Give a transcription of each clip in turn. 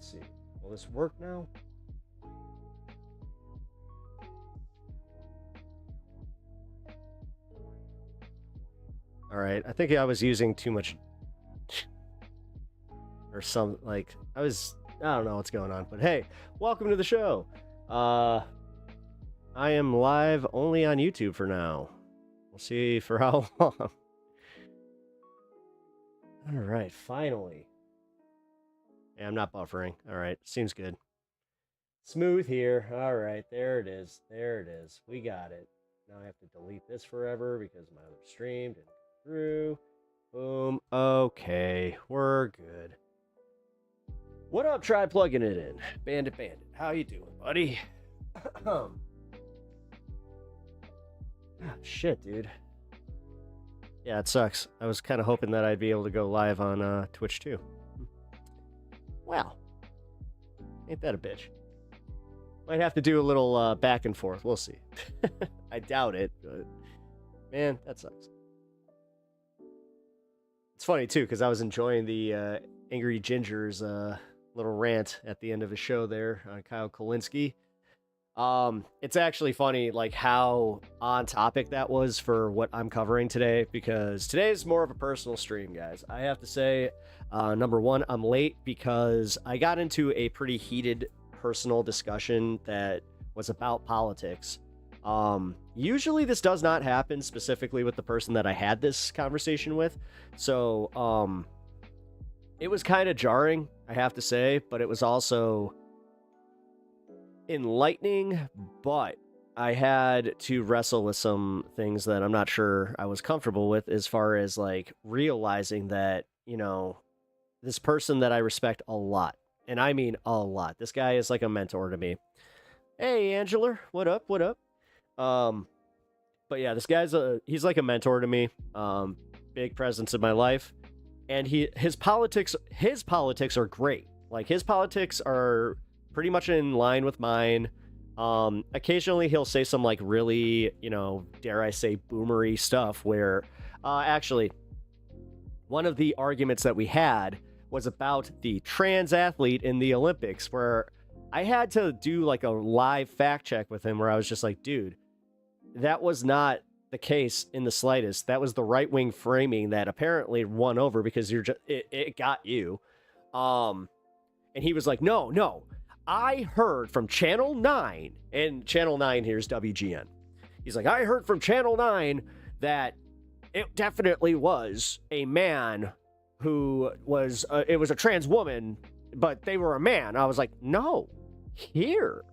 Let's see. Will this work now? All right. I think I was using too much or some like I don't know what's going on, but hey, welcome to the show. I am live only on YouTube for now. We'll see for how long. All right, finally. Yeah, I'm not buffering. All right, seems good. Smooth here. All right, there it is. There it is. We got it. Now I have to delete this forever because my other stream didn't go through. Boom. Okay, we're good. What up, try plugging it in. Bandit. How you doing, buddy? Shit, dude. Yeah, it sucks. I was kind of hoping that I'd be able to go live on Twitch too. Wow. Ain't that a bitch? Might have to do a little back and forth. We'll see. I doubt it, but man, that sucks. It's funny too, because I was enjoying the Angry Ginger's little rant at the end of his show there on Kyle Kolinsky. It's actually funny, like how on topic that was for what I'm covering today, because today is more of a personal stream, guys. I have to say, number one, I'm late because I got into a pretty heated personal discussion that was about politics. Usually this does not happen specifically with the person that I had this conversation with. So, it was kind of jarring, I have to say, but it was also enlightening, but I had to wrestle with some things that I'm not sure I was comfortable with, as far as like realizing that, you know, this person that I respect a lot, and I mean a lot. This guy is like a mentor to me. Hey, Angela, what up? But yeah, this guy's he's like a mentor to me. Big presence in my life, and his politics are great. Like his politics are pretty much in line with mine. Occasionally he'll say some like really, you know, dare I say boomery stuff where actually one of the arguments that we had was about the trans athlete in the Olympics, where I had to do like a live fact check with him where I was just like, dude, that was not the case in the slightest. That was the right-wing framing that apparently won over because it got you. And he was like, no, I heard from Channel 9, and Channel 9 here's WGN. He's like, I heard from Channel 9 that it definitely was a man who was, it was a trans woman, but they were a man. I was like, no, here.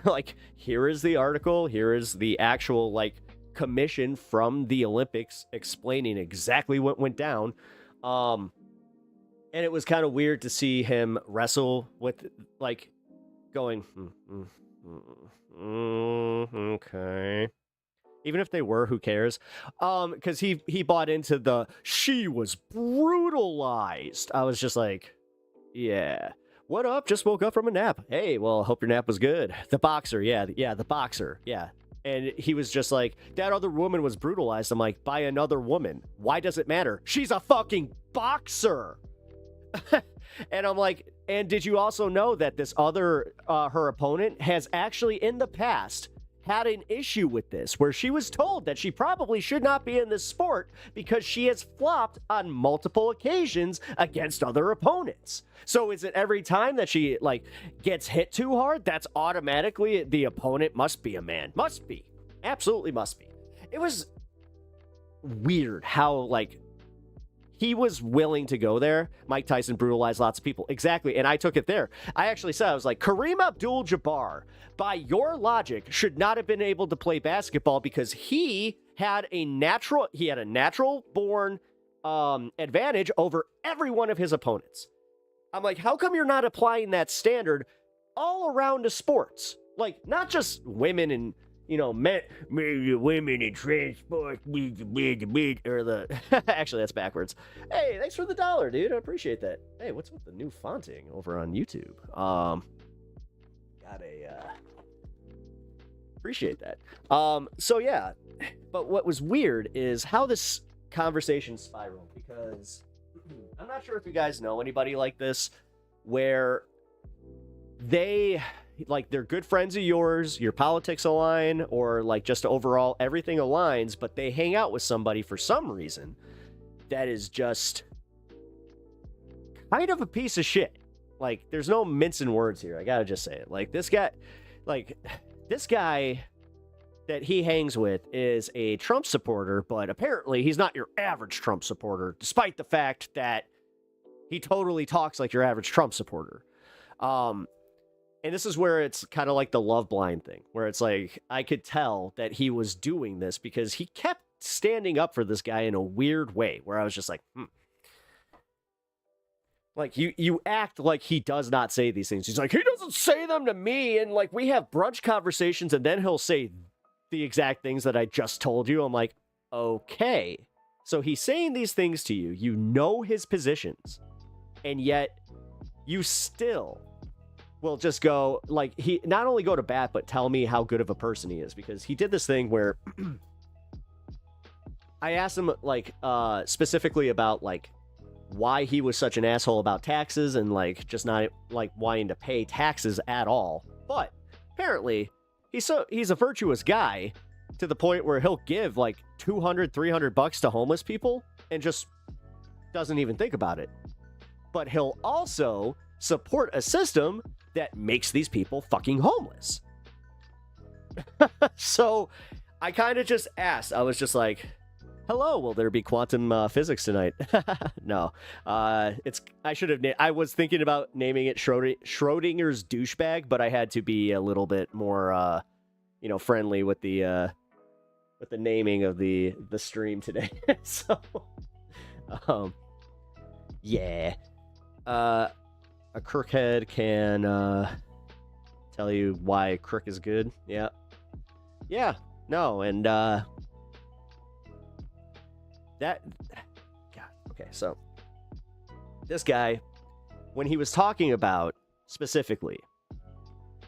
Like, here is the article. Here is the actual, like, commission from the Olympics explaining exactly what went down. And it was kind of weird to see him wrestle with, like, going, okay. Even if they were, who cares? Because he bought into the, she was brutalized. I was just like, yeah. What up? Just woke up from a nap. Hey, well, hope your nap was good. The boxer, yeah, the boxer, yeah. And he was just like, that other woman was brutalized. I'm like, by another woman. Why does it matter? She's a fucking boxer. And I'm like, and did you also know that this other, her opponent has actually in the past had an issue with this, where she was told that she probably should not be in this sport because she has flopped on multiple occasions against other opponents. So is it every time that she like gets hit too hard, that's automatically the opponent must be a man? Must be. Absolutely must be. It was weird how like he was willing to go there. Mike Tyson brutalized lots of people. Exactly. And I took it there. I actually said, I was like, Kareem Abdul-Jabbar, by your logic, should not have been able to play basketball because he had a natural born advantage over every one of his opponents. I'm like, how come you're not applying that standard all around the sports? Like, not just women and, you know, men, women in trans sports, or the, actually, that's backwards. Hey, thanks for the $1, dude. I appreciate that. Hey, what's with the new fonting over on YouTube? Appreciate that. So yeah, but what was weird is how this conversation spiraled, because I'm not sure if you guys know anybody like this, where they, like, they're good friends of yours, your politics align, or like just overall everything aligns, but they hang out with somebody for some reason that is just kind of a piece of shit. Like, there's no mincing words here. I gotta just say it. Like, this guy that he hangs with is a Trump supporter, but apparently he's not your average Trump supporter, despite the fact that he totally talks like your average Trump supporter. And this is where it's kind of like the love blind thing, where it's like, I could tell that he was doing this because he kept standing up for this guy in a weird way, where I was just like, Like, you act like he does not say these things. He's like, he doesn't say them to me, and like, we have brunch conversations, and then he'll say the exact things that I just told you. I'm like, okay. So he's saying these things to you. You know his positions. And yet, you still will just go, like, he not only go to bat, but tell me how good of a person he is. Because he did this thing where I asked him, like, specifically about, like, why he was such an asshole about taxes and, like, just not, like, wanting to pay taxes at all. But apparently, he's a virtuous guy to the point where he'll give, like, $200-$300 to homeless people and just doesn't even think about it. But he'll also support a system that makes these people fucking homeless. So I kind of just asked. I was just like, hello, will there be quantum physics tonight? No. I was thinking about naming it Schrodinger's douchebag, but I had to be a little bit more friendly with the naming of the stream today. So yeah. A crookhead can tell you why crook is good. Yeah. Yeah. No, and that... God, okay, so this guy, when he was talking about specifically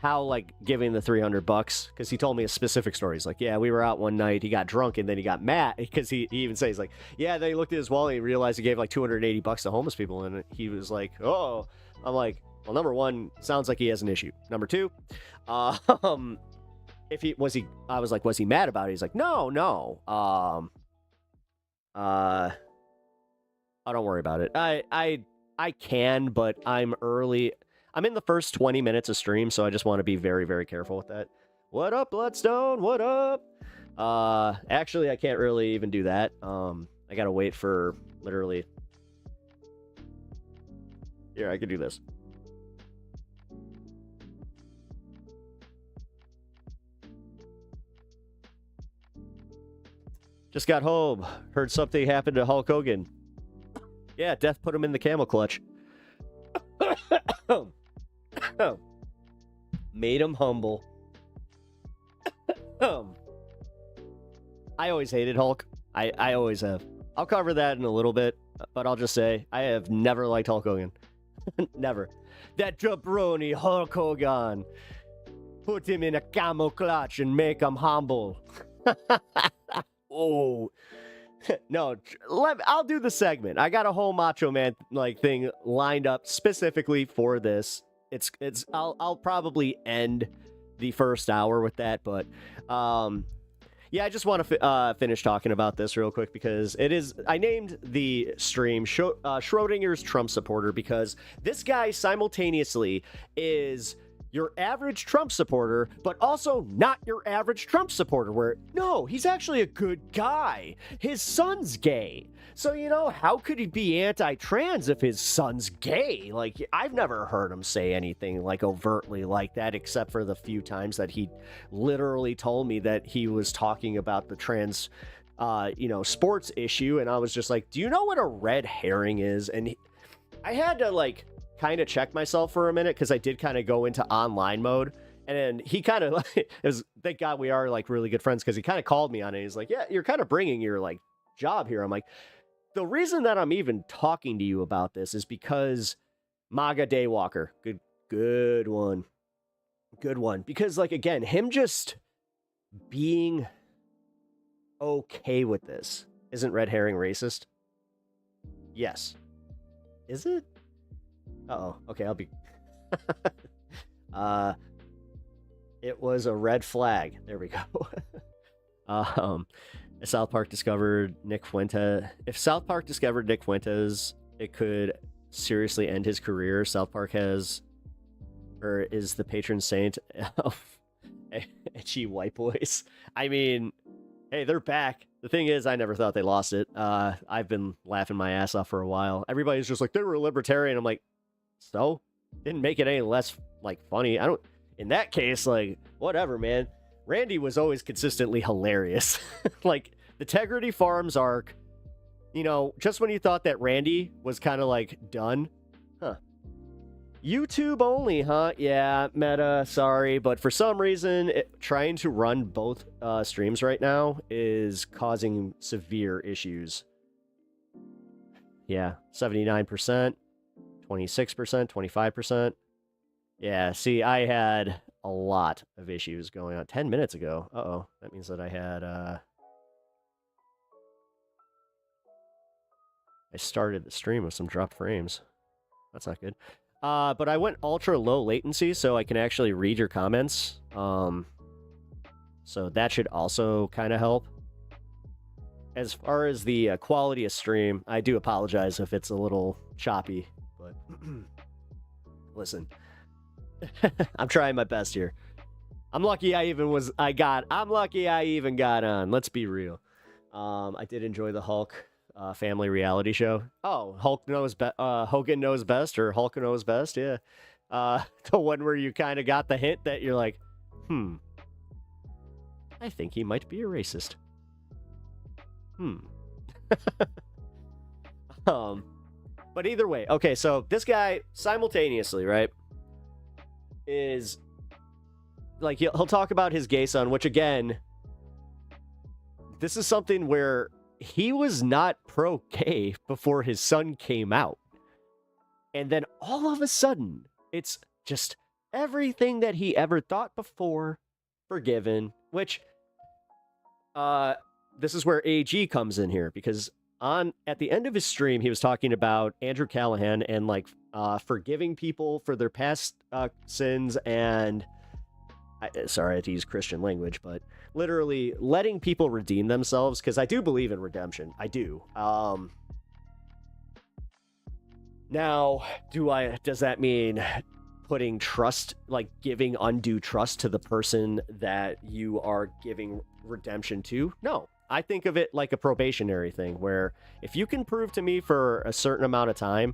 how, like, giving the $300, because he told me a specific story. He's like, yeah, we were out one night, he got drunk, and then he got mad, because he even says, like, yeah, then he looked at his wallet and he realized he gave, like, $280 to homeless people, and he was like, oh. I'm like, well, number one, sounds like he has an issue. Number two, I was he mad about it? He's like, no. Oh, don't worry about it. I can, but I'm early. I'm in the first 20 minutes of stream, so I just want to be very, very careful with that. What up, Bloodstone? What up? Actually, I can't really even do that. I gotta wait for literally... Here, I can do this. Just got home. Heard something happened to Hulk Hogan. Yeah, death put him in the camel clutch. Made him humble. I always hated Hulk. I always have. I'll cover that in a little bit, but I'll just say I have never liked Hulk Hogan. Never. That jabroni Hulk Hogan. Put him in a camel clutch and make him humble. Oh. No, I'll do the segment. I got a whole Macho Man like thing lined up specifically for this. I'll probably end the first hour with that, but yeah, I just want to finish talking about this real quick because I named the stream Schrodinger's Trump supporter because this guy simultaneously is your average Trump supporter, but also not your average Trump supporter, where, no, he's actually a good guy. His son's gay. So, how could he be anti-trans if his son's gay? Like, I've never heard him say anything, like, overtly like that, except for the few times that he literally told me that he was talking about the trans, sports issue, and I was just like, do you know what a red herring is? And I had to, like, kind of check myself for a minute because I did kind of go into online mode, and then he kind of thank God we are like really good friends because he kind of called me on it. He's like, yeah, you're kind of bringing your like job here. I'm like, the reason that I'm even talking to you about this is because MAGA Daywalker, good one, because like, again, him just being okay with this. Isn't red herring racist? Yes. Is it? Uh-oh. Okay, I'll be... It was a red flag. There we go. South Park discovered Nick Fuentes. If South Park discovered Nick Fuentes, it could seriously end his career. South Park is the patron saint of etchy white boys. I mean, hey, they're back. The thing is, I never thought they lost it. I've been laughing my ass off for a while. Everybody's just like, they were a libertarian. I'm like, so? Didn't make it any less, like, funny. In that case, like, whatever, man. Randy was always consistently hilarious. Like, the Tegrity Farms arc, you know, just when you thought that Randy was kind of, like, done. Huh. YouTube only, huh? Yeah, Meta, sorry. But for some reason, trying to run both streams right now is causing severe issues. Yeah, 79%, 26%, 25%. Yeah, see, I had a lot of issues going on 10 minutes ago. Uh-oh, that means that I had, I started the stream with some dropped frames. That's not good. But I went ultra low latency so I can actually read your comments. So that should also kind of help. As far as the quality of stream, I do apologize if it's a little choppy, but listen. I'm trying my best here. I'm lucky I even got on. Let's be real. I did enjoy the Hulk family reality show. Oh, Hogan knows best, or Hulk knows best. Yeah. The one where you kind of got the hint that you're like, I think he might be a racist. But either way, okay, so this guy simultaneously, right, is like he'll talk about his gay son, which again, this is something where he was not pro-gay before his son came out. And then all of a sudden, it's just everything that he ever thought before forgiven, which this is where AG comes in here, because at the end of his stream, he was talking about Andrew Callahan and like forgiving people for their past sins, and sorry, I had to use Christian language, but literally letting people redeem themselves, because I do believe in redemption. I do. Now, does that mean putting trust, like giving undue trust to the person that you are giving redemption to? No. I think of it like a probationary thing, where if you can prove to me for a certain amount of time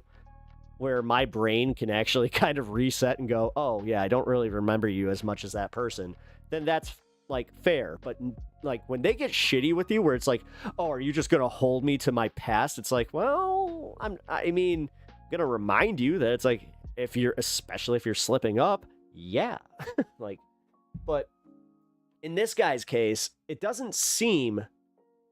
where my brain can actually kind of reset and go, oh yeah, I don't really remember you as much as that person, then that's like fair. But like when they get shitty with you, where it's like, oh, are you just gonna hold me to my past? It's like, well, I'm gonna remind you that it's like, especially if you're slipping up, yeah. Like, but in this guy's case, it doesn't seem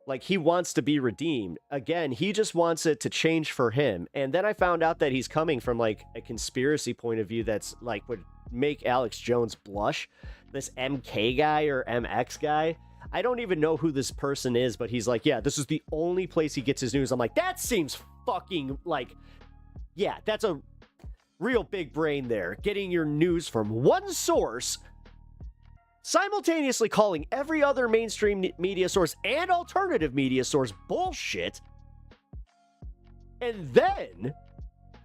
like he wants to be redeemed. Again, he just wants it to change for him. And then I found out that he's coming from like a conspiracy point of view that's like would make Alex Jones blush. This MK guy or MX guy, I don't even know who this person is, but he's like, yeah, this is the only place he gets his news. I'm like, that seems fucking like, yeah, that's a real big brain there. Getting your news from one source, simultaneously calling every other mainstream media source and alternative media source bullshit, and then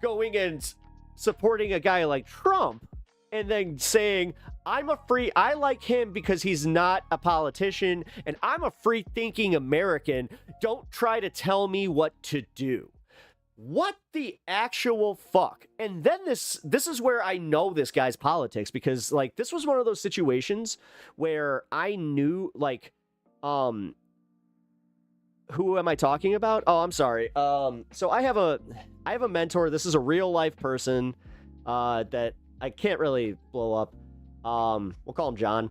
going and supporting a guy like Trump, and then saying, I like him because he's not a politician, and I'm a free-thinking American. Don't try to tell me what to do. What the actual fuck? And then this is where I know this guy's politics, because like this was one of those situations where I knew like who am I talking about? Oh, I'm sorry. So I have a mentor. This is a real life person that I can't really blow up. We'll call him John.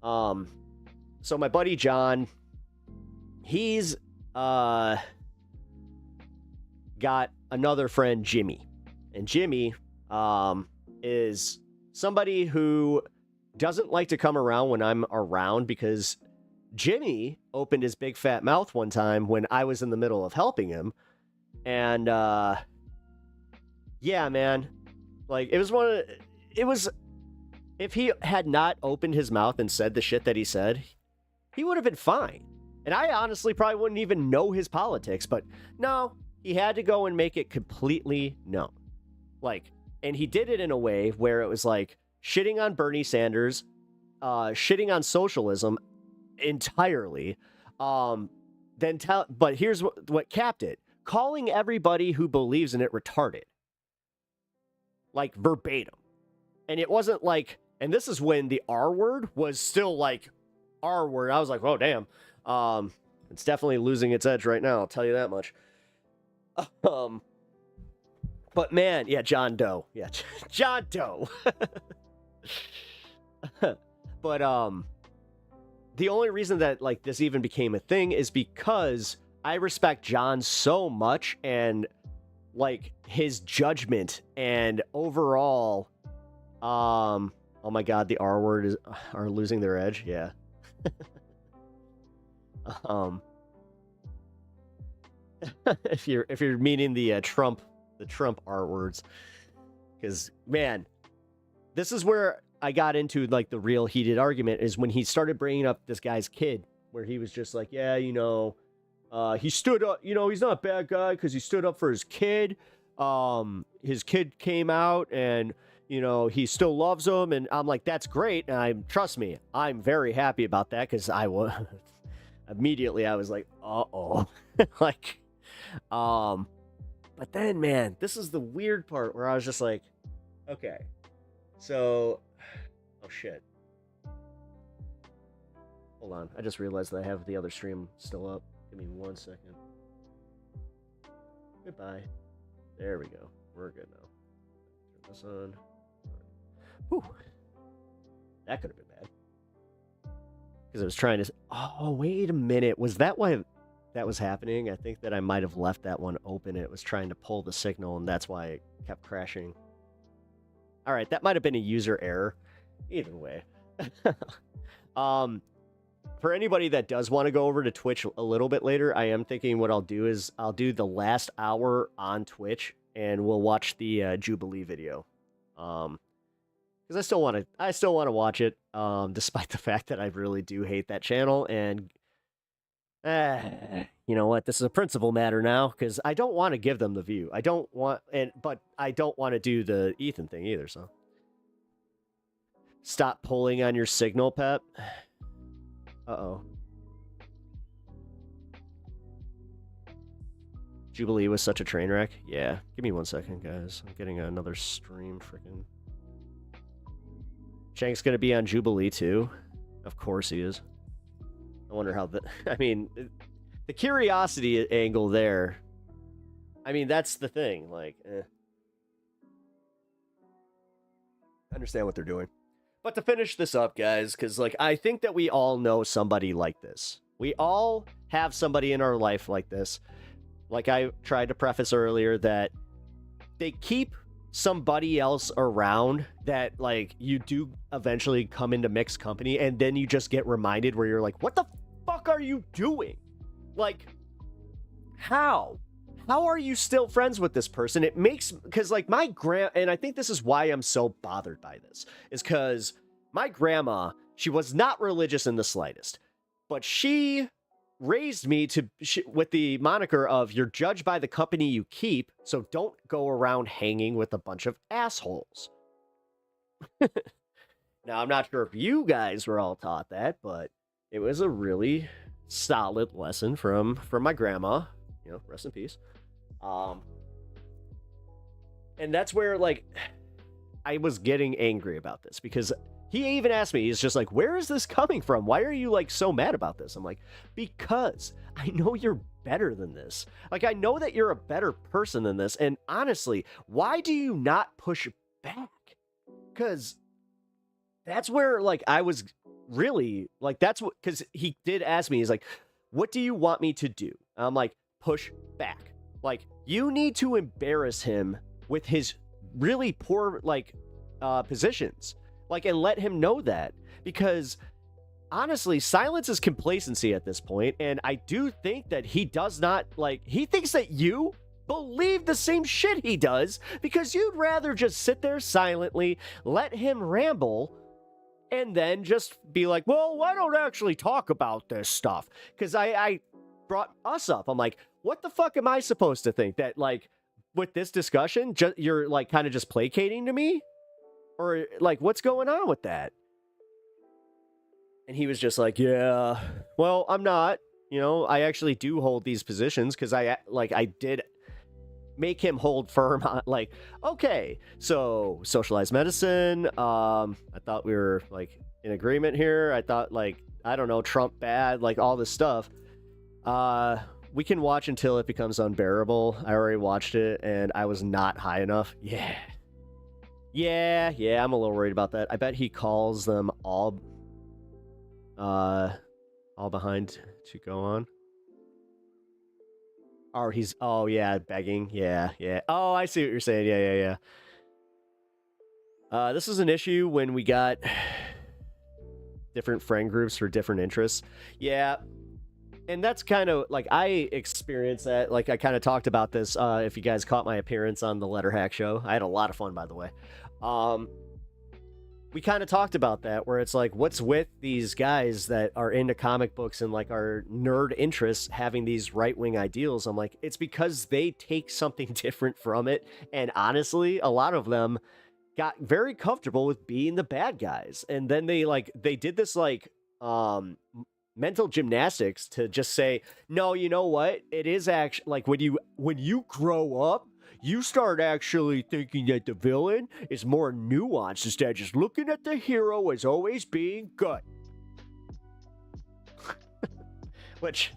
So my buddy John, he's got another friend, Jimmy. And Jimmy is somebody who doesn't like to come around when I'm around, because Jimmy opened his big fat mouth one time when I was in the middle of helping him. And yeah, man, like it was if he had not opened his mouth and said the shit that he said, he would have been fine. And I honestly probably wouldn't even know his politics, but no, he had to go and make it completely known. Like, and he did it in a way where it was like shitting on Bernie Sanders, shitting on socialism entirely. But here's what capped it: calling everybody who believes in it retarded, like verbatim. And it wasn't like, and this is when the R word was still like R word. I was like, oh damn, it's definitely losing its edge right now. I'll tell you that much. But man, yeah, John Doe. Yeah, John Doe. But the only reason that like this even became a thing is because I respect John so much, and like his judgment and overall, oh my god, the R word are losing their edge. Yeah. If you're meaning the Trump R words, because man, this is where I got into like the real heated argument, is when he started bringing up this guy's kid, where he was just like, yeah, you know, he stood up, you know, he's not a bad guy because he stood up for his kid. His kid came out and, you know, he still loves him. And I'm like, that's great. And trust me, I'm very happy about that, because I was immediately, I was like, uh-oh. Like, but then, man, this is the weird part where I was just like, okay, so, oh shit. Hold on, I just realized that I have the other stream still up. Give me 1 second. Goodbye. There we go. We're good now. Turn this on. Whew. That could have been bad. Because I was trying to... Oh, wait a minute. Was that why that was happening? I think that I might have left that one open. It was trying to pull the signal, and that's why it kept crashing. All right, that might have been a user error. Either way. For anybody that does want to go over to Twitch a little bit later, I am thinking what I'll do is I'll do the last hour on Twitch, and we'll watch the Jubilee video. Because I still want to watch it, despite the fact that I really do hate that channel. And you know what? This is a principle matter now, because I don't want to give them the view. I don't want, but I don't want to do the Ethan thing either. So stop pulling on your signal, Pep. Uh-oh. Jubilee was such a train wreck. Yeah. Give me 1 second, guys. I'm getting another stream freaking... Shank's gonna be on Jubilee too. Of course he is. I wonder how the... I mean, the curiosity angle there. I mean, that's the thing. Like, I understand what they're doing. But to finish this up, guys, because, like, I think that we all know somebody like this. We all have somebody in our life like this. Like I tried to preface earlier, that they keep somebody else around that, like, you do eventually come into mixed company, and then you just get reminded where you're like, what the fuck are you doing? Like, how? How are you still friends with this person? It makes, because like and I think this is why I'm so bothered by this, is because my grandma, she was not religious in the slightest, but she raised me with the moniker of, you're judged by the company you keep, so don't go around hanging with a bunch of assholes. Now, I'm not sure if you guys were all taught that, but it was a really solid lesson from my grandma. You know, rest in peace. And that's where, like, I was getting angry about this, because he even asked me, he's just like, where is this coming from? Why are you, like, so mad about this? I'm like, because I know you're better than this. Like, I know that you're a better person than this. And honestly, why do you not push back? Because that's where, like, I was really, like, that's what, because he did ask me, he's like, what do you want me to do? And I'm like, push back. Like, you need to embarrass him with his really poor, like, positions. Like, and let him know that. Because, honestly, silence is complacency at this point. And I do think that he does not, like, he thinks that you believe the same shit he does, because you'd rather just sit there silently, let him ramble, and then just be like, well, why don't actually talk about this stuff? Because I brought us up. I'm like, what the fuck am I supposed to think? That, like, with this discussion, you're, like, kind of just placating to me? Or, like, what's going on with that? And he was just like, yeah, well, I'm not. You know, I actually do hold these positions because I did make him hold firm on, like, okay, so socialized medicine, I thought we were, like, in agreement here. I thought, like, I don't know, Trump bad, like, all this stuff. We can watch until it becomes unbearable. I already watched it, and I was not high enough. Yeah, I'm a little worried about that. I bet he calls them all behind to go on. Or he's, oh yeah, begging. Yeah. Oh, I see what you're saying. Yeah. This is an issue when we got different friend groups for different interests. Yeah. And that's kind of, like, I experienced that. Like, I kind of talked about this, if you guys caught my appearance on the Letter Hack show. I had a lot of fun, by the way. We kind of talked about that, where it's like, what's with these guys that are into comic books and, like, our nerd interests having these right-wing ideals? I'm like, it's because they take something different from it. And honestly, a lot of them got very comfortable with being the bad guys. And then they did this, like, mental gymnastics to just say, no, you know what? It is actually, like, when you grow up, you start actually thinking that the villain is more nuanced instead of just looking at the hero as always being good. Which,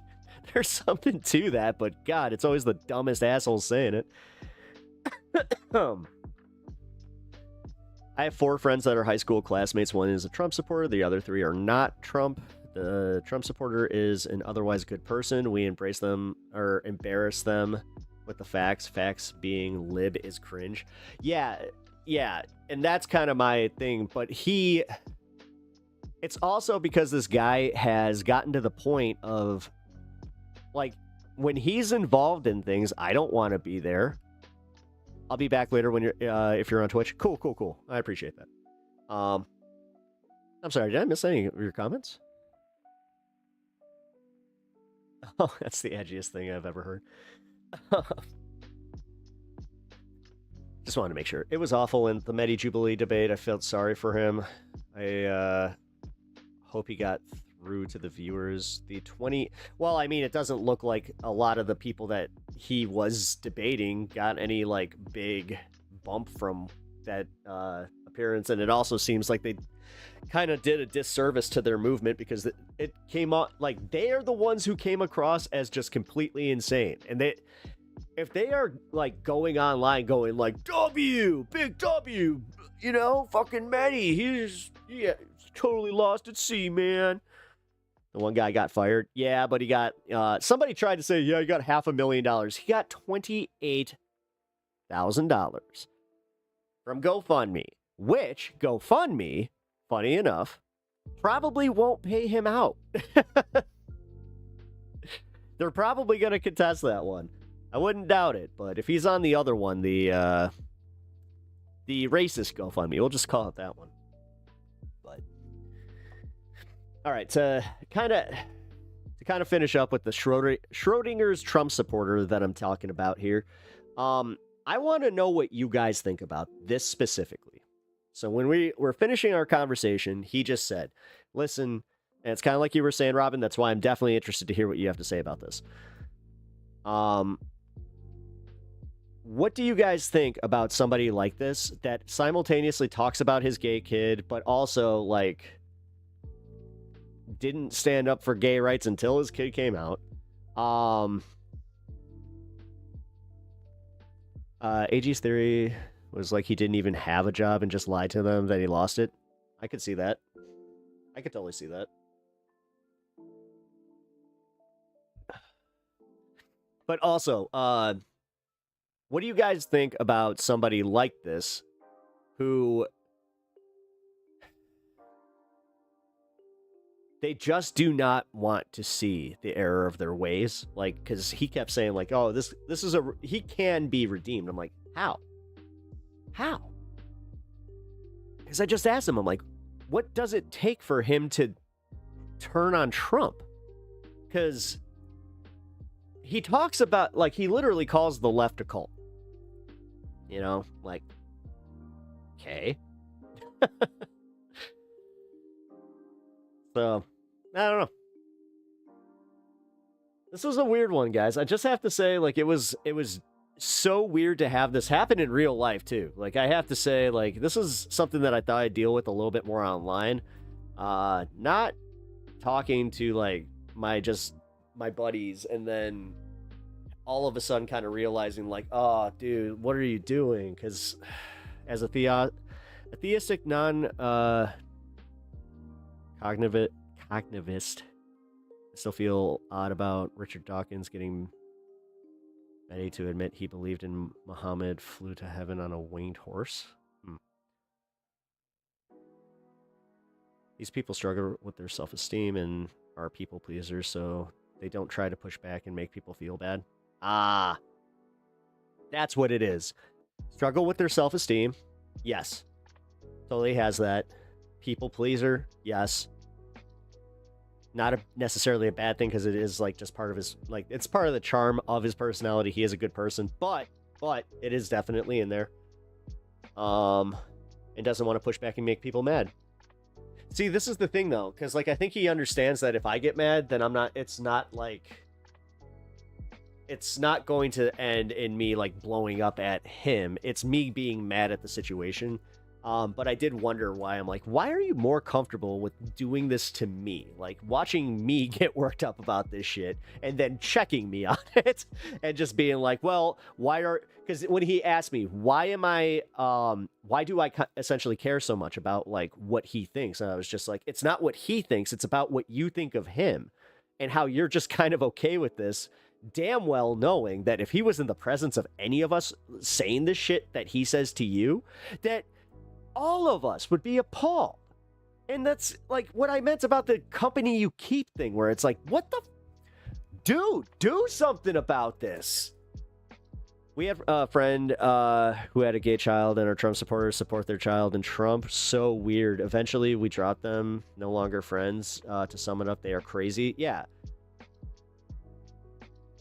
there's something to that, but God, it's always the dumbest assholes saying it. I have 4 friends that are high school classmates. One is a Trump supporter. The other 3 are not Trump. The Trump supporter is an otherwise good person. We embrace them or embarrass them with the facts. Facts being lib is cringe. Yeah. And that's kind of my thing. But it's also because this guy has gotten to the point of, like, when he's involved in things, I don't want to be there. I'll be back later when if you're on Twitch. Cool. I appreciate that. I'm sorry, did I miss any of your comments? Oh, that's the edgiest thing I've ever heard. Just wanted to make sure. It was awful in the Medi Jubilee debate. I felt sorry for him. I hope he got through to the viewers. Well, I mean, it doesn't look like a lot of the people that he was debating got any, like, big bump from that appearance. And it also seems like they kind of did a disservice to their movement because it came out like they are the ones who came across as just completely insane. And if they are, like, going online going like, big W, you know, fucking Medi, he's totally lost at sea, man. The one guy got fired. Yeah, but he got, somebody tried to say, yeah, he got $500,000. He got $28,000 from GoFundMe, which GoFundMe, funny enough, probably won't pay him out. They're probably going to contest that one. I wouldn't doubt it, but if he's on the other one, the racist GoFundMe, we'll just call it that one. But all right, to kind of finish up with the Schrodinger's Trump supporter that I'm talking about here, I want to know what you guys think about this specifically. So when we were finishing our conversation, he just said, listen, and it's kind of like you were saying, Robin, that's why I'm definitely interested to hear what you have to say about this. What do you guys think about somebody like this that simultaneously talks about his gay kid, but also, like, didn't stand up for gay rights until his kid came out? AG's theory was, like, he didn't even have a job and just lied to them that he lost it. I could see that. I could totally see that. But also, what do you guys think about somebody like this who they just do not want to see the error of their ways? Like, because he kept saying, like, oh, this is he can be redeemed. I'm like, how? Because I just asked him, I'm like, what does it take for him to turn on Trump? Because he talks about, like, he literally calls the left a cult. You know, like, okay. So, I don't know. This was a weird one, guys. I just have to say, like, it was so weird to have this happen in real life, too. Like, I have to say, like, this is something that I thought I'd deal with a little bit more online. Not talking to, like, my buddies, and then all of a sudden kind of realizing, like, oh, dude, what are you doing? Because as a theistic cognitivist, I still feel odd about Richard Dawkins getting ready to admit he believed in Muhammad flew to heaven on a winged horse. These people struggle with their self-esteem and are people pleasers, so they don't try to push back and make people feel bad. Ah, that's what it is. Struggle with their self-esteem. Yes. Totally has that. People pleaser. Yes. Not necessarily a bad thing, because it is, like, just part of his, like, it's part of the charm of his personality. He is a good person, but it is definitely in there. And doesn't want to push back and make people mad. See, this is the thing, though, because, like, I think he understands that if I get mad, then it's not going to end in me, like, blowing up at him. It's me being mad at the situation. But I did wonder why. I'm like, why are you more comfortable with doing this to me? Like, watching me get worked up about this shit and then checking me on it and just being like, well, because when he asked me, why do I essentially care so much about, like, what he thinks? And I was just like, it's not what he thinks. It's about what you think of him and how you're just kind of okay with this, damn well knowing that if he was in the presence of any of us saying this shit that he says to you, that all of us would be appalled. And that's, like, what I meant about the company you keep thing, where it's like, what the dude, do something about this. We have a friend who had a gay child, and our Trump supporters support their child in Trump. So weird. Eventually we dropped them, no longer friends. To sum it up, they are crazy. Yeah,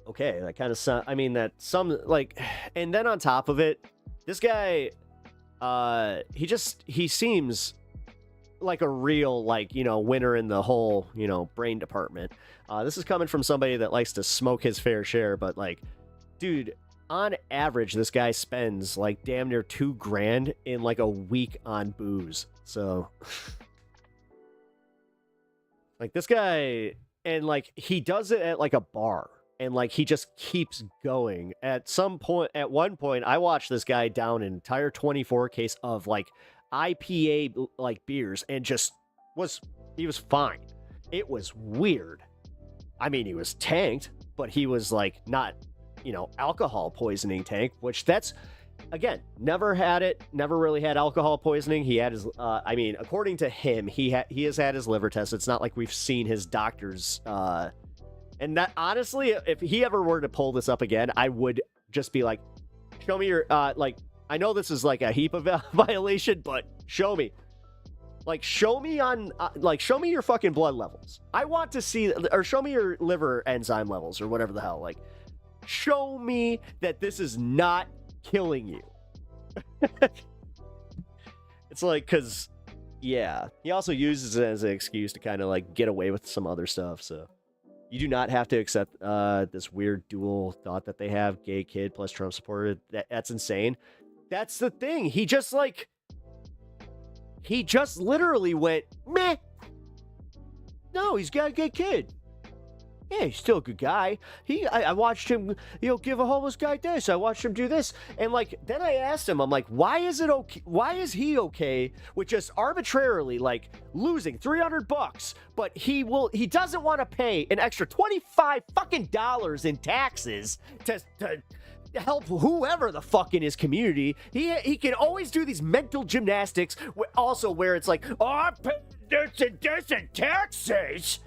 okay, that kind of I mean, that some, like, and then on top of it, this guy, he seems like a real, like, you know, winner in the whole, you know, brain department. This is coming from somebody that likes to smoke his fair share, but, like, dude, on average, this guy spends, like, damn near $2,000 in, like, a week on booze. So, like, this guy, and, like, he does it at, like, a bar. And, like, he just keeps going. At one point, I watched this guy down an entire 24 case of, like, IPA, like, beers, and he was fine. It was weird. I mean, he was tanked, but he was, like, not, you know, alcohol poisoning tank, which that's, again, never really had alcohol poisoning. He had his, I mean, according to him, he has had his liver test. It's not like we've seen his doctor's, and that, honestly, if he ever were to pull this up again, I would just be like, show me your, like, I know this is like a HIPAA violation, but show me. Like, show me your fucking blood levels. I want to see, or show me your liver enzyme levels, or whatever the hell. Like, show me that this is not killing you. It's like, because, yeah. He also uses it as an excuse to kind of, like, get away with some other stuff, so. You do not have to accept this weird dual thought that they have, gay kid plus Trump supporter. That's insane. That's the thing. He just literally went, meh. No, he's got a gay kid. Yeah, he's still a good guy. I watched him, you know, give a homeless guy this. I watched him do this. And, like, then I asked him, I'm like, why is he okay with just arbitrarily, like, losing $300, but he doesn't want to pay an extra $25 fucking dollars in taxes to help whoever the fuck in his community. He can always do these mental gymnastics also where it's like, oh, I pay this in taxes.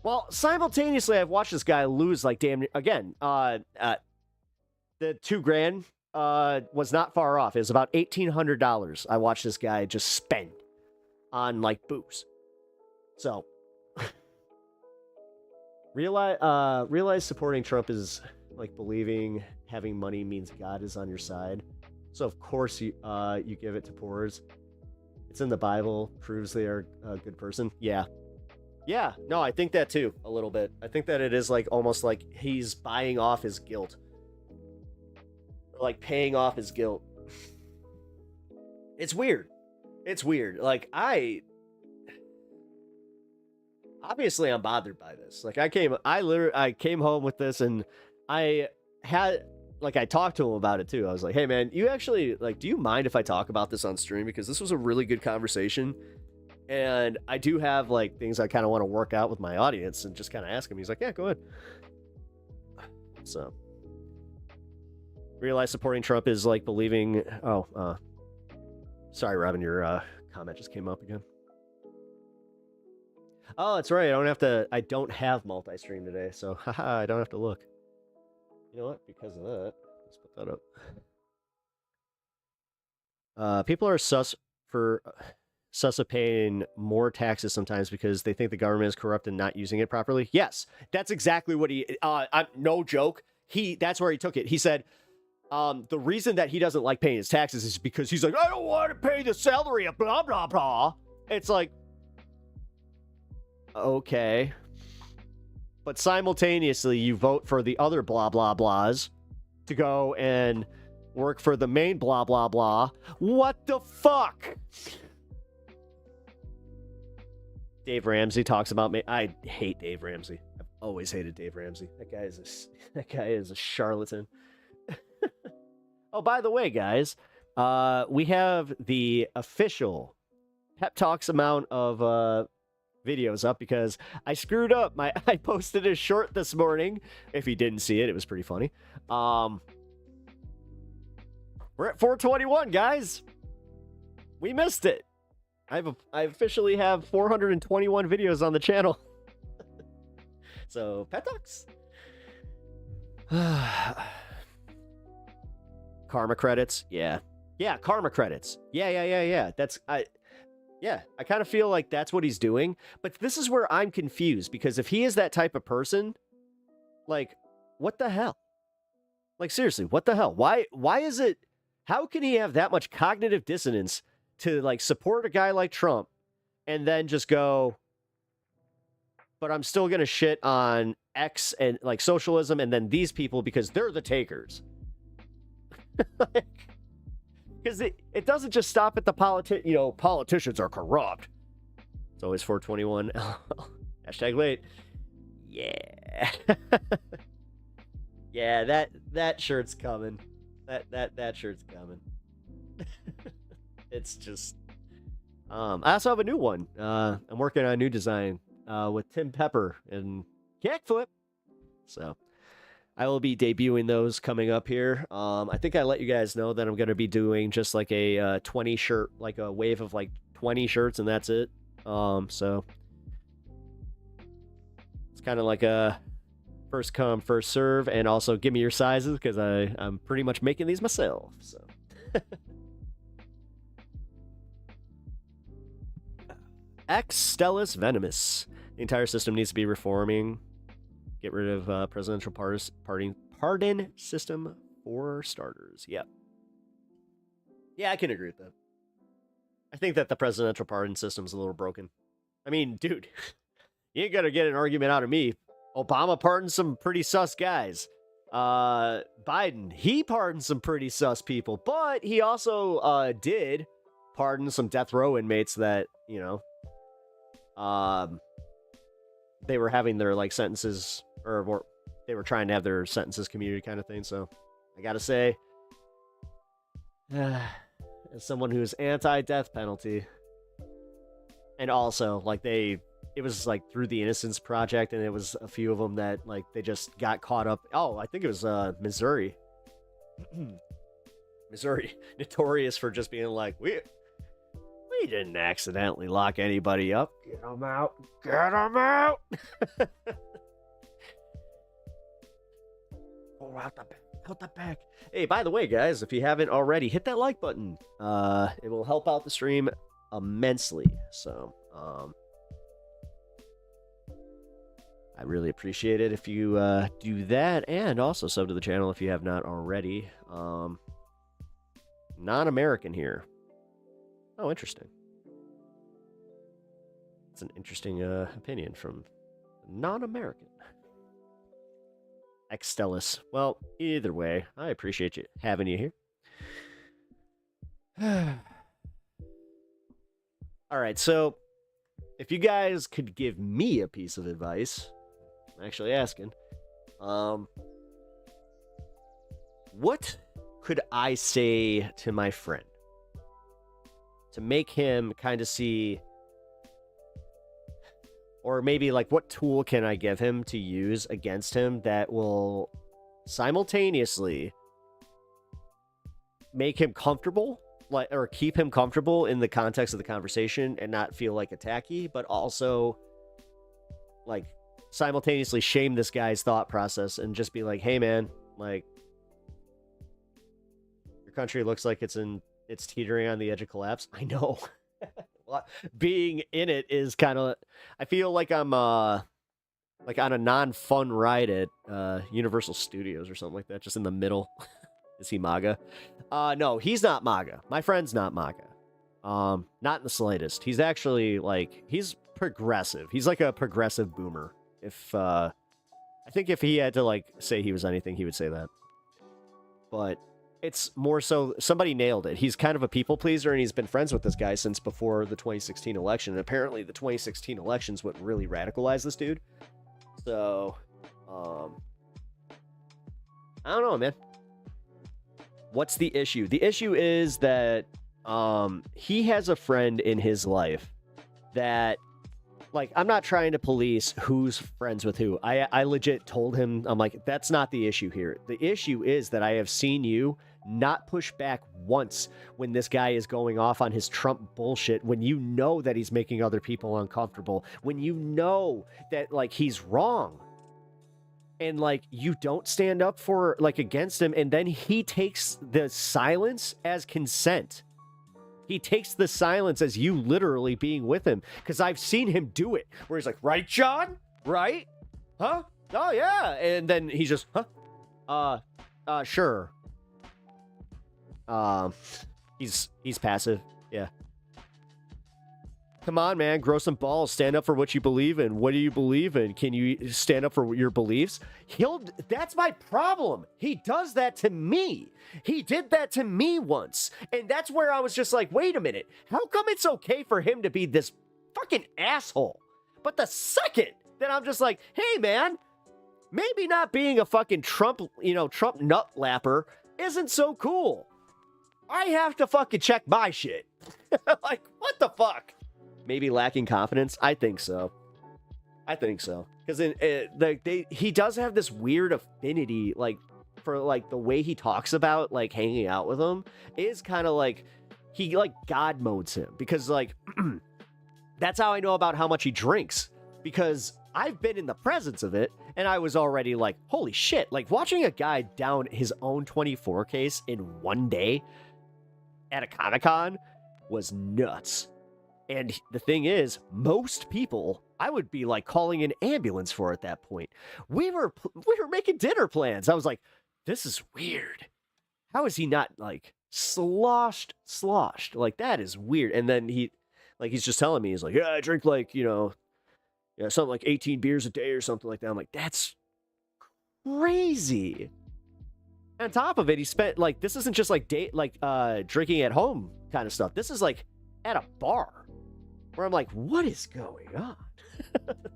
Well, simultaneously, I've watched this guy lose, like, damn, again, the $2,000 was not far off. It was about $1,800 I watched this guy just spend on, like, booze. So, realize supporting Trump is like believing having money means God is on your side. So, of course, you give it to poors. It's in the Bible, proves they are a good person. Yeah. Yeah, no, I think that too, a little bit. I think that it is like almost like he's buying off his guilt. Or like paying off his guilt. It's weird. It's weird. Like, obviously I'm bothered by this. Like, I came home with this, and I talked to him about it too. I was like, hey man, you actually, like, do you mind if I talk about this on stream? Because this was a really good conversation. And I do have, like, things I kind of want to work out with my audience and just kind of ask him. He's like, yeah, go ahead. So, realize supporting Trump is like believing... sorry, Robin, your comment just came up again. Oh, that's right. I don't have multi-stream today, so haha, I don't have to look. You know what? Because of that, let's put that up. People are sus of paying more taxes sometimes because they think the government is corrupt and not using it properly. Yes, that's exactly what he... no joke. That's where he took it. He said, the reason that he doesn't like paying his taxes is because he's like, I don't want to pay the salary of blah, blah, blah. It's like, okay. But simultaneously, you vote for the other blah, blah, blahs to go and work for the main blah, blah, blah. What the fuck? Dave Ramsey talks about me. I hate Dave Ramsey. I've always hated Dave Ramsey. That guy is a charlatan. Oh, by the way, guys, we have the official Pep Talks amount of videos up because I screwed up. I posted a short this morning. If you didn't see it, it was pretty funny. We're at 421, guys. We missed it. I officially have 421 videos on the channel. So, Pet Talks. Karma credits. Yeah, karma credits. Yeah. I kind of feel like that's what he's doing. But this is where I'm confused, because if he is that type of person, like, what the hell? Like, seriously, what the hell? Why is it... How can he have that much cognitive dissonance to, like, support a guy like Trump and then just go, but I'm still going to shit on X and, like, socialism and then these people because they're the takers? Because it doesn't just stop at the politicians are corrupt. It's always 421. Hashtag late. Yeah. Yeah, that shirt's coming. That shirt's coming. It's just... I also have a new one. I'm working on a new design with Tim Pepper and Kickflip. So I will be debuting those coming up here. I think I let you guys know that I'm going to be doing just like a 20 shirt, like a wave of like 20 shirts, and that's it. So it's kind of like a first come, first serve, and also give me your sizes because I'm pretty much making these myself. So X Stellus Venomous. The entire system needs to be reforming. Get rid of presidential pardon system for starters. Yep. Yeah, I can agree with that. I think that the presidential pardon system is a little broken. I mean, dude, you ain't gonna get an argument out of me. Obama pardoned some pretty sus guys. Biden, he pardoned some pretty sus people, but he also did pardon some death row inmates that, you know, they were having their, like, sentences, or they were trying to have their sentences commuted kind of thing. So I gotta say, as someone who's anti-death penalty, and also, like, it was, like, through the Innocence Project, and it was a few of them that, like, they just got caught up. Oh, I think it was Missouri. Missouri, notorious for just being like, we didn't accidentally lock anybody up. Get them out. Get them out. out the back. Hey, by the way, guys, if you haven't already, hit that like button. It will help out the stream immensely. So, I really appreciate it if you do that, and also sub to the channel if you have not already. Non-American here. Oh, interesting. It's an interesting opinion from non-American. Exstellus. Well, either way, I appreciate you having you here. All right, so if you guys could give me a piece of advice, I'm actually asking, what could I say to my friend to make him kind of see, or maybe like what tool can I give him to use against him that will simultaneously make him comfortable, like, or keep him comfortable in the context of the conversation and not feel like attacky, but also like simultaneously shame this guy's thought process and just be like, hey man, like, your country looks like it's teetering on the edge of collapse. I know. Being in it is kind of, I feel like I'm like on a non-fun ride at Universal Studios or something like that, just in the middle. Is he MAGA? No, he's not MAGA. My friend's not MAGA. Not in the slightest. He's actually like, he's progressive. He's like a progressive boomer. If I think if he had to like say he was anything, he would say that. But it's more so, somebody nailed it. He's kind of a people pleaser, and he's been friends with this guy since before the 2016 election. And apparently the 2016 election's what really radicalized this dude. So, I don't know, man. What's the issue? The issue is that he has a friend in his life that, like, I'm not trying to police who's friends with who. I legit told him, I'm like, that's not the issue here. The issue is that I have seen you not push back once when this guy is going off on his Trump bullshit, when you know that he's making other people uncomfortable, when you know that, like, he's wrong. And, like, you don't stand up for, like, against him, and then he takes the silence as consent. He takes the silence as you literally being with him. Because I've seen him do it. Where he's like, right, John? Right? Huh? Oh, yeah. And then he's just, huh? Sure. He's passive. Yeah. Come on, man. Grow some balls. Stand up for what you believe in. What do you believe in? Can you stand up for your beliefs? That's my problem. He does that to me. He did that to me once. And that's where I was just like, wait a minute. How come it's okay for him to be this fucking asshole? But the second that I'm just like, hey, man, maybe not being a fucking Trump nut lapper isn't so cool. I have to fucking check my shit. Like, what the fuck? Maybe lacking confidence? I think so. Because he does have this weird affinity, like, for, like, the way he talks about, like, hanging out with him is kind of like, he, like, God modes him. Because, like, that's how I know about how much he drinks. Because I've been in the presence of it, and I was already like, holy shit. Like, watching a guy down his own 24 case in one day at a Comic-Con was nuts. And the thing is, most people, I would be like calling an ambulance for at that point. We were making dinner plans. I was like, this is weird. How is he not like sloshed? Like, that is weird. And then he's just telling me, he's like, yeah, I drink like, something like 18 beers a day or something like that. I'm like, that's crazy. On top of it, he spent like, this isn't just like drinking at home kind of stuff. This is like at a bar. Where I'm like, what is going on?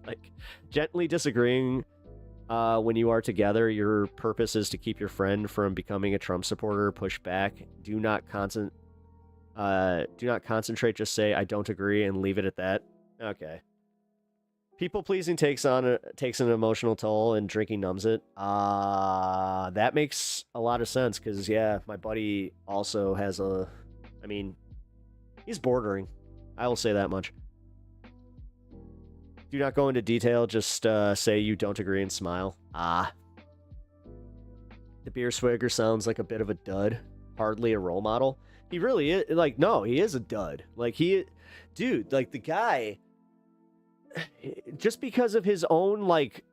Like, gently disagreeing when you are together. Your purpose is to keep your friend from becoming a Trump supporter. Push back. Do not concentrate. Just say, I don't agree, and leave it at that. Okay. People pleasing takes an emotional toll, and drinking numbs it. That makes a lot of sense, because, yeah, my buddy also has he's bordering. I will say that much. Do not go into detail. Just say you don't agree and smile. The beer swigger sounds like a bit of a dud, hardly a role model. He really is. Like, no, he is a dud. Like, dude, like the guy, just because of his own like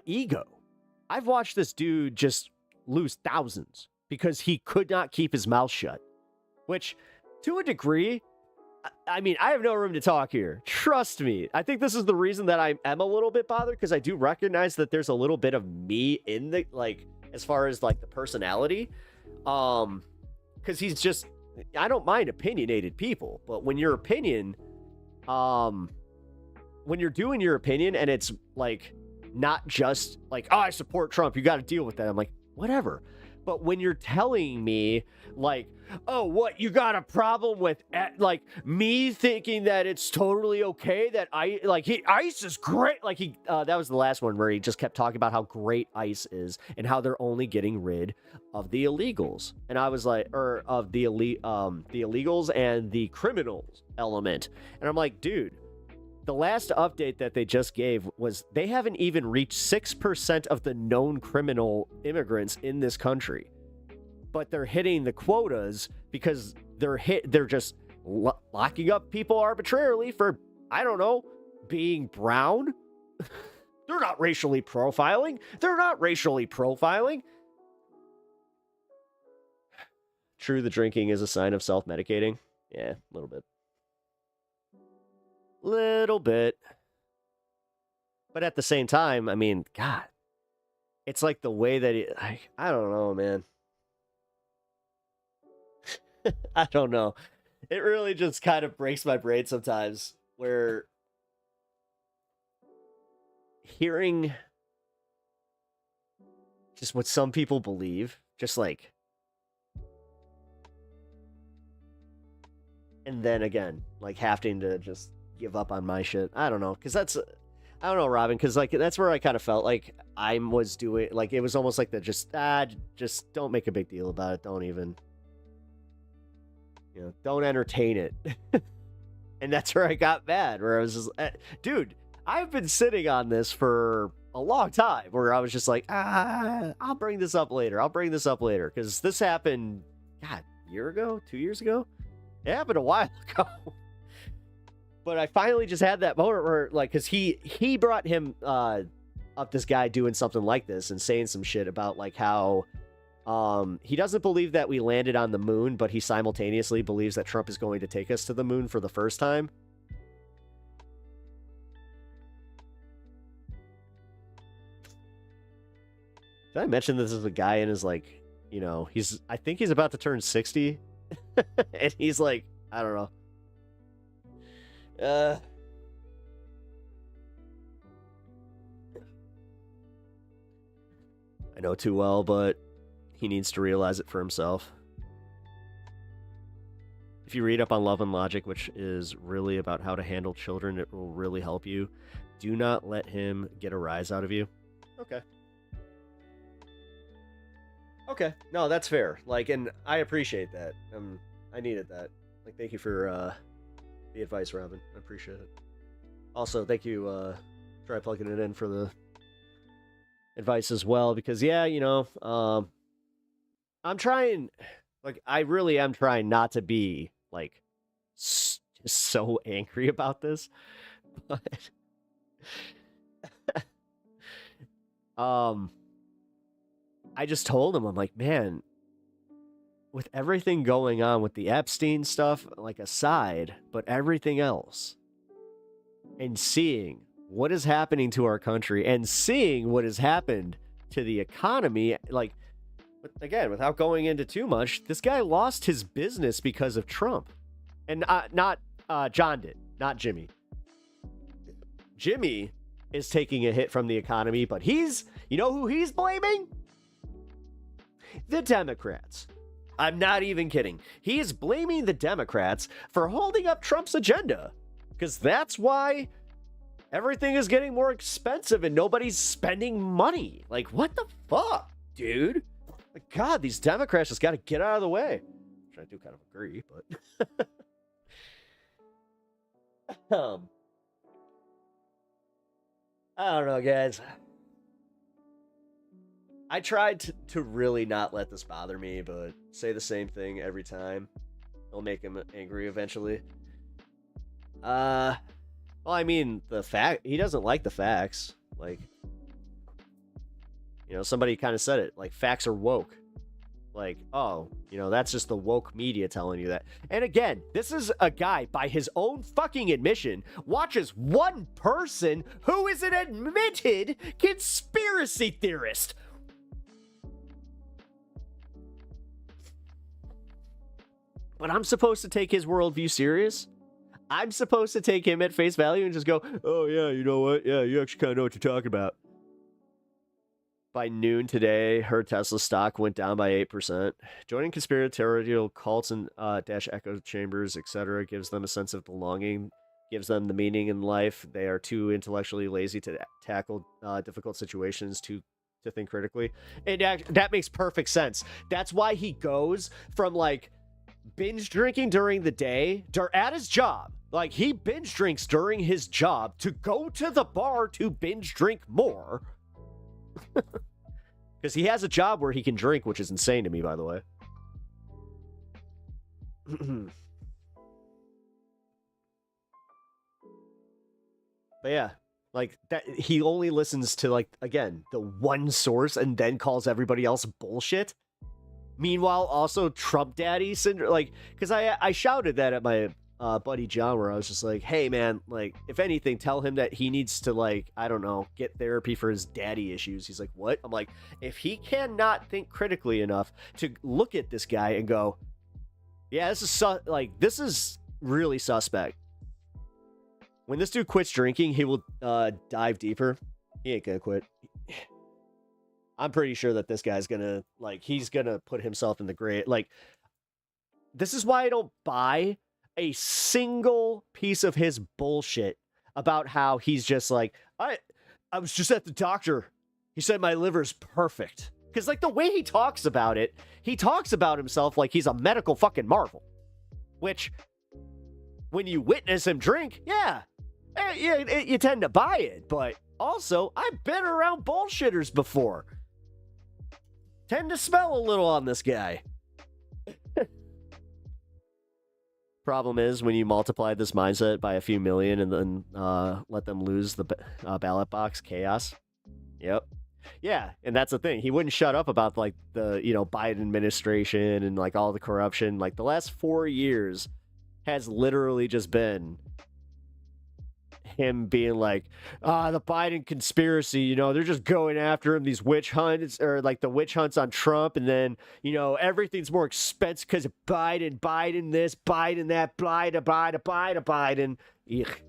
ego. I've watched this dude just lose thousands because he could not keep his mouth shut. Which, to a degree, I mean, I have no room to talk here. Trust me. I think this is the reason that I am a little bit bothered, because I do recognize that there's a little bit of me in the, like, as far as, like, the personality. Because he's just, I don't mind opinionated people, but when your opinion, when you're doing your opinion and it's, like, not just, like, oh, I support Trump, you got to deal with that. I'm like, whatever. But when you're telling me, like, oh, what, you got a problem with, like, me thinking that it's totally okay that ICE is great. Like, that was the last one where he just kept talking about how great ICE is and how they're only getting rid of the illegals. And I was like, or of the illegals and the criminals element. And I'm like, dude, the last update that they just gave was they haven't even reached 6% of the known criminal immigrants in this country. But they're hitting the quotas because they're just locking up people arbitrarily for, I don't know, being brown. They're not racially profiling. True, the drinking is a sign of self-medicating. Yeah, a little bit. But at the same time, I mean, God, it's like the way that I don't know, man. I don't know. It really just kind of breaks my brain sometimes, where hearing just what some people believe, just like, and then again, like having to just give up on my shit. I don't know, because I don't know, Robin, because like that's where I kind of felt like I was doing, like it was almost like the just don't make a big deal about it. Don't even, don't entertain it. And that's where I got mad, where I was just, dude, I've been sitting on this for a long time, where I was just like, I'll bring this up later. Because this happened, God, a year ago, 2 years ago? It happened a while ago. But I finally just had that moment where, like, because he brought him up, this guy doing something like this and saying some shit about, like, how he doesn't believe that we landed on the moon, but he simultaneously believes that Trump is going to take us to the moon for the first time. Did I mention this is a guy in his, like, I think he's about to turn 60. And he's like, I don't know. I know too well, but he needs to realize it for himself. If you read up on Love and Logic, which is really about how to handle children, it will really help you. Do not let him get a rise out of you. Okay. No, that's fair. Like, and I appreciate that. I needed that. Like, thank you for the advice, Robin. I appreciate it. Also, thank you, try plugging it in for the advice as well, because yeah, I'm trying, like, I really am trying not to be like so angry about this, but I just told him, I'm like, man, with everything going on with the Epstein stuff, like, aside, but everything else, and seeing what is happening to our country and seeing what has happened to the economy, like, again, without going into too much, this guy lost his business because of Trump. And not John did, not Jimmy. Jimmy is taking a hit from the economy, but you know who he's blaming? The Democrats. I'm not even kidding. He is blaming the Democrats for holding up Trump's agenda, because that's why everything is getting more expensive and nobody's spending money. Like, what the fuck, dude? Like, God, these Democrats just got to get out of the way. Which I do kind of agree, but I don't know, guys. I tried to really not let this bother me, but say the same thing every time. It'll make him angry eventually. Well, I mean, he doesn't like the facts. Like, somebody kind of said it. Like, facts are woke. Like, oh, that's just the woke media telling you that. And again, this is a guy, by his own fucking admission, watches one person who is an admitted conspiracy theorist. But I'm supposed to take his worldview serious? I'm supposed to take him at face value and just go, oh yeah, you know what? Yeah, you actually kind of know what you're talking about. By noon today, her Tesla stock went down by 8%. Joining conspiratorial cults and dash echo chambers, etc., gives them a sense of belonging, gives them the meaning in life. They are too intellectually lazy to tackle difficult situations, to think critically. And that makes perfect sense. That's why he goes from, like, binge drinking during the day at his job. Like, he binge drinks during his job to go to the bar to binge drink more. Because he has a job where he can drink, which is insane to me, by the way. But yeah, like, that, he only listens to, like, again, the one source and then calls everybody else bullshit. Meanwhile, also Trump daddy syndrome, like, because I shouted that at my buddy John, where I was just like, hey man, like, if anything, tell him that he needs to, like, I don't know, get therapy for his daddy issues. He's like, what? I'm like, if he cannot think critically enough to look at this guy and go, yeah, this is really suspect. When this dude quits drinking, he will dive deeper. He ain't gonna quit. I'm pretty sure that this guy's gonna, like, he's gonna put himself in the grave. Like, this is why I don't buy a single piece of his bullshit about how he's just like, I was just at the doctor. He said my liver's perfect. Because, like, the way he talks about it, he talks about himself like he's a medical fucking marvel. Which, when you witness him drink, you tend to buy it. But also, I've been around bullshitters before. Tend to smell a little on this guy. Problem is, when you multiply this mindset by a few million and then let them lose the ballot box, chaos. Yep. Yeah, and that's the thing. He wouldn't shut up about, like, the, Biden administration and, like, all the corruption. Like, the last 4 years has literally just been him being like, the Biden conspiracy, they're just going after him, these witch hunts, or like the witch hunts on Trump, and then, everything's more expensive because of Biden this, Biden that, Biden. Ugh.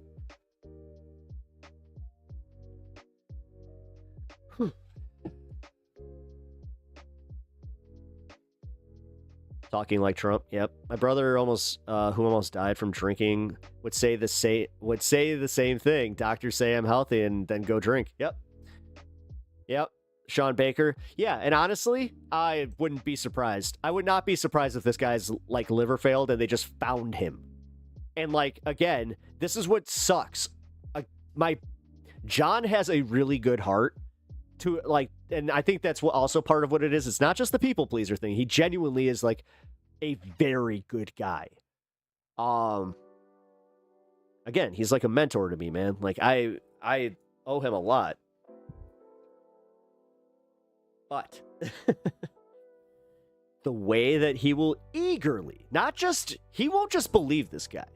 Talking like Trump. Yep. My brother who almost died from drinking would say the same thing. Doctors say I'm healthy and then go drink. Yep. Sean Baker. Yeah, and honestly, I wouldn't be surprised. I would not be surprised if this guy's, like, liver failed and they just found him. And, like, again, this is what sucks. John has a really good heart to, like, and I think that's also part of what it is. It's not just the people pleaser thing. He genuinely is, like, a very good guy. Again, he's like a mentor to me, man. Like, I owe him a lot. But the way that he will eagerly, he won't just believe this guy.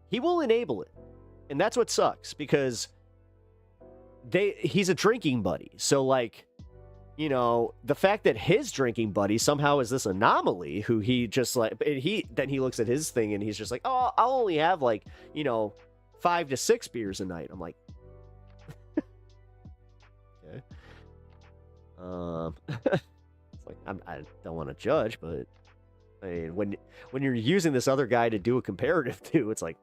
He will enable it. And that's what sucks, because he's a drinking buddy. So, like, the fact that his drinking buddy somehow is this anomaly who he just, like, then he looks at his thing and he's just like, oh, I'll only have, like, 5 to 6 beers a night. I'm like, okay. It's like, I don't want to judge, but I mean, when you're using this other guy to do a comparative to, it's like,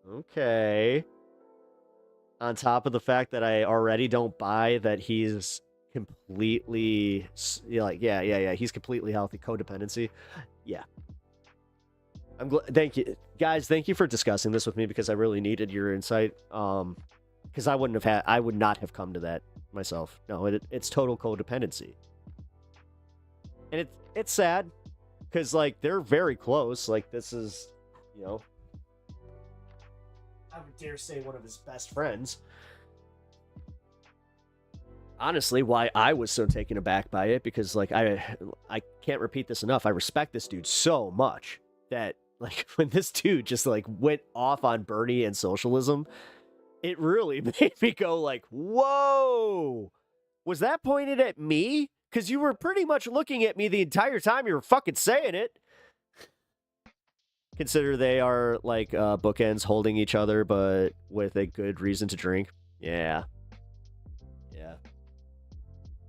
okay. On top of the fact that I already don't buy that he's completely, like, he's completely healthy. Codependency. Yeah. Thank you, guys. Thank you for discussing this with me, because I really needed your insight. because I would not have come to that myself. No, it's total codependency. And it's sad, because, like, they're very close. Like, this is, you know, I would dare say one of his best friends. Honestly, why I was so taken aback by it, because, like, I can't repeat this enough. I respect this dude so much that, like, when this dude just, like, went off on Bernie and socialism, it really made me go, like, whoa, was that pointed at me? Because you were pretty much looking at me the entire time you were fucking saying it. Consider they are, like, bookends holding each other, but with a good reason to drink. Yeah. Yeah.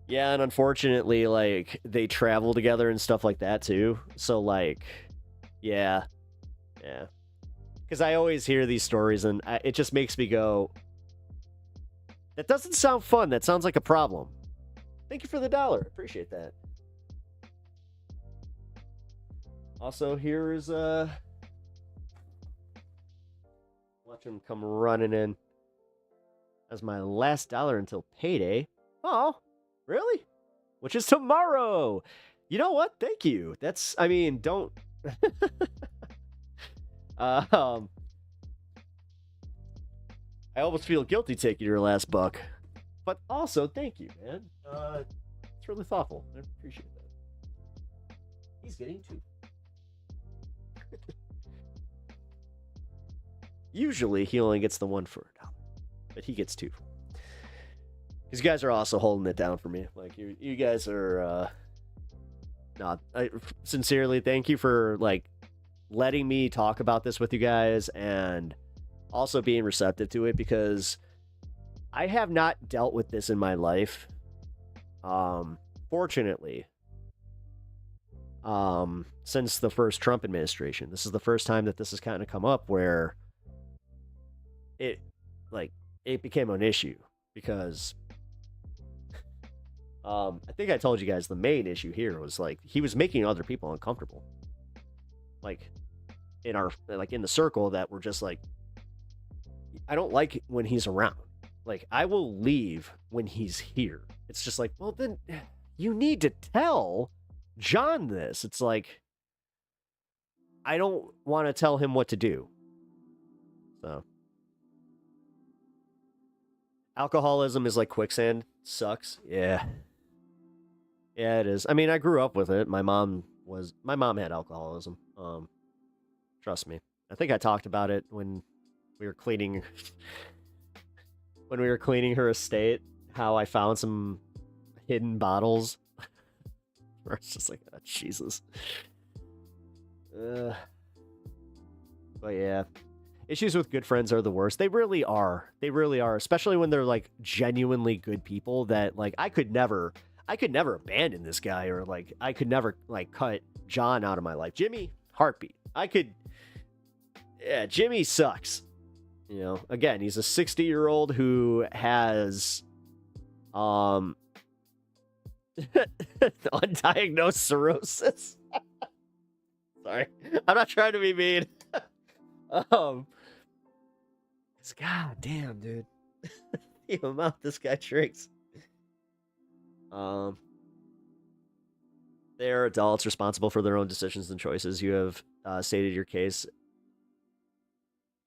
Yeah, and unfortunately, like, they travel together and stuff like that, too. So, like, yeah. Yeah. Because I always hear these stories, and it just makes me go, that doesn't sound fun. That sounds like a problem. Thank you for the $1. Appreciate that. Also, here's, watch him come running in. That's my last $1 until payday. Oh, really? Which is tomorrow. You know what? Thank you. That's, I mean, don't... I almost feel guilty taking your last $1. But also, thank you, man. It's really thoughtful. I appreciate that. He's getting 2. Usually, he only gets the 1 for $1. But he gets 2. These guys are also holding it down for me. Like, you guys are, sincerely, thank you for, like, letting me talk about this with you guys and also being receptive to it, because I have not dealt with this in my life. Fortunately, since the first Trump administration, this is the first time that this has kind of come up where it became an issue, because I think I told you guys the main issue here was, like, he was making other people uncomfortable. Like, in the circle that we're just like, I don't like when he's around. Like, I will leave when he's here. It's just like, well, then you need to tell John this. It's like, I don't want to tell him what to do. So, alcoholism is like quicksand. Sucks. Yeah. Yeah, it is. I mean, I grew up with it. My mom had alcoholism. Trust me. I think I talked about it when we were cleaning her estate, how I found some hidden bottles. Where it's just like, oh, Jesus. But yeah. Issues with good friends are the worst. They really are. They really are. Especially when they're, like, genuinely good people that, like, I could never abandon this guy, or, like, I could never, like, cut John out of my life. Jimmy, heartbeat. Yeah, Jimmy sucks. You know, again, he's a 60-year-old who has undiagnosed cirrhosis. Sorry. I'm not trying to be mean. God damn, dude. The amount this guy drinks. They're adults responsible for their own decisions and choices. You have stated your case.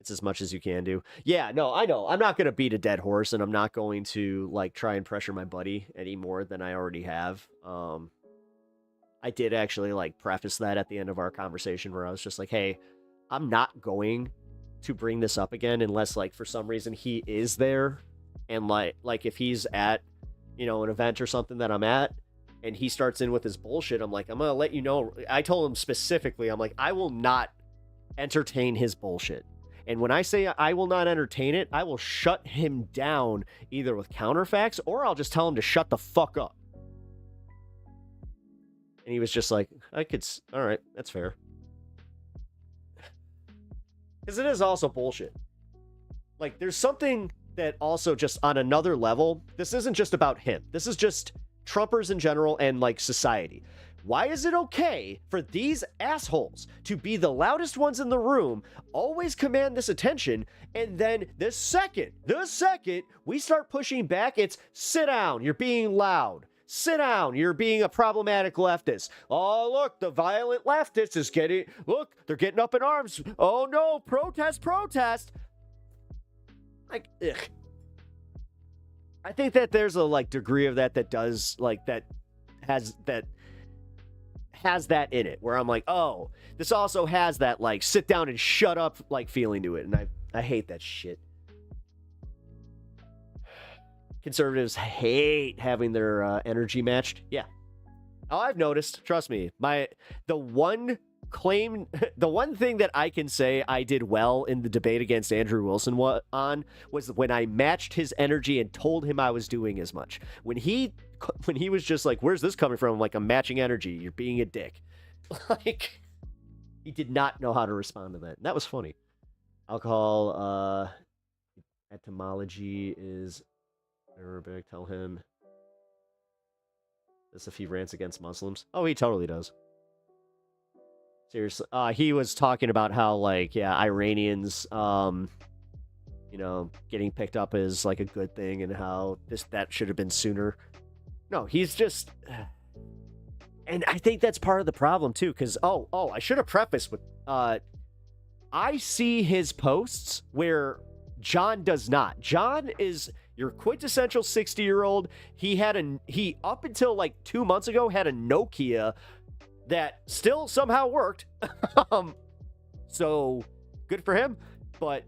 It's as much as you can do. Yeah, no, I know. I'm not going to beat a dead horse, and I'm not going to, like, try and pressure my buddy any more than I already have. I did actually, like, preface that at the end of our conversation, where I was just like, hey, I'm not going to bring this up again unless, like, for some reason he is there, and like if he's at, you know, an event or something that I'm at, and he starts in with his bullshit, I'm like, I'm gonna let you know. I told him specifically, I'm like, I will not entertain his bullshit. And when I say I will not entertain it, I will shut him down either with counterfacts, or I'll just tell him to shut the fuck up. And he was just like, all right, that's fair. Because it is also bullshit. Like, there's something that also just on another level, this isn't just about him. This is just Trumpers in general and, like, society. Why is it okay for these assholes to be the loudest ones in the room, always command this attention, and then the second we start pushing back, it's sit down, you're being loud. Sit down, you're being a problematic leftist. Oh, look, the violent leftist is getting, look, they're getting up in arms. Oh no, protest. Like, ugh. I think that there's a like degree of that does like that has that in it, where I'm like, oh, this also has that like sit down and shut up like feeling to it, and I hate that shit. Conservatives hate having their energy matched. Yeah. Oh, I've noticed. Trust me. The one thing that I can say I did well in the debate against Andrew Wilson was when I matched his energy and told him I was doing as much. When he was just like, where's this coming from? I'm like, I'm matching energy. You're being a dick. Like, he did not know how to respond to that. And that was funny. Alcohol, etymology is Arabic. Tell him this if he rants against Muslims. Oh, he totally does. Seriously. He was talking about how, like, yeah, Iranians, getting picked up is like a good thing, and how that should have been sooner. No, he's just, and I think that's part of the problem too, because I should have prefaced with, I see his posts where John does not. John is your quintessential 60-year-old. He up until like 2 months ago had a Nokia that still somehow worked. So good for him. But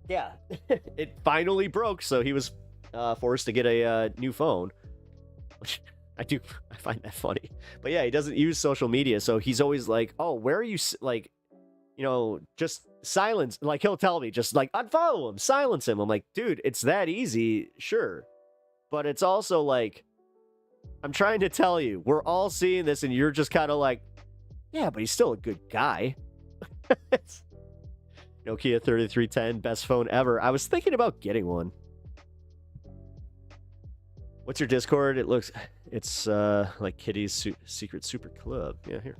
yeah, it finally broke, so he was forced to get a new phone. Which I find that funny. But yeah, he doesn't use social media, so he's always like, oh, where are you, like, just silence. Like, he'll tell me, just like, unfollow him, silence him. I'm like, dude, it's that easy, sure. But it's also like, I'm trying to tell you, we're all seeing this, and you're just kind of like, yeah, but he's still a good guy. Nokia 3310, best phone ever. I was thinking about getting one. What's your Discord? It's like Kitty's secret super club. Yeah, here.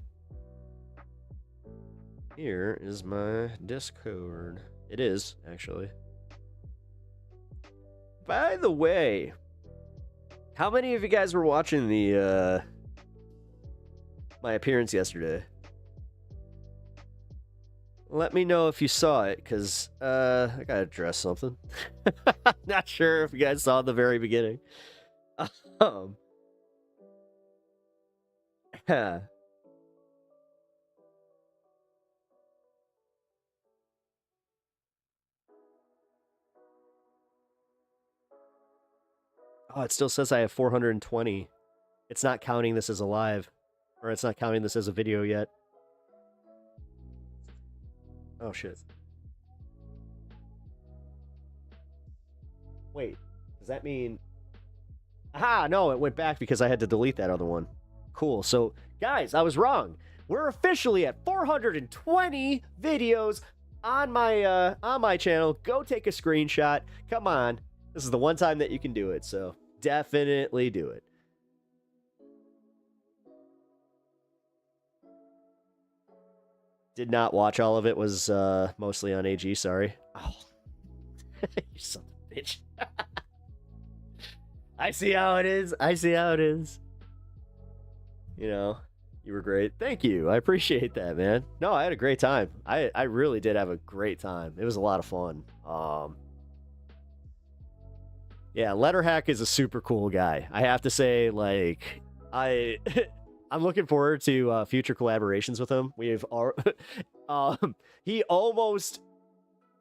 Here is my Discord. It is, actually. By the way, how many of you guys were watching the my appearance yesterday? Let me know if you saw it, because I gotta address something. Not sure if you guys saw the very beginning. Oh, it still says I have 420. It's not counting this as a live. Or it's not counting this as a video yet. Oh, shit. Wait, does that mean... Aha, no, it went back because I had to delete that other one. Cool, so, guys, I was wrong. We're officially at 420 videos on my channel. Go take a screenshot. Come on. This is the one time that you can do it, so definitely do it. Did not watch all of it. Was mostly on AG, sorry. Oh. You son of a bitch. I see how it is. You were great. Thank you. I appreciate that, man. No, I had a great time. I really did have a great time. It was a lot of fun. Yeah, Letterhack is a super cool guy. I have to say, like, I'm looking forward to future collaborations with him. He almost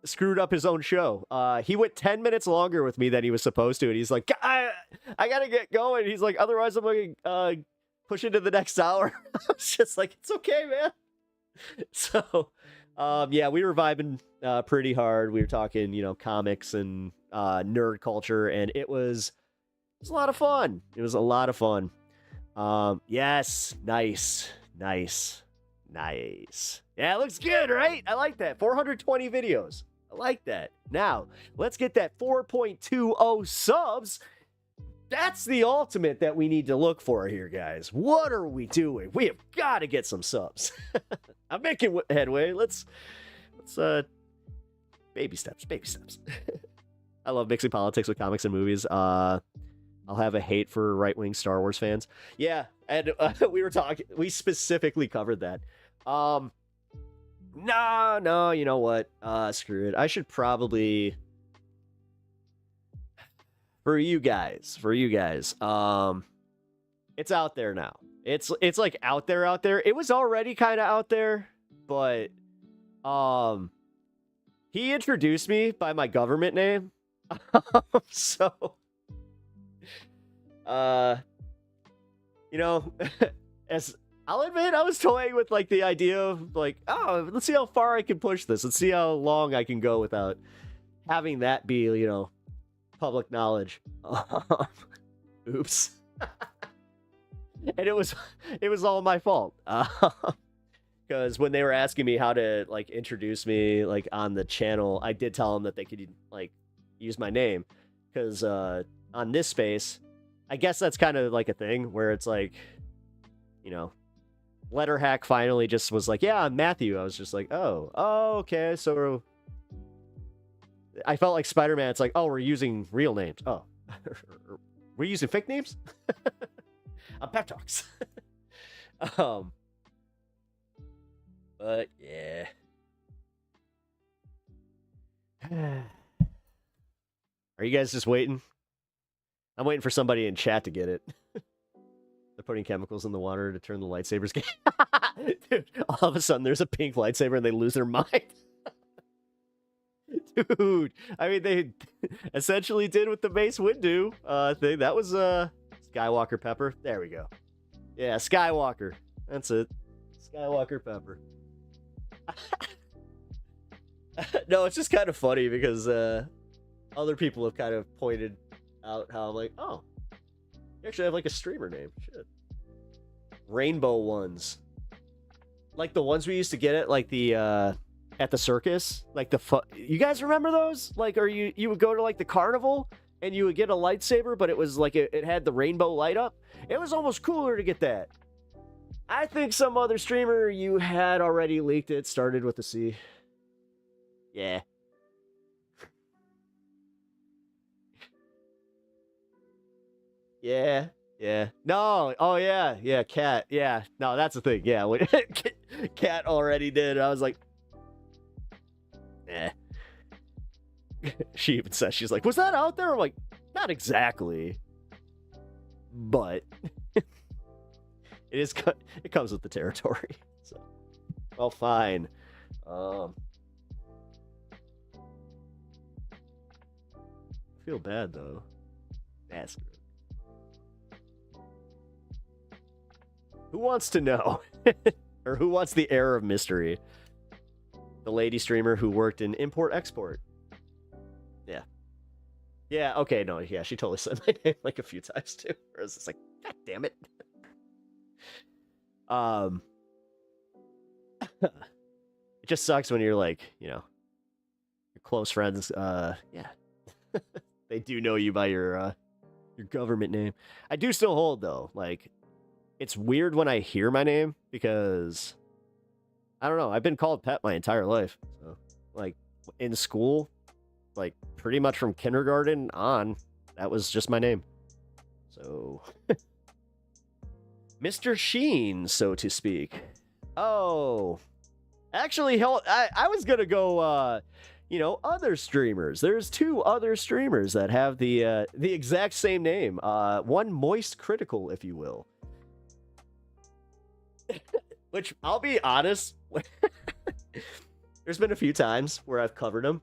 screwed up his own show. He went 10 minutes longer with me than he was supposed to, and he's like, I gotta get going. He's like, otherwise I'm gonna push into the next hour. I was just like, it's okay, man. So, yeah, we were vibing pretty hard. We were talking, comics and nerd culture, and it was a lot of fun. It was a lot of fun. Yes, nice. Yeah, it looks good, right? I like that. 420 videos. I like that. Now, let's get that 4.20 subs. That's the ultimate that we need to look for here, guys. What are we doing? We have got to get some subs. I'm making headway. Let's baby steps, baby steps. I love mixing politics with comics and movies. I'll have a hate for right-wing Star Wars fans. Yeah, and we specifically covered that. No, you know what? Screw it. I should probably for you guys. It's out there now. It's like out there. It was already kind of out there, but he introduced me by my government name. So you know, as I'll admit, I was toying with like the idea of like, oh, let's see how far I can push this. Let's see how long I can go without having that be, you know, public knowledge. Oops. And it was all my fault. Because when they were asking me how to like introduce me like on the channel, I did tell them that they could like use my name. Because on this space, I guess that's kind of like a thing where it's like, you know, Letterhack finally just was like, yeah, I'm Matthew. I was just like, oh, okay. So I felt like Spider-Man. It's like, oh, we're using real names. Oh, we're using fake names? On Pep Talks. But yeah. Are you guys just waiting? I'm waiting for somebody in chat to get it. They're putting chemicals in the water to turn the lightsabers gay. Dude, all of a sudden there's a pink lightsaber and they lose their mind. Dude, I mean, they essentially did with the Mace Windu thing. That was Skywalker Pepper. There we go. Yeah, Skywalker. That's it. Skywalker Pepper. No, it's just kind of funny because other people have kind of pointed out how I'm like, oh, you actually have like a streamer name. Shit. Rainbow ones. Like the ones we used to get at like the at the circus. Like you guys remember those? Like, or you would go to like the carnival and you would get a lightsaber, but it was like it had the rainbow light up. It was almost cooler to get that. I think some other streamer you had already leaked it, started with a C. Yeah. Yeah. No. Oh, yeah. Cat. Yeah. No, that's the thing. Yeah. Cat already did. I was like, eh. She even says, she's like, was that out there? I'm like, not exactly. But it comes with the territory. So, well, fine. I feel bad though. That's good. Who wants to know? Or who wants the air of mystery? The lady streamer who worked in import-export. Yeah. Yeah, okay, no, yeah, she totally said my name like a few times too. I was just like, God damn it. It just sucks when you're like, you know, your close friends, yeah. They do know you by your government name. I do still hold though, like, it's weird when I hear my name because I don't know. I've been called Pet my entire life. So, like in school, like pretty much from kindergarten on, that was just my name. So, Mr. Sheen, so to speak. Oh, actually, I was gonna go. You know, other streamers. There's two other streamers that have the exact same name. One Moist Critical, if you will. Which, I'll be honest, there's been a few times where I've covered him.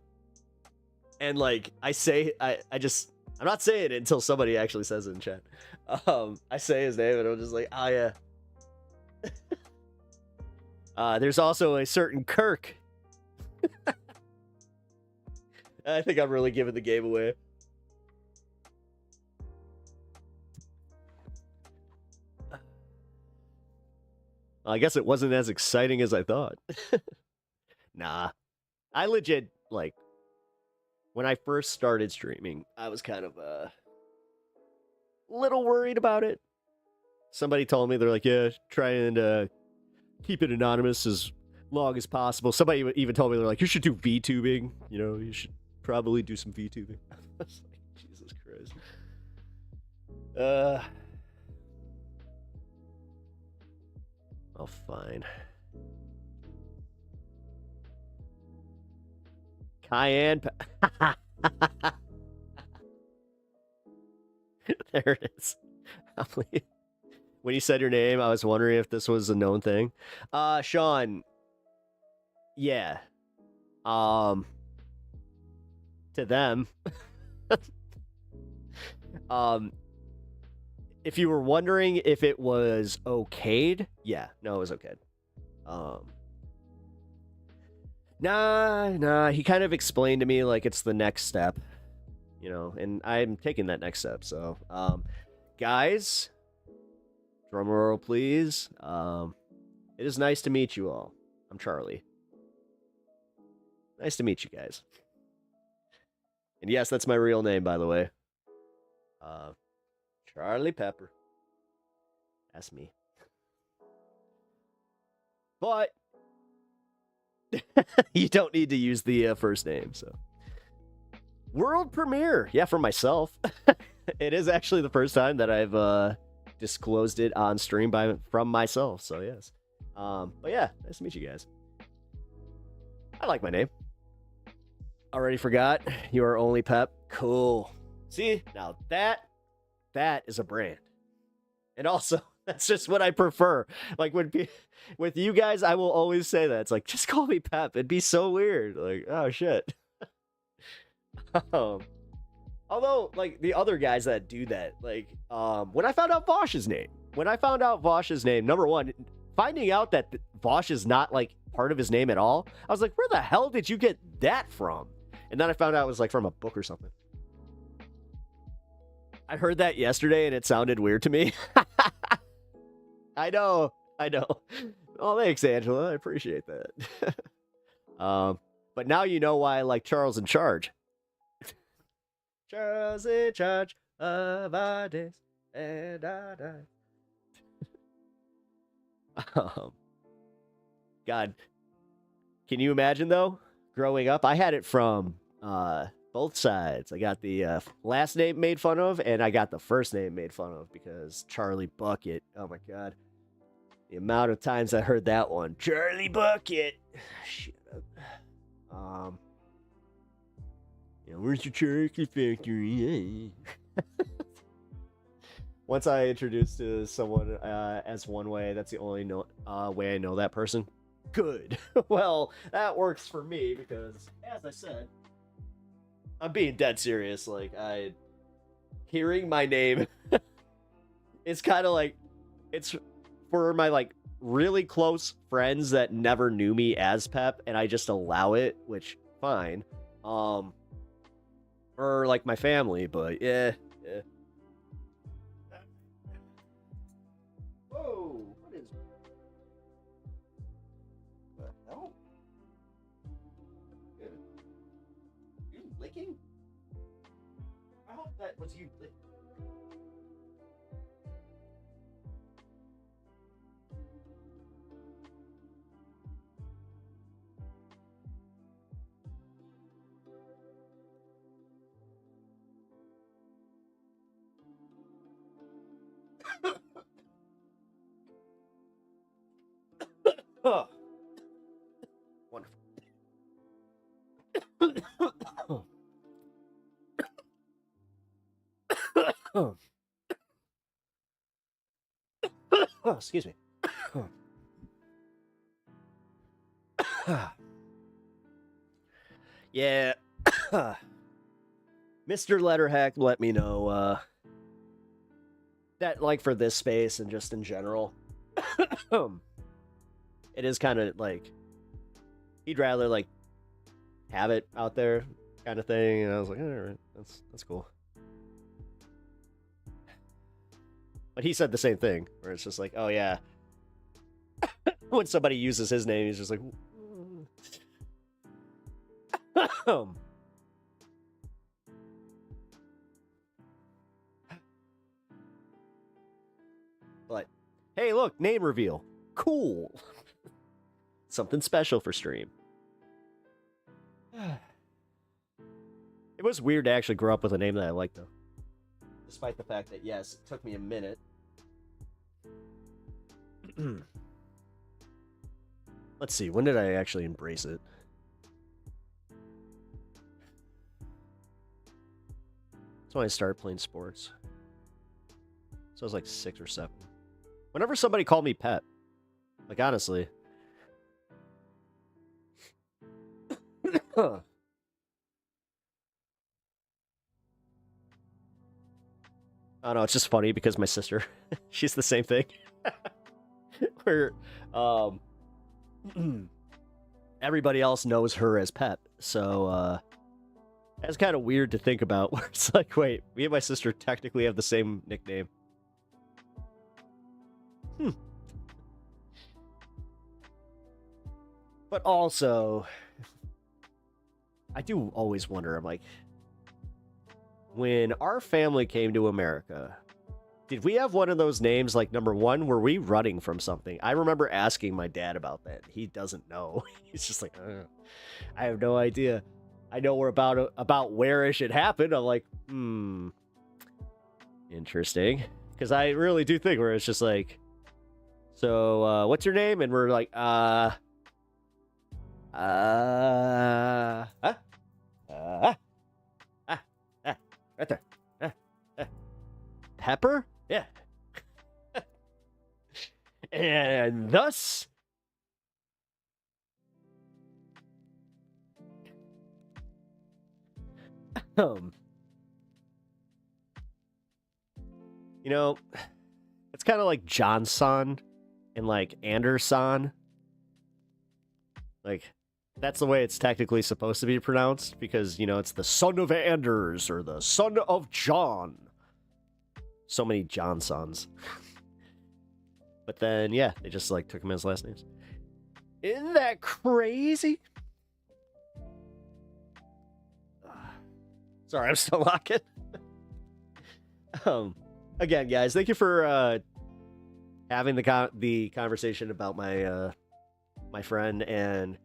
And, like, I'm not saying it until somebody actually says it in chat. I say his name and I'm just like, oh, yeah. There's also a certain Kirk. I think I'm really giving the game away. I guess it wasn't as exciting as I thought. Nah. I legit, like, when I first started streaming, I was kind of, little worried about it. Somebody told me, they're like, yeah, try and keep it anonymous as long as possible. Somebody even told me, they're like, you should do VTubing. You know, you should probably do some VTubing. I was like, Jesus Christ. Oh, fine. Cayenne. There it is. When you said your name, I was wondering if this was a known thing. Sean. Yeah. To them. If you were wondering if it was okayed, yeah, no, it was okayed. Nah, he kind of explained to me like it's the next step, you know, and I'm taking that next step. So, guys, drum roll, please. It is nice to meet you all. I'm Charlie. Nice to meet you guys. And yes, that's my real name, by the way. Charlie Pepper. That's me. But you don't need to use the first name, so. World premiere. Yeah, for myself. It is actually the first time that I've disclosed it on stream from myself, so yes. But yeah, nice to meet you guys. I like my name. Already forgot. You are only Pep. Cool. See, now that is a brand. And also, that's just what I prefer. Like, with you guys, I will always say that. It's like, just call me Pep. It'd be so weird. Like, oh, shit. Although, like, the other guys that do that, like, when I found out Vosh's name, number one, finding out that Vosh is not, like, part of his name at all, I was like, where the hell did you get that from? And then I found out it was, like, from a book or something. I heard that yesterday, and it sounded weird to me. I know. Oh, thanks, Angela. I appreciate that. But now you know why I like Charles in Charge. Charles in charge of our days and our nights. God, can you imagine though? Growing up, I had it from both sides. I got the last name made fun of, and I got the first name made fun of because Charlie Bucket. Oh my God, the amount of times I heard that one, Charlie Bucket. Shut up. You know, where's your chocolate factory? Once I introduced to someone as one way, that's the only way I know that person. Good. Well, that works for me because, as I said, I'm being dead serious. Like, hearing my name, it's kind of like, it's for my, like, really close friends that never knew me as Pep, and I just allow it, which, fine. Or, like, my family, but, yeah. Whoa, what is... What the hell? You licking? I hope that was you licking. Oh. Wonderful. Oh, excuse me. Yeah. Mr. Letterhack let me know that, like, for this space and just in general, it is kind of like he'd rather, like, have it out there kind of thing. And I was like, all right, that's cool. But he said the same thing, where it's just like, oh yeah, when somebody uses his name, he's just like, But hey, look, name reveal. Cool. Something special for stream. It was weird to actually grow up with a name that I liked, though. Despite the fact that, yes, it took me a minute. Let's see, when did I actually embrace it? That's when I started playing sports. So I was like 6 or 7. Whenever somebody called me pet, like honestly. I don't know, it's just funny because my sister, she's the same thing. Where everybody else knows her as Pet. So that's kind of weird to think about. Where it's like, wait, me and my sister technically have the same nickname. But also, I do always wonder, I'm like, when our family came to America, did we have one of those names, like, number one, were we running from something? I remember asking my dad about that. He doesn't know. He's just like, I have no idea. I know we're about where-ish it happened. I'm like, interesting. Because I really do think where it's just like, so, what's your name? And we're like, huh? Right there. Pepper? Yeah. And thus... You know, it's kind of like Johnson and like Anderson. Like, that's the way it's technically supposed to be pronounced because, you know, it's the son of Anders or the son of John. So many Johnsons. But then, yeah, they just, like, took him as last names. Isn't that crazy? Sorry, I'm still locking. Again, guys, thank you for having the conversation about my my friend and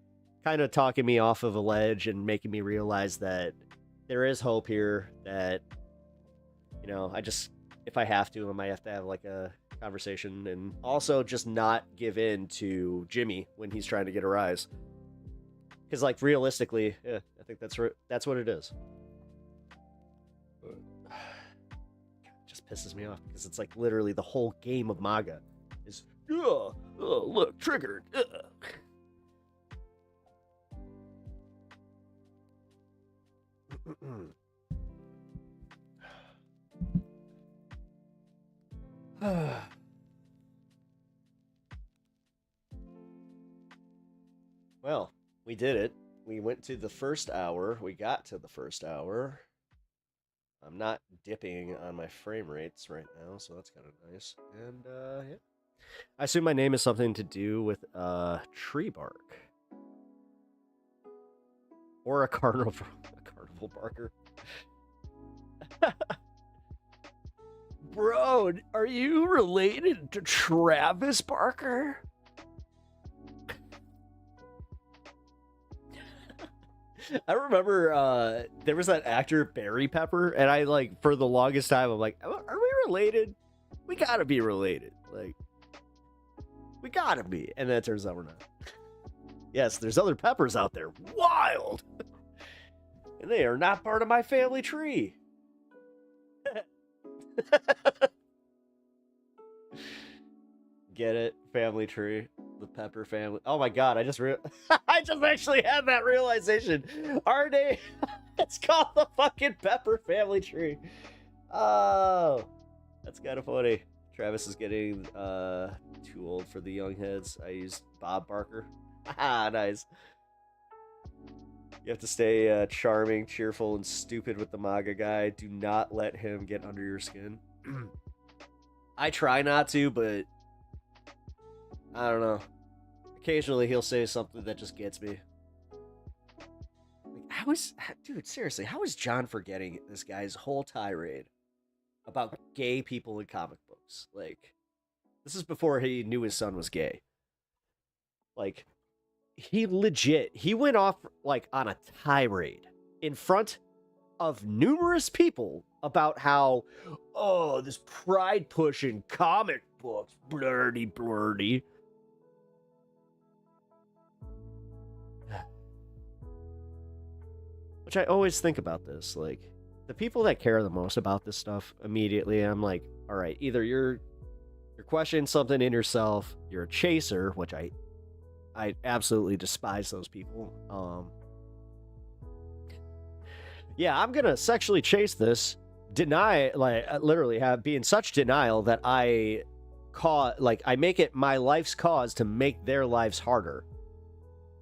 kind of talking me off of a ledge and making me realize that there is hope here, that, you know, if I have to, I might have to have like a conversation and also just not give in to Jimmy when he's trying to get a rise. Because, like, realistically, yeah, I think that's what it is. It just pisses me off because it's like literally the whole game of MAGA is, oh, look, triggered. Well, we did it. We went to the first hour. We got to the first hour. I'm not dipping on my frame rates right now, so that's kind of nice. And, yeah. I assume my name is something to do with, tree bark. Or a carnival barker. Bro, are you related to Travis Barker? I remember there was that actor Barry Pepper, and I, like, for the longest time, I'm like, are we related? We gotta be related. Like, we gotta be. And then it turns out we're not. Yes, there's other Peppers out there. Wild! And they are not part of my family tree. Get it? Family tree. The Pepper family. Oh my god, I just actually had that realization. Our name, it's called the fucking Pepper family tree. Oh, that's kind of funny. Travis is getting too old for the young heads. I used Bob Barker. Ah, nice. You have to stay charming, cheerful, and stupid with the MAGA guy. Do not let him get under your skin. I try not to, but I don't know. Occasionally he'll say something that just gets me. Like, dude, seriously, how is John forgetting this guy's whole tirade about gay people in comic books? Like, This is before he knew his son was gay. Like, he went off like on a tirade in front of numerous people about how, oh, this pride push in comic books, blurdy blurdy. Which I always think about this, like, the people that care the most about this stuff, immediately I'm like, all right, either you're questioning something in yourself, you're a chaser, which I absolutely despise those people. Yeah, I'm gonna sexually chase this, deny, like, literally be in such denial that I make it my life's cause to make their lives harder.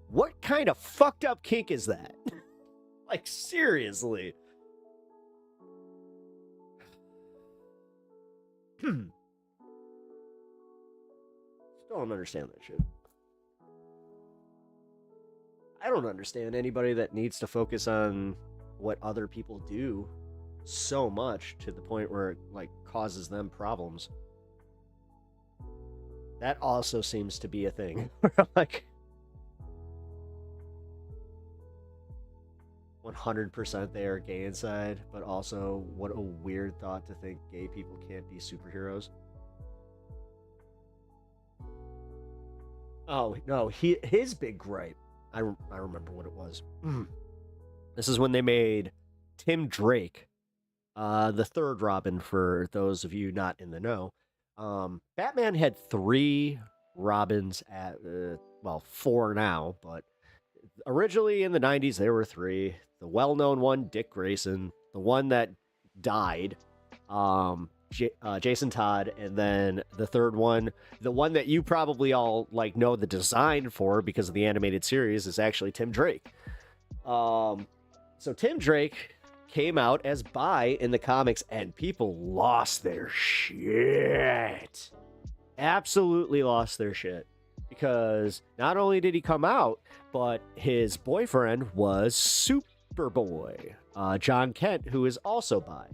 What kind of fucked up kink is that? Like, seriously. Still don't understand that shit. I don't understand anybody that needs to focus on what other people do so much to the point where it, like, causes them problems. That also seems to be a thing. Like, 100% they are gay inside, but also, what a weird thought to think gay people can't be superheroes. Oh, no, his big gripe, I remember what it was. This is when they made Tim Drake, the third Robin, for those of you not in the know. Batman had 3 Robins at, well, 4 now, but originally in the 90s there were 3. The well-known one, Dick Grayson, the one that died, Jason Todd, and then the third one, the one that you probably all like know the design for because of the animated series, is actually Tim Drake. So Tim Drake came out as bi in the comics, and people lost their shit. Absolutely lost their shit. Because not only did he come out, but his boyfriend was Superboy, John Kent, who is also bi.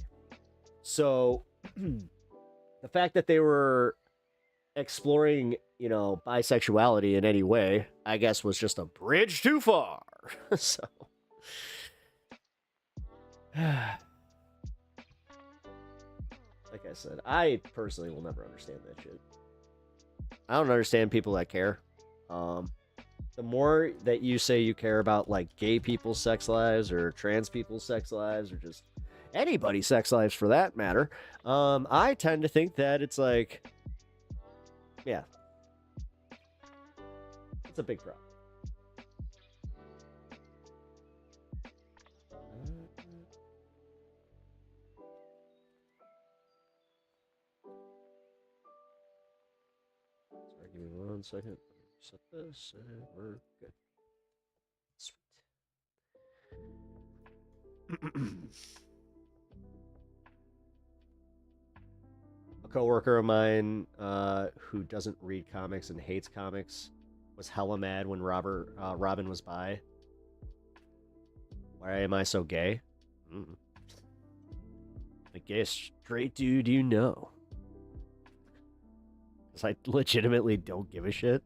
So the fact that they were exploring, you know, bisexuality in any way, I guess, was just a bridge too far. So, like I said, I personally will never understand that shit. I don't understand people that care. The more that you say you care about, like, gay people's sex lives or trans people's sex lives or just anybody's sex lives for that matter, I tend to think that it's like, yeah, it's a big problem. Sorry, give me 1 second. Set this and we're good. Sweet. A coworker of mine who doesn't read comics and hates comics was hella mad when Robin was bi. Why am I so gay? The gayest straight dude you know. Because I legitimately don't give a shit.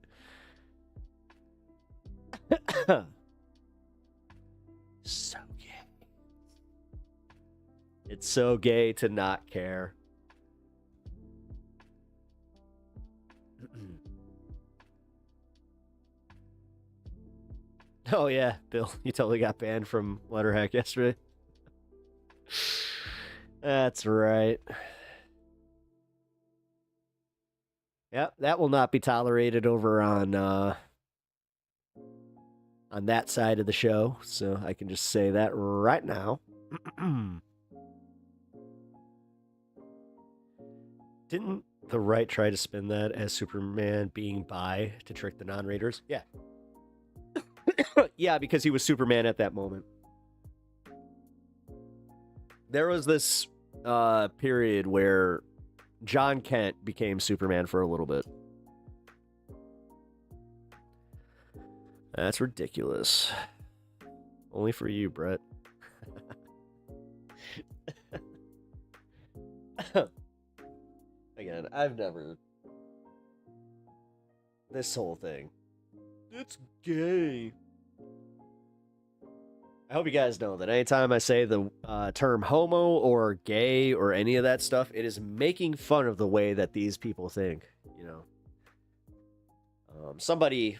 So gay. It's so gay to not care. Oh yeah, Bill, you totally got banned from Letterhack yesterday. That's right. Yep, that will not be tolerated over on that side of the show, so I can just say that right now. Didn't the right try to spin that as Superman being bi to trick the non-raiders? Yeah. Yeah, because he was Superman at that moment. There was this period where John Kent became Superman for a little bit. That's ridiculous. Only for you, Brett. Again, I've never this whole thing. It's gay. I hope you guys know that anytime I say the term homo or gay or any of that stuff, it is making fun of the way that these people think, you know. Somebody,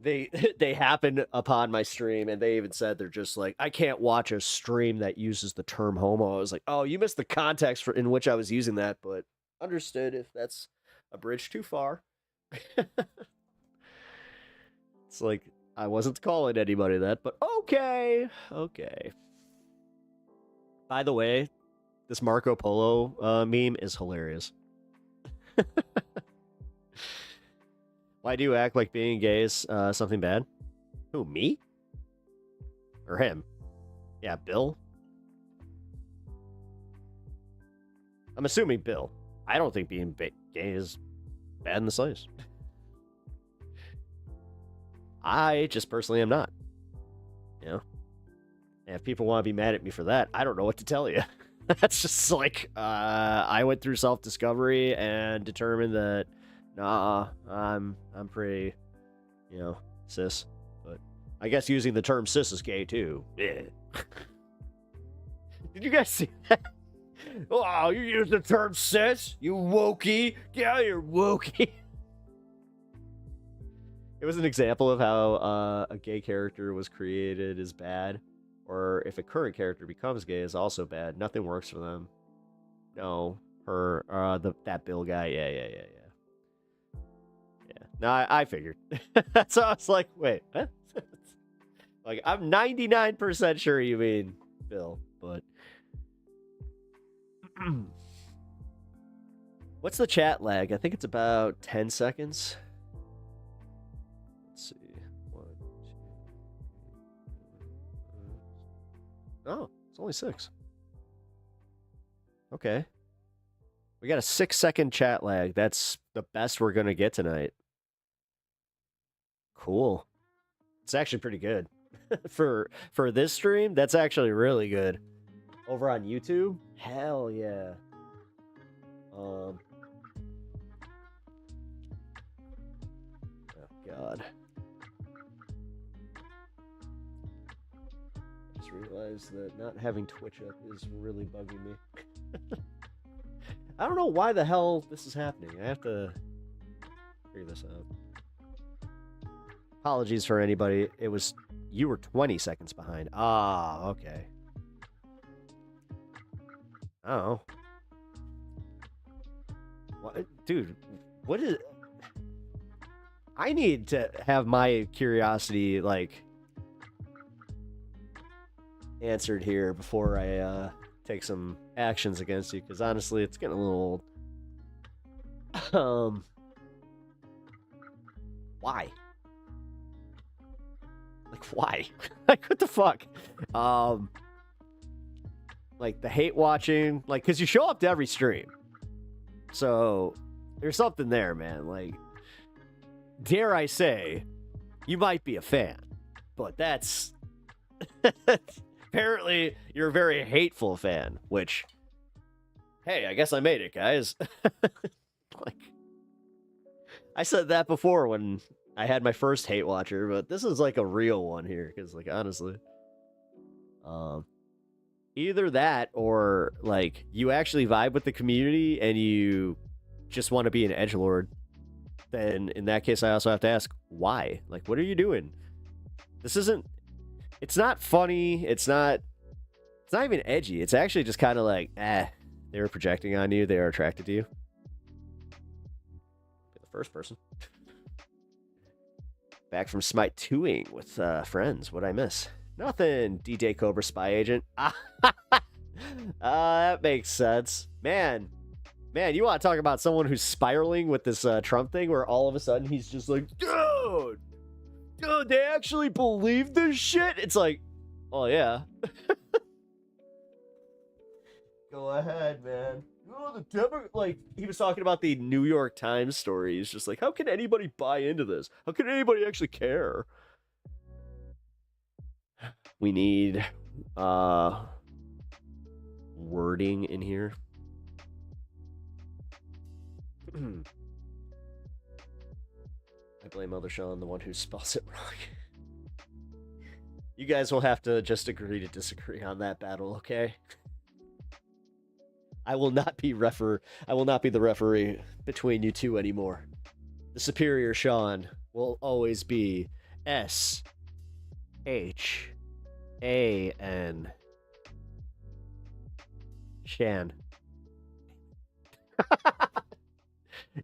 they they happened upon my stream and they even said they're just like, I can't watch a stream that uses the term homo. I was like, oh, you missed the context in which I was using that, but understood if that's a bridge too far. It's like, I wasn't calling anybody that, but okay. Okay. By the way, this Marco Polo meme is hilarious. Why do you act like being gay is something bad? Who, me? Or him? Yeah, Bill? I'm assuming Bill. I don't think being gay is bad in the slightest. I just personally am not. You know? And if people want to be mad at me for that, I don't know what to tell you. That's just like, I went through self-discovery and determined that, nah, I'm pretty, you know, cis. But I guess using the term cis is gay too. Yeah. Did you guys see that? Oh, you use the term cis? You wokey? Yeah, you're wokey. It was an example of how a gay character was created as bad, or if a current character becomes gay is also bad. Nothing works for them. No, that Bill guy. Yeah. No, I figured. So I was like, wait, what? Like, I'm 99% sure you mean Bill, but what's the chat lag? I think it's about 10 seconds. Let's see. 1, 2, 3, 4, 5. Oh, it's only 6. Okay. We got a 6-second chat lag. That's the best we're going to get tonight. Cool. It's actually pretty good. For this stream, that's actually really good. Over on YouTube? Hell yeah. Oh God. I just realized that not having Twitch up is really bugging me. I don't know why the hell this is happening. I have to figure this out. Apologies for anybody. You were 20 seconds behind. Ah, okay. Oh. What? Dude, what is... I need to have my curiosity, like, answered here before I take some actions against you, because honestly, it's getting a little old. Why? Like, why? Like, what the fuck? Like, the hate watching, like, because you show up to every stream. So, there's something there, man. Like, dare I say, you might be a fan, but that's... Apparently, you're a very hateful fan, which... Hey, I guess I made it, guys. Like, I said that before when I had my first hate watcher, but this is like a real one here, because, like, honestly... Either that, or, like, you actually vibe with the community and you just want to be an edgelord. Then, in that case, I also have to ask, why? Like, what are you doing? This isn't... It's not funny. It's not even edgy. It's actually just kind of like, they were projecting on you. They are attracted to you. The first person. Back from Smite 2ing with friends. What'd I miss? Nothing, DJ Cobra Spy Agent. That makes sense. Man, you want to talk about someone who's spiraling with this Trump thing where all of a sudden he's just like, dude, they actually believe this shit? It's like, oh, yeah. Go ahead, man. Oh, like, he was talking about the New York Times story. He's just like, how can anybody buy into this? How can anybody actually care? We need wording in here. I blame Other Sean, the one who spells it wrong. You guys will have to just agree to disagree on that battle, okay? I will not be the referee between you two anymore. The superior Sean will always be S-H-A-N. Shan.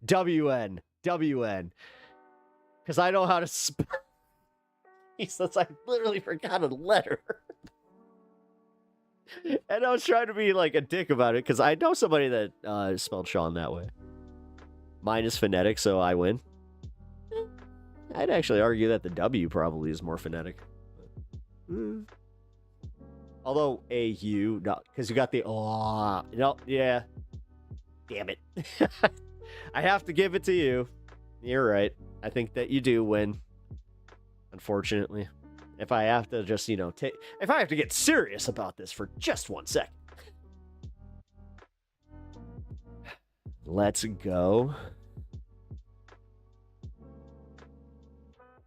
W-N. W-N. Because I know how to spell. He says I literally forgot a letter. And I was trying to be like a dick about it because I know somebody that spelled Sean that way. Mine is phonetic, so I win. I'd actually argue that the W probably is more phonetic. Although A-U, no, because you got the no, yeah. Damn it. I have to give it to you. You're right. I think that you do win. Unfortunately. If I have to just, if I have to get serious about this for just 1 second. Let's go.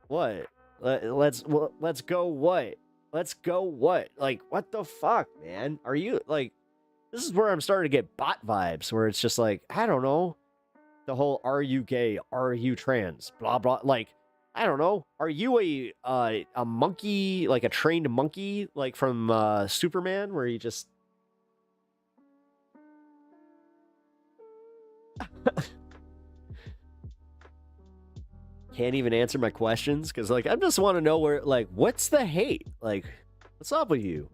What? Let's go what? Let's go what? Like, what the fuck, man? Are you, like, this is where I'm starting to get bot vibes, where it's just like, I don't know, the whole are you gay, are you trans, blah, blah, like, I don't know, are you a monkey, like a trained monkey, like from Superman, where you just... Can't even answer my questions, because, like, I just want to know where, like, what's the hate? Like, what's up with you?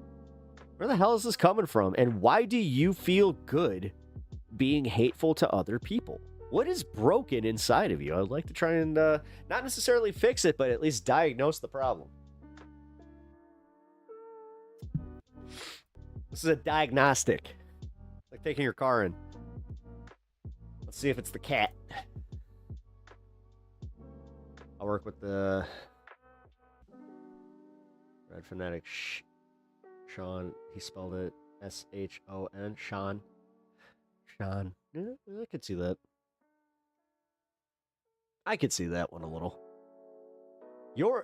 Where the hell is this coming from? And why do you feel good being hateful to other people? What is broken inside of you? I'd like to try and, not necessarily fix it, but at least diagnose the problem. This is a diagnostic. Like taking your car in. Let's see if it's the cat. I'll work with the Red Fanatic Sean. He spelled it S-H-O-N. Sean. Sean. Yeah, I could see that. I could see that one a little. I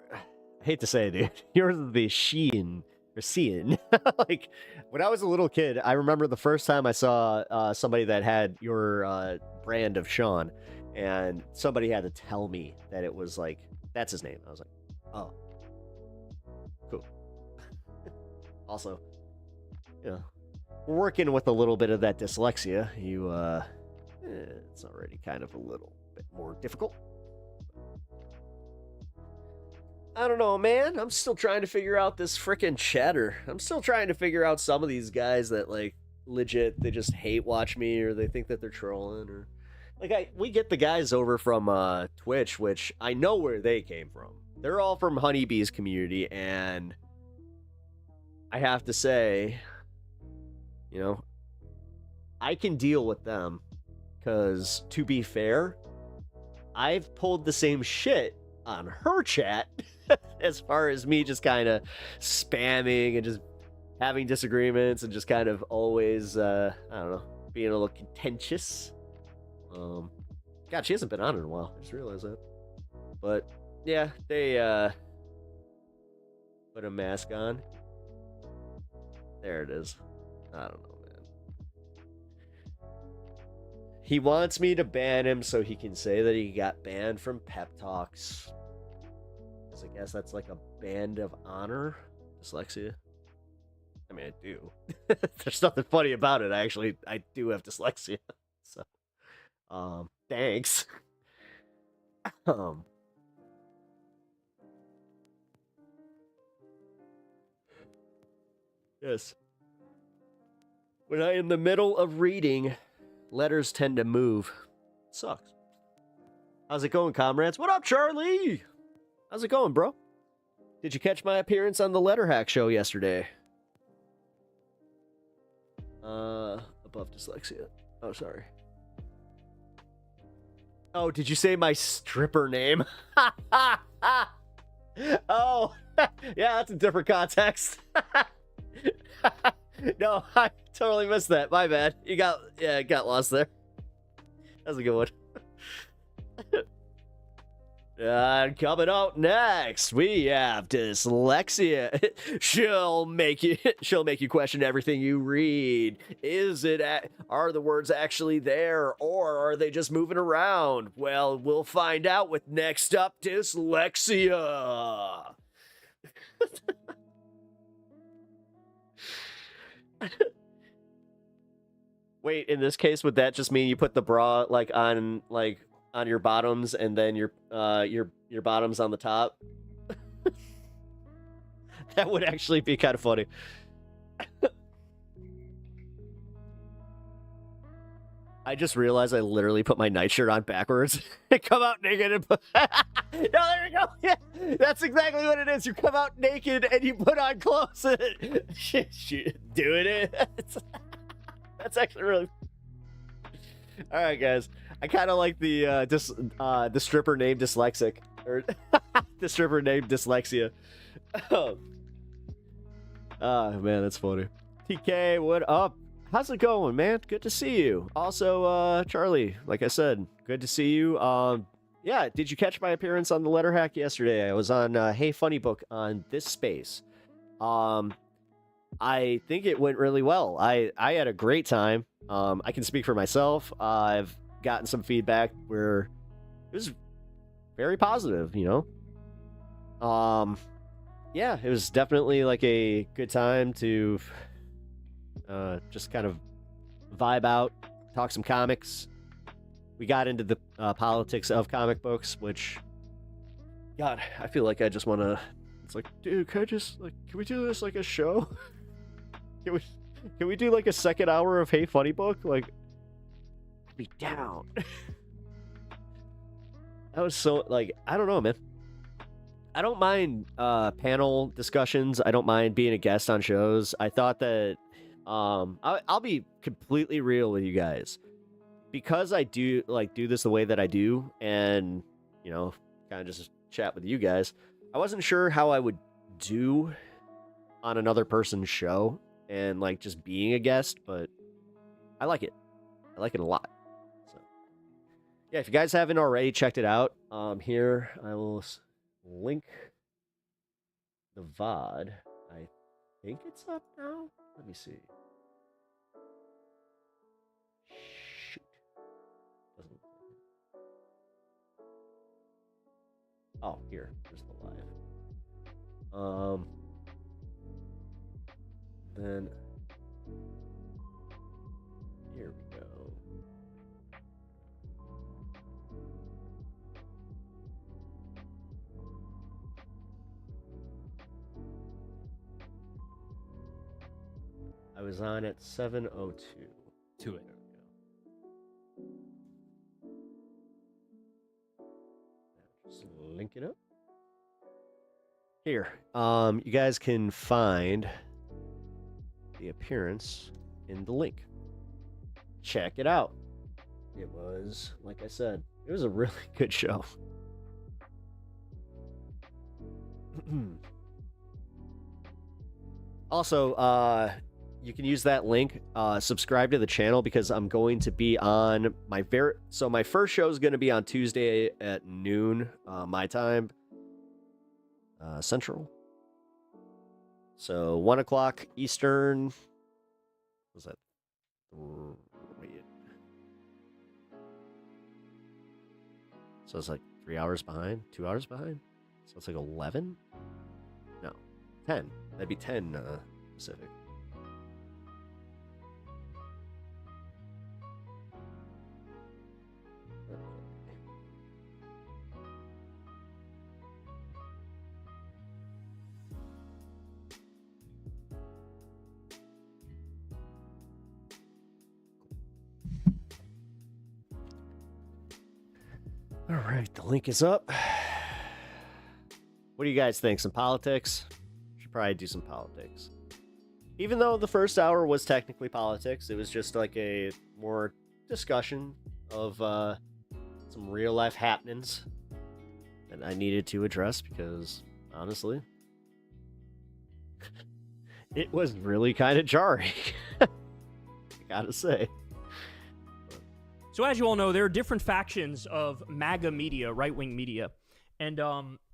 hate to say it, dude. Yours is the Shein. Or Cian. Like, when I was a little kid, I remember the first time I saw somebody that had your brand of Sean. And somebody had to tell me that it was like, that's his name. I was like, oh. Cool. Also, we're working with a little bit of that dyslexia. It's already kind of a little bit more difficult. I don't know, man. I'm still trying to figure out this frickin' chatter. I'm still trying to figure out some of these guys that, like, legit, they just hate watch me, or they think that they're trolling, or... Like, we get the guys over from Twitch, which I know where they came from. They're all from Honeybee's community, and I have to say, I can deal with them, because, to be fair, I've pulled the same shit on her chat, as far as me just kind of spamming and just having disagreements and just kind of always, I don't know, being a little contentious. God, she hasn't been on in a while. I just realized that. But yeah, they put a mask on. There it is. I don't know, man. He wants me to ban him so he can say that he got banned from Pep Talks. Because I guess that's like a band of honor. Dyslexia. I mean, I do. There's nothing funny about it. I do have dyslexia. So. Thanks. Yes. When I'm in the middle of reading, letters tend to move. It sucks. How's it going, comrades? What up, Charlie? How's it going, bro? Did you catch my appearance on the Letter Hack show yesterday? Above dyslexia. Oh, sorry. Oh, did you say my stripper name? Oh, yeah, that's a different context. No, I totally missed that. My bad. Got lost there. That's a good one. Coming up next, we have dyslexia. She'll make you question everything you read. Are the words actually there, or are they just moving around? Well, we'll find out with Next Up Dyslexia. Wait, in this case, would that just mean you put the bra on your bottoms and then your bottoms on the top? That would actually be kind of funny. I just realized I literally put my nightshirt on backwards and come out naked and put... No, there you go. Yeah, that's exactly what it is. You come out naked and you put on clothes. Doing it. That's actually really... All right, guys. I kind of like the stripper named Dyslexic, or the stripper named Dyslexia. Oh man, that's funny. TK, what up? How's it going, man? Good to see you. Also, Charlie, like I said, good to see you. Yeah, did you catch my appearance on the Letter Hack yesterday? I was on Hey Funny Book on this space. I think it went really well. I had a great time. I can speak for myself. I've gotten some feedback where it was very positive, you know. Yeah, it was definitely like a good time to just kind of vibe out, talk some comics. We got into the politics of comic books, which, God, I feel like I just want to. It's like, dude, can we do this like a show? Can we do like a second hour of Hey Funny Book? Like, be down. That was so, like, I don't know, man. I don't mind panel discussions. I don't mind being a guest on shows. I thought that I'll be completely real with you guys, because I do this the way that I do, and you know, kind of just chat with you guys. I wasn't sure how I would do on another person's show and like just being a guest, but I like it. I like it a lot. So yeah, if you guys haven't already checked it out, here I will link the VOD. I think it's up now. Let me see. Shoot. Doesn't look like it. Oh, here. There's the live. Then here we go. I was on at 7:02. To it. There we go. Just link it up. Here, you guys can find the appearance in the link. Check it out. It was, like I said, it was a really good show. Also, you can use that link, subscribe to the channel, because I'm going to be on my my first show is going to be on Tuesday at noon, my time, Central. So 1 o'clock Eastern. What was that? Wait. So it's like 3 hours behind, 2 hours behind. So it's like 11. No, 10. That'd be 10 Pacific. All right, the link is up. What do you guys think? Some politics? Should probably do some politics. Even though the first hour was technically politics, it was just like a more discussion of some real life happenings that I needed to address, because honestly, it was really kind of jarring. I gotta say. So as you all know, there are different factions of MAGA media, right-wing media. And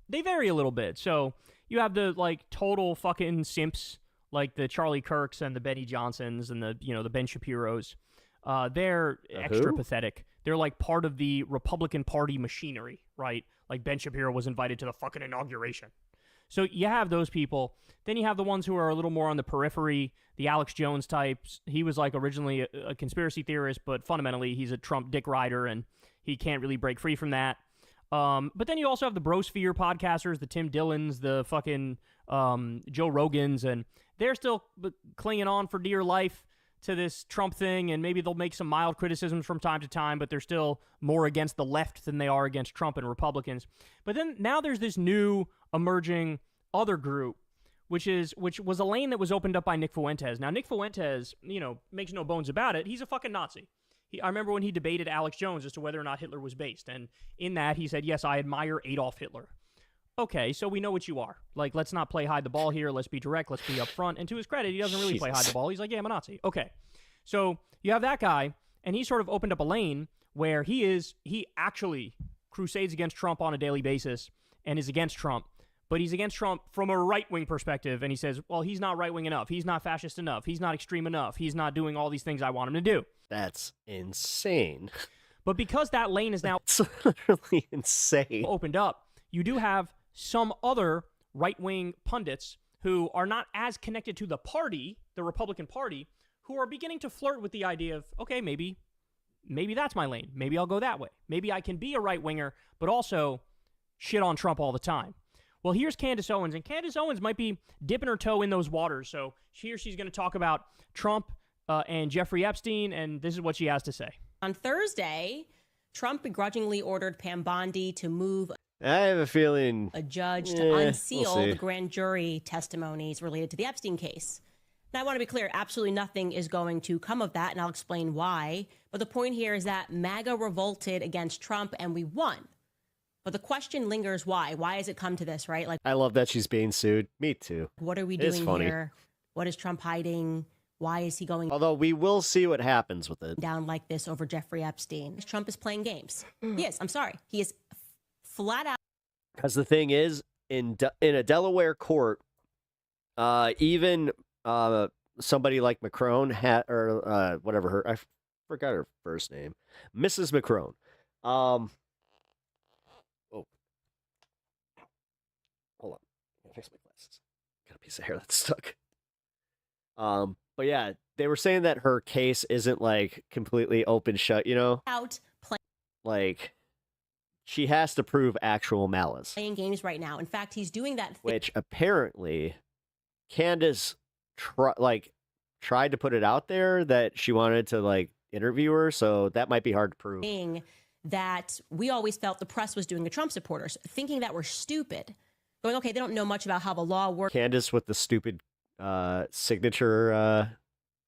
they vary a little bit. So you have the like total fucking simps, like the Charlie Kirks and the Benny Johnsons and the the Ben Shapiros. They're extra pathetic. They're like part of the Republican Party machinery, right? Like Ben Shapiro was invited to the fucking inauguration. So you have those people. Then you have the ones who are a little more on the periphery, the Alex Jones types. He was like originally a conspiracy theorist, but fundamentally he's a Trump dick rider, and he can't really break free from that. But then you also have the Brosphere podcasters, the Tim Dillons, the fucking Joe Rogans, and they're still clinging on for dear life to this Trump thing, and maybe they'll make some mild criticisms from time to time, but they're still more against the left than they are against Trump and Republicans. But then now there's this new emerging other group, which was a lane that was opened up by Nick Fuentes. Now, Nick Fuentes, makes no bones about it. He's a fucking Nazi. I remember when he debated Alex Jones as to whether or not Hitler was based, and in that he said, yes, I admire Adolf Hitler. Okay, so we know what you are. Like, let's not play hide the ball here. Let's be direct. Let's be upfront. And to his credit, he doesn't really play hide the ball. He's like, yeah, I'm a Nazi. Okay. So you have that guy, and he sort of opened up a lane where he actually crusades against Trump on a daily basis and is against Trump. But he's against Trump from a right-wing perspective, and he says, well, he's not right-wing enough. He's not fascist enough. He's not extreme enough. He's not doing all these things I want him to do. That's insane. But because that lane is now it's literally insane. Opened up, you do have some other right-wing pundits who are not as connected to the party, the Republican Party, who are beginning to flirt with the idea of, okay, maybe that's my lane. Maybe I'll go that way. Maybe I can be a right-winger, but also shit on Trump all the time. Well, here's Candace Owens, and Candace Owens might be dipping her toe in those waters, so she's going to talk about Trump and Jeffrey Epstein, and this is what she has to say. On Thursday, Trump begrudgingly ordered Pam Bondi to move I have a feeling a judge to unseal the grand jury testimonies related to the Epstein case. Now, I want to be clear, absolutely nothing is going to come of that, and I'll explain why. But the point here is that MAGA revolted against Trump, and we won. But the question lingers, why? Why has it come to this, right? Like, I love that she's being sued. Me too. What are we doing here? What is Trump hiding? Why is he going Although we will see what happens with it. Down like this over Jeffrey Epstein? Trump is playing games. He is. I'm sorry. He is flat out. Because the thing is, in a Delaware court, even somebody like Macron or whatever I forgot her first name, Mrs. Macron. Hold on, I gotta fix my glasses. Got a piece of hair that's stuck. But yeah, they were saying that her case isn't like completely open shut, like she has to prove actual malice. Playing games right now. In fact, he's doing that. Which apparently Candace tried to put it out there that she wanted to like interview her, so that might be hard to prove. That we always felt the press was doing to Trump supporters, thinking that we're stupid. Going, okay, they don't know much about how the law works. Candace with the stupid signature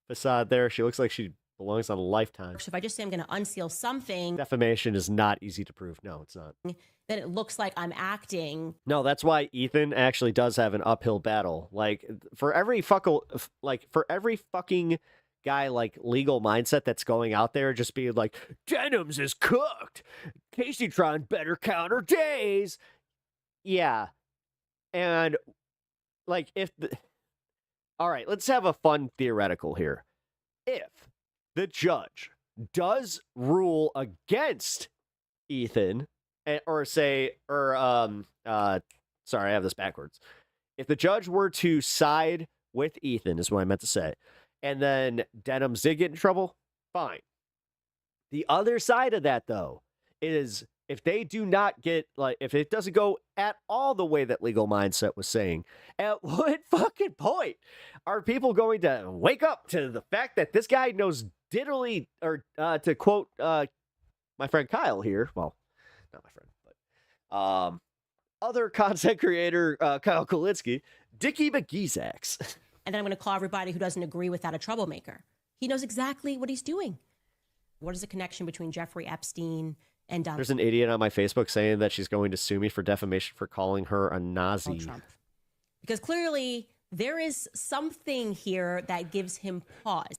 facade there. She looks like she belongs on a Lifetime. So if I just say I'm going to unseal something... Defamation is not easy to prove. No, it's not. Then it looks like I'm acting. No, that's why Ethan actually does have an uphill battle. Like, for every fucking guy, like, legal mindset that's going out there just being like, Denims is cooked. Casey Tron better count her days. Yeah. And, like, all right, let's have a fun theoretical here. If the judge does rule against Ethan, sorry, I have this backwards. If the judge were to side with Ethan, is what I meant to say, and then Denims did get in trouble, fine. The other side of that, though, is if they do not get, like, if it doesn't go at all the way that Legal Mindset was saying, at what fucking point are people going to wake up to the fact that this guy knows diddly, or to quote my friend Kyle here, well, not my friend, but other content creator Kyle Kulitsky, Dickie McGeezax. And then I'm going to call everybody who doesn't agree with that a troublemaker. He knows exactly what he's doing. What is the connection between Jeffrey Epstein and Donald? There's an idiot on my Facebook saying that she's going to sue me for defamation for calling her a Nazi. Trump. Because clearly there is something here that gives him pause.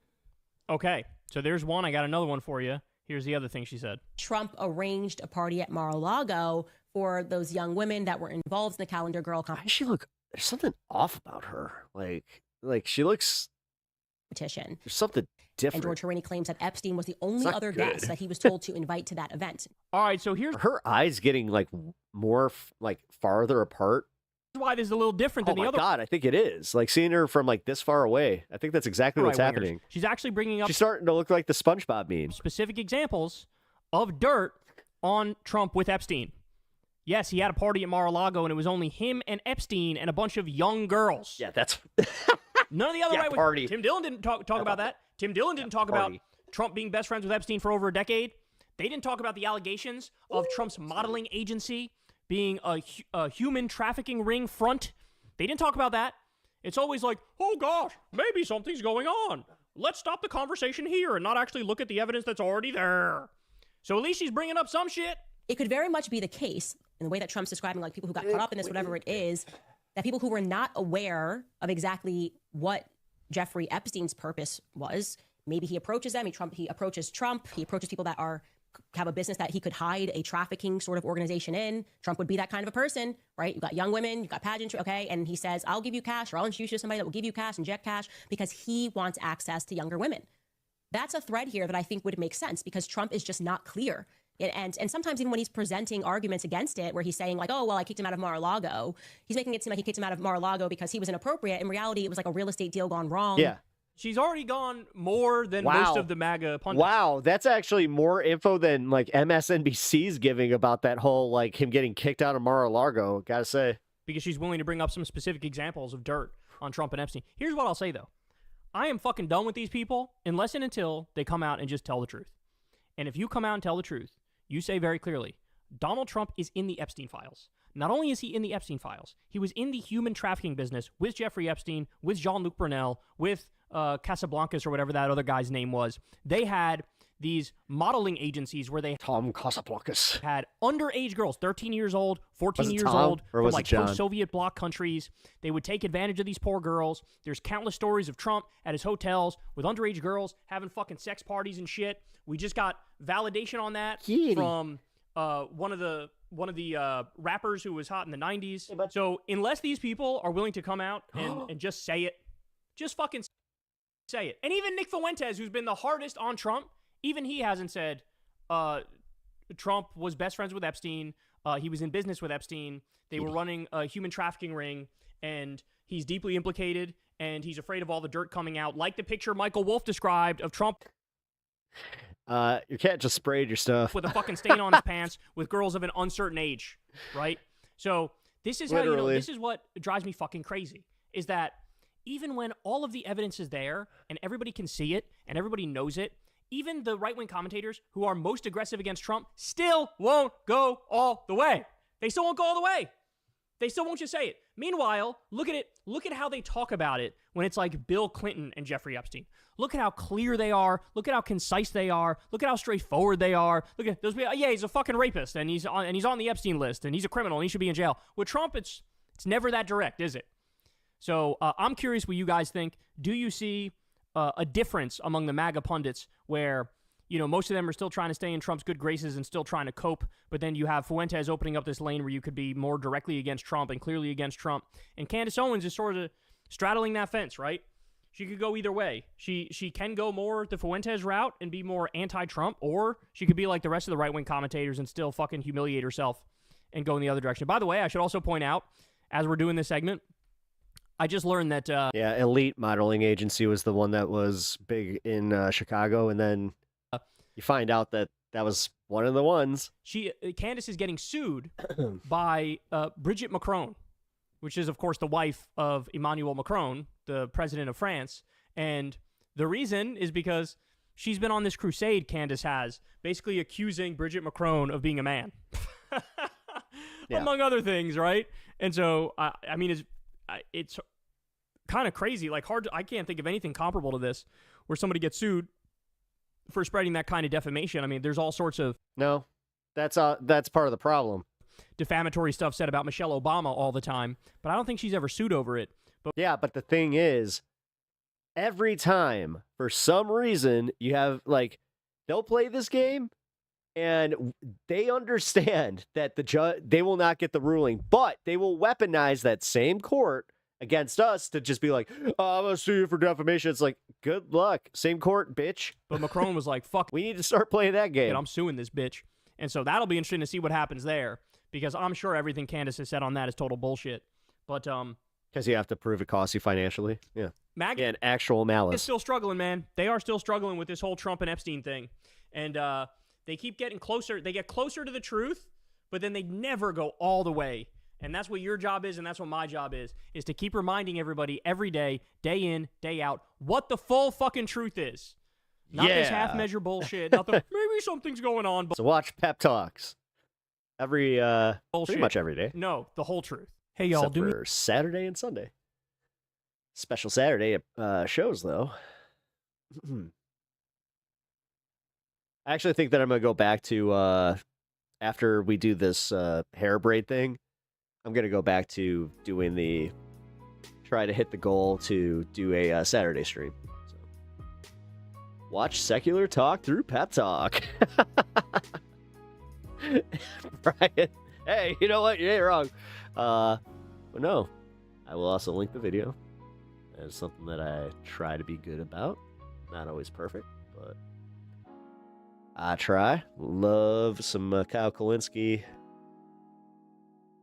Okay, so there's one. I got another one for you. Here's the other thing she said. Trump arranged a party at Mar-a-Lago for those young women that were involved in the Calendar Girl Why does she look? There's something off about her. Like she looks. competition. There's something different. And George Horini claims that Epstein was the only other guest that he was told to invite to that event. All right, so here's her eyes getting like more like farther apart. why this is a little different than the other. Oh my God, I think it is. Like seeing her from like this far away. I think that's exactly what's happening. She's actually bringing up She's starting to look like the SpongeBob meme. specific examples of dirt on Trump with Epstein. Yes, he had a party at Mar-a-Lago, and it was only him and Epstein and a bunch of young girls. Yeah, that's None of the other yeah, right party. Tim Dillon didn't talk about that. Tim Dillon didn't talk about Trump being best friends with Epstein for over a decade. They didn't talk about the allegations of Trump's modeling agency being a human trafficking ring front. They didn't talk about that. It's always like, oh gosh, maybe something's going on. Let's stop the conversation here and not actually look at the evidence that's already there. So at least she's bringing up some shit. It could very much be the case, in the way that Trump's describing, like people who got caught up in this, whatever it is, that people who were not aware of exactly what Jeffrey Epstein's purpose was, maybe he approaches them, he approaches Trump, he approaches people that have a business that he could hide a trafficking sort of organization in. Trump would be that kind of a person, right? You've got young women, you've got pageantry, okay? And he says, I'll give you cash, or I'll introduce you to somebody that will give you cash, inject cash, because he wants access to younger women. That's a thread here that I think would make sense, because Trump is just not clear. And sometimes even when he's presenting arguments against it, where he's saying like, oh, well, I kicked him out of Mar-a-Lago, he's making it seem like he kicked him out of Mar-a-Lago because he was inappropriate. In reality, it was like a real estate deal gone wrong. Yeah. She's already gone more than most of the MAGA pundits. Wow, that's actually more info than like MSNBC's giving about that whole like him getting kicked out of Mar-a-Lago, gotta say. Because she's willing to bring up some specific examples of dirt on Trump and Epstein. Here's what I'll say, though. I am fucking done with these people unless and until they come out and just tell the truth. And if you come out and tell the truth, you say very clearly, Donald Trump is in the Epstein files. Not only is he in the Epstein files, he was in the human trafficking business with Jeffrey Epstein, with Jean-Luc Brunel, with Casablancas or whatever that other guy's name was. They had these modeling agencies where they Tom Casablancas had underage girls, 13 years old, 14 years Tom, old, or from was like it John? post-Soviet bloc countries. They would take advantage of these poor girls. There's countless stories of Trump at his hotels with underage girls having fucking sex parties and shit. We just got validation on that from one of the rappers who was hot in the 90s. So unless these people are willing to come out and just say it, just fucking say it. And even Nick Fuentes, who's been the hardest on Trump, even he hasn't said Trump was best friends with Epstein. He was in business with Epstein. They were running a human trafficking ring, and he's deeply implicated, and he's afraid of all the dirt coming out, like the picture Michael Wolff described of Trump. Your cat just sprayed your stuff with a fucking stain on his pants with girls of an uncertain age, right? So this is how this is what drives me fucking crazy, is that even when all of the evidence is there and everybody can see it and everybody knows it, even the right-wing commentators who are most aggressive against Trump still won't go all the way. They still won't go all the way. They still won't just say it. Meanwhile, look at it. Look at how they talk about it when it's like Bill Clinton and Jeffrey Epstein. Look at how clear they are. Look at how concise they are. Look at how straightforward they are. Look at those people. Yeah, he's a fucking rapist, and he's on the Epstein list, and he's a criminal, and he should be in jail. With Trump, it's never that direct, is it? So I'm curious what you guys think. Do you see a difference among the MAGA pundits where, you know, most of them are still trying to stay in Trump's good graces and still trying to cope, but then you have Fuentes opening up this lane where you could be more directly against Trump and clearly against Trump, and Candace Owens is sort of straddling that fence, right? She could go either way. She can go more the Fuentes route and be more anti-Trump, or she could be like the rest of the right-wing commentators and still fucking humiliate herself and go in the other direction. By the way, I should also point out, as we're doing this segment, I just learned that... Elite Modeling Agency was the one that was big in Chicago, and then you find out that that was one of the ones. Candace is getting sued by Brigitte Macron, which is, of course, the wife of Emmanuel Macron, the president of France. And the reason is because she's been on this crusade, Candace has, basically accusing Brigitte Macron of being a man. Among other things, right? And so, I mean, it's kind of crazy. Like, I can't think of anything comparable to this where somebody gets sued for spreading that kind of defamation. I mean, there's all sorts of... No, that's part of the problem. Defamatory stuff said about Michelle Obama all the time, but I don't think she's ever sued over it. But the thing is, every time, for some reason, you have, like, they'll play this game, And they understand that they will not get the ruling, but they will weaponize that same court against us to just be like, oh, I'm going to sue you for defamation. It's like, good luck. Same court, bitch. But Macron was like, fuck. We need to start playing that game. I'm suing this bitch. And so that'll be interesting to see what happens there, because I'm sure everything Candace has said on that is total bullshit. But, because you have to prove it costs you financially. Yeah. MAGA and actual malice. is still struggling, man. They are still struggling with this whole Trump and Epstein thing. And they keep getting closer. They get closer to the truth, but then they never go all the way. And that's what your job is, and that's what my job is to keep reminding everybody every day, day in, day out, what the full fucking truth is. Not this half-measure bullshit. Not the, maybe something's going on. So watch Pep Talks every, pretty much every day. No, the whole truth. Hey, y'all, Except for Saturday and Sunday. Special Saturday shows, though. I actually think that I'm going to go back to, after we do this hair braid thing, I'm going to go back to doing try to hit the goal to do a Saturday stream. So, watch Secular Talk through Pep Talk. Brian, hey, you know what? You ain't wrong. But no, I will also link the video. It's something that I try to be good about. Not always perfect, but I try. Love some Kyle Kalinske.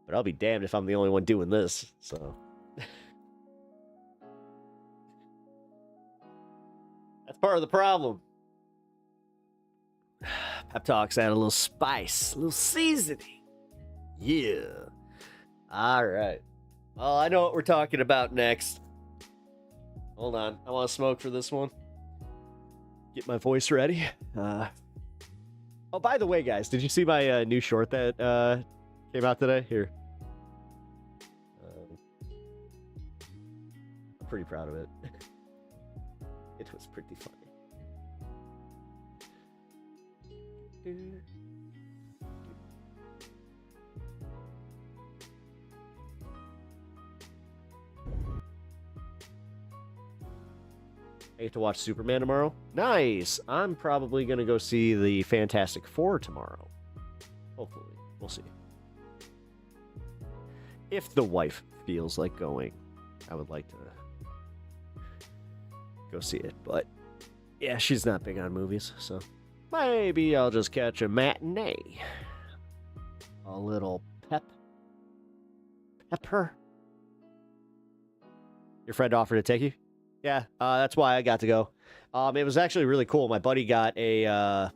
But I'll be damned if I'm the only one doing this, so. That's part of the problem. Pep Talks add a little spice, a little seasoning. Yeah. All right. Well, I know what we're talking about next. Hold on. I want to smoke for this one. Get my voice ready. Oh, by the way, guys, did you see my new short that came out today? Here. I'm pretty proud of it. It was pretty funny. I get to watch Superman tomorrow. Nice. I'm probably going to go see the Fantastic Four tomorrow. Hopefully. We'll see. If the wife feels like going, I would like to go see it. But, yeah, she's not big on movies, so maybe I'll just catch a matinee. A little pepper. Your friend offered to take you? Yeah, that's why I got to go. It was actually really cool. My buddy got it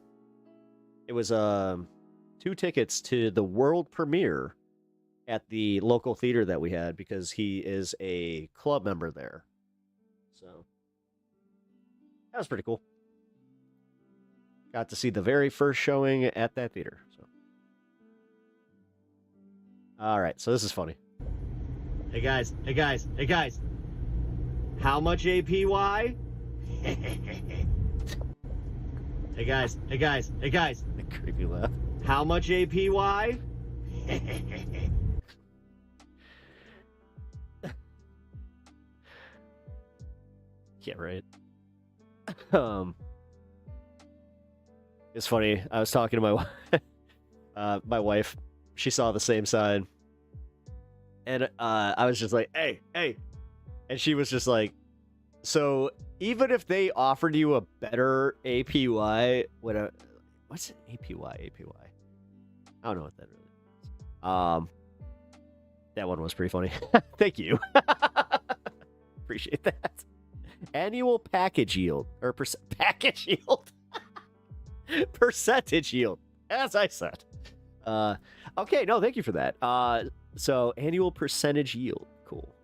was 2 tickets to the world premiere at the local theater that we had because he is a club member there. So that was pretty cool. Got to see the very first showing at that theater. So, all right, so this is funny. Hey guys. How much APY? Hey guys. The creepy laugh. How much APY? Yeah, right. It's funny. I was talking to my wife. My wife, she saw the same sign. And I was just like, hey. And she was just like, so even if they offered you a better APY, what's APY? I don't know what that really is. That one was pretty funny. Thank you. Appreciate that. Annual package yield, or package yield. Percentage yield, as I said. Okay, no, thank you for that. So annual percentage yield, cool.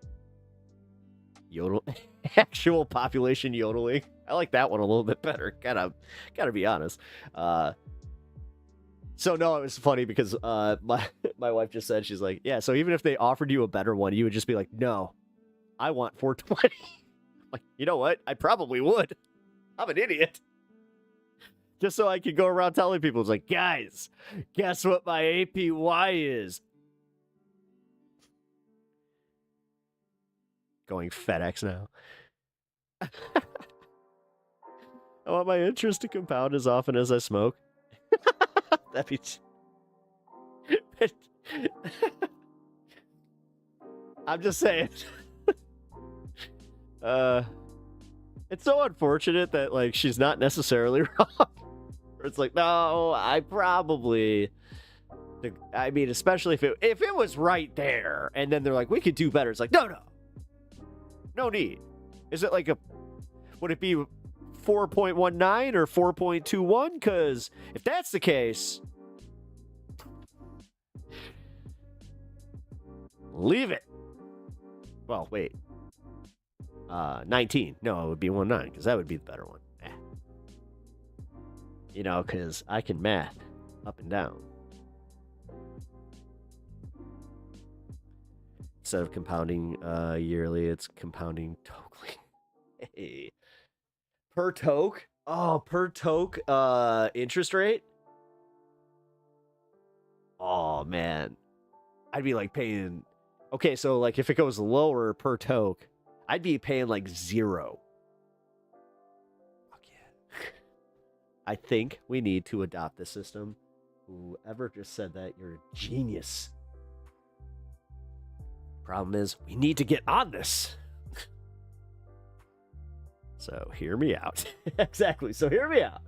Actual population yodeling. I like that one a little bit better. Gotta be honest. So no, it was funny because my wife just said, she's like, yeah. So even if they offered you a better one, you would just be like, no, I want 420. Like, you know what? I probably would. I'm an idiot. Just so I could go around telling people, it's like, guys, guess what my APY is? Going FedEx now. I want my interest to compound as often as I smoke. That'd be... I'm just saying. It's so unfortunate that, like, she's not necessarily wrong. It's like, no, I probably... I mean, especially if it was right there, and then they're like, we could do better. It's like, no. No need. Is it like would it be 4.19 or 4.21? Because if that's the case, leave it. Well, wait. 19. No, it would be 19, because that would be the better one. You know, because I can math up and down. Instead of compounding yearly, it's compounding totally. Hey. Per toke? Oh, per toke interest rate? Oh, man. I'd be like paying... Okay, so like if it goes lower per toke, I'd be paying like 0. Fuck yeah. I think we need to adopt this system. Whoever just said that, you're a genius. Problem is, we need to get on this. So, hear me out. Exactly, so hear me out.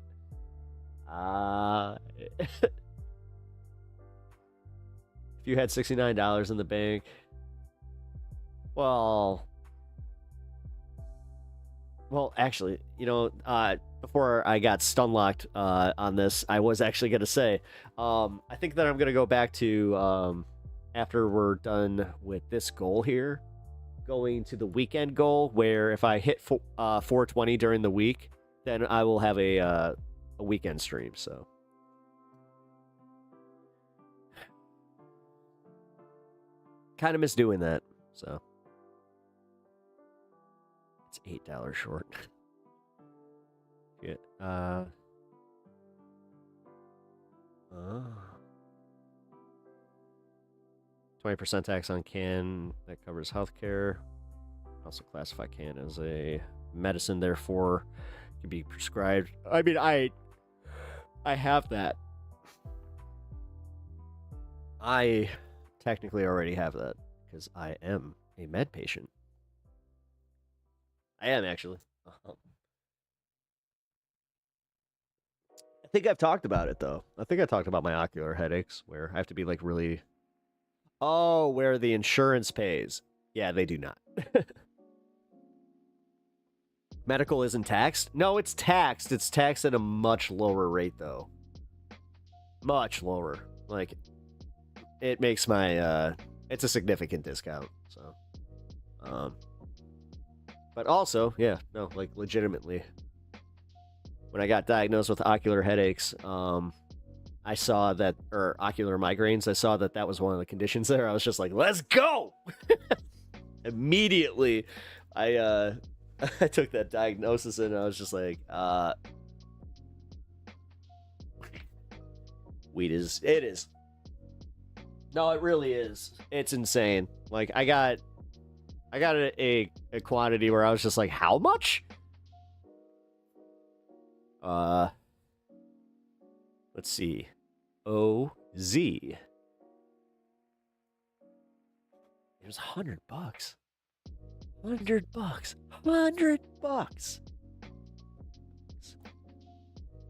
If you had $69 in the bank, well, actually, you know, before I got stun locked on this, I was actually going to say, I think that I'm going to go back to... after we're done with this goal here, going to the weekend goal, where if I hit 420 during the week, then I will have a weekend stream. So kind of miss doing that. So it's $8 short. Yeah. 20% tax on can that covers healthcare. Also classify can as a medicine, therefore can be prescribed. I mean, I have that. I technically already have that because I am a med patient. I am actually. I think I've talked about it though. I think I talked about my ocular headaches where I have to be like really... Oh, where the insurance pays. Yeah, they do not. Medical isn't taxed? No, it's taxed. It's taxed at a much lower rate, though. Much lower. Like, it makes my, it's a significant discount, so. But also, yeah, no, like, legitimately. When I got diagnosed with ocular headaches, I saw that, or ocular migraines, I saw that that was one of the conditions there. I was just like, let's go! Immediately, I took that diagnosis and I was just like, weed is, it is. No, it really is. It's insane. Like, I got a quantity where I was just like, how much? Let's see. OZ. It was $100. $100.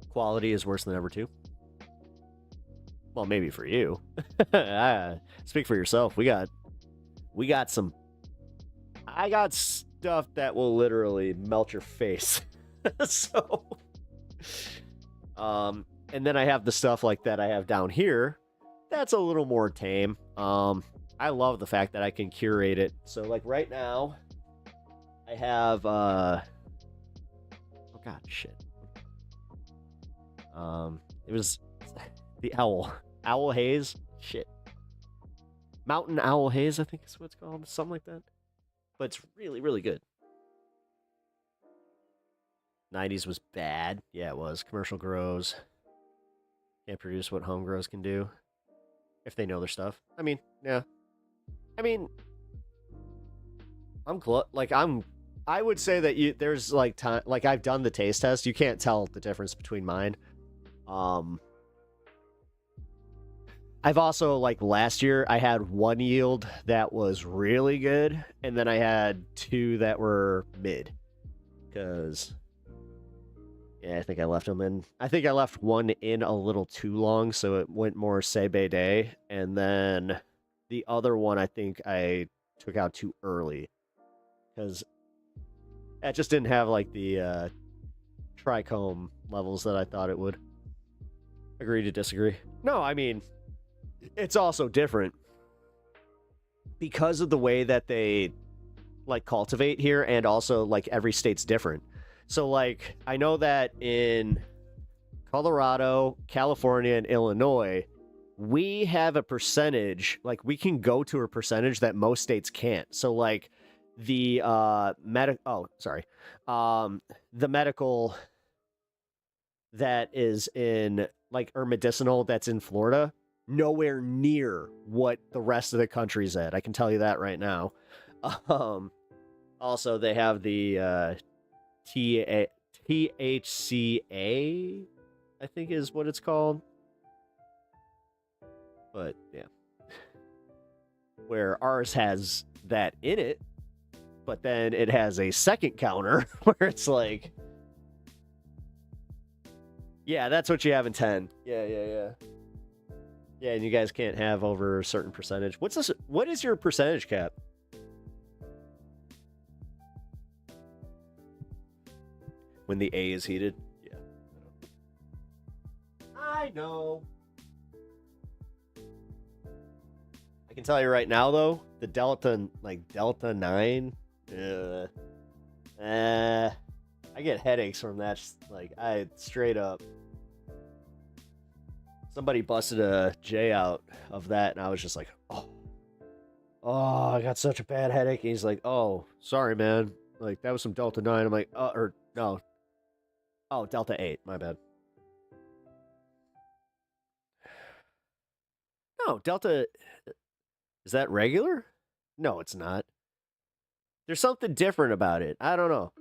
Quality is worse than ever too. Well, maybe for you. Speak for yourself. We got some. I got stuff that will literally melt your face. So, and then I have the stuff like that I have down here. That's a little more tame. I love the fact that I can curate it. So, like right now, I have oh god, shit. It was the owl haze. Shit, mountain owl haze, I think is what it's called, something like that. But it's really, really good. 90s was bad. Yeah, it was. Commercial grows can't produce what home grows can do if they know their stuff. I mean, yeah. I mean, I would say that there's like time, like I've done the taste test. You can't tell the difference between mine. I've also, like, last year, I had one yield that was really good, and then I had 2 that were mid. Because, yeah, I think I left them in. I think I left one in a little too long, so it went more Sebe Day. And then the other one, I think I took out too early. Because it just didn't have, like, the trichome levels that I thought it would. Agree to disagree. No, I mean, it's also different because of the way that they like cultivate here, and also like every state's different. So like I know that in Colorado, California, and Illinois, we have a percentage, like we can go to a percentage that most states can't. So like the the medical that is in like or medicinal that's in Florida, nowhere near what the rest of the country's at. I can tell you that right now. Also, they have the THCA, I think is what it's called. But yeah, where ours has that in it, but then it has a second counter where it's like, yeah, that's what you have in 10. Yeah, and you guys can't have over a certain percentage. What's this? What is your percentage cap? When the A is heated? Yeah. I know. I can tell you right now, though, the Delta 9, I get headaches from that. Like, I straight up. Somebody busted a J out of that, and I was just like, oh, I got such a bad headache. And he's like, oh, sorry, man. Like, that was some Delta 9. I'm like, or no. Oh, Delta 8. My bad. No, Delta... Is that regular? No, it's not. There's something different about it. I don't know.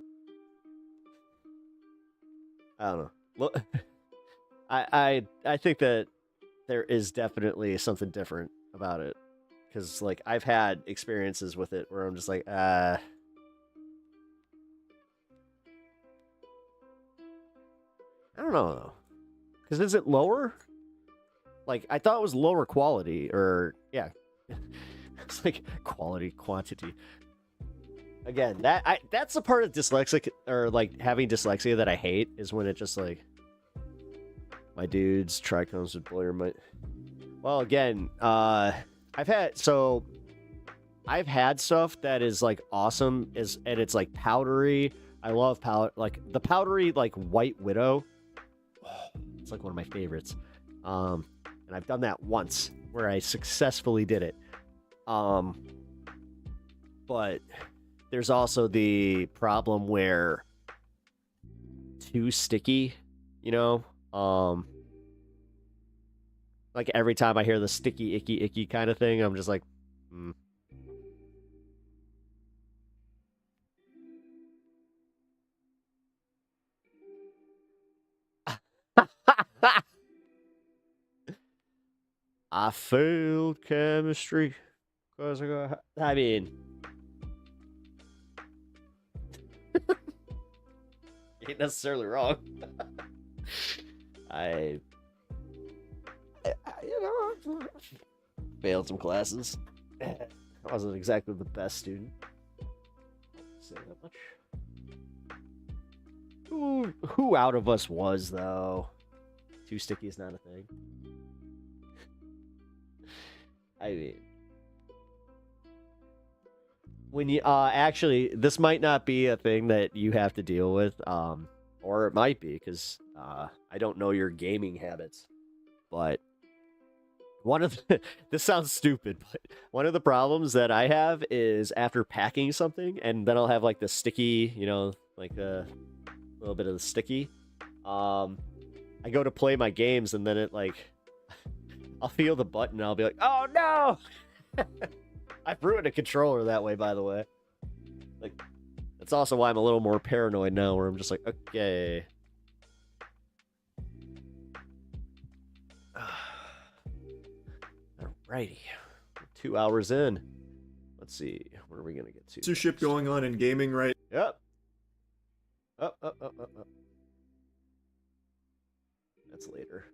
Look, I think that there is definitely something different about it. Because, like, I've had experiences with it where I'm just like, I don't know, though. Because is it lower? Like, I thought it was lower quality, or, yeah. It's like quality, quantity. Again, that's the part of dyslexic, or, like, having dyslexia that I hate, is when it just, like, my dudes, trichomes would blow your mind. Well, again, I've had stuff that is, like, awesome, and it's, like, powdery. I love like, the powdery, like, White Widow. It's like one of my favorites. And I've done that once where I successfully did it. But there's also the problem where too sticky, you know? Like every time I hear the sticky, icky kind of thing, I'm just like, I failed chemistry because I mean, you ain't necessarily wrong. I failed some classes. I wasn't exactly the best student. Say that much. Who out of us was, though? Too sticky is not a thing. I mean, when you actually, this might not be a thing that you have to deal with, or it might be, because I don't know your gaming habits, but one of this sounds stupid, but one of the problems that I have is after packing something, and then I'll have like the sticky, you know, like a little bit of the sticky. I go to play my games, and then it like, I'll feel the button, and I'll be like, oh no! I've ruined a controller that way, by the way. Like, that's also why I'm a little more paranoid now, where I'm just like, okay. Righty. 2 hours in. Let's see. What are we going to get to? Censorship going on in gaming, right? Yep. Up. That's later.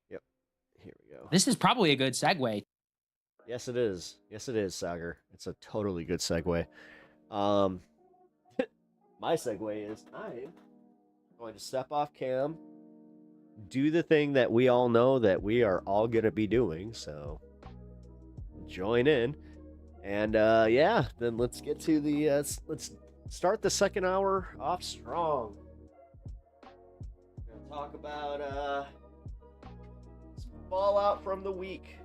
Yep. Here we go. This is probably a good segue. Yes, it is. Yes, it is, Sagar. It's a totally good segue. My segue is I'm going to step off cam, do the thing that we all know that we are all going to be doing, so join in. And yeah, then let's get to the let's start the second hour off strong. We're going to talk about fallout from the week.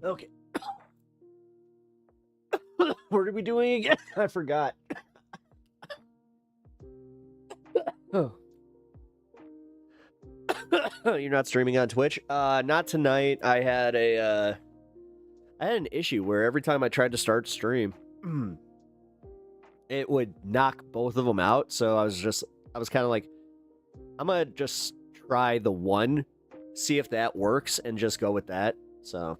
Okay. What are we doing again? I forgot. Oh. You're not streaming on Twitch? Not tonight. I had an issue where every time I tried to start stream, it would knock both of them out. So I was kind of like, I'm gonna just try the one, see if that works, and just go with that. So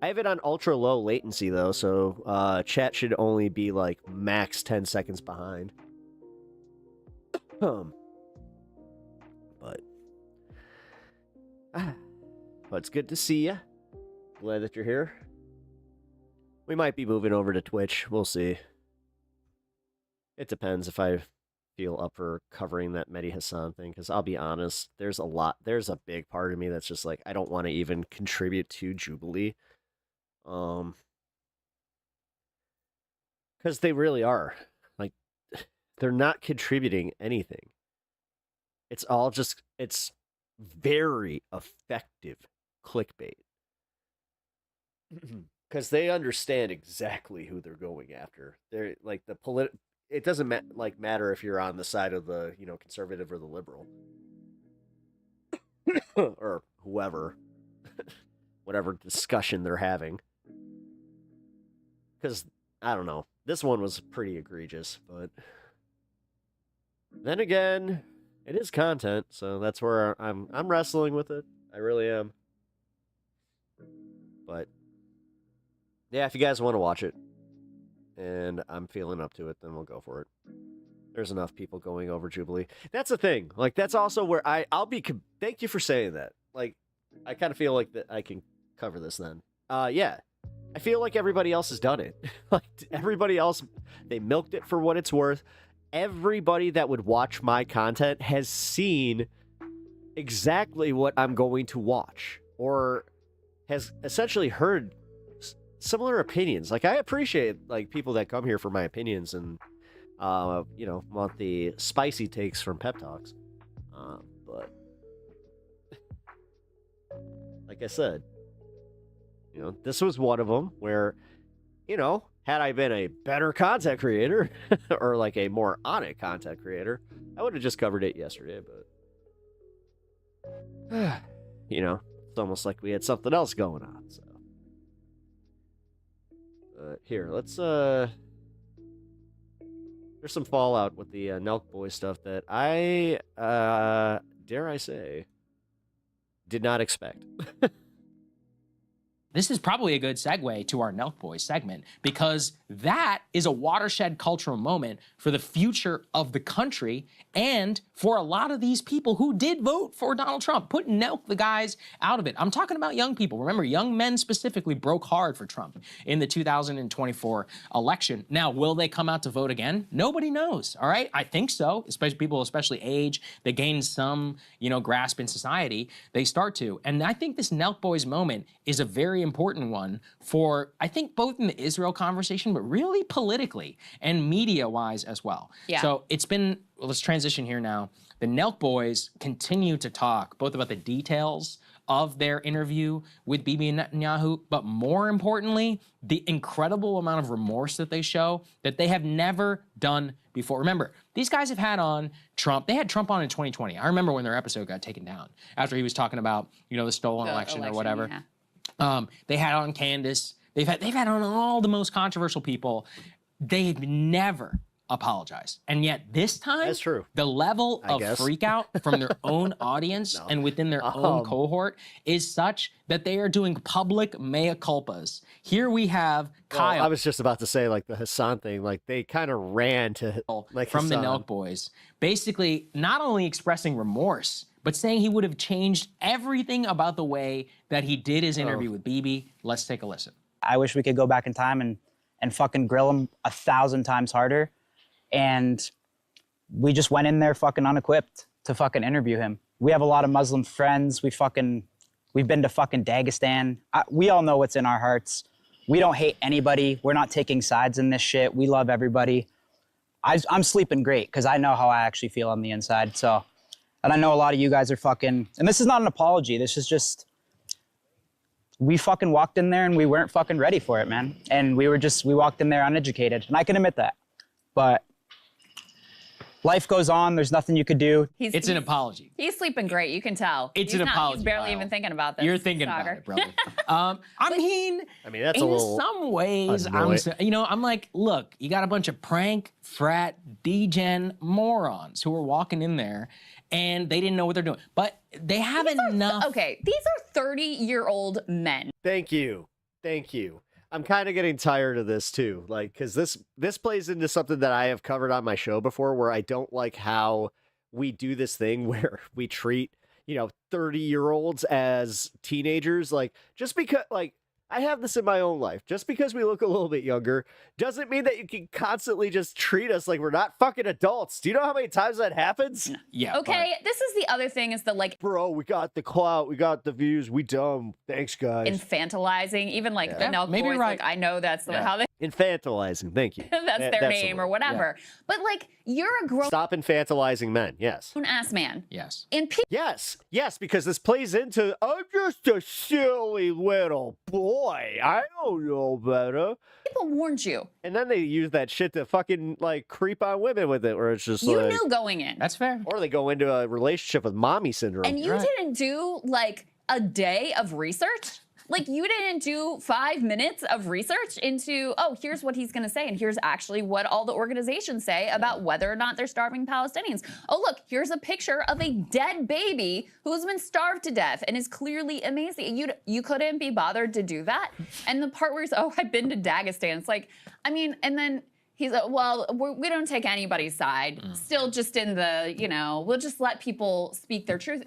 I have it on ultra low latency though, so chat should only be like max 10 seconds behind. But it's good to see you. Glad that you're here. We might be moving over to Twitch. We'll see. It depends if I feel up for covering that Mehdi Hassan thing, because I'll be honest, there's a big part of me that's just like, I don't want to even contribute to Jubilee. Because they really are. Like, they're not contributing anything. It's all just, it's very effective clickbait. Because they understand exactly who they're going after. They're like it doesn't matter if you're on the side of the, conservative or the liberal. Or whoever. Whatever discussion they're having. Because, I don't know. This one was pretty egregious, but then again, it is content, so that's where I'm wrestling with it. I really am. But yeah, if you guys want to watch it and I'm feeling up to it, then we'll go for it. There's enough people going over Jubilee. That's the thing. Like, that's also where I'll be. Thank you for saying that. Like, I kind of feel like that I can cover this then. Yeah. I feel like everybody else has done it. Like, everybody else, they milked it for what it's worth. Everybody that would watch my content has seen exactly what I'm going to watch, or has essentially heard similar opinions. Like, I appreciate like people that come here for my opinions and want the spicy takes from Pep Talks. But like I said, this was one of them where, had I been a better content creator or like a more on it content creator, I would have just covered it yesterday, but it's almost like we had something else going on. So here, let's there's some fallout with the Nelk Boy stuff that I dare I say did not expect. This is probably a good segue to our Nelk Boys segment, because that is a watershed cultural moment for the future of the country and for a lot of these people who did vote for Donald Trump. Put Nelk the guys out of it. I'm talking about young people. Remember, young men specifically broke hard for Trump in the 2024 election. Now, will they come out to vote again? Nobody knows, all right? I think so, especially people, especially age, they gain some, grasp in society, they start to. And I think this Nelk Boys moment is a very very important one for, I think, both in the Israel conversation, but really politically and media-wise as well. Yeah. So it's been, let's transition here now. The Nelk boys continue to talk both about the details of their interview with Bibi Netanyahu, but more importantly, the incredible amount of remorse that they show that they have never done before. Remember, these guys have had on Trump. They had Trump on in 2020. I remember when their episode got taken down after he was talking about, you know, the stolen election or whatever. Yeah. They had on Candace. They've had on all the most controversial people. They've never apologize. And yet this time, that's true. The level of freak out from their own audience and within their own cohort is such that they are doing public mea culpas. Here we have Kyle. Well, I was just about to say, like the Hassan thing, like they kind of ran to like from Hassan. the Nelk boys, basically not only expressing remorse, but saying he would have changed everything about the way that he did his interview with Bibi. Let's take a listen. I wish we could go back in time and fucking grill him 1,000 times harder. And we just went in there fucking unequipped to fucking interview him. We have a lot of Muslim friends. We've been to fucking Dagestan. We all know what's in our hearts. We don't hate anybody. We're not taking sides in this shit. We love everybody. I'm sleeping great because I know how I actually feel on the inside. So, and I know a lot of you guys are fucking, and this is not an apology. This is just, we fucking walked in there and we weren't fucking ready for it, man. And we walked in there uneducated. And I can admit that. But life goes on. There's nothing you could do. It's an apology. He's sleeping great. You can tell. It's an apology. He's barely Kyle. even thinking about this. You're thinking about it, brother. I mean, that's in a little some ways, I'm like, look, you got a bunch of prank, frat, degen morons who are walking in there, and they didn't know what they're doing. But they have enough. Okay, these are 30-year-old men. Thank you. I'm kind of getting tired of this too, like, because this plays into something that I have covered on my show before, where I don't like how we do this thing where we treat 30-year-olds as teenagers, like just because I have this in my own life. Just because we look a little bit younger doesn't mean that you can constantly just treat us like we're not fucking adults. Do you know how many times that happens? Yeah. Okay, this is the other thing is the bro, we got the clout, we got the views, we dumb. Thanks, guys. Infantilizing, even the Nelk maybe boys, you're right. I know that's how they Infantilizing, thank you. that's their name or whatever. Yeah. But you're a grown Stop infantilizing men, yes. ass man. Yes. And yes, because this plays into I'm just a silly little boy. I don't know better. People warned you. And then they use that shit to fucking creep on women with it, where it's just you knew going in. That's fair. Or they go into a relationship with mommy syndrome. And you didn't do a day of research? You didn't do 5 minutes of research into, here's what he's going to say, and here's actually what all the organizations say about whether or not they're starving Palestinians. Oh, look, here's a picture of a dead baby who's been starved to death and is clearly amazing. You couldn't be bothered to do that? And the part where he's, I've been to Dagestan. It's and then he's like, well, we don't take anybody's side. Still just in the, we'll just let people speak their truth.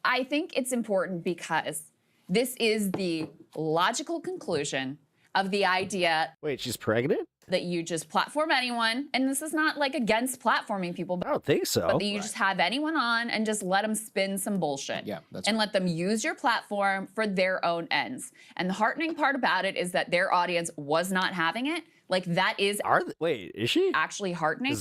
I think it's important because this is the logical conclusion of the idea. Wait, she's pregnant? That you just platform anyone, and this is not against platforming people. I don't think so. But that you just have anyone on and just let them spin some bullshit. Yeah, that's and let them use your platform for their own ends. And the heartening part about it is that their audience was not having it. That is. Wait, is she? Actually heartening.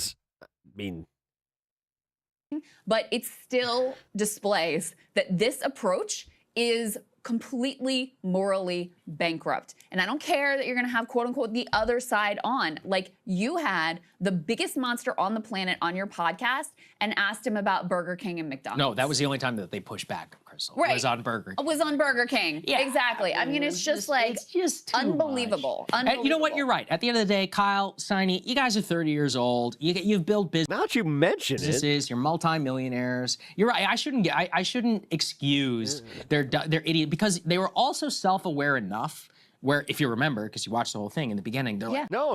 But it still displays that this approach is completely morally bankrupt. And I don't care that you're going to have, quote unquote, the other side on. You had the biggest monster on the planet on your podcast and asked him about Burger King and McDonald's. No, that was the only time that they pushed back, Crystal. Right. It was on Burger King. It was on Burger King. Yeah. Exactly. I mean, it's just unbelievable. And you know what? You're right. At the end of the day, Kyle, Steiny, you guys are 30 years old. You've built business. Now that you mention it. You're multimillionaires. You're right. I shouldn't excuse their idiot, because they were also self-aware enough where, if you remember, because you watched the whole thing in the beginning, they're like, no.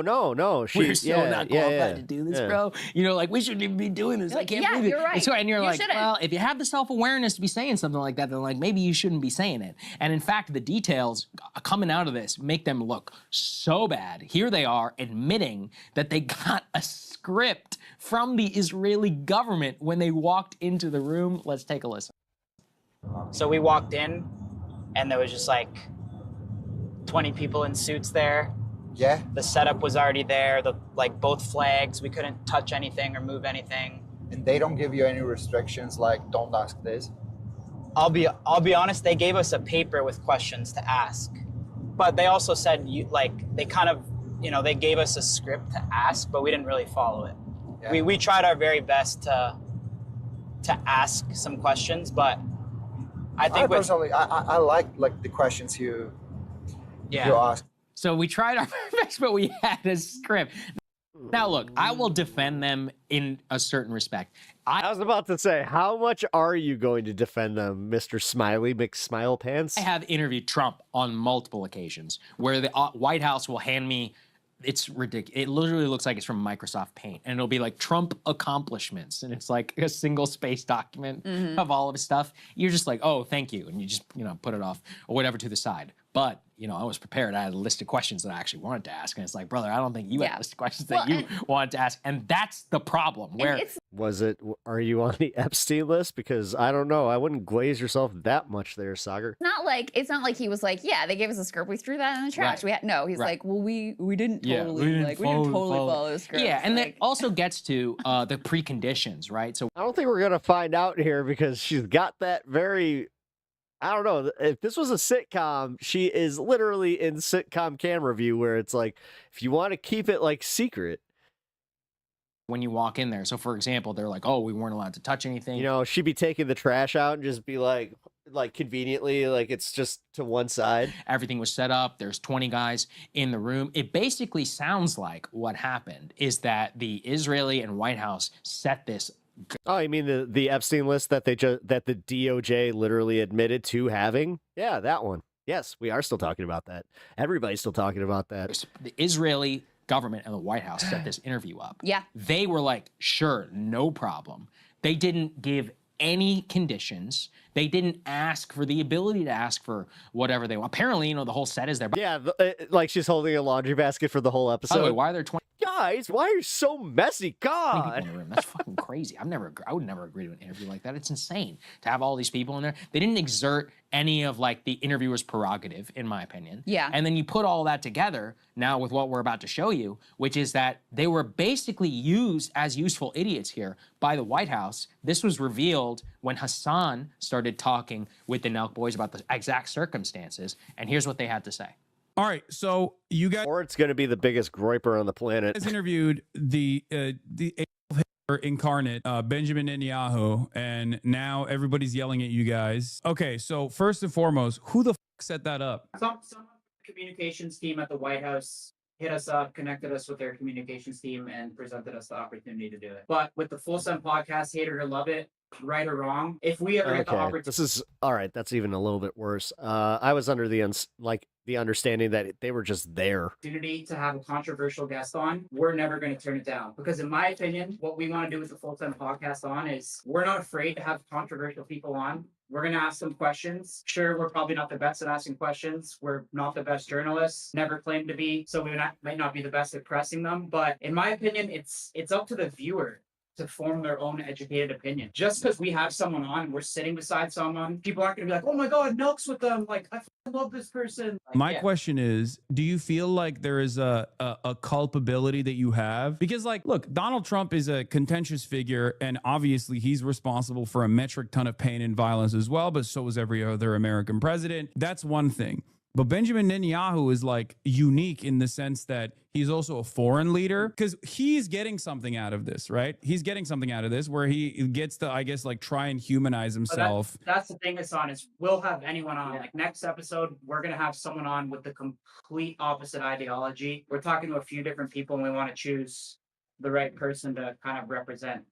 We're so not qualified to do this, bro. We shouldn't even be doing this. I can't believe it. You're right. And you're well, if you have the self-awareness to be saying something like that, then maybe you shouldn't be saying it. And in fact, the details coming out of this make them look so bad. Here they are admitting that they got a script from the Israeli government when they walked into the room. Let's take a listen. So we walked in, and there was just like 20 people in suits there. Yeah. The setup was already there. Both flags, we couldn't touch anything or move anything. And they don't give you any restrictions like don't ask this. I'll be honest, they gave us a paper with questions to ask. But they also said they kind of, they gave us a script to ask, but we didn't really follow it. Yeah. We tried our very best to ask some questions, but I think personally I like the questions you ask. So we tried our best, but we had a script. Now, look, I will defend them in a certain respect. I was about to say, how much are you going to defend them, Mr. Smiley McSmilepants? I have interviewed Trump on multiple occasions where the White House will hand me, it's ridiculous. It literally looks like it's from Microsoft Paint, and it'll be like Trump accomplishments, and it's like a single space document of all of his stuff. You're just like, oh, thank you, and you just put it off or whatever to the side. But I was prepared. I had a list of questions that I actually wanted to ask, and it's like, brother, I don't think you had a list of questions that you wanted to ask, and that's the problem. Where are you on the Epstein list? Because I don't know, I wouldn't glaze yourself that much there, Sagar. It's not like he was like, yeah, they gave us a script, we threw that in the trash. Right. He's like, well, we didn't totally we didn't follow the script. Yeah, and that also gets to the preconditions, right? So I don't think we're gonna find out here because she's got that very. I don't know. If this was a sitcom, she is literally in sitcom camera view where it's like, if you want to keep it like secret. When you walk in there. So for example, they're like, oh, we weren't allowed to touch anything. She'd be taking the trash out and just be like conveniently, like it's just to one side. Everything was set up. There's 20 guys in the room. It basically sounds like what happened is that the Israeli and White House set this. Oh, you mean the Epstein list that the DOJ literally admitted to having? Yeah, that one. Yes, we are still talking about that. Everybody's still talking about that. The Israeli government and the White House set this interview up. Yeah. They were like, sure, no problem. They didn't give any conditions. They didn't ask for the ability to ask for whatever they want. Apparently, the whole set is there. Yeah, like she's holding a laundry basket for the whole episode. By the way, why are there 20 guys? Why are you so messy? God, people in the room. That's fucking crazy. I would never agree to an interview like that. It's insane to have all these people in there. They didn't exert any of the interviewer's prerogative, in my opinion. Yeah. And then you put all that together now with what we're about to show you, which is that they were basically used as useful idiots here by the White House. This was revealed when Hassan started talking with the Nelk boys about the exact circumstances, and here's what they had to say. All right, so you guys, or it's going to be the biggest groiper on the planet. Guys interviewed the incarnate Benjamin Netanyahu, and now everybody's yelling at you guys. Okay, so first and foremost, who the set that up? Some of the communications team at the White House hit us up, connected us with their communications team, and presented us the opportunity to do it. But with the Full Sun podcast, hate it or love it, right or wrong, if we ever get the opportunity, this is all right. That's even a little bit worse. I was under the understanding that they were just there. Opportunity to have a controversial guest on, we're never going to turn it down. Because in my opinion, what we want to do with the Full Time podcast on is we're not afraid to have controversial people on. We're going to ask them questions. Sure, we're probably not the best at asking questions. We're not the best journalists, never claimed to be. So we might not be the best at pressing them. But in my opinion, it's up to the viewer to form their own educated opinion. Just because we have someone on and we're sitting beside someone, people aren't going to be like, oh my God, Nelk's with them. Like, I love this person. My question is, do you feel like there is a culpability that you have? Because look, Donald Trump is a contentious figure, and obviously he's responsible for a metric ton of pain and violence as well, but so is every other American president. That's one thing. But Benjamin Netanyahu is unique in the sense that he's also a foreign leader, because he's getting something out of this, right? He's getting something out of this where he gets to, I guess, try and humanize himself. That's the thing, Hassan, is we'll have anyone on. Next episode, we're going to have someone on with the complete opposite ideology. We're talking to a few different people, and we want to choose the right person to kind of represent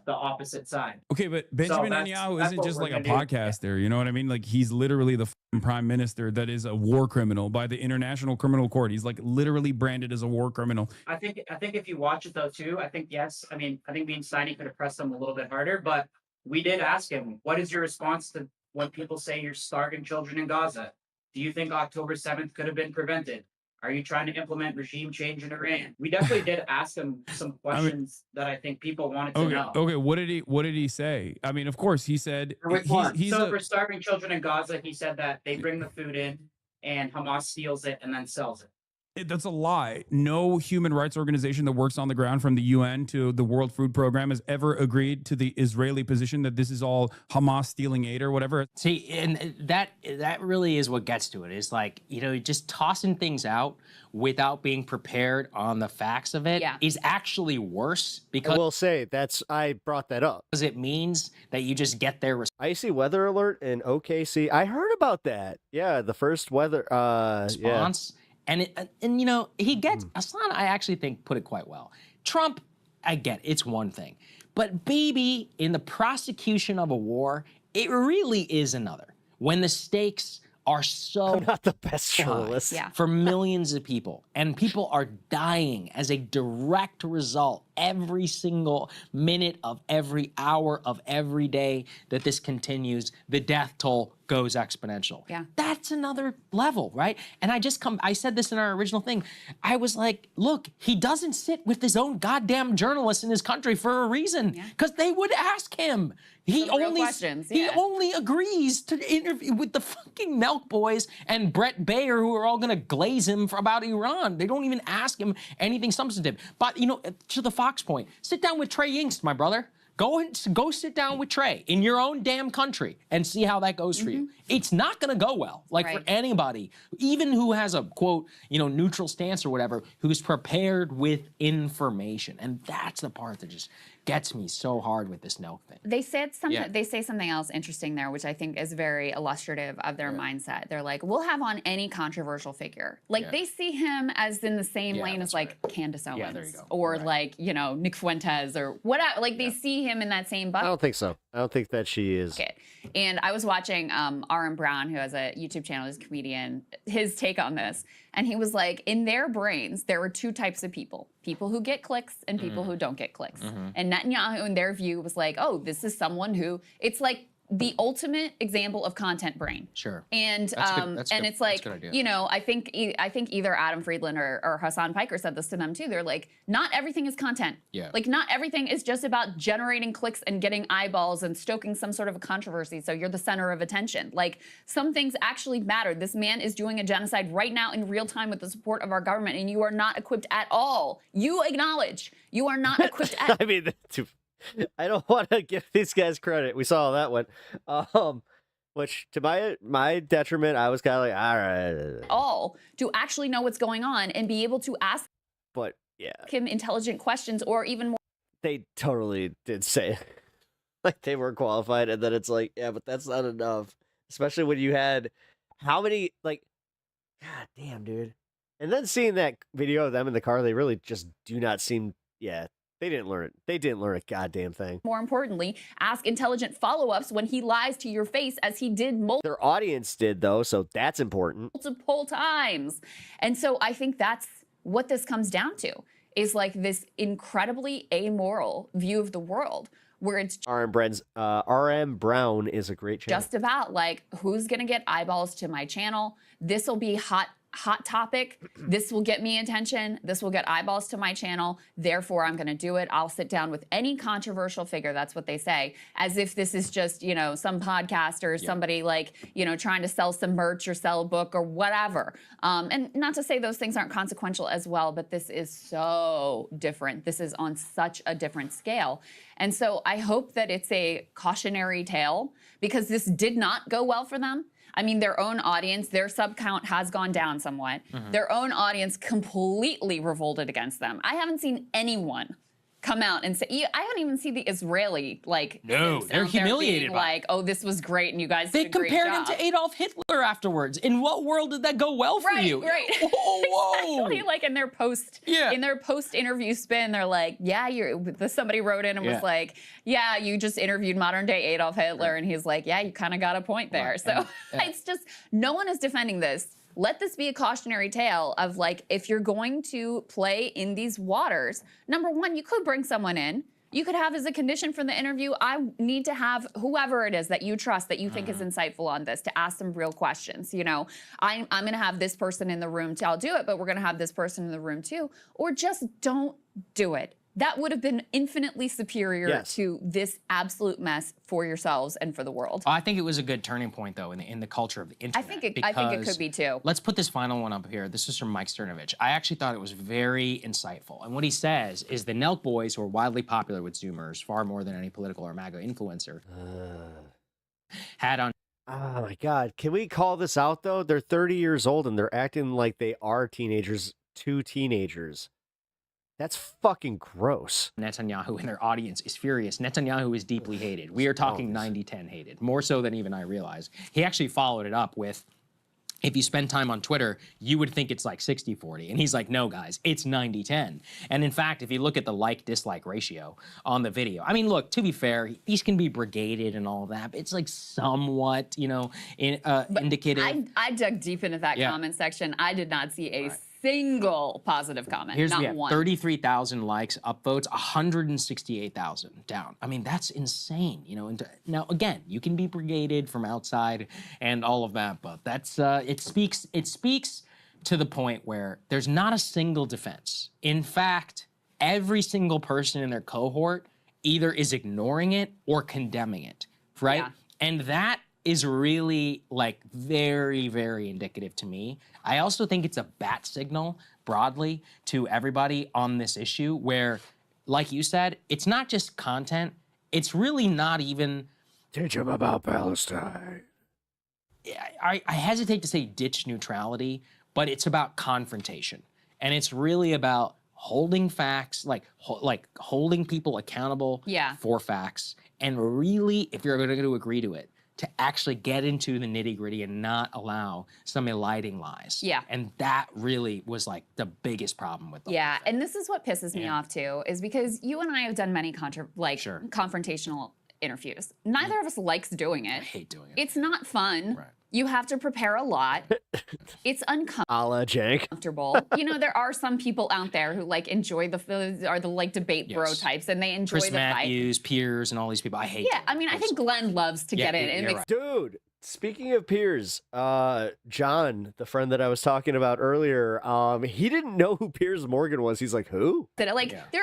the opposite side. Okay, but Benjamin Netanyahu isn't just a podcaster, you know what I mean? He's literally the prime minister that is a war criminal by the International Criminal Court. He's literally branded as a war criminal. I think if you watch it though too, I think yes. I think me and Steiny could have pressed him a little bit harder, but we did ask him, what is your response to when people say you're starving children in Gaza? Do you think October 7th could have been prevented? Are you trying to implement regime change in Iran? We definitely did ask him some questions that I think people wanted to know. Okay, what did he say? I mean, of course, he said For starving children in Gaza, he said that they bring the food in and Hamas steals it and then sells it. That's a lie. No human rights organization that works on the ground, from the UN to the World Food Program, has ever agreed to the Israeli position that this is all Hamas stealing aid or whatever. See, and that really is what gets to it. Is like, just tossing things out without being prepared on the facts of it is actually worse, because I will say I brought that up. Because it means that you just get their icy weather alert in OKC. I heard about that. Yeah, the first weather response. And he gets Hassan, I actually think, put it quite well. Trump, I get it, it's one thing. But baby, in the prosecution of a war, it really is another. When the stakes are so I'm not the best journalist for millions of people, and people are dying as a direct result every single minute of every hour of every day that this continues, the death toll goes exponential. Yeah. That's another level, right? And I said this in our original thing. I was like, look, he doesn't sit with his own goddamn journalists in his country for a reason, because they would ask him. He only agrees to interview with the fucking Milk Boys and Brett Baer, who are all gonna glaze him about Iran. They don't even ask him anything substantive. But to the Fox point, sit down with Trey Yingst, my brother. Go sit down with Trey in your own damn country and see how that goes for you. It's not going to go well, for anybody, even who has a, quote, neutral stance or whatever, who's prepared with information. And that's the part that just gets me so hard with this Nelk thing. They said something. They say something else interesting there, which I think is very illustrative of their mindset. They're like, we'll have on any controversial figure. They see him as in the same lane as Candace Owens, or Nick Fuentes or whatever. They see him in that same bucket. I don't think so. I don't think that she is. Okay. And I was watching R.M. Brown, who has a YouTube channel, he's a comedian, his take on this. And he was like, in their brains, there were two types of people who get clicks and people who don't get clicks. And Netanyahu, in their view, was like, oh, this is someone who, it's like the ultimate example of content brain. Sure. And it's like, I think either Adam Friedland or Hassan Piker said this to them too. They're like, not everything is content. Yeah. Not everything is just about generating clicks and getting eyeballs and stoking some sort of a controversy so you're the center of attention. Some things actually matter. This man is doing a genocide right now in real time with the support of our government, and you are not equipped at all. You acknowledge you are not equipped at I mean, I don't want to give these guys credit. We saw that one. Which to my detriment, I was kind of like, all right. All to actually know what's going on and be able to ask him intelligent questions, or even more. They totally did say they were qualified, and then it's like, yeah, but that's not enough. Especially when you had how many, God damn, dude. And then seeing that video of them in the car, they really just do not seem, they didn't learn it. They didn't learn a goddamn thing. More importantly, ask intelligent follow-ups when he lies to your face, as he did Their audience did, though, so that's important. Multiple times. And so I think that's what this comes down to, is this incredibly amoral view of the world, where it's RM Brown is a great channel. Just about who's gonna get eyeballs to my channel. This will be hot topic. This will get me attention. This will get eyeballs to my channel. Therefore, I'm going to do it. I'll sit down with any controversial figure. That's what they say. As if this is just, some podcast or somebody trying to sell some merch or sell a book or whatever. And not to say those things aren't consequential as well, but this is so different. This is on such a different scale. And so I hope that it's a cautionary tale, because this did not go well for them. I mean, their own audience, their sub count has gone down somewhat. Their own audience completely revolted against them. I haven't seen anyone come out and say, I don't even see the Israeli, no, they're humiliated oh, this was great and you guys They did a great compared job. him to Adolf Hitler afterwards. In what world did that go well for you? Right. Whoa. Exactly, in their post interview spin, they're like, somebody wrote in and was like, yeah, you just interviewed modern day Adolf Hitler. And he's like, yeah, you kind of got a point there. So it's just, no one is defending this. Let this be a cautionary tale of if you're going to play in these waters, number one, you could bring someone in You could have as a condition for the interview, I need to have whoever it is that you trust, that you think is insightful on this, to ask them real questions. You know, I'm going to have this person in the room I'll do it, but we're going to have this person in the room too. Or just don't do it. That would have been infinitely superior to this absolute mess for yourselves and for the world. I think it was a good turning point, though, in the culture of the internet. I think it could be too. Let's put this final one up here. This is from Mike Sternovich. I actually thought it was very insightful. And what he says is the Nelk boys, who are widely popular with Zoomers, far more than any political or MAGA influencer, had on. Oh my God. Can we call this out, though? They're 30 years old and they're acting like they are teenagers to teenagers. That's fucking gross. Netanyahu and their audience is furious. Netanyahu is deeply hated. We are talking 90-10 hated, more so than even I realize. He actually followed it up with, if you spend time on Twitter, you would think it's like 60-40. And he's like, no, guys, it's 90-10. And in fact, if you look at the like-dislike ratio on the video, I mean, look, to be fair, these can be brigaded and all that, but it's like somewhat, you know, indicative. I dug deep into that comment section. I did not see a single positive comment. Here's not one. 33,000 likes, upvotes, 168,000 down. I mean, that's insane, you know. And now, again, you can be brigaded from outside and all of that, but that's it speaks to the point where there's not a single defense. In fact, every single person in their cohort either is ignoring it or condemning it, right? Yeah. And that is really like very, very indicative to me. I also think it's a bat signal broadly to everybody on this issue where, like you said, it's not just content. It's really not even... Teach them about Palestine. I hesitate to say ditch neutrality, but it's about confrontation. And it's really about holding facts, like holding people accountable for facts. And really, if you're going to agree to it, to actually get into the nitty-gritty and not allow some eliding lies. Yeah. And that really was like the biggest problem with the whole thing. And this is what pisses me off too, is because you and I have done many confrontational interviews. Neither of us likes doing it. I hate doing it. It's not fun. Right. You have to prepare a lot. It's A la Jank. uncomfortable. You know, there are some people out there who like enjoy the like debate bro types, and they enjoy Chris the fight. Matthews, Piers, and all these people. I hate them. I mean, I think Glenn loves to get in. It makes Dude, speaking of peers, John, the friend that I was talking about earlier, he didn't know who Piers Morgan was. He's like, who? There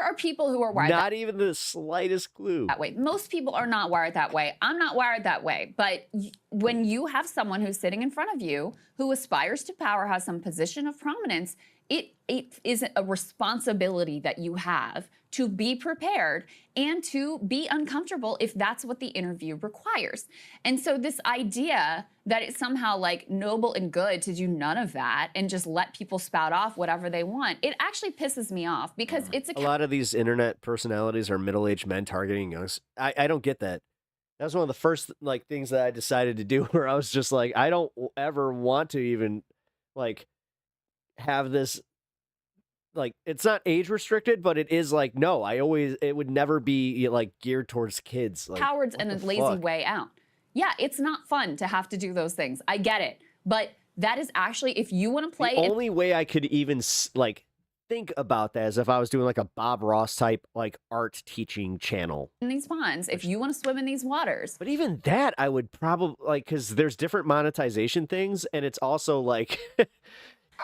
are people who are wired Not even the slightest clue. that way. Most people are not wired that way. I'm not wired that way. But when you have someone who's sitting in front of you who aspires to power, has some position of prominence, it is a responsibility that you have to be prepared and to be uncomfortable if that's what the interview requires. And so this idea that it's somehow like noble and good to do none of that and just let people spout off whatever they want, it actually pisses me off because it's a lot of these internet personalities are middle-aged men targeting youngs. I don't get that. That was one of the first like things that I decided to do where I was just like, I don't ever want to even like have this. Like, it's not age restricted, but it is like, no, it would never be like geared towards kids. Like, cowards and a lazy way out. Yeah, it's not fun to have to do those things. I get it. But that is actually, if you want to play. The only way I could even like think about that is if I was doing like a Bob Ross type like art teaching channel. In these ponds, if you want to swim in these waters. But even that, I would probably like, because there's different monetization things, and it's also like.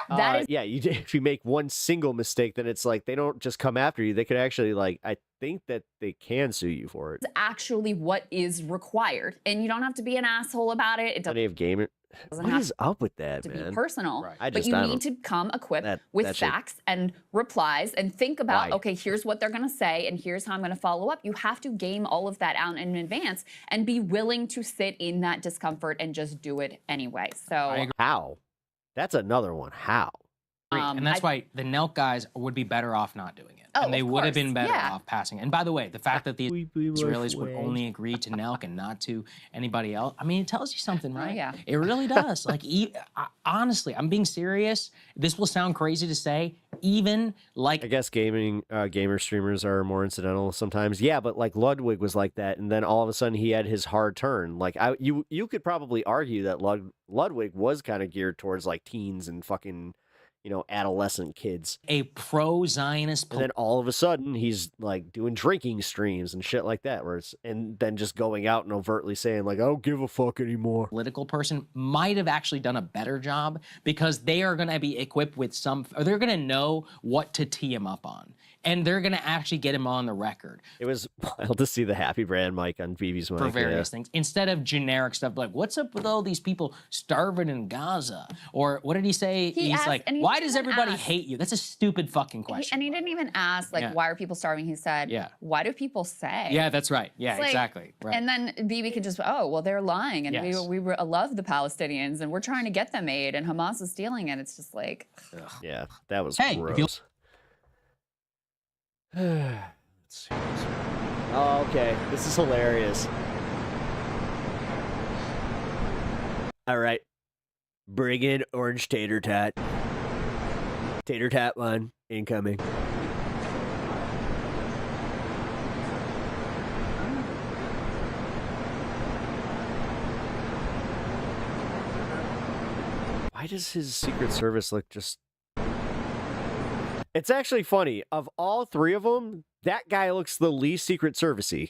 That is if you make one single mistake, then it's like they don't just come after you. They could actually like, I think that they can sue you for it. It's actually what is required, and you don't have to be an asshole about it. It Plenty of gamer. What is up with that, man? To be personal, Right. but you need to come equipped with facts and replies, and think about okay, here's what they're going to say, and here's how I'm going to follow up. You have to game all of that out in advance, and be willing to sit in that discomfort and just do it anyway. So how? That's another one. How? And that's why the Nelk guys would be better off not doing it. Oh, and they of would have course. been better Yeah. off passing. And by the way, the fact that the Israelis would only agree to Nelk and not to anybody else, I mean, it tells you something, right? yeah. It really does. Like, honestly, I'm being serious. This will sound crazy to say. Even like, I guess gamer streamers are more incidental sometimes. Yeah, but like Ludwig was like that, and then all of a sudden he had his hard turn. Like you could probably argue that Ludwig was kind of geared towards like teens and fucking, adolescent kids. A pro-Zionist And then all of a sudden, he's like doing drinking streams and shit like that, and then just going out and overtly saying like, "I don't give a fuck anymore." Political person might have actually done a better job because they are going to be equipped with or they're going to know what to tee him up on. And they're going to actually get him on the record. It was wild to see the happy brand mic on BB's mic. For various things. Instead of generic stuff like, what's up with all these people starving in Gaza? Or what did he say? He's asked, like, why does everybody hate you? That's a stupid fucking question. And he didn't even ask, like, why are people starving? He said, why do people say? Yeah, that's right. Yeah, like, exactly. Right. And then BB could just, they're lying. And we love the Palestinians and we're trying to get them aid and Hamas is stealing it. It's just like. Ugh. Yeah, that was gross. Let's see. Oh, okay. This is hilarious. All right. Bring in orange tater tot. Tater tot one incoming. Why does his Secret Service look just... It's actually funny. Of all three of them, that guy looks the least Secret Service-y.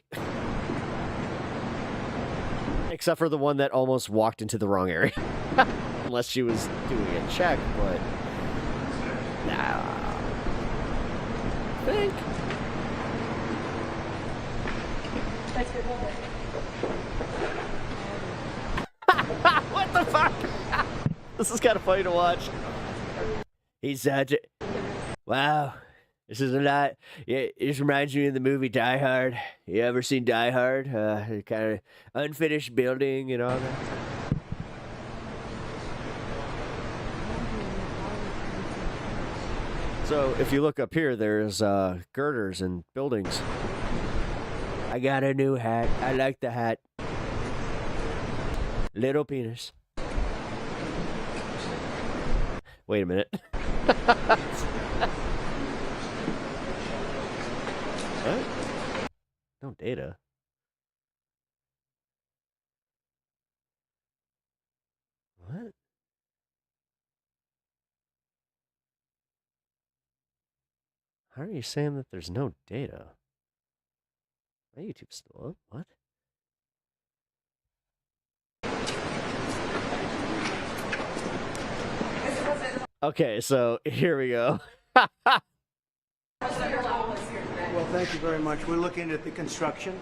Except for the one that almost walked into the wrong area. Unless she was doing a check, but... Nah. I think... What the fuck? This is kind of funny to watch. He's such a... Wow, this is a lot. Yeah, this reminds me of the movie Die Hard. You ever seen Die Hard? Kind of unfinished building and all that. So if you look up here, there's girders and buildings. I got a new hat. I like the hat. Little penis. Wait a minute. What? No data. What? How are you saying that there's no data? My YouTube's still up. What? Okay, so here we go. Well, thank you very much. We're looking at the construction,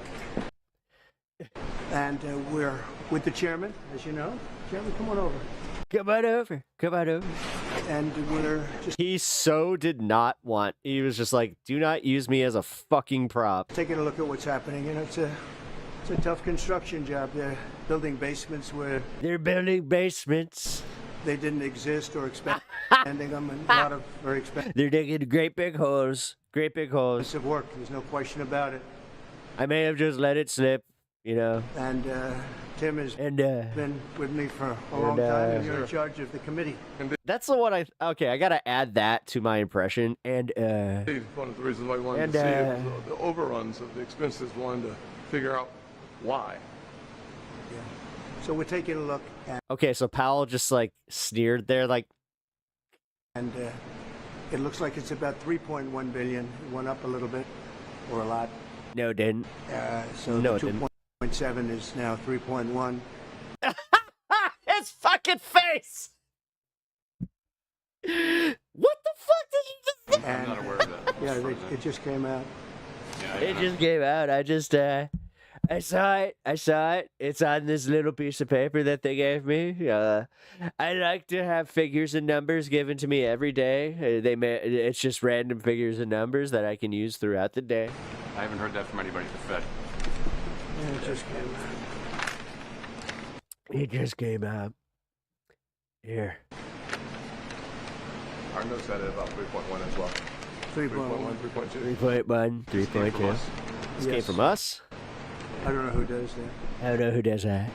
and we're with the chairman, as you know. Chairman, come on over. Come on over. Come on over. And we're just... He so did not want... He was just like, do not use me as a fucking prop. Taking a look at what's happening. You know, it's a tough construction job. They're building basements where... They're building basements. They didn't exist or expect ending them, and a lot of very expensive... They're digging great big holes. Great big holes. Expensive work. There's no question about it. I may have just let it slip, you know. And Tim has been with me for a long time, and you're in charge of the committee. That's the one okay, I gotta add that to my impression. And one of the reasons why we wanted to see the overruns of the expenses, wanted to figure out why. Yeah. So we're taking a look at... Okay, so Powell just like sneered there, like... And it looks like it's about 3.1 billion. It went up a little bit, or a lot. No, it didn't. So no, it didn't. 2.7 is now 3.1. His fucking face! What the fuck did you just say? I'm not aware of that. Yeah, it just came out. Yeah, it just came out. I saw it. It's on this little piece of paper that they gave me. I like to have figures and numbers given to me every day. It's just random figures and numbers that I can use throughout the day. I haven't heard that from anybody at the Fed. Yeah, it just came out. It just came out. Here. Our notes had it about 3.1 as well. 3.1, 3.2. 3.1, 3.2. This came from us? I don't know who does that. I don't know who does that.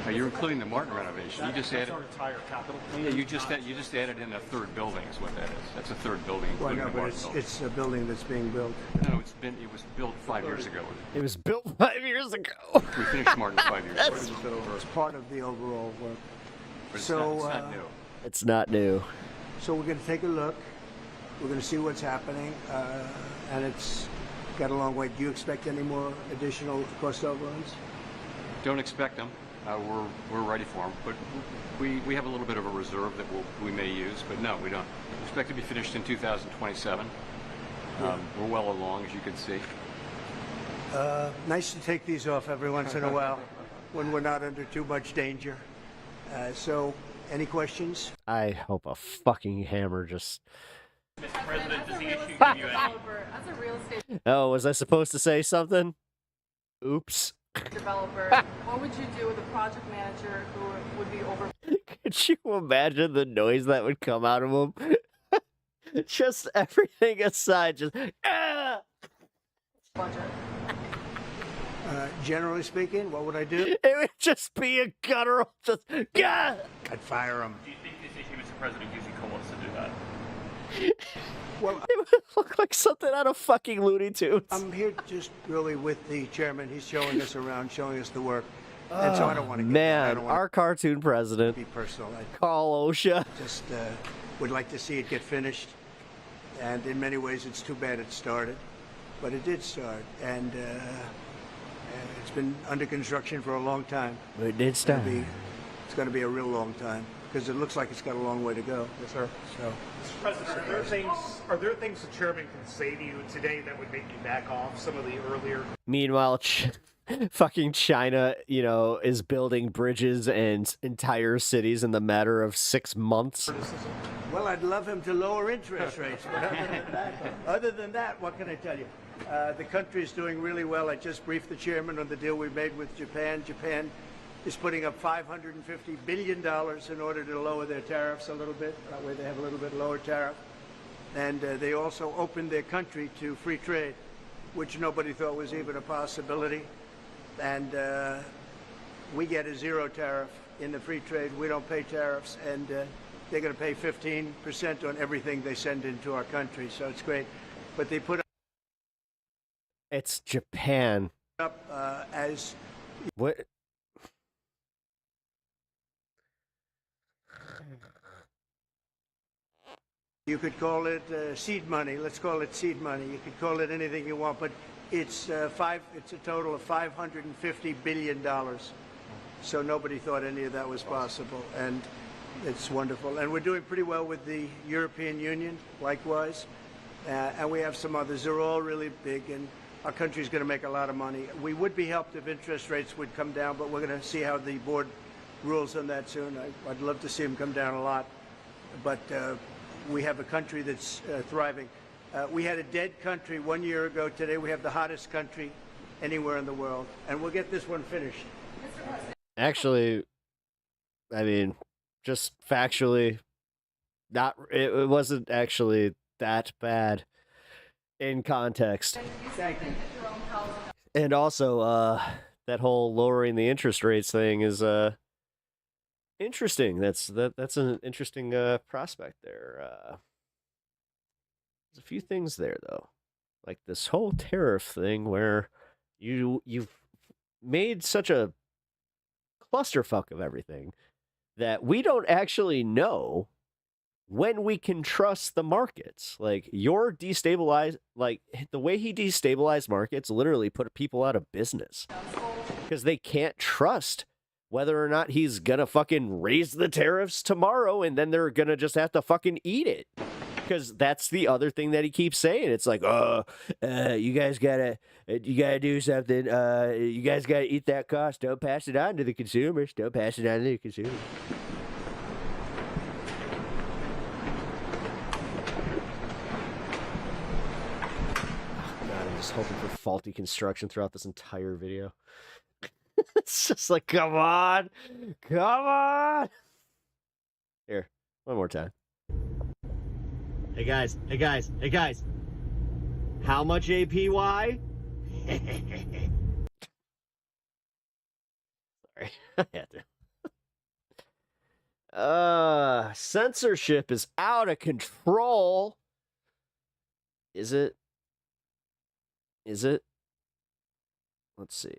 You're including the Martin renovation. You just added our entire capital. Yeah, you just added in a third building. Is what that is. That's a third building. Well, no, the but Martin building. it's a building that's being built. No, it was built 5 years ago. It was built 5 years ago. We finished Martin 5 years ago. It's part of the overall work. But it's So not new. It's not new. So we're going to take a look. We're going to see what's happening, and it's got a long way. Do you expect any more additional cost overruns? Don't expect them. We're ready for them, but we have a little bit of a reserve that we may use, but no, we don't. We expect to be finished in 2027. We're well along, as you can see. Nice to take these off every once in a while when we're not under too much danger. So, any questions? I hope a fucking hammer just... Mr. President, does the issue give you any... As a real estate Oh, was I supposed to say something? Oops. developer, what would you do with a project manager who would be over... Could you imagine the noise that would come out of him? Just everything aside, just... Ah! budget? Generally speaking, what would I do? It would just be a guttural, just... Gah! I'd fire him. Do you think this issue, Mr. President, gives you cause to do that? Well, It would look like something out of fucking Looney Tunes. I'm here just really with the chairman. He's showing us around, showing us the work. And so I don't want to Man, our cartoon president, be personal. I Carl OSHA. just would like to see it get finished. And in many ways, it's too bad it started. But it did start. And it's been under construction for a long time. It did start. It's going to be a real long time because it looks like it's got a long way to go. Yes, sir. So, Mr. President, are there things the chairman can say to you today that would make you back off some of the earlier... Meanwhile, fucking China, you know, is building bridges and entire cities in the matter of 6 months. well, I'd love him to lower interest rates. But other than that, what can I tell you? The country is doing really well. I just briefed the chairman on the deal we made with Japan. Japan is putting up $550 billion in order to lower their tariffs a little bit. That way they have a little bit lower tariff. And they also opened their country to free trade, which nobody thought was even a possibility. And we get a zero tariff in the free trade. We don't pay tariffs, and they're going to pay 15% on everything they send into our country. So it's great. But they put It's Japan. up as... What? You could call it seed money. Let's call it seed money. You could call it anything you want, but it's It's a total of $550 billion. So nobody thought any of that was possible, and it's wonderful. And we're doing pretty well with the European Union, likewise, and we have some others. They're all really big, and our country's going to make a lot of money. We would be helped if interest rates would come down, but we're going to see how the board rules on that soon. I'd love to see them come down a lot, but we have a country that's thriving. We had a dead country 1 year ago. Today we have the hottest country anywhere in the world, and we'll get this one finished. Actually, I mean, just factually, it wasn't actually that bad in context. Thank you. And also, that whole lowering the interest rates thing is interesting. That's an interesting prospect there. There's a few things there though, like this whole tariff thing where you've made such a clusterfuck of everything that we don't actually know when we can trust the markets. Like you're destabilized, like the way he destabilized markets literally put people out of business because they can't trust whether or not he's gonna fucking raise the tariffs tomorrow and then they're gonna just have to fucking eat it. Because that's the other thing that he keeps saying. It's like, you guys gotta do something. You guys gotta eat that cost. Don't pass it on to the consumers. Don't pass it on to the consumers. God, I'm just hoping for faulty construction throughout this entire video. It's just like, come on. Come on. Here, one more time. Hey guys, hey guys, hey guys. How much APY? Sorry, I had to. Censorship is out of control. Is it? Is it? Let's see.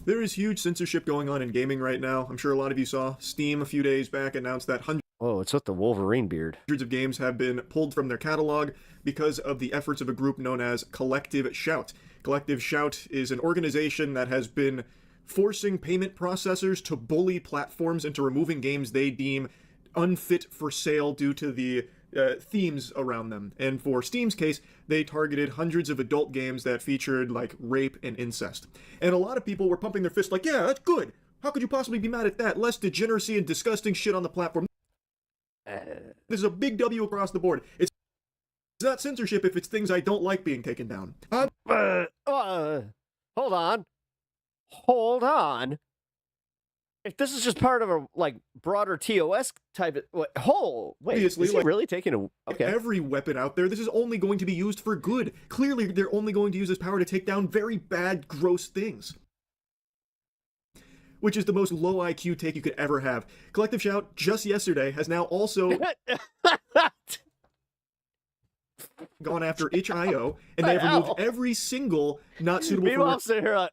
There is huge censorship going on in gaming right now. I'm sure a lot of you saw Steam a few days back announced that oh, it's with the Wolverine beard. Hundreds of games have been pulled from their catalog because of the efforts of a group known as Collective Shout. Collective Shout is an organization that has been forcing payment processors to bully platforms into removing games they deem unfit for sale due to the themes around them. And for Steam's case, they targeted hundreds of adult games that featured like rape and incest. And a lot of people were pumping their fists like, yeah, that's good. How could you possibly be mad at that? Less degeneracy and disgusting shit on the platform. This is a big W across the board. It's not censorship if it's things I don't like being taken down. Hold on. If this is just part of a like broader TOS type of wait, Obviously, is he really taking a okay? Every weapon out there, this is only going to be used for good. Clearly, they're only going to use this power to take down very bad, gross things. Which is the most low IQ take you could ever have. Collective Shout, just yesterday, has now also gone after itch.io, and they have removed every single not suitable Meanwhile, sitting here like,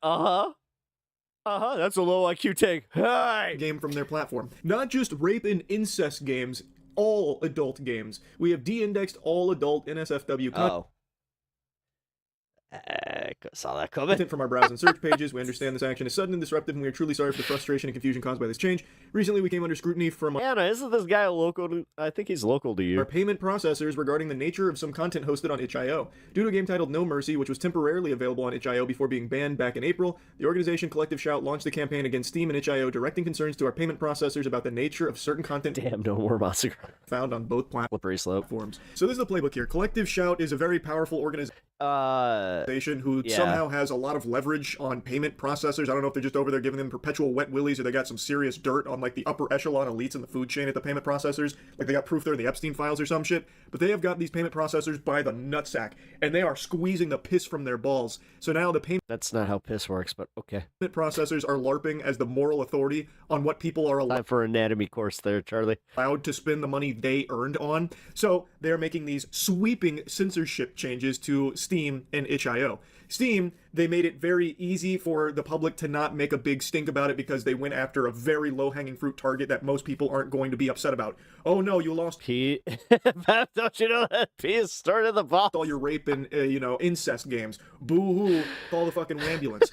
that's a low IQ take. Hey! Game from their platform. Not just rape and incest games, all adult games. We have de-indexed all adult NSFW content. Saw that coming. From our browse and search pages. We understand this action is sudden and disruptive, and we are truly sorry for the frustration and confusion caused by this change. Recently, we came under scrutiny from Anna, isn't this guy local to... I think he's local to you. Our payment processors regarding the nature of some content hosted on itch.io. Due to a game titled No Mercy, which was temporarily available on itch.io before being banned back in April, the organization Collective Shout launched a campaign against Steam and itch.io directing concerns to our payment processors about the nature of certain content No More Massacre found on both platforms. So this is the playbook here. Collective Shout is a very powerful organization who somehow has a lot of leverage on payment processors. I don't know if they're just over there giving them perpetual wet willies or they got some serious dirt on like the upper echelon elites in the food chain at the payment processors. Like they got proof they're in the Epstein files or some shit. But they have got these payment processors by the nutsack and they are squeezing the piss from their balls. So now the payment... That's not how piss works, but okay. Payment processors are LARPing as the moral authority on what people are allowed... Time for anatomy course there, Charlie. ...allowed to spend the money they earned on. So they're making these sweeping censorship changes to Steam and itch.io. Steam, they made it very easy for the public to not make a big stink about it because they went after a very low-hanging fruit target that most people aren't going to be upset about. Oh no, you lost... Pete, don't you know that Pete started the ball? All your rape and, incest games. Boo-hoo, call the fucking ambulance.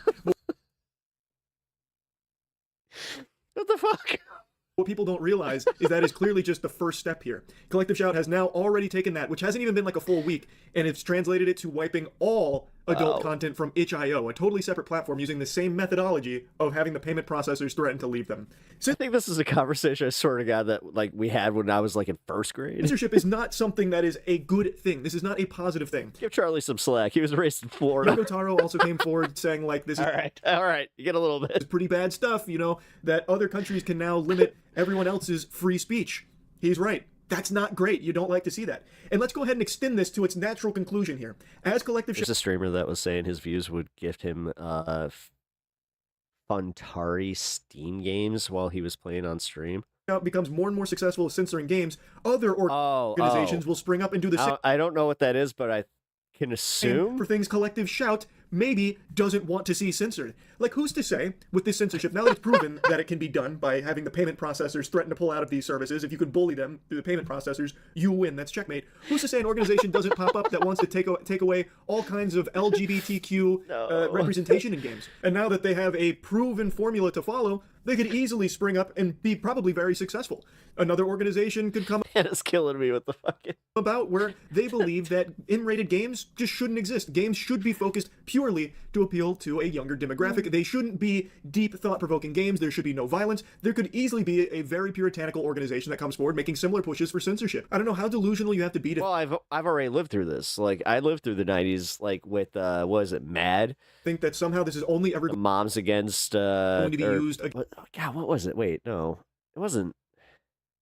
What the fuck? What people don't realize is that is clearly just the first step here. Collective Shout has now already taken that, which hasn't even been like a full week, and it's translated it to wiping all adult content from itch.io, a totally separate platform using the same methodology of having the payment processors threaten to leave them. I think this is a conversation, I swear to God, that like we had when I was like in first grade. Censorship is not something that is a good thing. This is not a positive thing. Give Charlie some slack. He was raised in Florida. Yoko Taro also came forward saying like this is... All right. You get a little bit. It's pretty bad stuff, that other countries can now limit everyone else's free speech. He's right. That's not great. You don't like to see that. And let's go ahead and extend this to its natural conclusion here. As Collective Shout... There's a streamer that was saying his views would gift him Funtari Steam games while he was playing on stream. Becomes more and more successful at censoring games, other organizations will spring up and do the same. I don't know what that is, but I can assume for things Collective Shout maybe doesn't want to see censored. Like, who's to say, with this censorship, now that it's proven that it can be done by having the payment processors threaten to pull out of these services, if you could bully them through the payment processors, you win. That's checkmate. Who's to say an organization doesn't pop up that wants to take away all kinds of LGBTQ representation in games? And now that they have a proven formula to follow, they could easily spring up and be probably very successful. Another organization could come... Man, it's killing me with the fucking... ...about where they believe that M-rated games just shouldn't exist. Games should be focused purely to appeal to a younger demographic. They shouldn't be deep, thought-provoking games. There should be no violence. There could easily be a very puritanical organization that comes forward making similar pushes for censorship. I don't know how delusional you have to be to... Well, I've already lived through this. Like, I lived through the 90s, like, with, what was it, MAD? Think that somehow this is only ever... Moms Against, going to be used... God, what was it? Wait, no. It wasn't...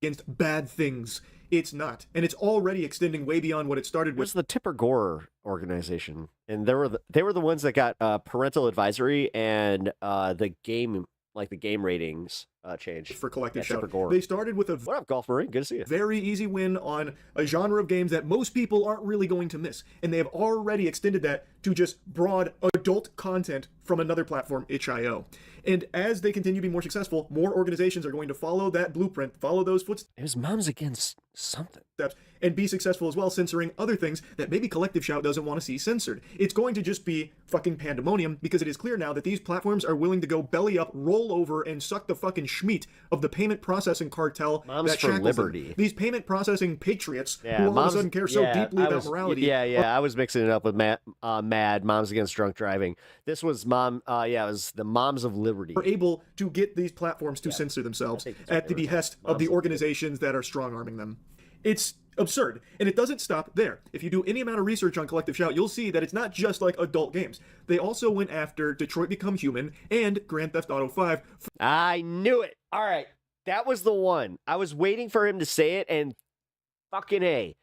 Against bad things. It's not. And it's already extending way beyond what it started with. It was the Tipper Gore organization. And they were the ones that got parental advisory and the game ratings change for Collective except Shout. for Gore. They started with a what up, Golf Marine? Good to see you. Very easy win on a genre of games that most people aren't really going to miss, and they have already extended that to just broad adult content from another platform, itch.io. And as they continue to be more successful, more organizations are going to follow that blueprint, follow those footsteps. It was Moms Against something. And be successful as well, censoring other things that maybe Collective Shout doesn't want to see censored. It's going to just be fucking pandemonium, because it is clear now that these platforms are willing to go belly up, roll over, and suck the fucking schmeat of the payment processing cartel Moms that for shackles Liberty. them. These payment processing patriots Yeah, who all of a sudden care so deeply about morality. Yeah, I was mixing it up with Mad Moms Against Drunk Driving. This was it was the Moms of Liberty. Are able to get these platforms to censor themselves at the behest of the organizations that are strong-arming them. It's absurd, and it doesn't stop there. If you do any amount of research on Collective Shout, you'll see that it's not just like adult games. They also went after Detroit Become Human and Grand Theft Auto 5. I knew it. All right, that was the one. I was waiting for him to say it, and fucking A.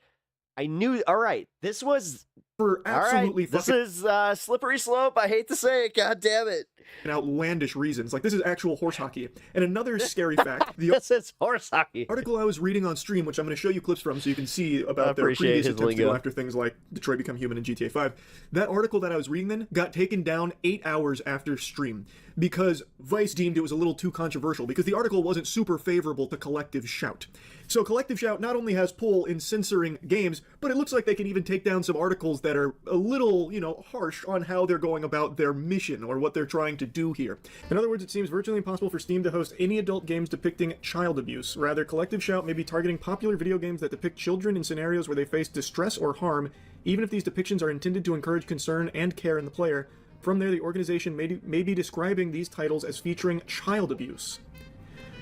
I knew. All right, this was for absolutely. All right, this is slippery slope. I hate to say it. God damn it. And outlandish reasons. Like, this is actual horse hockey. And another scary fact. This is horse hockey. Article I was reading on stream, which I'm going to show you clips from so you can see about their previous attempts to go after things like Detroit Become Human and GTA 5. That article that I was reading then got taken down 8 hours after stream because Vice deemed it was a little too controversial, because the article wasn't super favorable to Collective Shout. So Collective Shout not only has pull in censoring games, but it looks like they can even take down some articles that are a little, harsh on how they're going about their mission or what they're trying to do here. In other words, it seems virtually impossible for Steam to host any adult games depicting child abuse. Rather, Collective Shout may be targeting popular video games that depict children in scenarios where they face distress or harm, even if these depictions are intended to encourage concern and care in the player. From there, the organization may be describing these titles as featuring child abuse.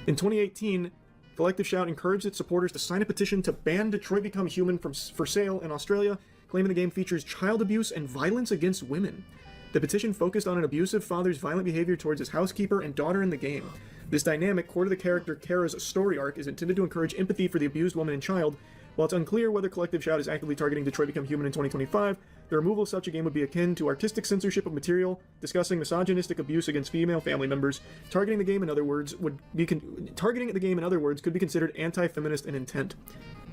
In 2018, Collective Shout encouraged its supporters to sign a petition to ban Detroit Become Human for sale in Australia, claiming the game features child abuse and violence against women. The petition focused on an abusive father's violent behavior towards his housekeeper and daughter in the game. This dynamic, core to the character Kara's story arc, is intended to encourage empathy for the abused woman and child. While it's unclear whether Collective Shout is actively targeting Detroit Become Human in 2025, the removal of such a game would be akin to artistic censorship of material, discussing misogynistic abuse against female family members. Targeting the game, in other words, could be considered anti-feminist in intent.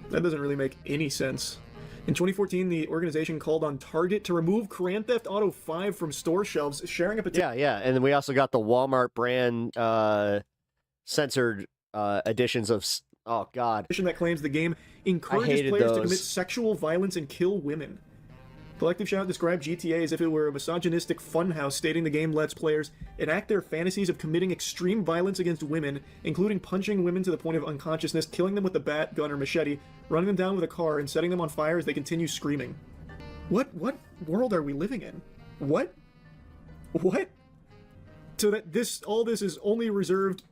That doesn't really make any sense. In 2014, the organization called on Target to remove Grand Theft Auto 5 from store shelves, sharing a petition. Yeah, and then we also got the Walmart brand censored editions of. Oh God! That claims the game encourages players to commit sexual violence and kill women. Collective Shout described GTA as if it were a misogynistic funhouse, stating the game lets players enact their fantasies of committing extreme violence against women, including punching women to the point of unconsciousness, killing them with a bat, gun, or machete, running them down with a car, and setting them on fire as they continue screaming. What world are we living in? What? So that all this is only reserved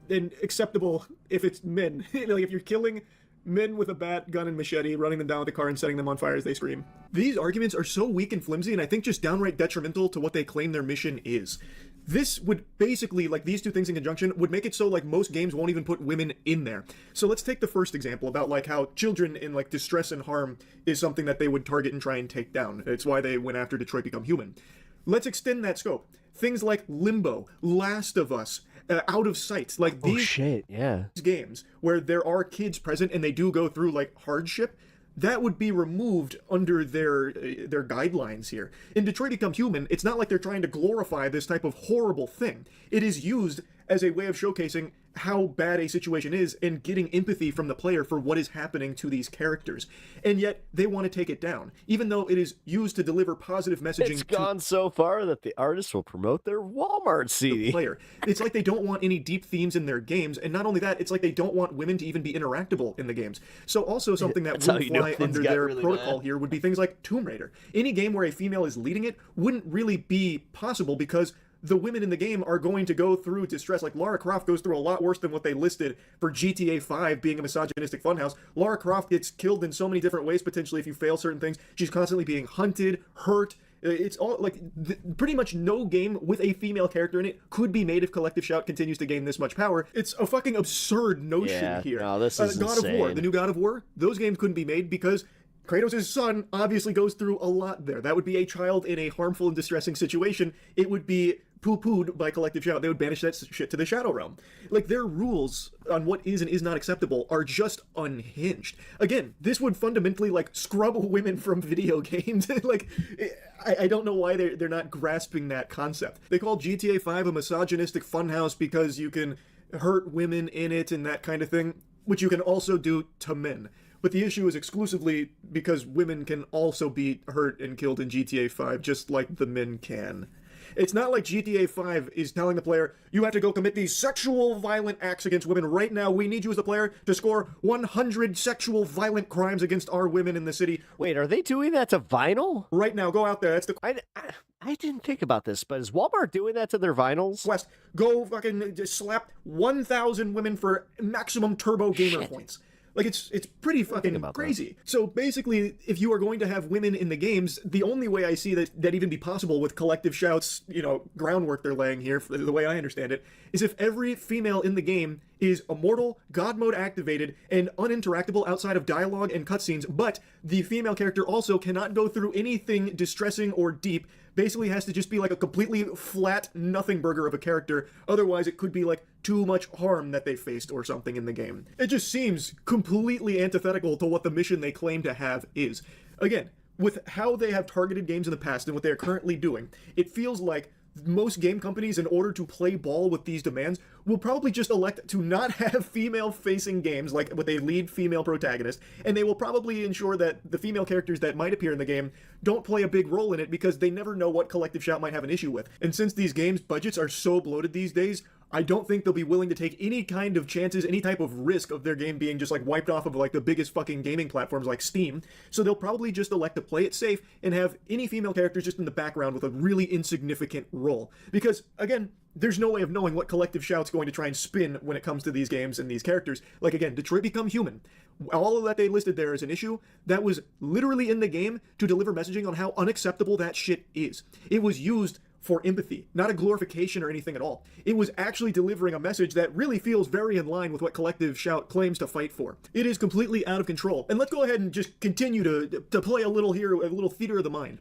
and acceptable if it's men. Like, if you're killing men with a bat, gun, and machete, running them down with a car and setting them on fire as they scream. These arguments are so weak and flimsy, and I think just downright detrimental to what they claim their mission is. This would basically, like, these two things in conjunction, would make it so, like, most games won't even put women in there. So let's take the first example about, like, how children in, like, distress and harm is something that they would target and try and take down. It's why they went after Detroit Become Human. Let's extend that scope. Things like Limbo, Last of Us, Out of Sight, like these games where there are kids present and they do go through like hardship, that would be removed under their guidelines here. In Detroit Become Human, it's not like they're trying to glorify this type of horrible thing. It is used as a way of showcasing how bad a situation is and getting empathy from the player for what is happening to these characters. And yet, they want to take it down, even though it is used to deliver positive messaging. It's gone so far that the artists will promote their Walmart CD. The player. It's like they don't want any deep themes in their games, and not only that, it's like they don't want women to even be interactable in the games. So also something that would fly under their protocol here would be things like Tomb Raider. Any game where a female is leading it wouldn't really be possible because the women in the game are going to go through distress. Like, Lara Croft goes through a lot worse than what they listed for GTA 5 being a misogynistic funhouse. Lara Croft gets killed in so many different ways, potentially, if you fail certain things. She's constantly being hunted, hurt. It's all, like, pretty much no game with a female character in it could be made if Collective Shout continues to gain this much power. It's a fucking absurd notion here. No, this is God insane. of War, the new God of War, those games couldn't be made because Kratos' son obviously goes through a lot there. That would be a child in a harmful and distressing situation. It would be poo-pooed by Collective Shout. They would banish that shit to the Shadow Realm. Like, their rules on what is and is not acceptable are just unhinged. Again, this would fundamentally, like, scrub women from video games. Like, I don't know why they're not grasping that concept. They call GTA 5 a misogynistic funhouse because you can hurt women in it and that kind of thing, which you can also do to men. But the issue is exclusively because women can also be hurt and killed in GTA 5, just like the men can. It's not like GTA 5 is telling the player, you have to go commit these sexual violent acts against women right now. We need you as the player to score 100 sexual violent crimes against our women in the city. Wait, are they doing that to vinyl? Right now, go out there. That's the... I didn't think about this, but is Walmart doing that to their vinyls? West, go fucking just slap 1,000 women for maximum turbo gamer points. Like, it's pretty fucking crazy. So basically, if you are going to have women in the games, the only way I see that even be possible with Collective Shout's, groundwork they're laying here, the way I understand it, is if every female in the game is immortal, God mode activated, and uninteractable outside of dialogue and cutscenes, but the female character also cannot go through anything distressing or deep, basically has to just be like a completely flat nothing burger of a character, otherwise it could be like too much harm that they faced or something in the game. It just seems completely antithetical to what the mission they claim to have is. Again, with how they have targeted games in the past and what they are currently doing, it feels like most game companies, in order to play ball with these demands, will probably just elect to not have female-facing games, like with a lead female protagonist, and they will probably ensure that the female characters that might appear in the game don't play a big role in it because they never know what Collective Shout might have an issue with. And since these games' budgets are so bloated these days, I don't think they'll be willing to take any kind of chances, any type of risk of their game being just like wiped off of like the biggest fucking gaming platforms like Steam. So they'll probably just elect to play it safe and have any female characters just in the background with a really insignificant role. Because, again, there's no way of knowing what Collective Shout's going to try and spin when it comes to these games and these characters. Like, again, Detroit Become Human. All of that they listed there as an issue, that was literally in the game to deliver messaging on how unacceptable that shit is. It was used for empathy, not a glorification or anything at all. It was actually delivering a message that really feels very in line with what Collective Shout claims to fight for. It is completely out of control. And let's go ahead and just continue to play a little here, a little theater of the mind.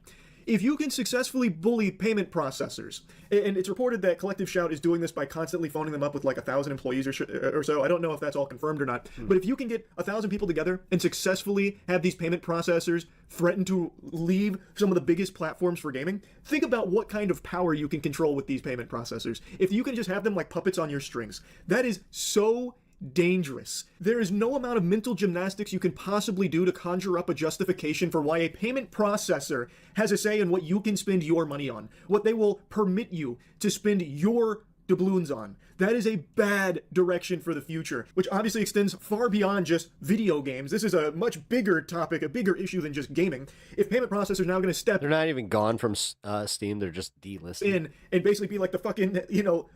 If you can successfully bully payment processors, and it's reported that Collective Shout is doing this by constantly phoning them up with like 1,000 employees or so. I don't know if that's all confirmed or not. But if you can get 1,000 people together and successfully have these payment processors threaten to leave some of the biggest platforms for gaming, think about what kind of power you can control with these payment processors. If you can just have them like puppets on your strings, that is so dangerous. There is no amount of mental gymnastics you can possibly do to conjure up a justification for why a payment processor has a say in what you can spend your money on, what they will permit you to spend your doubloons on. That is a bad direction for the future, which obviously extends far beyond just video games. This is a much bigger topic, a bigger issue than just gaming. If payment processors are now going to step... They're not even gone from Steam, they're just delisted. ...in and basically be like the fucking,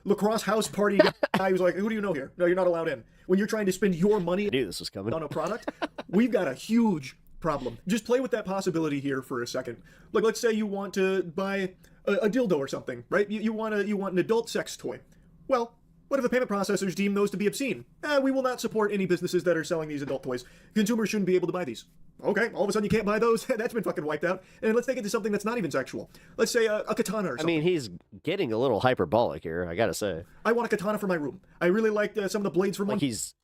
lacrosse house party guy who's like, who do you know here? No, you're not allowed in. When you're trying to spend your money I knew this was coming. on a product, we've got a huge problem. Just play with that possibility here for a second. Like, let's say you want to buy a dildo or something, right? You want an adult sex toy. Well, what if the payment processors deem those to be obscene? We will not support any businesses that are selling these adult toys. Consumers shouldn't be able to buy these. Okay, all of a sudden you can't buy those? That's been fucking wiped out. And let's take it to something that's not even sexual. Let's say a katana or something. I mean, he's getting a little hyperbolic here, I gotta say. I want a katana for my room. I really like some of the blades from like One Piece.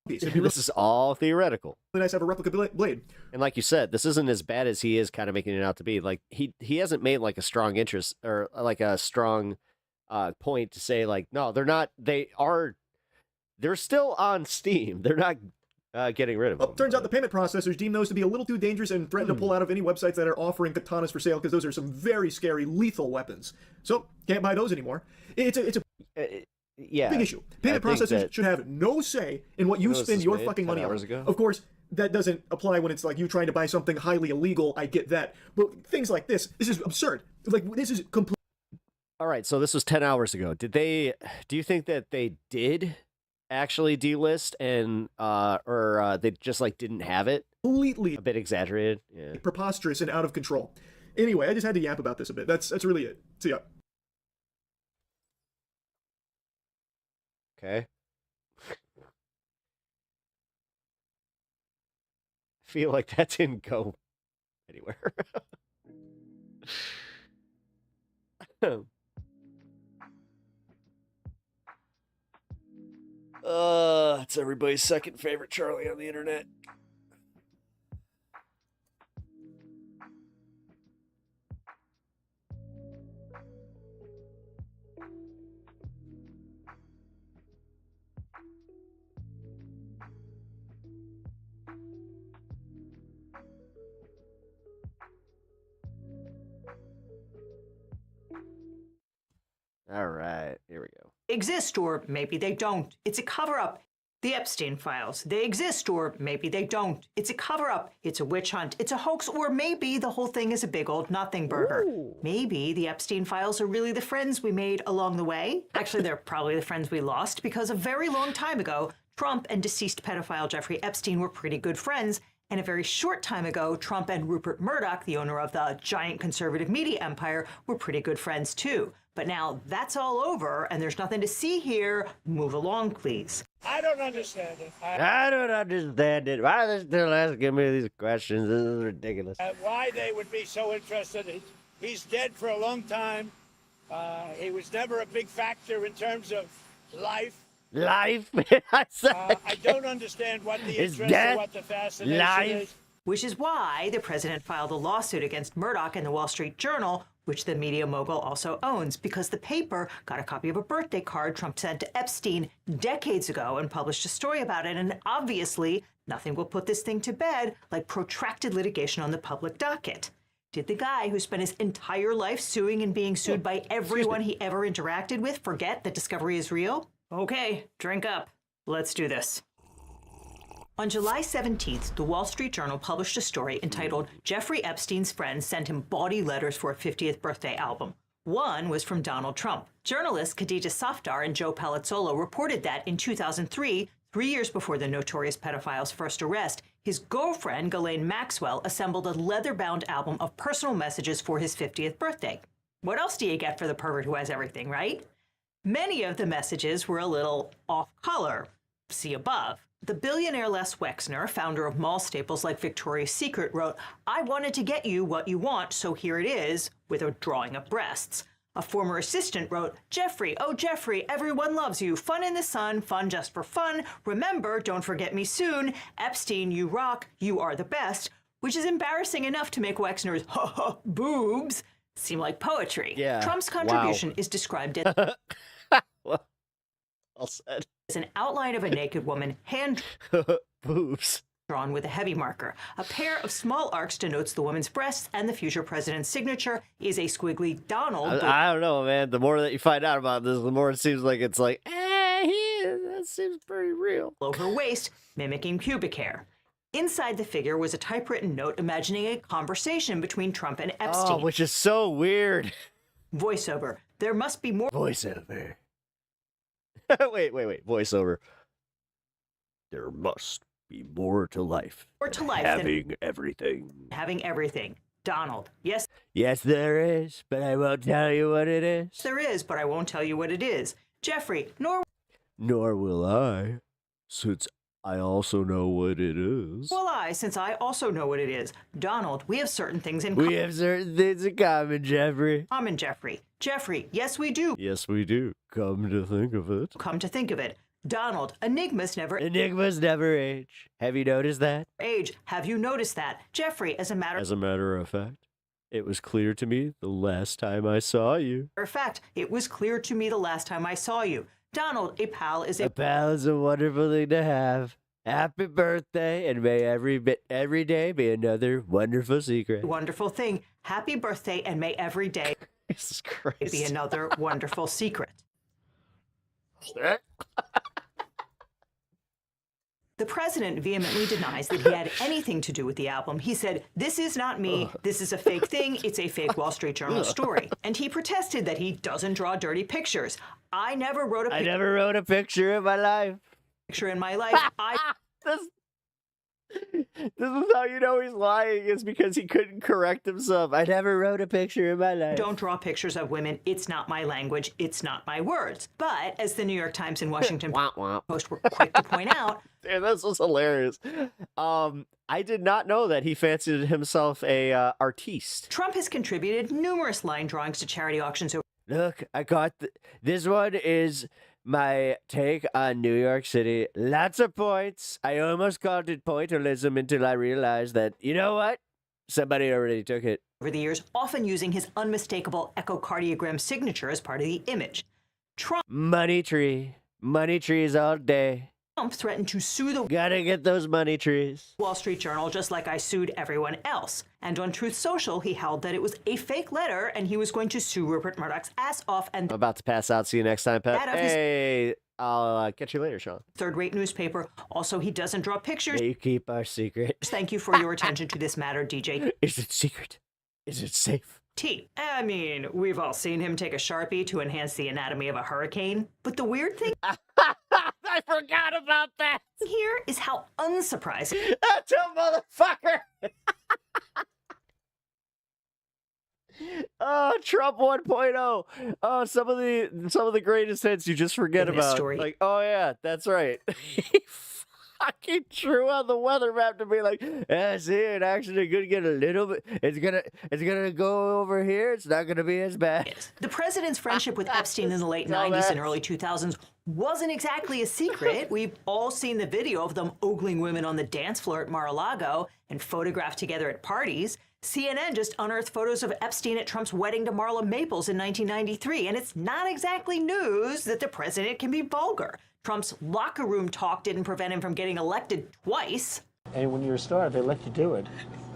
Really This is all theoretical. nice to have a replica blade. And like you said, this isn't as bad as he is kind of making it out to be. Like, he hasn't made like a strong interest or like a strong point to say like, no, they're not. They're still on Steam. They're not getting rid of them. Turns out the payment processors deem those to be a little too dangerous and threaten to pull out of any websites that are offering katanas for sale because those are some very scary, lethal weapons. So can't buy those anymore. It's a big issue. Payment processors should have no say in what you spend your fucking money on. Of course, that doesn't apply when it's like you trying to buy something highly illegal. I get that, but things like this is absurd. Like, this is complete. All right, so this was 10 hours ago. Do you think that they did actually delist and or they just like didn't have it? Completely a bit exaggerated. Yeah. Preposterous and out of control. Anyway, I just had to yap about this a bit. That's really it. See ya. Okay. I feel like that didn't go anywhere. It's everybody's second favorite Charlie on the internet. All right, here we go. Exist, or maybe they don't. It's a cover-up. The Epstein files. They exist, or maybe they don't. It's a cover-up. It's a witch hunt. It's a hoax, or maybe the whole thing is a big old nothing burger. Ooh. Maybe the Epstein files are really the friends we made along the way. Actually, they're probably the friends we lost, because a very long time ago, Trump and deceased pedophile Jeffrey Epstein were pretty good friends, and a very short time ago, Trump and Rupert Murdoch, the owner of the giant conservative media empire, were pretty good friends too. But now that's all over, and there's nothing to see here. Move along, please. I don't understand it. I don't understand it. Why are they still asking me these questions? This is ridiculous. Why they would be so interested. He's dead for a long time. He was never a big factor in terms of life. Life? I don't understand what the interest or what the fascination is. Which is why the president filed a lawsuit against Murdoch and the Wall Street Journal, which the media mogul also owns, because the paper got a copy of a birthday card Trump sent to Epstein decades ago and published a story about it. And obviously, nothing will put this thing to bed like protracted litigation on the public docket. Did the guy who spent his entire life suing and being sued by everyone he ever interacted with forget that discovery is real? Okay, drink up. Let's do this. On July 17th, the Wall Street Journal published a story entitled Jeffrey Epstein's Friends Sent Him Bawdy Letters for a 50th Birthday Album. One was from Donald Trump. Journalists Khadija Safdar and Joe Palazzolo reported that in 2003, 3 years before the notorious pedophile's first arrest, his girlfriend, Ghislaine Maxwell, assembled a leather-bound album of personal messages for his 50th birthday. What else do you get for the pervert who has everything, right? Many of the messages were a little off-color. See above. The billionaire Les Wexner, founder of mall staples like Victoria's Secret, wrote, "I wanted to get you what you want, so here it is," with a drawing of breasts. A former assistant wrote, "Jeffrey, oh Jeffrey, everyone loves you. Fun in the sun, fun just for fun. Remember, don't forget me soon. Epstein, you rock. You are the best," which is embarrassing enough to make Wexner's boobs seem like poetry. Yeah. Trump's contribution is described as Well said. as an outline of a naked woman, hand boobs drawn with a heavy marker. A pair of small arcs denotes the woman's breasts, and the future president's signature is a squiggly Donald. I don't know, man. The more that you find out about this, the more it seems like it's like, that seems pretty real. Below her waist, mimicking pubic hair. Inside the figure was a typewritten note imagining a conversation between Trump and Epstein. Oh, which is so weird. Voiceover. There must be more. Voiceover. wait. Voiceover. There must be more to life. More to life having everything. Having everything. Donald. Yes. Yes, there is, but I won't tell you what it is. There is, but I won't tell you what it is. Jeffrey, Nor will I, since I also know what it is. will I, since I also know what it is. Donald, we have certain things in We have certain things in common, Jeffrey. common, Jeffrey. Jeffrey, yes, we do. Yes, we do. Come to think of it. Come to think of it. Donald, enigmas never age. Have you noticed that? age. Have you noticed that? Jeffrey, as a matter of fact, it was clear to me the last time I saw you. of fact, it was clear to me the last time I saw you. Donald, a pal is A pal is a wonderful thing to have. Happy birthday, and may every day be another wonderful secret. wonderful thing. Happy birthday, and may every day Jesus Christ. be another wonderful secret. The president vehemently denies that he had anything to do with the album. He said, "This is not me. This is a fake thing. It's a fake Wall Street Journal story." And he protested that he doesn't draw dirty pictures. I never wrote a picture in my life. Picture in my life. This is how you know he's lying, is because he couldn't correct himself. I never wrote a picture in my life. Don't draw pictures of women. It's not my language. It's not my words. But as the New York Times and Washington Post were quick to point out, damn, this was hilarious. I did not know that he fancied himself a artiste. Trump has contributed numerous line drawings to charity auctions. Look, I got this one is my take on New York City. Lots of points. I almost called it pointillism until I realized that, you know what? Somebody already took it. Over the years, often using his unmistakable echocardiogram signature as part of the image. Money trees all day. Trump threatened to sue the Gotta get those money trees. Wall Street Journal, just like I sued everyone else. And on Truth Social, he held that it was a fake letter and he was going to sue Rupert Murdoch's ass off. And I'm about to pass out. See you next time, Pep. Hey, I'll catch you later, Sean. Third-rate newspaper. Also, he doesn't draw pictures. May you keep our secret. Thank you for your attention to this matter, DJ. Is it secret? Is it safe? I mean, we've all seen him take a Sharpie to enhance the anatomy of a hurricane. But the weird thing I forgot about that. Here is how unsurprising. That's a motherfucker. Oh, Trump 1.0. Oh, some of the greatest hits you just forget about. Story. Like, oh yeah, that's right. He fucking drew on the weather map to be like, yeah, see, it actually gonna get a little bit. It's gonna go over here. It's not gonna be as bad. The president's friendship with Epstein in the late 90s and early 2000s wasn't exactly a secret. We've all seen the video of them ogling women on the dance floor at Mar-a-Lago and photographed together at parties. CNN just unearthed photos of Epstein at Trump's wedding to Marla Maples in 1993, and it's not exactly news that the president can be vulgar. Trump's locker room talk didn't prevent him from getting elected twice. And when you're a star, they let you do it.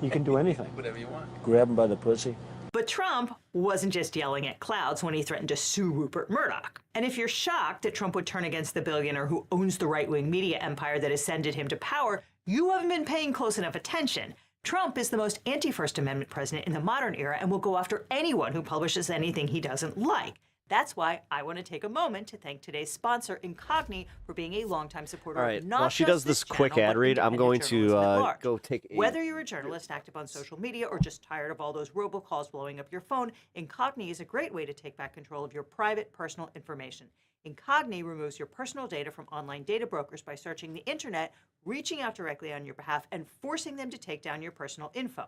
You can do anything. Whatever you want. Grab him by the pussy. But Trump wasn't just yelling at clouds when he threatened to sue Rupert Murdoch. And if you're shocked that Trump would turn against the billionaire who owns the right-wing media empire that ascended him to power, you haven't been paying close enough attention. Trump is the most anti-First Amendment president in the modern era and will go after anyone who publishes anything he doesn't like. That's why I want to take a moment to thank today's sponsor, Incogni, for being a longtime supporter All right, of not while she just does this channel, quick ad but read, I'm going independent to journalism at large. go take a... Whether you're a journalist active on social media or just tired of all those robocalls blowing up your phone, Incogni is a great way to take back control of your private, personal information. Incogni removes your personal data from online data brokers by searching the internet, reaching out directly on your behalf, and forcing them to take down your personal info.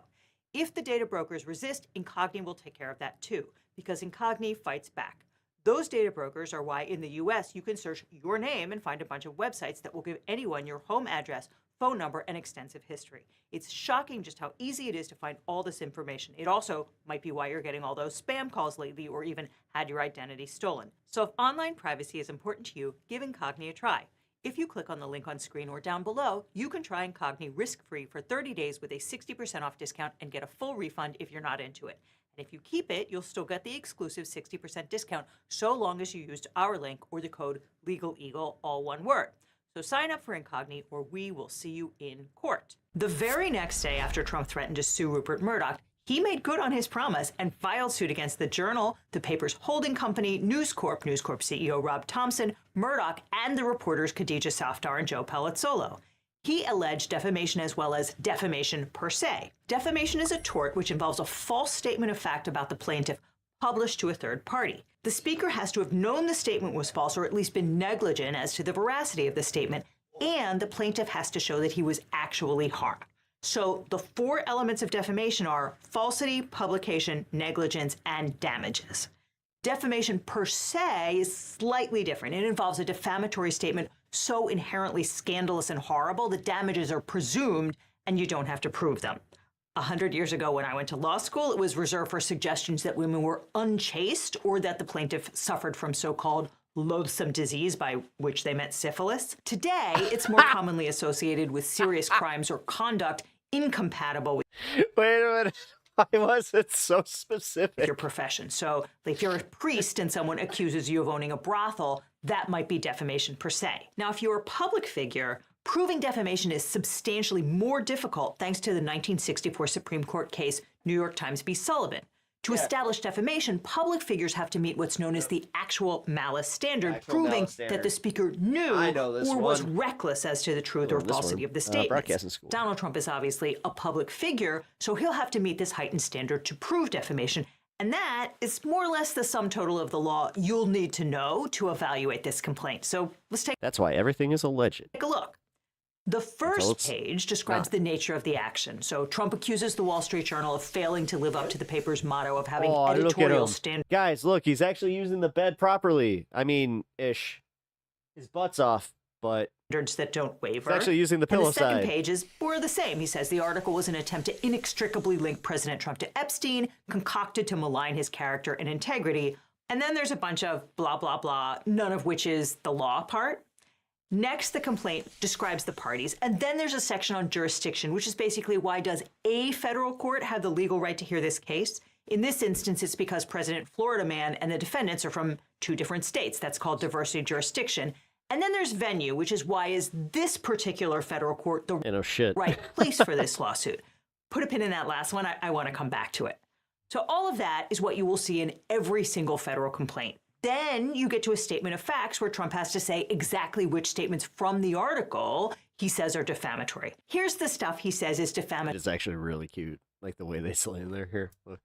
If the data brokers resist, Incogni will take care of that too, because Incogni fights back. Those data brokers are why in the US you can search your name and find a bunch of websites that will give anyone your home address, phone number, and extensive history. It's shocking just how easy it is to find all this information. It also might be why you're getting all those spam calls lately or even had your identity stolen. So if online privacy is important to you, give Incogni a try. If you click on the link on screen or down below, you can try Incogni risk-free for 30 days with a 60% off discount and get a full refund if you're not into it. And if you keep it, you'll still get the exclusive 60% discount so long as you used our link or the code LegalEagle, all one word. So sign up for Incogni or we will see you in court. The very next day after Trump threatened to sue Rupert Murdoch, he made good on his promise and filed suit against the Journal, the paper's holding company, News Corp CEO Rob Thompson, Murdoch, and the reporters Khadija Safdar and Joe Palazzolo. He alleged defamation as well as defamation per se. Defamation is a tort which involves a false statement of fact about the plaintiff published to a third party. The speaker has to have known the statement was false or at least been negligent as to the veracity of the statement, and the plaintiff has to show that he was actually harmed. So the four elements of defamation are falsity, publication, negligence, and damages. Defamation per se is slightly different. It involves a defamatory statement so inherently scandalous and horrible that damages are presumed and you don't have to prove them. 100 years ago when I went to law school, it was reserved for suggestions that women were unchaste or that the plaintiff suffered from so-called loathsome disease, by which they meant syphilis. Today, it's more commonly associated with serious crimes or conduct incompatible with Wait a minute. Why was it so specific? your profession. So if you're a priest and someone accuses you of owning a brothel, that might be defamation per se. Now, if you're a public figure, proving defamation is substantially more difficult thanks to the 1964 Supreme Court case, New York Times v. Sullivan. To establish defamation, public figures have to meet what's known as the actual malice standard, proving that the speaker knew or was reckless as to the truth or falsity of the statements. Donald Trump is obviously a public figure, so he'll have to meet this heightened standard to prove defamation. And that is more or less the sum total of the law you'll need to know to evaluate this complaint. So let's take That's why everything is alleged. a look. The first page describes the nature of the action. So Trump accuses the Wall Street Journal of failing to live up to the paper's motto of having editorial standards. Guys, look, he's actually using the bed properly. I mean, ish. His butt's off, but that don't waver. he's actually using the pillow and the second side. page is more of the same. He says the article was an attempt to inextricably link President Trump to Epstein, concocted to malign his character and integrity. And then there's a bunch of blah, blah, blah, none of which is the law part. Next, the complaint describes the parties, and then there's a section on jurisdiction, which is basically why does a federal court have the legal right to hear this case? In this instance, it's because President Florida Man and the defendants are from 2 different states. That's called diversity jurisdiction. And then there's venue, which is why is this particular federal court the right place for this lawsuit? Put a pin in that last one. I want to come back to it. So all of that is what you will see in every single federal complaint. Then you get to a statement of facts where Trump has to say exactly which statements from the article he says are defamatory. Here's the stuff he says is defamatory. It's actually really cute, like the way they slam their hair. Look.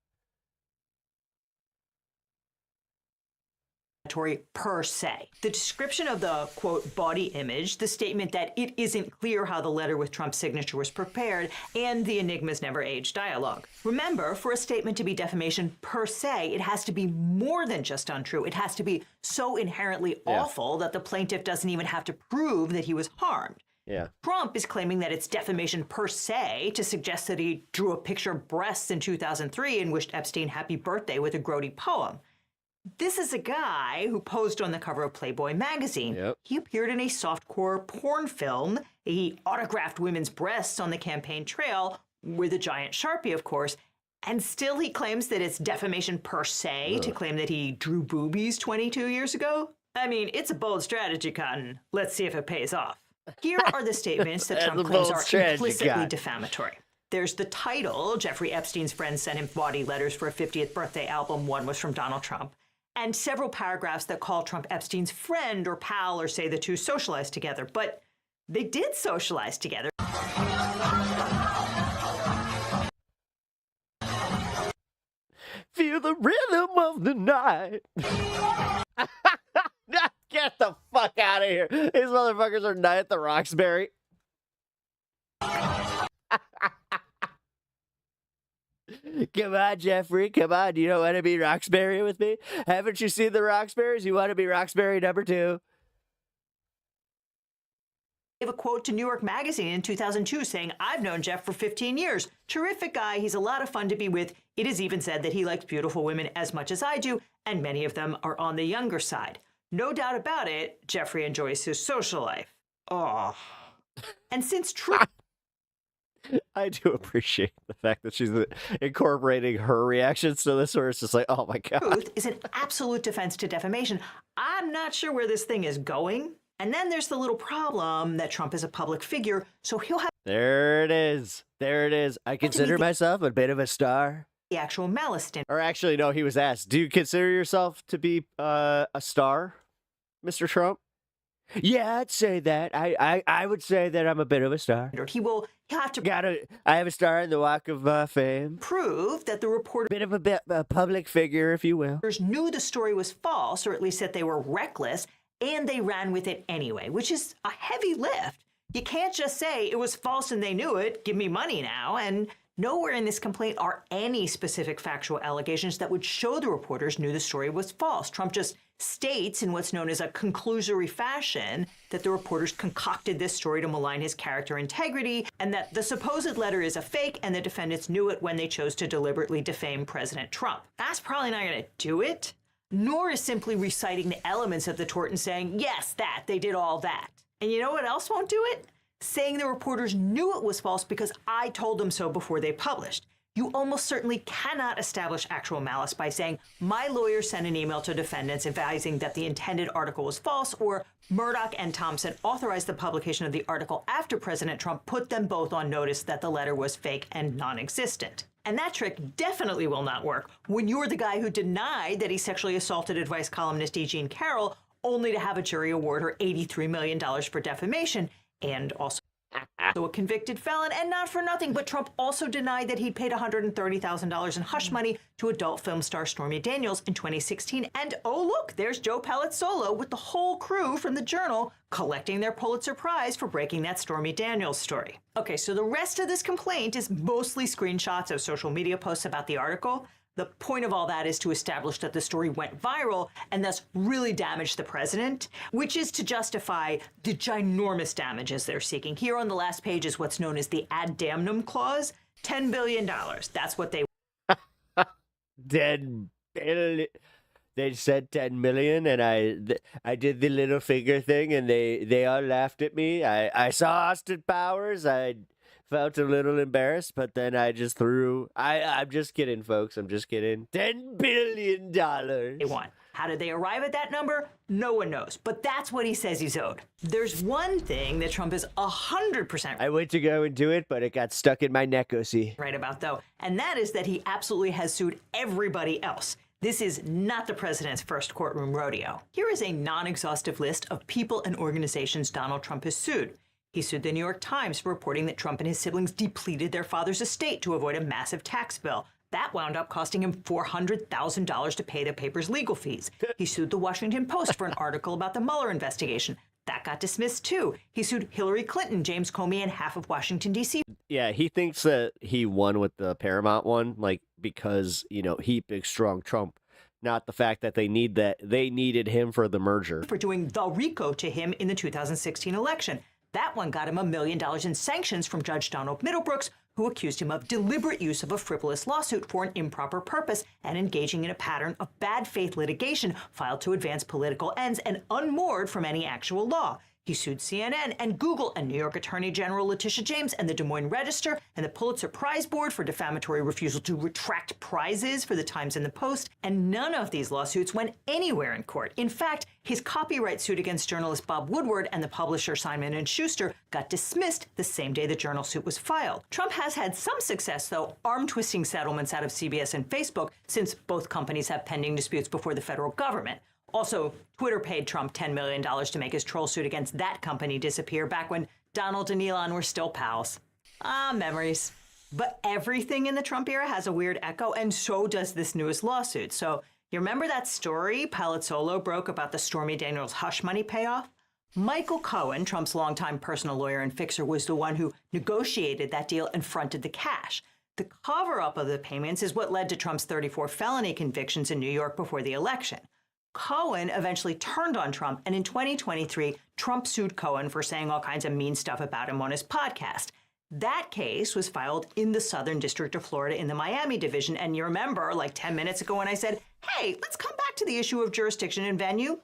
Per se. The description of the, quote, body image, the statement that it isn't clear how the letter with Trump's signature was prepared, and the enigma's never aged dialogue. Remember, for a statement to be defamation per se, it has to be more than just untrue. It has to be so inherently awful that the plaintiff doesn't even have to prove that he was harmed. Yeah. Trump is claiming that it's defamation per se to suggest that he drew a picture of breasts in 2003 and wished Epstein happy birthday with a grody poem. This is a guy who posed on the cover of Playboy magazine. He appeared in a softcore porn film. He autographed women's breasts on the campaign trail with a giant Sharpie, of course. And still he claims that it's defamation per se to claim that he drew boobies 22 years ago. I mean, it's a bold strategy, Cotton. Let's see if it pays off. Here are the statements that Trump claims are implicitly defamatory. There's the title. Jeffrey Epstein's friends sent him bawdy letters for a 50th birthday album. One was from Donald Trump. And several paragraphs that call Trump Epstein's friend or pal or say the two socialized together. But they did socialize together. Feel the rhythm of the night. Get the fuck out of here. These motherfuckers are night at the Roxbury. Come on, Jeffrey. Come on. You don't want to be Roxbury with me? Haven't you seen the Roxburys? You want to be Roxbury number 2? Gave a quote to New York Magazine in 2002 saying, "I've known Jeff for 15 years. Terrific guy. He's a lot of fun to be with. It is even said that he likes beautiful women as much as I do, and many of them are on the younger side. No doubt about it, Jeffrey enjoys his social life." Oh. And since Trump... I do appreciate the fact that she's incorporating her reactions to this, where it's just like, oh my God. Truth is an absolute defense to defamation. I'm not sure where this thing is going. And then there's the little problem that Trump is a public figure, so he'll have... There it is. There it is. I consider myself a bit of a star. The actual malice standard. Or actually, no, he was asked, do you consider yourself to be a star, Mr. Trump? Yeah, I'd say that. I would say that I'm a bit of a star. He'll have to... I have a star in the Walk of Fame. Prove that the reporter... Bit of a public figure, if you will. ...knew the story was false, or at least that they were reckless, and they ran with it anyway, which is a heavy lift. You can't just say it was false and they knew it, give me money now, and nowhere in this complaint are any specific factual allegations that would show the reporters knew the story was false. Trump just states in what's known as a conclusory fashion that the reporters concocted this story to malign his character integrity, and that the supposed letter is a fake and the defendants knew it when they chose to deliberately defame President Trump. That's probably not going to do it, nor is simply reciting the elements of the tort and saying, yes, that, they did all that. And you know what else won't do it? Saying the reporters knew it was false because I told them so before they published. You almost certainly cannot establish actual malice by saying, my lawyer sent an email to defendants advising that the intended article was false, or Murdoch and Thompson authorized the publication of the article after President Trump put them both on notice that the letter was fake and non-existent. And that trick definitely will not work when you're the guy who denied that he sexually assaulted advice columnist E. Jean Carroll, only to have a jury award her $83 million for defamation, and also a convicted felon, and not for nothing, but Trump also denied that he'd paid $130,000 in hush money to adult film star Stormy Daniels in 2016. And oh look, there's Joe Palazzolo with the whole crew from the Journal collecting their Pulitzer Prize for breaking that Stormy Daniels story. Okay, so the rest of this complaint is mostly screenshots of social media posts about the article. The point of all that is to establish that the story went viral and thus really damaged the president, which is to justify the ginormous damages they're seeking. Here on the last page is what's known as the ad damnum clause, $10 billion. That's what they... 10 billion. They said 10 million, and I did the little finger thing, and they all laughed at me. I saw Austin Powers. I felt a little embarrassed, but then I just threw... I'm just kidding, folks. I'm just kidding. $10 billion. They won. How did they arrive at that number? No one knows. But that's what he says he's owed. There's one thing that Trump is 100% I went to go and do it, but it got stuck in my neck, Osi. right about, though, and that is that he absolutely has sued everybody else. This is not the president's first courtroom rodeo. Here is a non-exhaustive list of people and organizations Donald Trump has sued. He sued the New York Times for reporting that Trump and his siblings depleted their father's estate to avoid a massive tax bill. That wound up costing him $400,000 to pay the paper's legal fees. He sued the Washington Post for an article about the Mueller investigation. That got dismissed, too. He sued Hillary Clinton, James Comey, and half of Washington, D.C. Yeah, he thinks that he won with the Paramount one, like, because, he big, strong Trump. Not the fact that they needed him for the merger. For doing the RICO to him in the 2016 election. That one got him $1 million in sanctions from Judge Donald Middlebrooks, who accused him of deliberate use of a frivolous lawsuit for an improper purpose and engaging in a pattern of bad faith litigation filed to advance political ends and unmoored from any actual law. He sued CNN and Google and New York Attorney General Letitia James and the Des Moines Register and the Pulitzer Prize Board for defamatory refusal to retract prizes for the Times and the Post, and none of these lawsuits went anywhere in court. In fact, his copyright suit against journalist Bob Woodward and the publisher Simon & Schuster got dismissed the same day the Journal suit was filed. Trump has had some success, though, arm-twisting settlements out of CBS and Facebook, since both companies have pending disputes before the federal government. Also, Twitter paid Trump $10 million to make his troll suit against that company disappear back when Donald and Elon were still pals. Ah, memories. But everything in the Trump era has a weird echo, and so does this newest lawsuit. So, you remember that story Palazzolo broke about the Stormy Daniels hush money payoff? Michael Cohen, Trump's longtime personal lawyer and fixer, was the one who negotiated that deal and fronted the cash. The cover-up of the payments is what led to Trump's 34 felony convictions in New York before the election. Cohen eventually turned on Trump, and in 2023, Trump sued Cohen for saying all kinds of mean stuff about him on his podcast. That case was filed in the Southern District of Florida in the Miami division, and you remember, like 10 minutes ago when I said, hey, let's come back to the issue of jurisdiction and venue?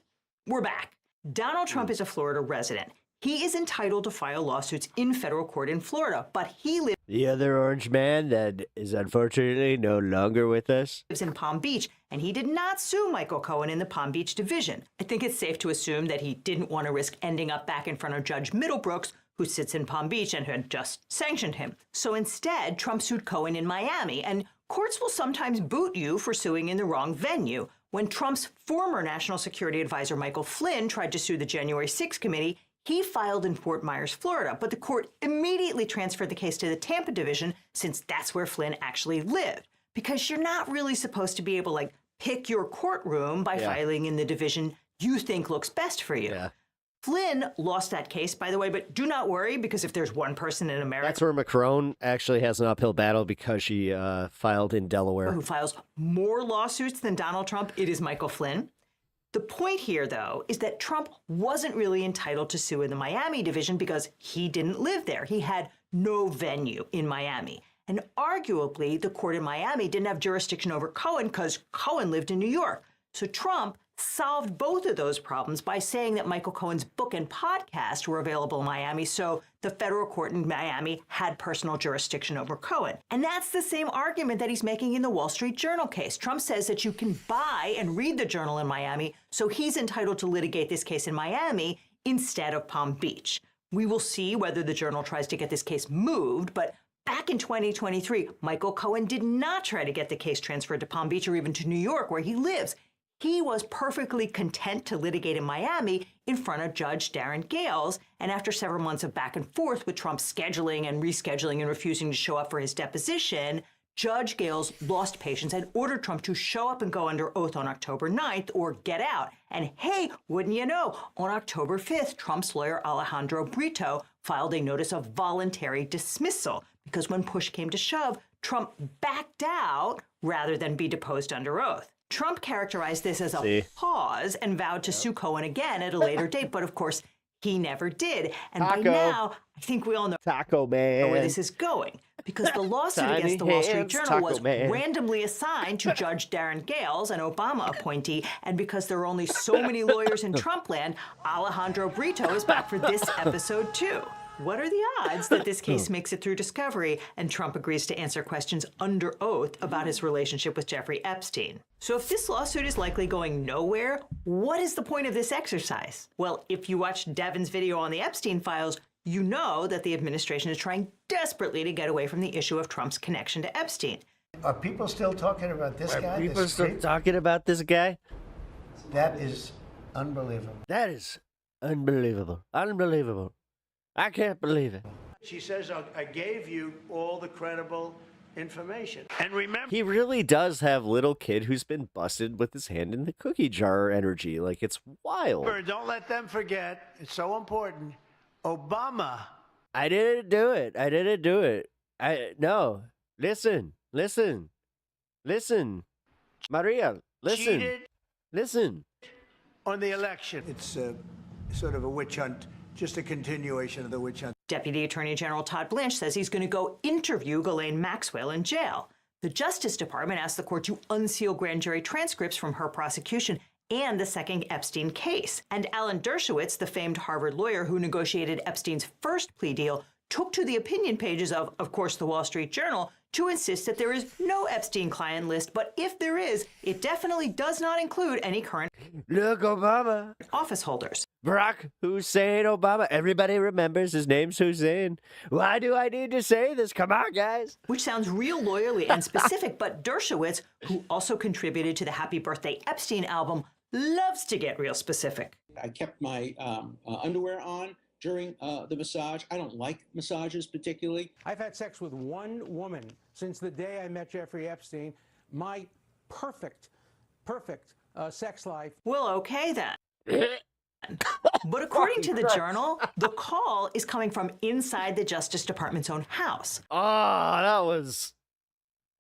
We're back. Donald Trump is a Florida resident. He is entitled to file lawsuits in federal court in Florida, but he lives The other orange man that is unfortunately no longer with us. in Palm Beach, and he did not sue Michael Cohen in the Palm Beach division. I think it's safe to assume that he didn't want to risk ending up back in front of Judge Middlebrooks, who sits in Palm Beach and had just sanctioned him. So instead, Trump sued Cohen in Miami, and courts will sometimes boot you for suing in the wrong venue. When Trump's former national security advisor Michael Flynn tried to sue the January 6th committee, he filed in Fort Myers, Florida, but the court immediately transferred the case to the Tampa division, since that's where Flynn actually lived. Because you're not really supposed to be able to, pick your courtroom by filing in the division you think looks best for you. Yeah. Flynn lost that case, by the way, but do not worry, because if there's one person in America That's where Macron actually has an uphill battle because she filed in Delaware. who files more lawsuits than Donald Trump, it is Michael Flynn. The point here, though, is that Trump wasn't really entitled to sue in the Miami division because he didn't live there. He had no venue in Miami. And arguably, the court in Miami didn't have jurisdiction over Cohen because Cohen lived in New York. So Trump solved both of those problems by saying that Michael Cohen's book and podcast were available in Miami, so the federal court in Miami had personal jurisdiction over Cohen. And that's the same argument that he's making in the Wall Street Journal case. Trump says that you can buy and read the Journal in Miami, so he's entitled to litigate this case in Miami instead of Palm Beach. We will see whether the Journal tries to get this case moved, but Back in 2023, Michael Cohen did not try to get the case transferred to Palm Beach or even to New York, where he lives. He was perfectly content to litigate in Miami in front of Judge Darren Gales, and after several months of back and forth with Trump scheduling and rescheduling and refusing to show up for his deposition, Judge Gales lost patience and ordered Trump to show up and go under oath on October 9th or get out. And hey, wouldn't you know, on October 5th, Trump's lawyer Alejandro Brito filed a notice of voluntary dismissal because when push came to shove, Trump backed out rather than be deposed under oath. Trump characterized this as a pause and vowed to sue Cohen again at a later date, but of course, he never did. And by now, I think we all know where this is going, because the lawsuit against the Wall Street Journal was randomly assigned to Judge Darren Gales, an Obama appointee, and because there are only so many lawyers in Trumpland, Alejandro Brito is back for this episode too. What are the odds that this case makes it through discovery and Trump agrees to answer questions under oath about his relationship with Jeffrey Epstein? So if this lawsuit is likely going nowhere, what is the point of this exercise? Well, if you watched Devin's video on the Epstein files, you know that the administration is trying desperately to get away from the issue of Trump's connection to Epstein. Are people still talking about this guy? Are people still talking about this guy? That is unbelievable. That is unbelievable. Unbelievable. I can't believe it. She says, I gave you all the credible information. And remember, He really does have little kid who's been busted with his hand in the cookie jar energy. Like, it's wild. don't let them forget, it's so important, Obama. I didn't do it. No. Listen. Maria, listen. Cheated Listen. on the election. It's sort of a witch hunt. Just a continuation of the witch hunt. Deputy Attorney General Todd Blanche says he's going to go interview Ghislaine Maxwell in jail. The Justice Department asked the court to unseal grand jury transcripts from her prosecution and the second Epstein case. And Alan Dershowitz, the famed Harvard lawyer who negotiated Epstein's first plea deal, took to the opinion pages of course, the Wall Street Journal to insist that there is no Epstein client list, but if there is, it definitely does not include any current Obama office holders. Barack Hussein Obama. Everybody remembers his name's Hussein. Why do I need to say this? Come on, guys. Which sounds real loyally and specific, but Dershowitz, who also contributed to the Happy Birthday Epstein album, loves to get real specific. I kept my underwear on during the massage. I don't like massages particularly. I've had sex with one woman since the day I met Jeffrey Epstein. My perfect sex life. Well, okay then. But according to the Journal, the call is coming from inside the Justice Department's own house. That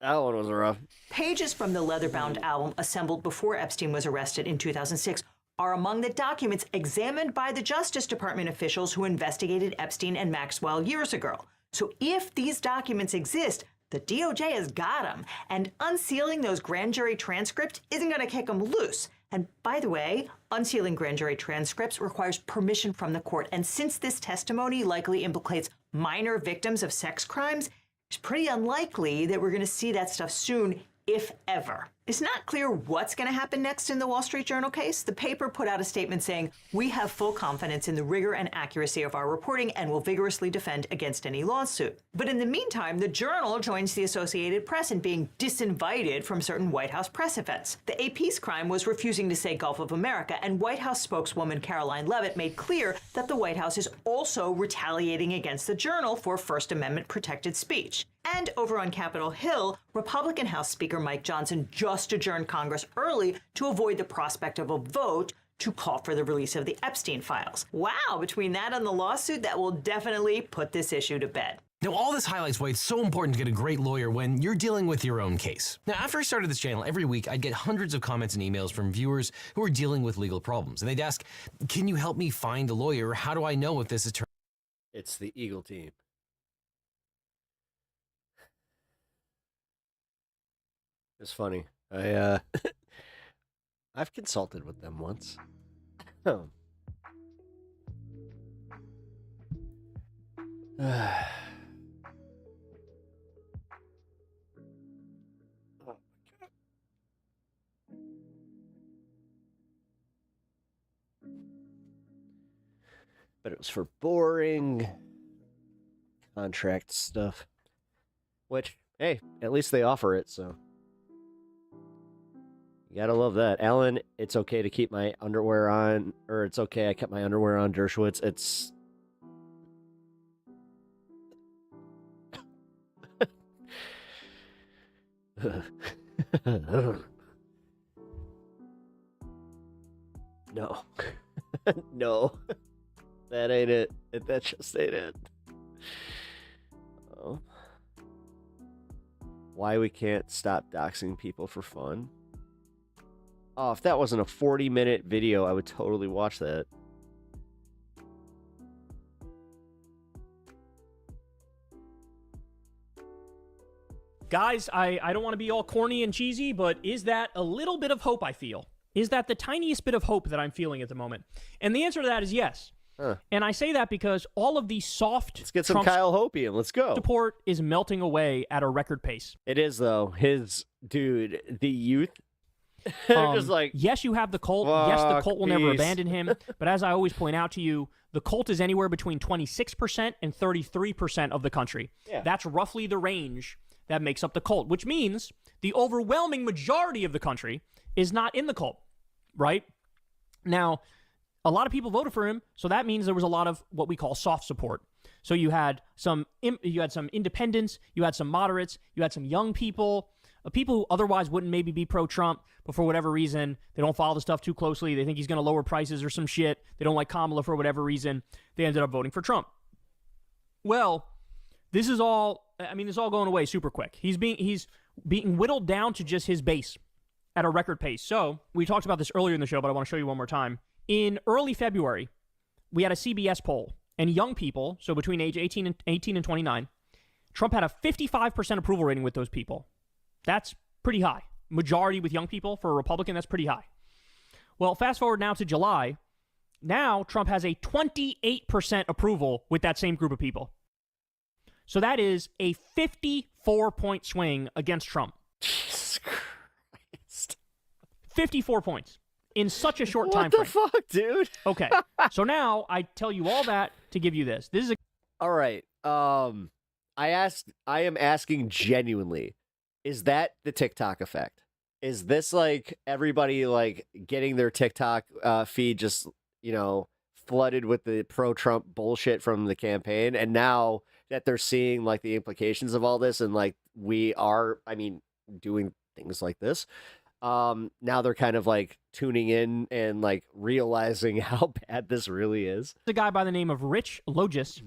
one was rough. Pages from the leather-bound album assembled before Epstein was arrested in 2006 are among the documents examined by the Justice Department officials who investigated Epstein and Maxwell years ago. So if these documents exist, the DOJ has got them, and unsealing those grand jury transcripts isn't going to kick them loose. And by the way, unsealing grand jury transcripts requires permission from the court, and since this testimony likely implicates minor victims of sex crimes, it's pretty unlikely that we're going to see that stuff soon, if ever. It's not clear what's going to happen next in the Wall Street Journal case. The paper put out a statement saying, "We have full confidence in the rigor and accuracy of our reporting and will vigorously defend against any lawsuit." But in the meantime, the Journal joins the Associated Press in being disinvited from certain White House press events. The AP's crime was refusing to say Gulf of America, and White House spokeswoman Caroline Leavitt made clear that the White House is also retaliating against the Journal for First Amendment protected speech. And over on Capitol Hill, Republican House Speaker Mike Johnson just adjourned Congress early to avoid the prospect of a vote to call for the release of the Epstein files. Wow, between that and the lawsuit, that will definitely put this issue to bed. Now, all this highlights why it's so important to get a great lawyer when you're dealing with your own case. Now, after I started this channel, every week I'd get hundreds of comments and emails from viewers who are dealing with legal problems. And they'd ask, can you help me find a lawyer? How do I know if this attorney... It's the Eagle team. It's funny. I've consulted with them once. Oh. But it was for boring contract stuff. Which, hey, at least they offer it, so. You gotta love that. Alan, it's okay to keep my underwear on, or it's okay I kept my underwear on, Dershowitz. It's... No. No. That ain't it. That just ain't it. Oh. Why we can't stop doxing people for fun? Oh, if that wasn't a 40-minute video, I would totally watch that. Guys, I don't want to be all corny and cheesy, but is that a little bit of hope I feel? Is that the tiniest bit of hope that I'm feeling at the moment? And the answer to that is yes. And I say that because all of the soft Let's get some Kyle Hopian. Let's go. Support is melting away at a record pace. It is, though. Dude, the youth, they're just like... Yes, you have the cult. Yes, the cult will never abandon him. But as I always point out to you, the cult is anywhere between 26% and 33% of the country. Yeah. That's roughly the range that makes up the cult, which means the overwhelming majority of the country is not in the cult, right? Now, a lot of people voted for him, so that means there was a lot of what we call soft support. So you had some independents, you had some moderates, you had some young people, people who otherwise wouldn't maybe be pro-Trump, but for whatever reason, they don't follow the stuff too closely. They think he's going to lower prices or some shit. They don't like Kamala for whatever reason. They ended up voting for Trump. Well, this is all going away super quick. He's being whittled down to just his base at a record pace. So we talked about this earlier in the show, but I want to show you one more time. In early February, we had a CBS poll, and young people, so between age 18 and 29, Trump had a 55% approval rating with those people. That's pretty high. Majority with young people for a Republican, that's pretty high. Well, fast forward now to July. Now Trump has a 28% approval with that same group of people. So that is a 54-point swing against Trump. Jesus Christ. 54 points in such a short time frame. What the fuck, dude? Okay. So now I tell you all that to give you this. This is all right. I am asking genuinely, is that the TikTok effect? Is this like everybody like getting their TikTok feed just, flooded with the pro-Trump bullshit from the campaign, and now that they're seeing like the implications of all this and like we are, doing things like this, now they're kind of like tuning in and like realizing how bad this really is. a guy by the name of Rich Logis,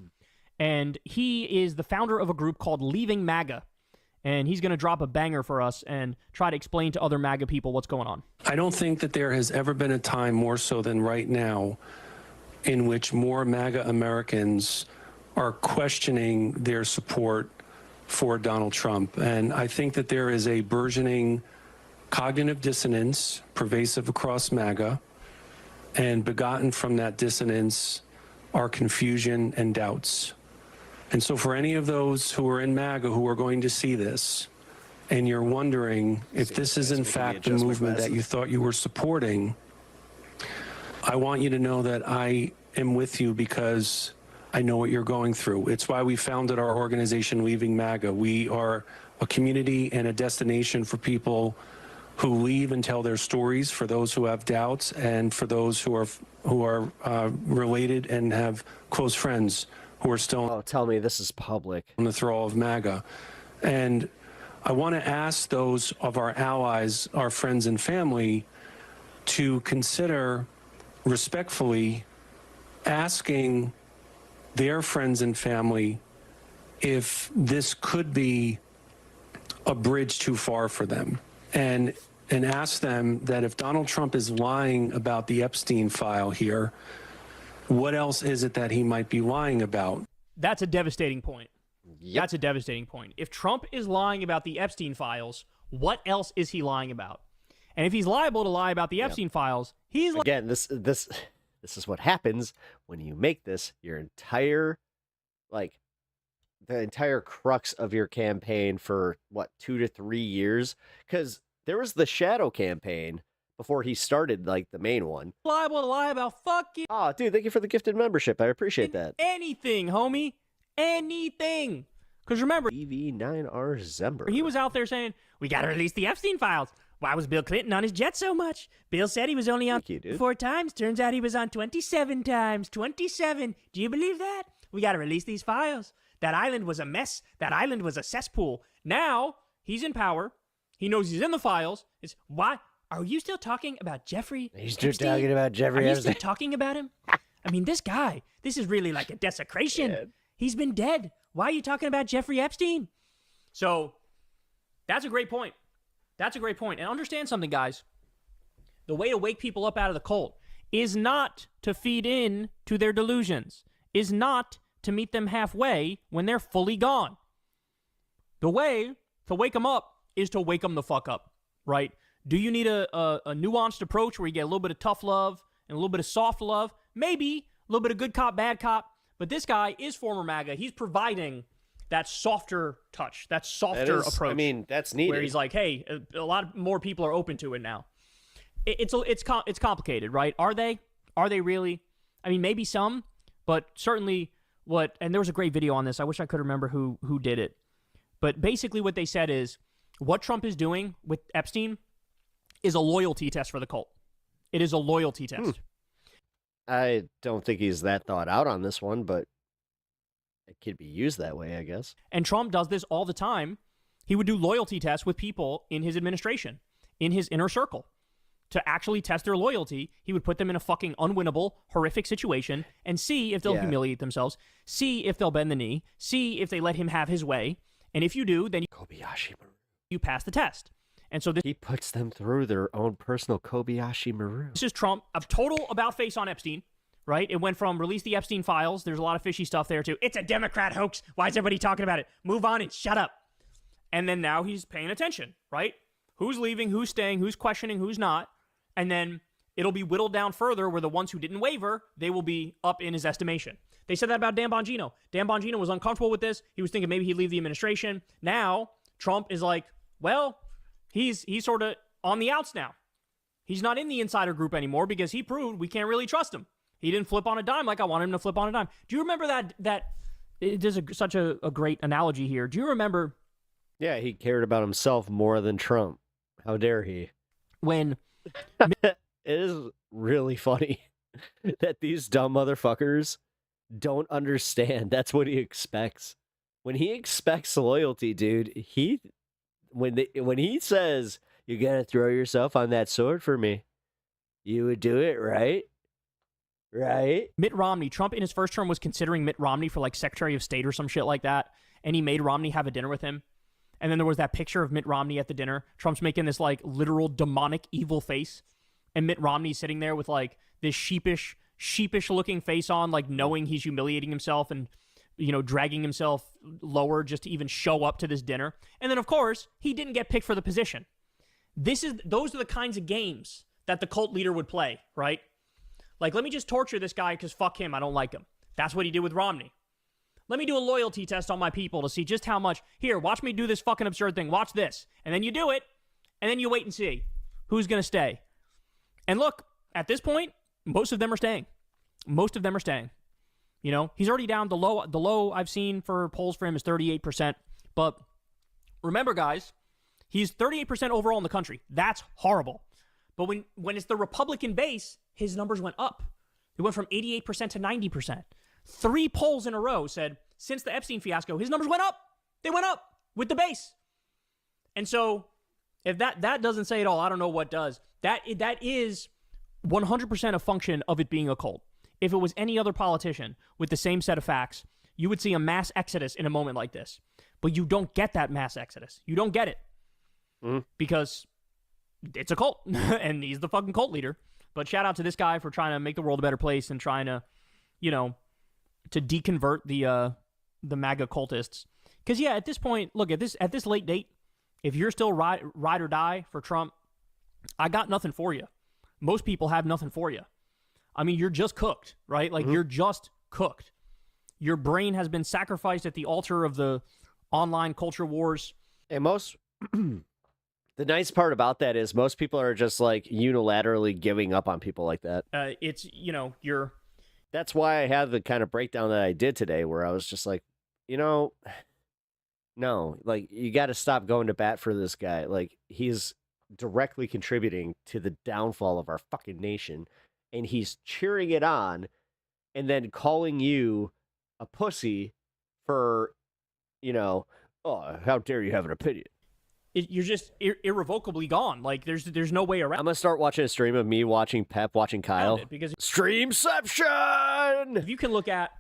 and he is the founder of a group called Leaving MAGA. And he's going to drop a banger for us and try to explain to other MAGA people what's going on. I don't think that there has ever been a time more so than right now in which more MAGA Americans are questioning their support for Donald Trump. And I think that there is a burgeoning cognitive dissonance pervasive across MAGA, and begotten from that dissonance are confusion and doubts. And so for any of those who are in MAGA who are going to see this, and you're wondering if this is in fact the movement that you thought you were supporting, I want you to know that I am with you because I know what you're going through. It's why we founded our organization, Leaving MAGA. We are a community and a destination for people who leave and tell their stories, for those who have doubts, and for those who are related and have close friends who are still tell me this is public in the thrall of MAGA. And I want to ask those of our allies, our friends and family, to consider respectfully asking their friends and family if this could be a bridge too far for them, and ask them that if Donald Trump is lying about the Epstein file here, what else is it that he might be lying about? That's a devastating point. Yep. That's a devastating point. If Trump is lying about the Epstein files, what else is he lying about? And if he's liable to lie about the Epstein files, he's again. This is what happens when you make this your entire, the entire crux of your campaign for what 2 to 3 years, because there was the shadow campaign before he started the main one. Liable to lie about fucking... Oh, dude, thank you for the gifted membership. I appreciate that. Anything, homie. Anything. Because remember, EV9R Zember. he was out there saying, we got to release the Epstein files. Why was Bill Clinton on his jet so much? Bill said he was only on 4 times. Turns out he was on 27 times. 27. Do you believe that? We got to release these files. That island was a mess. That island was a cesspool. Now, he's in power. He knows he's in the files. It's why are you still talking about Jeffrey? He's still talking about Jeffrey Are you Epstein. still talking about him? I mean, this guy, this is really like a desecration. Yeah. He's been dead. Why are you talking about Jeffrey Epstein? So, that's a great point. That's a great point. And understand something, guys. The way to wake people up out of the cult is not to feed in to their delusions, is not to meet them halfway when they're fully gone. The way to wake them up is to wake them the fuck up, right? Do you need a nuanced approach where you get a little bit of tough love and a little bit of soft love? Maybe a little bit of good cop, bad cop. But this guy is former MAGA. He's providing that softer touch, that softer approach. I mean, that's needed. Where he's like, hey, a lot more people are open to it now. It's complicated, right? Are they? Are they really? I mean, maybe some, but certainly what, and there was a great video on this. I wish I could remember who did it. But basically what they said is, what Trump is doing with Epstein is a loyalty test for the cult. It is a loyalty test. I don't think he's that thought out on this one, but it could be used that way, I guess. And Trump does this all the time. He would do loyalty tests with people in his administration, in his inner circle. To actually test their loyalty, he would put them in a fucking unwinnable, horrific situation and see if they'll humiliate themselves, see if they'll bend the knee, see if they let him have his way. And if you do, then you pass the test. And so he puts them through their own personal Kobayashi Maru. This is Trump, a total about face on Epstein, right? It went from release the Epstein files. There's a lot of fishy stuff there too. It's a Democrat hoax. Why is everybody talking about it? Move on and shut up. And then now he's paying attention, right? Who's leaving, who's staying, who's questioning, who's not. And then it'll be whittled down further where the ones who didn't waver, they will be up in his estimation. They said that about Dan Bongino. Dan Bongino was uncomfortable with this. He was thinking maybe he'd leave the administration. Now, Trump is like, well, he's sort of on the outs now. He's not in the insider group anymore because he proved we can't really trust him. He didn't flip on a dime like I wanted him to flip on a dime. Do you remember that there's such a great analogy here. Do you remember? Yeah, he cared about himself more than Trump. How dare he? When it is really funny that these dumb motherfuckers don't understand. That's what he expects. When he expects loyalty, dude, when he says, you're going to throw yourself on that sword for me, you would do it, right? Right? Mitt Romney, Trump in his first term was considering Mitt Romney for like Secretary of State or some shit like that. And he made Romney have a dinner with him. And then there was that picture of Mitt Romney at the dinner. Trump's making this like literal demonic evil face. And Mitt Romney's sitting there with like this sheepish looking face on, like knowing he's humiliating himself and, you know, dragging himself lower just to even show up to this dinner. And then, of course, he didn't get picked for the position. Those are the kinds of games that the cult leader would play, right? Like, let me just torture this guy because fuck him, I don't like him. That's what he did with Romney. Let me do a loyalty test on my people to see just how much. Here, watch me do this fucking absurd thing. Watch this. And then you do it, and then you wait and see who's going to stay. And look, at this point, most of them are staying. Most of them are staying. You know, he's already down. The low I've seen for polls for him is 38%. But remember, guys, he's 38% overall in the country. That's horrible. But when it's the Republican base, his numbers went up. It went from 88% to 90%. 3 polls in a row said, since the Epstein fiasco, his numbers went up. They went up with the base. And so, if that doesn't say it all, I don't know what does. That is 100% a function of it being a cult. If it was any other politician with the same set of facts, you would see a mass exodus in a moment like this. But you don't get that mass exodus. You don't get it. Because it's a cult. And he's the fucking cult leader. But shout out to this guy for trying to make the world a better place and trying to, you know, to deconvert the MAGA cultists. Because, yeah, at this point, look, at this late date, if you're still ride or die for Trump, I got nothing for you. Most people have nothing for you. I mean, you're just cooked, right? Like, you're just cooked. Your brain has been sacrificed at the altar of the online culture wars. And the nice part about that is most people are just, like, unilaterally giving up on people like that. It's, you know, That's why I had the kind of breakdown that I did today where I was just like, you know, No, like you got to stop going to bat for this guy. Like he's directly contributing to the downfall of our fucking nation, and he's cheering it on, and then calling you a pussy for, oh, how dare you have an opinion? You're just irrevocably gone. Like there's no way around. I'm gonna start watching a stream of me watching Pep watching Kyle. Because Streamception. If you can look at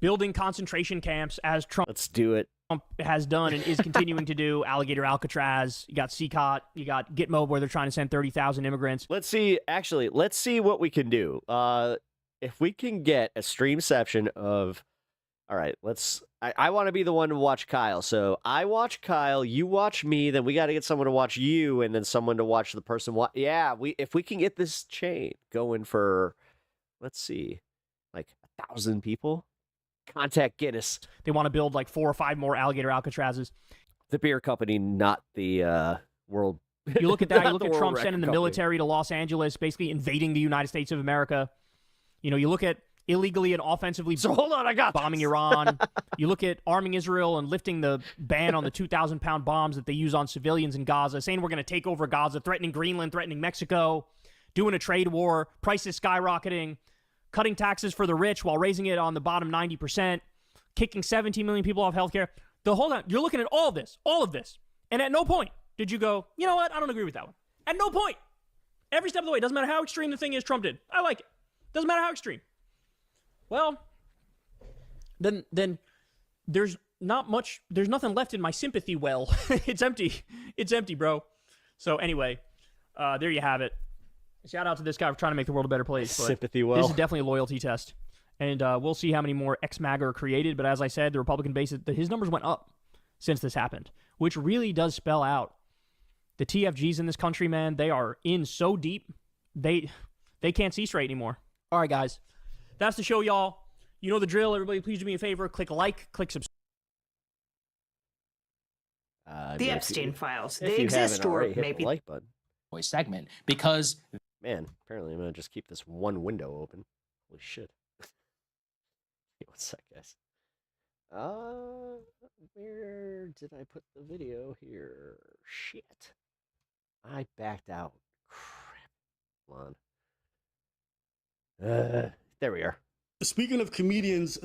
building concentration camps as Trump, let's do it. Trump has done and is continuing to do. Alligator Alcatraz. You got CCOT. You got Gitmo, where they're trying to send 30,000 immigrants. Let's see what we can do. If we can get a streamception of, all right, I want to be the one to watch Kyle. So I watch Kyle, you watch me, then we got to get someone to watch you, and then someone to watch the person. If we can get this chain going for, let's see, like 1,000 people, contact Guinness. They want to build like 4 or 5 more Alligator Alcatrazes. The beer company, not the world. You look at that. You look at Trump Record sending the company. military to Los Angeles, basically invading the United States of America. You look at illegally and offensively hold on, I got bombing Iran. You look at arming Israel and lifting the ban on the 2,000-pound bombs that they use on civilians in Gaza, saying we're going to take over Gaza, threatening Greenland, threatening Mexico, doing a trade war, prices skyrocketing, cutting taxes for the rich while raising it on the bottom 90%, kicking 17 million people off healthcare. The whole time, you're looking at all of this, and at no point did you go, you know what, I don't agree with that one. At no point. Every step of the way, doesn't matter how extreme the thing is Trump did. I like it. Doesn't matter how extreme. Well, then there's nothing left in my sympathy well. It's empty. It's empty, bro. So anyway, there you have it. Shout out to this guy for trying to make the world a better place. But sympathy well. This is definitely a loyalty test. And we'll see how many more ex-MAGA are created. But as I said, the Republican base, his numbers went up since this happened, which really does spell out the TFGs in this country, man. They are in so deep, they can't see straight anymore. All right, guys. That's the show, y'all. You know the drill. Everybody, please do me a favor. Click like, click subscribe. The Epstein files. They exist, or maybe like button. Voice segment, because man, apparently I'm gonna just keep this one window open. Holy shit! One sec, guys. Where did I put the video here? Shit! I backed out. Crap. Hold on. There we are. Speaking of comedians,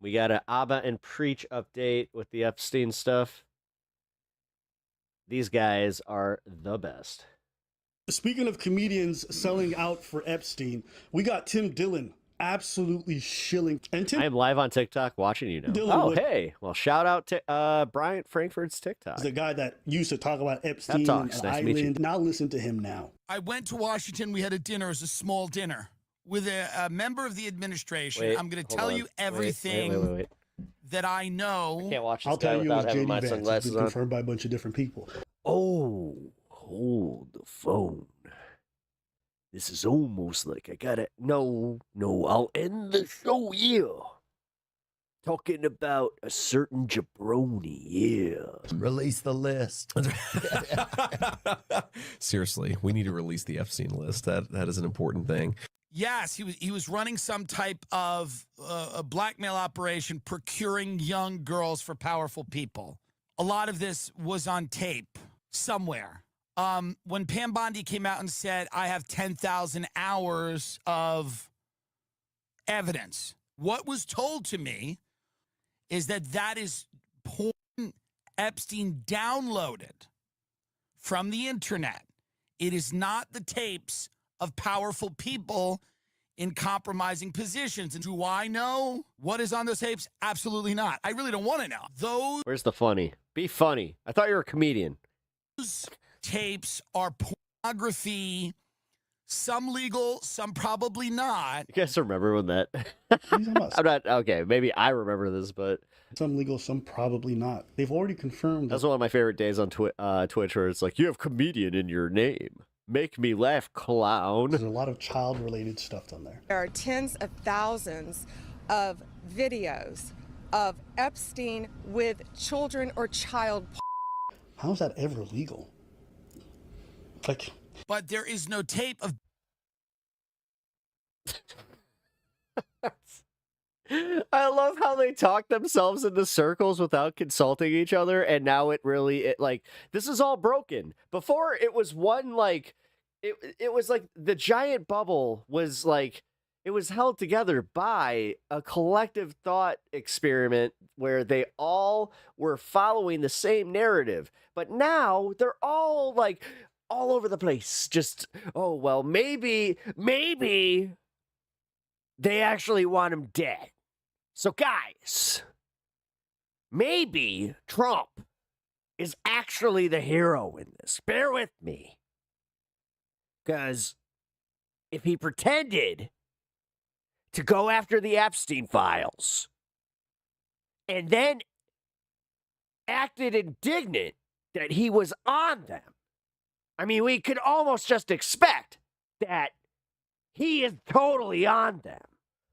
we got an Abba and Preach update with the Epstein stuff. These guys are the best. Speaking of comedians selling out for Epstein, we got Tim Dillon absolutely shilling. And Tim, I am live on TikTok watching you now. Dillon hey. Well, shout out to Bryant Frankfurt's TikTok. The guy that used to talk about Epstein and nice Island. Now listen to him now. I went to Washington. We had a dinner. It was a small dinner with a member of the administration. Wait, I'm going to tell you everything wait. that I know. I can't watch this I'll guy tell you, it was without having JD my Vance. It's sunglasses been on. confirmed by a bunch of different people. Oh, hold the phone. This is almost like I gotta. No, I'll end the show here. Talking about a certain jabroni, yeah. Release the list. Seriously, we need to release the Epstein list. That is an important thing. Yes, he was running some type of a blackmail operation, procuring young girls for powerful people. A lot of this was on tape somewhere. When Pam Bondi came out and said, I have 10,000 hours of evidence, what was told to me is that is porn Epstein downloaded from the internet. It is not the tapes of powerful people in compromising positions. And do I know what is on those tapes? Absolutely not. I really don't want to know. Where's the funny? Be funny. I thought you were a comedian. Those tapes are pornography, some legal, some probably not. You guys remember when that? I'm not okay. Maybe I remember this, but some legal, some probably not. They've already confirmed. That's one of my favorite days on Twitch, where it's like you have comedian in your name. Make me laugh, clown. There's a lot of child-related stuff on there. There are tens of thousands of videos of Epstein with children or child. How is that ever legal? Like, but there is no tape of. I love how they talk themselves into circles without consulting each other, and now like this is all broken. Before it was one like it was like the giant bubble was like it was held together by a collective thought experiment where they all were following the same narrative. But now they're all like all over the place. Just, oh, well, maybe they actually want him dead. So, guys, maybe Trump is actually the hero in this. Bear with me. Because if he pretended to go after the Epstein files and then acted indignant that he was on them, I mean, we could almost just expect that he is totally on them.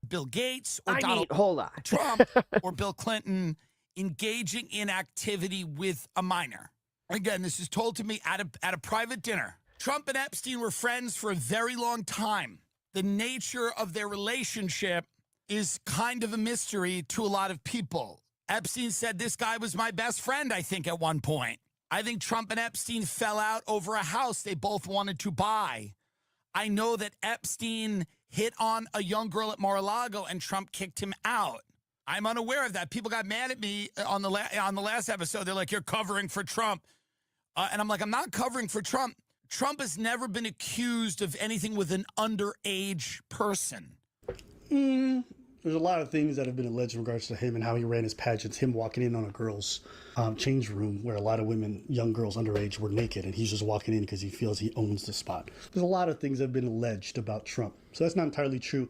Bill Gates or hold on. Trump or Bill Clinton engaging in activity with a minor. Again, this is told to me at a private dinner. Trump and Epstein were friends for a very long time. The nature of their relationship is kind of a mystery to a lot of people. Epstein said, this guy was my best friend, I think, at one point. I think Trump and Epstein fell out over a house they both wanted to buy. I know that Epstein hit on a young girl at Mar-a-Lago and Trump kicked him out. I'm unaware of that. People got mad at me on the last episode. They're like, you're covering for Trump. And I'm like, I'm not covering for Trump. Trump has never been accused of anything with an underage person. There's a lot of things that have been alleged in regards to him and how he ran his pageants. Him walking in on a girl's change room where a lot of women, young girls underage, were naked, and he's just walking in because he feels he owns the spot. There's a lot of things that have been alleged about Trump. So that's not entirely true.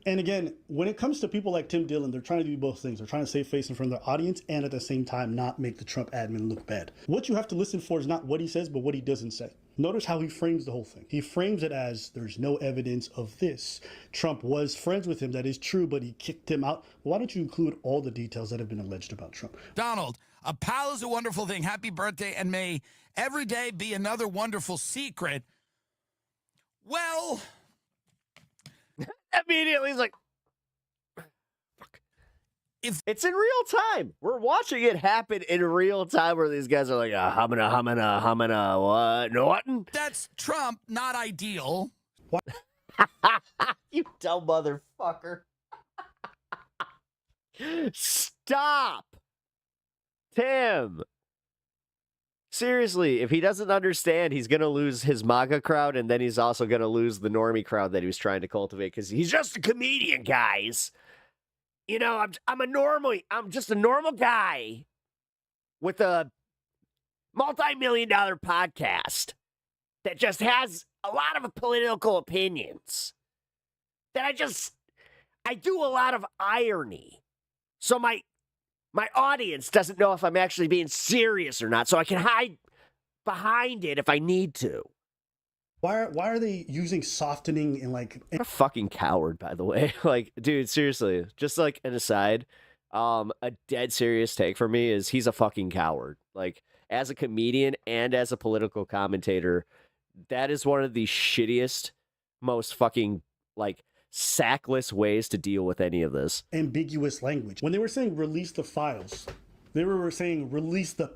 And again, when it comes to people like Tim Dillon, they're trying to do both things. They're trying to save face in front of their audience and at the same time not make the Trump admin look bad. What you have to listen for is not what he says, but what he doesn't say. Notice how he frames the whole thing. He frames it as there's no evidence of this. Trump was friends with him. That is true, but he kicked him out. Why don't you include all the details that have been alleged about Trump? Donald, a pal is a wonderful thing. Happy birthday, and may every day be another wonderful secret. Well, immediately he's like, if it's in real time, we're watching it happen in real time where these guys are like, hamina, what? No, what? That's Trump, not ideal. What? You dumb motherfucker. Stop. Tim. Seriously, if he doesn't understand, he's going to lose his MAGA crowd, and then he's also going to lose the normie crowd that he was trying to cultivate because he's just a comedian, guys. You know, I'm just a normal guy with a multi-million-dollar podcast that just has a lot of political opinions. That I do a lot of irony. So my audience doesn't know if I'm actually being serious or not, so I can hide behind it if I need to. Why are they using softening and like... I'm a fucking coward, by the way. Like, dude, seriously, just like an aside, a dead serious take for me is he's a fucking coward. Like, as a comedian and as a political commentator, that is one of the shittiest, most fucking, like, sackless ways to deal with any of this. Ambiguous language. When they were saying release the files, they were saying release the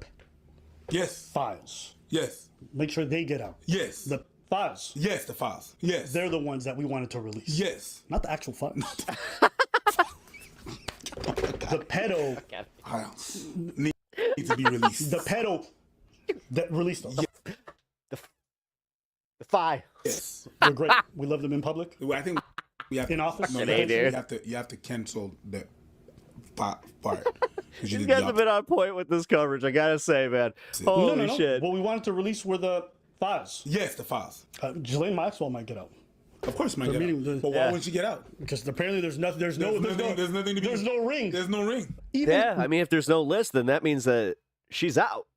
files. Yes. Make sure they get out. Yes. The files. Yes, the files. Yes. They're the ones that we wanted to release. Yes. Not the actual files. The pedo files need to be released. The pedo that released them. The files. Yes. They're great. We love them in public. I think we have in office. No, you have to cancel the part. These guys have been on point with this coverage, I gotta say, man. Holy shit. What we wanted to release were the files. Yes, the files. Ghislaine Maxwell might get out. Of course, might get out. But why wouldn't she get out? Because apparently there's no ring. There's no ring. I mean, if there's no list, then that means that she's out.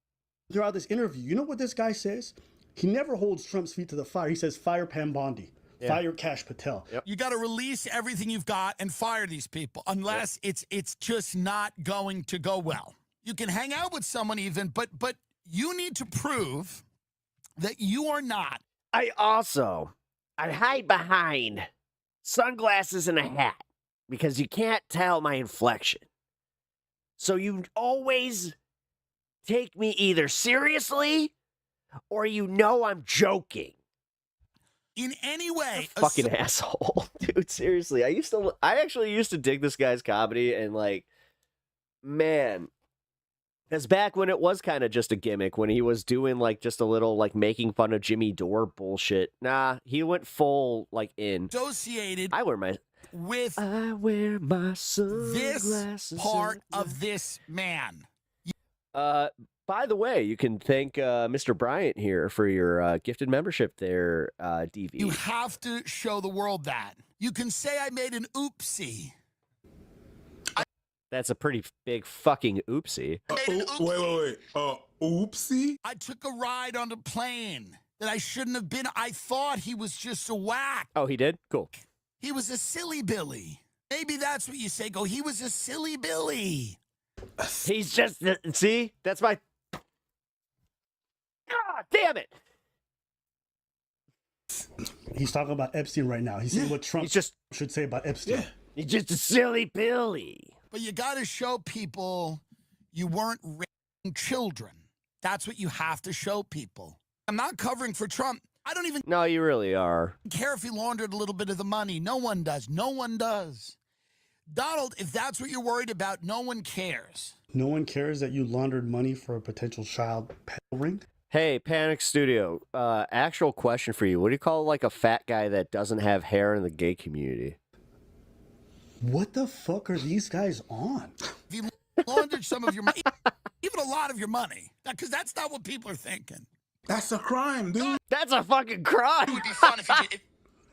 Throughout this interview, you know what this guy says? He never holds Trump's feet to the fire. He says, fire Pam Bondi. Yeah. Fire Kash Patel. Yep. You got to release everything you've got and fire these people, unless it's just not going to go well. You can hang out with someone even, but you need to prove that you are not. I hide behind sunglasses and a hat. because you can't tell my inflection. So you always take me either seriously or you know I'm joking. In any way, Fucking asshole. Dude, seriously. I actually used to dig this guy's comedy, and like, man, it's back when it was kind of just a gimmick, when he was doing like just a little like making fun of Jimmy Dore bullshit. Nah, he went full like in. associated I wear my this part of this man. By the way, you can thank Mr. Bryant here for your gifted membership there, DV. You have to show the world that. You can say I made an oopsie. That's a pretty big fucking oopsie. Wait. Oopsie? I took a ride on a plane that I shouldn't have been. I thought he was just a whack. Oh, he did? Cool. He was a silly Billy. Maybe that's what you say. Go, he was a silly Billy. He's just, see? That's my... God damn it! He's talking about Epstein right now. He's saying what Trump should say about Epstein. He's just a silly Billy. But you got to show people you weren't raising children. That's what you have to show people. I'm not covering for Trump. I don't even No, you really are. care if he laundered a little bit of the money. No one does. No one does. Donald, if that's what you're worried about, no one cares. No one cares that you laundered money for a potential child pet ring? Hey, Panic Studio, actual question for you. What do you call like a fat guy that doesn't have hair in the gay community? What the fuck are these guys on? If you laundered some of your money, even a lot of your money, because that's not what people are thinking. That's a crime, dude. That's a fucking crime. It would be fun if you did.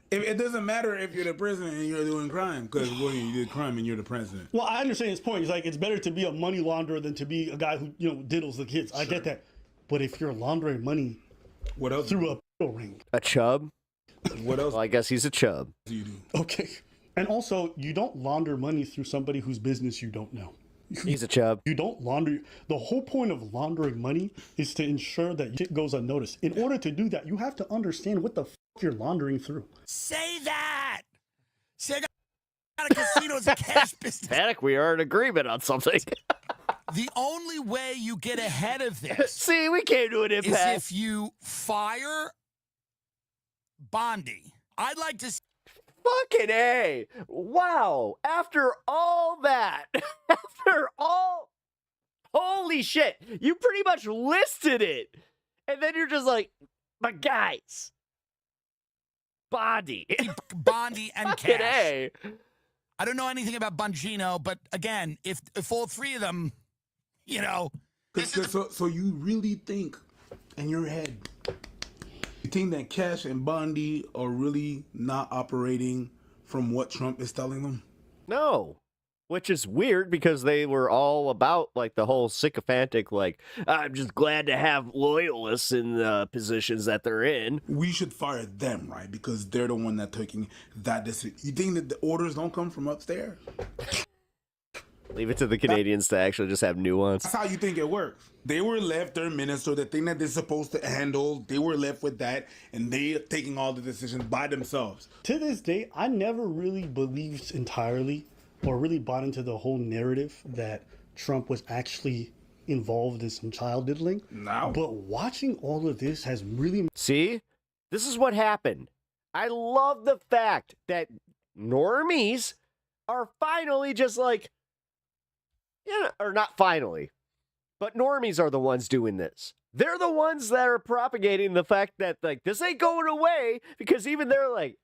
It doesn't matter if you're the president and you're doing crime, because you did crime and you're the president. Well, I understand his point. It's like it's better to be a money launderer than to be a guy who diddles the kids. I get that. But if you're laundering money, what else through a ring? A chub? What else? Well, I guess he's a chub. You do. Okay. And also, you don't launder money through somebody whose business you don't know. He's a chub. You don't launder. The whole point of laundering money is to ensure that shit goes unnoticed. In order to do that, you have to understand what the fuck you're laundering through. Say that. Say I got a casino as a cash business. Panic, we are in agreement on something. The only way you get ahead of this See, we came to an impasse. is if you fire Bondi. I'd like to see Fucking A. Wow. After all that, holy shit, you pretty much listed it. And then you're just like, but guys, Bondi and Fucking cash. A. I don't know anything about Bongino, but again, if all three of them, So you really think in your head, you think that Cash and Bondi are really not operating from what Trump is telling them? No. Which is weird because they were all about like the whole sycophantic, like, I'm just glad to have loyalists in the positions that they're in. We should fire them, right? Because they're the one that's taking that decision. You think that the orders don't come from upstairs? Leave it to the Canadians to actually just have nuance. That's how you think it works. They were left their minister, the thing that they're supposed to handle, they were left with that, and they're taking all the decisions by themselves. To this day, I never really believed entirely or really bought into the whole narrative that Trump was actually involved in some child diddling. No. But watching all of this has really... See? This is what happened. I love the fact that normies are finally just like, or not finally, but normies are the ones doing this. They're the ones that are propagating the fact that like this ain't going away, because even they're like,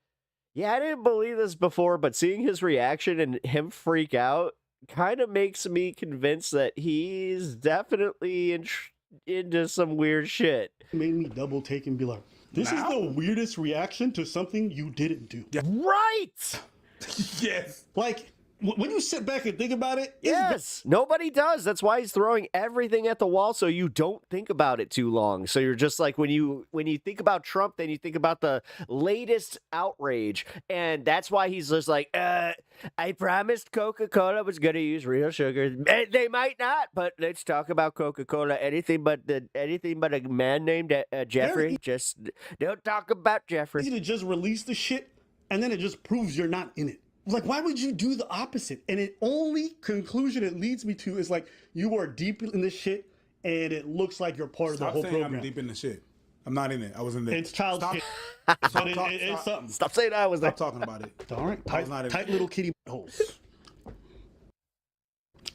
yeah, I didn't believe this before, but seeing his reaction and him freak out kind of makes me convinced that he's definitely into some weird shit. Made me double take and be like, this is the weirdest reaction to something you didn't do. Yeah. Right! Yes. Like, when you sit back and think about it, yes, nobody does. That's why he's throwing everything at the wall so you don't think about it too long. So you're just like, when you think about Trump, then you think about the latest outrage, and that's why he's just like, I promised Coca-Cola was going to use real sugar. They might not, but let's talk about Coca-Cola. Anything but a man named Jeffrey. Just don't talk about Jeffrey. Easy to just release the shit, and then it just proves you're not in it. Like, why would you do the opposite? And the only conclusion it leads me to is like, you are deep in this shit, and it looks like you're part of the whole program. I'm deep in the shit. I'm not in it. I wasn't there. It's child shit. It's something. Stop saying I was there. Stop talking about it. All right. Tight little kitty holes.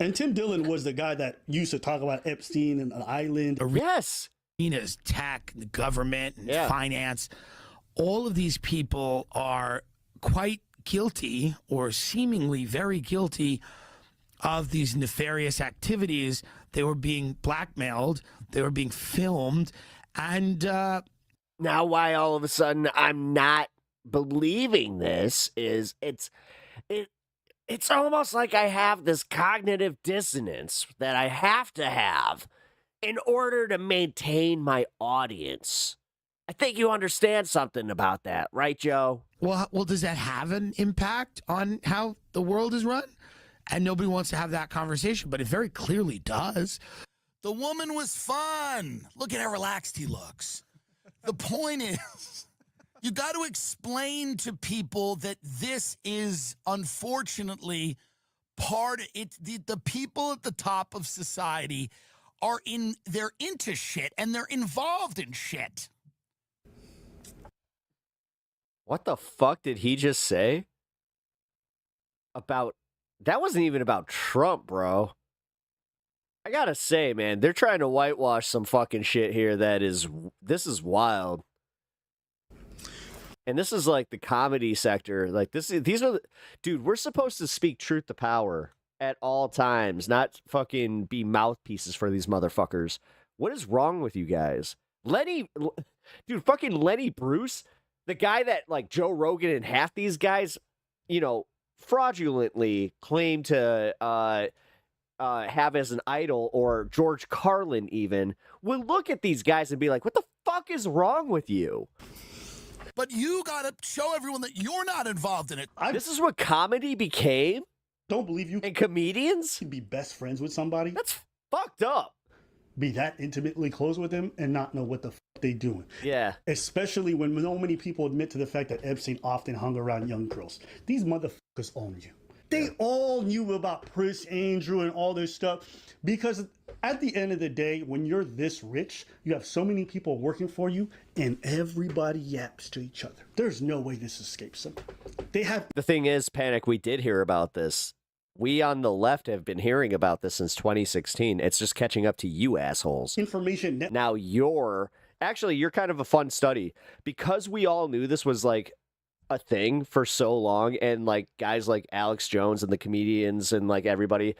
And Tim Dillon was the guy that used to talk about Epstein and an island. Yes. Arenas, tech, the government, and finance. All of these people are quite guilty or seemingly very guilty of these nefarious activities. They were being blackmailed. They were being filmed. And now why all of a sudden I'm not believing this is it's almost like I have this cognitive dissonance that I have to have in order to maintain my audience. I think you understand something about that, right, Joe? Well, does that have an impact on how the world is run? And nobody wants to have that conversation, but it very clearly does. The woman was fun. Look at how relaxed he looks. The point is, you got to explain to people that this is unfortunately part of it. The people at the top of society they're into shit and they're involved in shit. What the fuck did he just say? That wasn't even about Trump, bro. I gotta say, man, they're trying to whitewash some fucking shit here this is wild. And this is like the comedy sector. Like dude, we're supposed to speak truth to power at all times, not fucking be mouthpieces for these motherfuckers. What is wrong with you guys? Fucking Lenny Bruce, the guy that like Joe Rogan and half these guys, fraudulently claim to have as an idol, or George Carlin even, will look at these guys and be like, what the fuck is wrong with you? But you gotta show everyone that you're not involved in it. This is what comedy became? Don't believe you. And comedians? Can be best friends with somebody? That's fucked up. Be that intimately close with them and not know what the fuck they doing. Yeah. Especially when so many people admit to the fact that Epstein often hung around young girls. These motherfuckers own you. They all knew about Prince Andrew and all this stuff, because at the end of the day, when you're this rich, you have so many people working for you and everybody yaps to each other. There's no way this escapes them. The thing is, Panic, we did hear about this. We on the left have been hearing about this since 2016. It's just catching up to you assholes. Information. Now you're kind of a fun study, because we all knew this was like a thing for so long, and like guys like Alex Jones and the comedians and like everybody,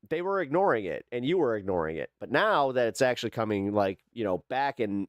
they were ignoring it, and you were ignoring it. But now that it's actually coming back, and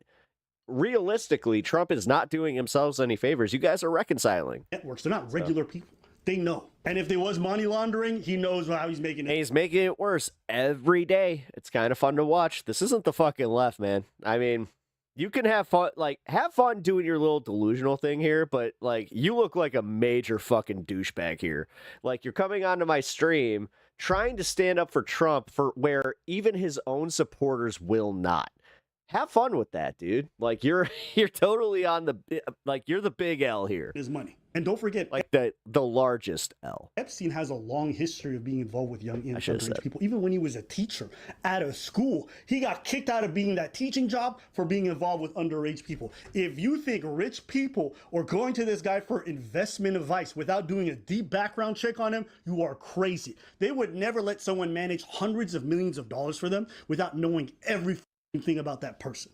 realistically Trump is not doing himself any favors, you guys are reconciling. Networks, they're not regular people. They know. And if there was money laundering, he knows how he's making it. He's making it worse every day. It's kind of fun to watch. This isn't the fucking left, man. I mean, you can have fun doing your little delusional thing here, but like, you look like a major fucking douchebag here. Like, you're coming onto my stream trying to stand up for Trump for where even his own supporters will not. Have fun with that, dude. Like, you're totally on you're the big L here. His money. And don't forget, like the largest L. Epstein has a long history of being involved with young underage people. Even when he was a teacher at a school, he got kicked out of being that teaching job for being involved with underage people. If you think rich people are going to this guy for investment advice without doing a deep background check on him, you are crazy. They would never let someone manage hundreds of millions of dollars for them without knowing everything about that person.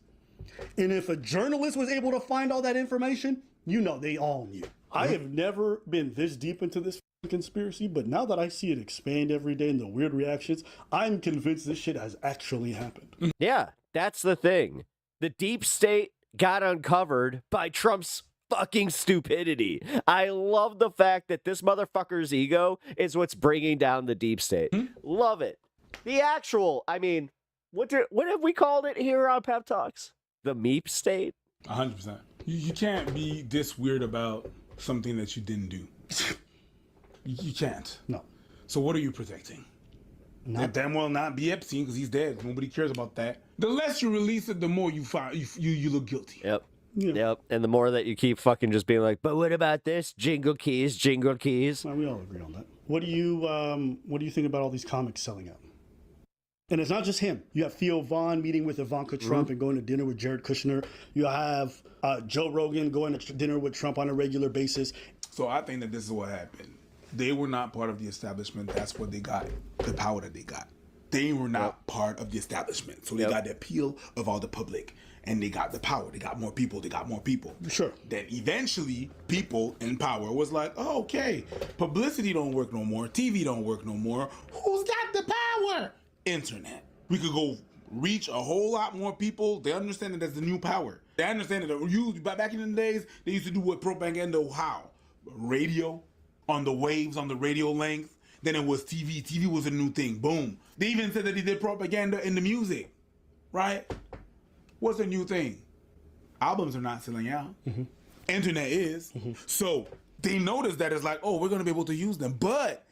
And if a journalist was able to find all that information, they all knew. I have never been this deep into this conspiracy, but now that I see it expand every day and the weird reactions, I'm convinced this shit has actually happened. Yeah, that's the thing. The deep state got uncovered by Trump's fucking stupidity. I love the fact that this motherfucker's ego is what's bringing down the deep state. Love it. The actual, what have we called it here on Pep Talks? The Meep state? 100%. You can't be this weird about something that you didn't do. You can't. No. So what are you protecting? That damn well not be Epstein, because he's dead. Nobody cares about that. The less you release it, the more you find you look guilty. Yep. Yep. And the more that you keep fucking just being like, but what about this? Jingle keys, jingle keys. Well, we all agree on that. What do you think about all these comics selling out? And it's not just him. You have Theo Vaughn meeting with Ivanka Trump and going to dinner with Jared Kushner. You have Joe Rogan going to dinner with Trump on a regular basis. So I think that this is what happened. They were not part of the establishment. That's what they got, the power that they got. They were not part of the establishment. So they got the appeal of all the public. And they got the power. They got more people. They got more people. Sure. Then eventually, people in power was like, oh, okay, publicity don't work no more. TV don't work no more. Who's got the power? Internet. We could go reach a whole lot more people. They understand that that's the new power. They understand that back in the days, they used to do what propaganda, how? Radio, on the waves, on the radio length. Then it was TV. TV was a new thing. Boom. They even said that they did propaganda in the music, right? What's a new thing? Albums are not selling out. Internet is. So they noticed that it's like, oh, we're going to be able to use them. But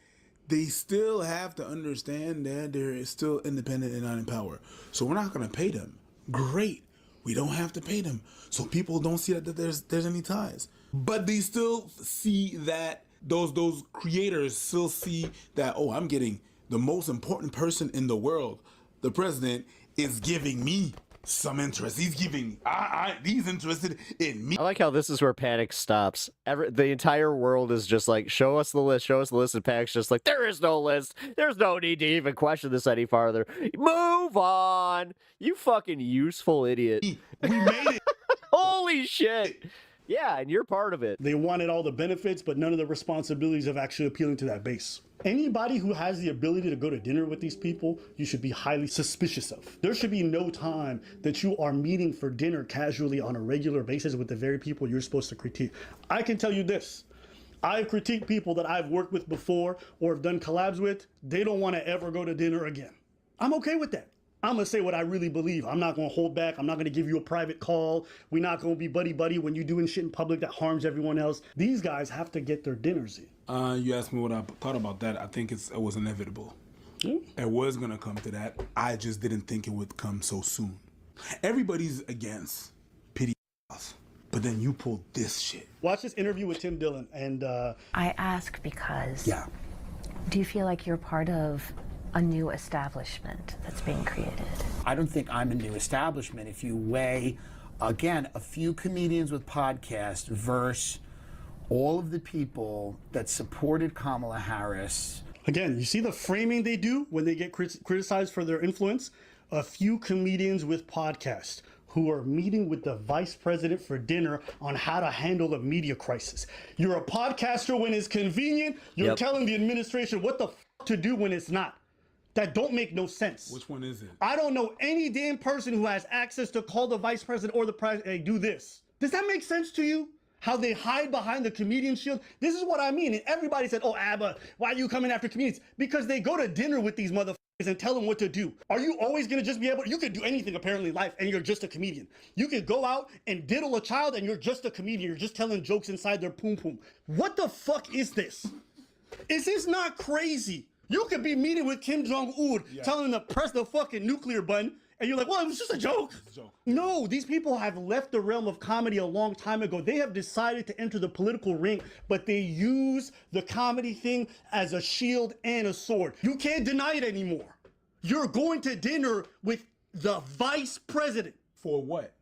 they still have to understand that they're still independent and not in power. So we're not going to pay them. Great. We don't have to pay them. So people don't see that there's any ties. But they still see that those creators still see that, oh, I'm getting the most important person in the world. The president is giving me some interest. He's giving, he's interested in me. I like how this is where Panic stops. The entire world is just like, show us the list, and Panic's just like, there is no list. There's no need to even question this any farther. Move on. You fucking useful idiot. We made it. Holy shit. Yeah, and you're part of it. They wanted all the benefits, but none of the responsibilities of actually appealing to that base. Anybody who has the ability to go to dinner with these people, you should be highly suspicious of. There should be no time that you are meeting for dinner casually on a regular basis with the very people you're supposed to critique. I can tell you this. I've critiqued people that I've worked with before or have done collabs with. They don't want to ever go to dinner again. I'm okay with that. I'm going to say what I really believe. I'm not going to hold back. I'm not going to give you a private call. We're not going to be buddy-buddy when you're doing shit in public that harms everyone else. These guys have to get their dinners in. You asked me what I thought about that. I think it was inevitable. It was going to come to that. I just didn't think it would come so soon. Everybody's against pity, but then you pulled this shit. Watch this interview with Tim Dillon. And I ask because do you feel like you're part of a new establishment that's being created? I don't think I'm a new establishment. If you weigh, again, a few comedians with podcasts versus all of the people that supported Kamala Harris. Again, you see the framing they do when they get criticized for their influence? A few comedians with podcasts who are meeting with the vice president for dinner on how to handle a media crisis. You're a podcaster when it's convenient. You're telling the administration what the f to do when it's not. That don't make no sense. Which one is it? I don't know any damn person who has access to call the vice president or the president, hey, do this. Does that make sense to you? How they hide behind the comedian shield? This is what I mean. And everybody said, oh, Abba, why are you coming after comedians? Because they go to dinner with these motherfuckers and tell them what to do. Are you always gonna just be able, you could do anything apparently in life and you're just a comedian. You could go out and diddle a child and you're just a comedian. You're just telling jokes inside their poom poom. What the fuck is this? Is this not crazy? You could be meeting with Kim Jong-un, telling him to press the fucking nuclear button, and you're like, well, it was just a joke. No, these people have left the realm of comedy a long time ago. They have decided to enter the political ring, but they use the comedy thing as a shield and a sword. You can't deny it anymore. You're going to dinner with the vice president. For what?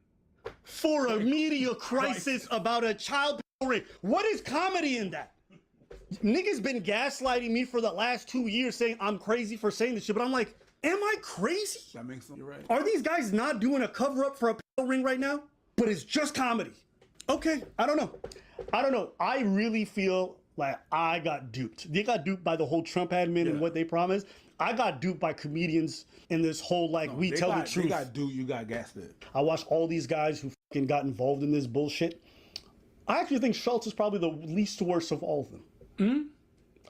For a media crisis about a child ring. What is comedy in that? Niggas been gaslighting me for the last 2 years saying I'm crazy for saying this shit, but I'm like, am I crazy? That makes sense. You're right. Are these guys not doing a cover up for a ring right now? But it's just comedy. Okay, I don't know. I really feel like I got duped. They got duped by the whole Trump admin and what they promised. I got duped by comedians in this whole we tell the truth. They got duped, you got gaslit. I watched all these guys who fucking got involved in this bullshit. I actually think Schultz is probably the least worst of all of them.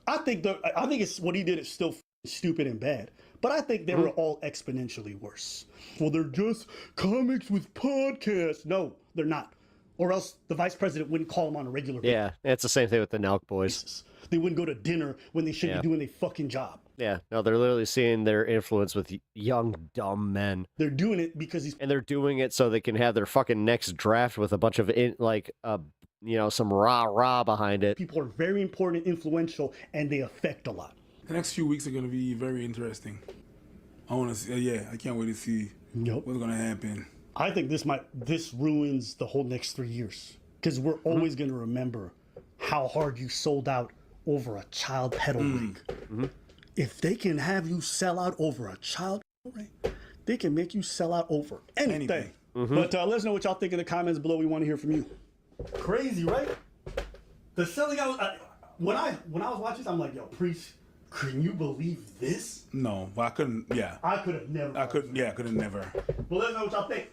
I think it's what he did is still stupid and bad, but I think they were all exponentially worse. Well, they're just comics with podcasts. No, they're not. Or else the vice president wouldn't call them on a regular basis. Yeah, it's the same thing with the Nelk boys. They wouldn't go to dinner when they should Yeah. be doing their fucking job. Yeah, no, they're literally seeing their influence with young, dumb men. They're doing it because he's... And they're doing it so they can have their fucking next draft with a bunch of, some rah-rah behind it. People are very important, influential, and they affect a lot. The next few weeks are going to be very interesting. I want to see, I can't wait to see what's going to happen. I think this ruins the whole next 3 years. Because we're always going to remember how hard you sold out over a child pedal ring. If they can have you sell out over a child ring, they can make you sell out over anything. But let us know what y'all think in the comments below. We want to hear from you. Crazy, right? The selling out. When I was watching this, I'm like, yo, Priest, can you believe this? No, I couldn't. Yeah, I could have never. I couldn't. Yeah, I could have never. Well, let us know what y'all think.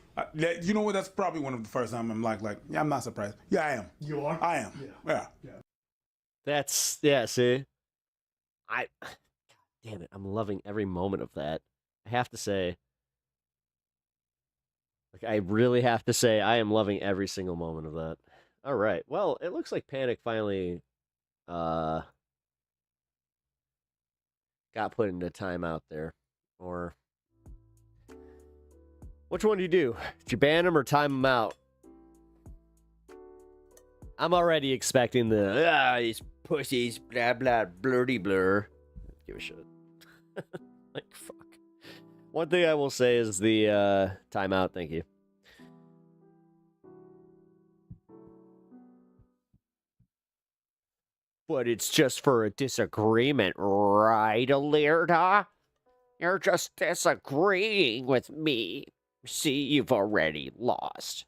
You know what? That's probably one of the first time I'm like, yeah, I'm not surprised. Yeah, I am. You are. I am. Yeah. See, damn it, I'm loving every moment of that. I have to say, I really have to say, I am loving every single moment of that. All right, well, it looks like Panic finally got put into timeout there. Or which one do you do? Did you ban him or time him out? I'm already expecting these pussies, blah, blah, blurdy blur. Give a shit. Like, fuck. One thing I will say is the timeout. Thank you. But it's just for a disagreement, right, Alirda? You're just disagreeing with me. See, you've already lost.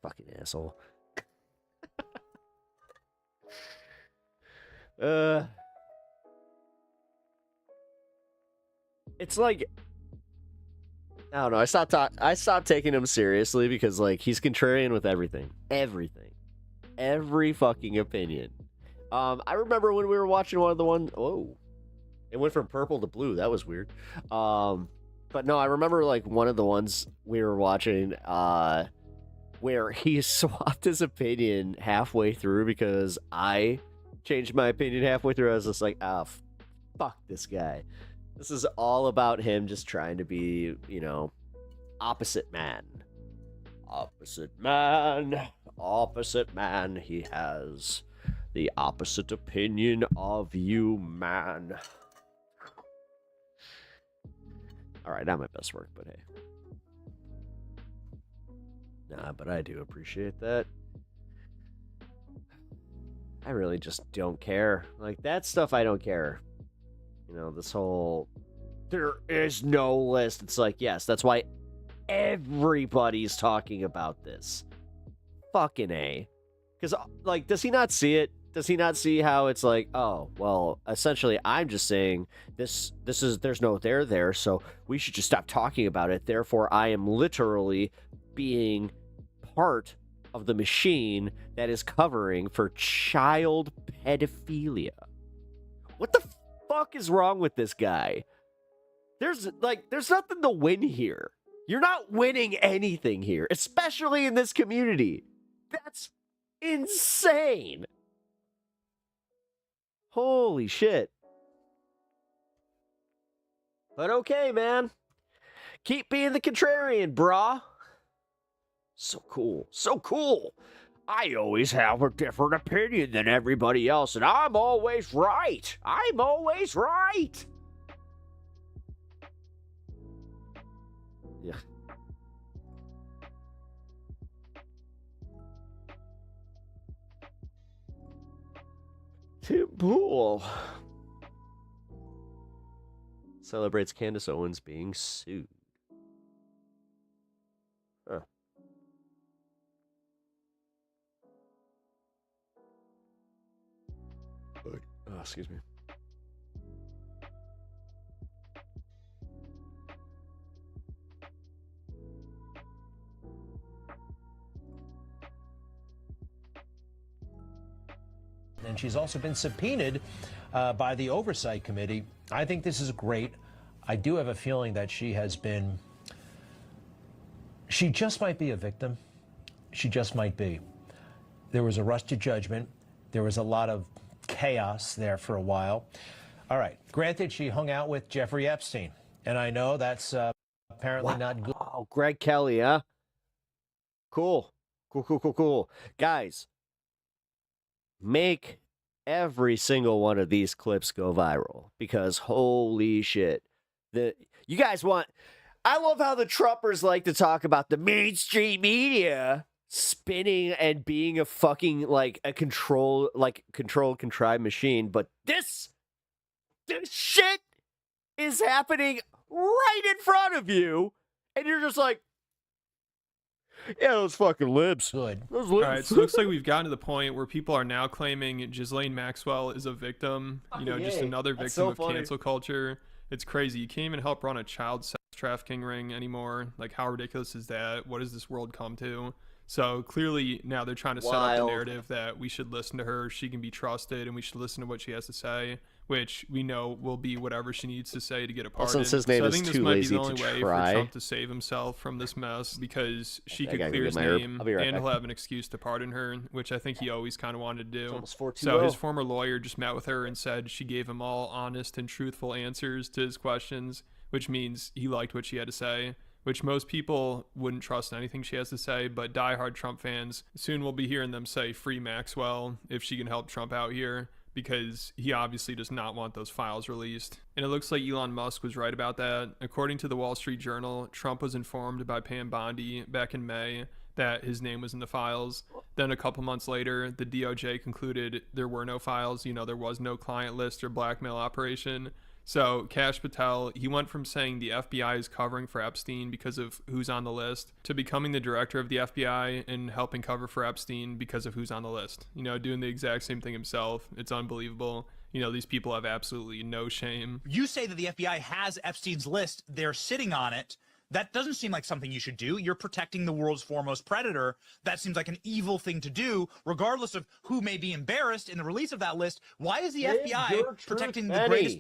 Fucking asshole. It's like, I don't know. I stopped taking him seriously because like he's contrarian with everything, every fucking opinion. I remember when we were watching one of the ones. Whoa, it went from purple to blue. That was weird. But no, I remember like one of the ones we were watching, where he swapped his opinion halfway through because I changed my opinion halfway through. I was just like, fuck this guy. This is all about him just trying to be, opposite man. Opposite man. Opposite man. He has the opposite opinion of you, man. Alright, not my best work, but hey. Nah, but I do appreciate that. I really just don't care. Like, that stuff I don't care. This whole, there is no list. It's like, yes, that's why everybody's talking about this. Fucking A. Because, like, does he not see it? Does he not see how it's like, oh, well, essentially, I'm just saying this is, there's no there, so we should just stop talking about it. Therefore, I am literally being part of the machine that is covering for child pedophilia. What the fuck is wrong with this guy? There's nothing to win here. You're not winning anything here, especially in this community. That's insane. Holy shit. But okay, man. Keep being the contrarian, brah. So cool. So cool. I always have a different opinion than everybody else, and I'm always right. I'm always right. Yeah. Tim Pool celebrates Candace Owens being sued. Huh. Oh, excuse me. And she's also been subpoenaed by the Oversight Committee. I think this is great. I do have a feeling that she just might be a victim. She just might be. There was a rush to judgment. There was a lot of chaos there for a while. All right. Granted, she hung out with Jeffrey Epstein, and I know that's apparently not good. Oh, Greg Kelly, huh? Cool. Cool. Guys, make every single one of these clips go viral because holy shit. You guys want... I love how the Trumpers like to talk about the mainstream media spinning and being a fucking, like, a controlled, contrived machine, but this shit is happening right in front of you, and you're just like, yeah, those fucking libs. Good. All right, so it looks like we've gotten to the point where people are now claiming Ghislaine Maxwell is a victim, just another victim of cancel culture. It's crazy. You can't even help run a child sex trafficking ring anymore. Like, how ridiculous is that? What does this world come to? So clearly now they're trying to set up the narrative that we should listen to her, she can be trusted, and we should listen to what she has to say, which we know will be whatever she needs to say to get a pardon. Since his name so I is think this too might be lazy the only to way try. for Trump to save himself from this mess, because she could gotta clear go his get my herb. name I'll be right and back. he'll have an excuse to pardon her, which I think he always kind of wanted to do. almost 4-2-0. So his former lawyer just met with her and said she gave him all honest and truthful answers to his questions, which means he liked what she had to say, which most people wouldn't trust anything she has to say, but diehard Trump fans soon will be hearing them say free Maxwell if she can help Trump out here, because he obviously does not want those files released. And it looks like Elon Musk was right about that. According to the Wall Street Journal, Trump was informed by Pam Bondi back in May that his name was in the files. Then a couple months later, the DOJ concluded there were no files, there was no client list or blackmail operation. So Kash Patel, he went from saying the FBI is covering for Epstein because of who's on the list to becoming the director of the FBI and helping cover for Epstein because of who's on the list. Doing the exact same thing himself. It's unbelievable. These people have absolutely no shame. You say that the FBI has Epstein's list. They're sitting on it. That doesn't seem like something you should do. You're protecting the world's foremost predator. That seems like an evil thing to do, regardless of who may be embarrassed in the release of that list. Why is the FBI protecting the greatest...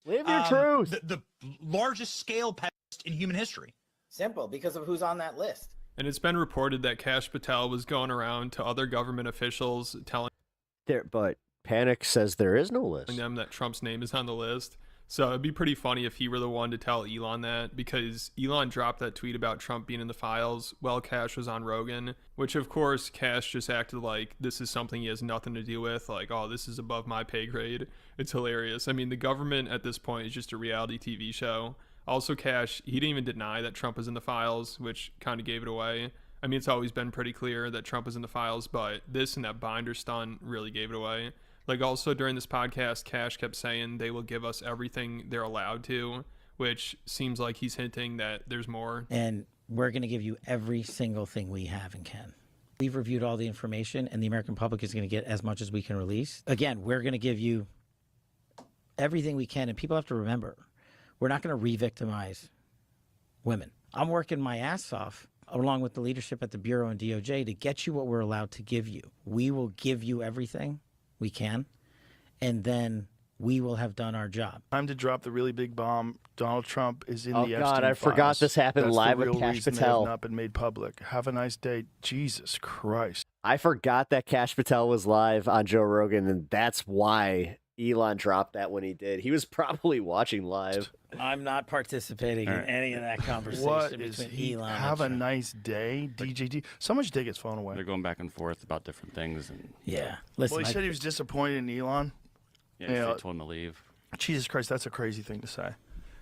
Live your truth. The largest scale pest in human history. Simple, because of who's on that list. And it's been reported that Kash Patel was going around to other government officials telling but Panic says there is no list. them that Trump's name is on the list. So it'd be pretty funny if he were the one to tell Elon that, because Elon dropped that tweet about Trump being in the files while Kash was on Rogan, which of course Kash just acted like this is something he has nothing to do with, like, oh, this is above my pay grade. It's hilarious. I mean, the government at this point is just a reality TV show. Also, Kash, he didn't even deny that Trump was in the files, which kind of gave it away. I mean, it's always been pretty clear that Trump was in the files, but this and that binder stunt really gave it away. Like, also during this podcast, Kash kept saying they will give us everything they're allowed to, which seems like he's hinting that there's more. And we're going to give you every single thing we have and can. We've reviewed all the information, and the American public is going to get as much as we can release. Again, we're going to give you everything we can, and people have to remember, we're not going to re-victimize women. I'm working my ass off, along with the leadership at the Bureau and DOJ, to get you what we're allowed to give you. We will give you everything we can, and then we will have done our job. Time to drop the really big bomb. Donald Trump is in the Epstein God, I files. forgot this happened That's live the with real Kash reason they Patel. have not been made public. Have a nice day. Jesus Christ. I forgot that Kash Patel was live on Joe Rogan, and that's why Elon dropped that when he did. He was probably watching live. I'm not participating in any of that conversation What is between he? Elon Have a and Trump. nice day, DJD. Someone should take his phone away. They're going back and forth about different things. And Yeah. Well, he said he was disappointed in Elon. Yeah, You they know, told him to leave. Jesus Christ, that's a crazy thing to say.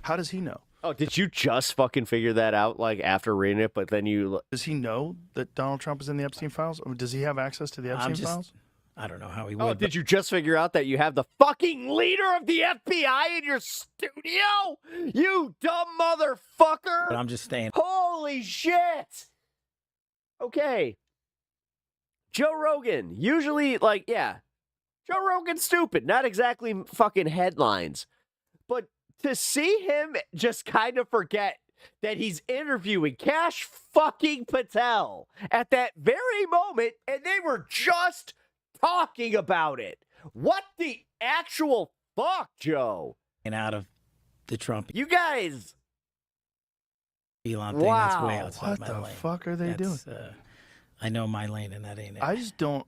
How does he know? Oh, did you just fucking figure that out, like, after reading it, but then you... Does he know that Donald Trump is in the Epstein files? I mean, does he have access to the Epstein files? I don't know how he would. Oh, did you just figure out that you have the fucking leader of the FBI in your studio? You dumb motherfucker! But I'm just staying. Holy shit! Okay. Joe Rogan. Usually, like, yeah. Joe Rogan's stupid. Not exactly fucking headlines. But to see him just kind of forget that he's interviewing Kash fucking Patel at that very moment, and they were just talking about it. What the actual fuck, Joe? And out of the Trump You guys. Elon thing, that's way Wow. outside What my the lane. fuck are they doing? I know my lane, and that ain't it. I just don't.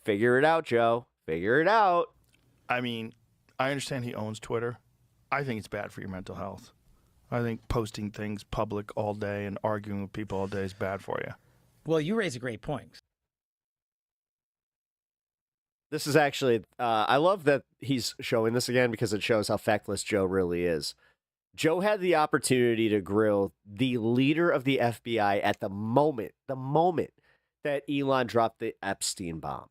Figure it out, Joe. Figure it out. I mean, I understand he owns Twitter. I think it's bad for your mental health. I think posting things public all day and arguing with people all day is bad for you. Well, you raise a great point. This is actually, I love that he's showing this again because it shows how feckless Joe really is. Joe had the opportunity to grill the leader of the FBI at the moment that Elon dropped the Epstein bomb.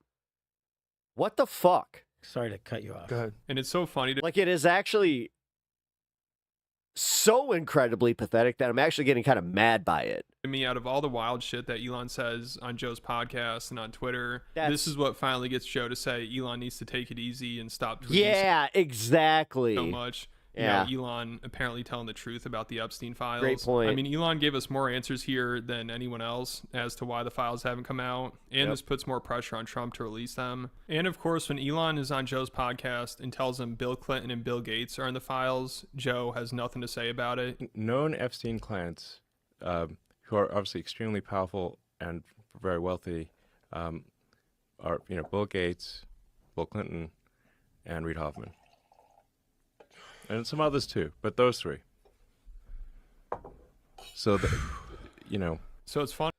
What the fuck? Sorry to cut you off. Go ahead. And it's so funny to Like, it is actually so incredibly pathetic that I'm actually getting kind of mad by it. me, out of all the wild shit that Elon says on Joe's podcast and on Twitter, this is what finally gets Joe to say Elon needs to take it easy and stop tweeting Yeah, exactly. so much. Yeah. You know, Elon apparently telling the truth about the Epstein files. Great point. I mean, Elon gave us more answers here than anyone else as to why the files haven't come out, and this puts more pressure on Trump to release them. And of course, when Elon is on Joe's podcast and tells him Bill Clinton and Bill Gates are in the files, Joe has nothing to say about it. Known Epstein clients, who are obviously extremely powerful and very wealthy, are Bill Gates, Bill Clinton, and Reid Hoffman. And some others too, but those three. So, So it's fun.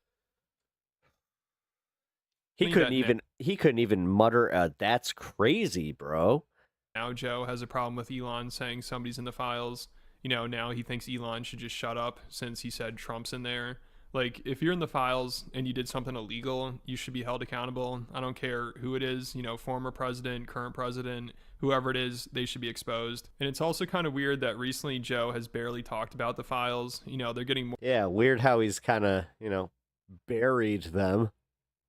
He couldn't even mutter, "That's crazy, bro." Now Joe has a problem with Elon saying somebody's in the files. You know, now he thinks Elon should just shut up since he said Trump's in there. Like, if you're in the files and you did something illegal, you should be held accountable. I don't care who it is, former president, current president, whoever it is, they should be exposed. And it's also kind of weird that recently Joe has barely talked about the files. They're getting more. Yeah, weird how he's kind of, buried them.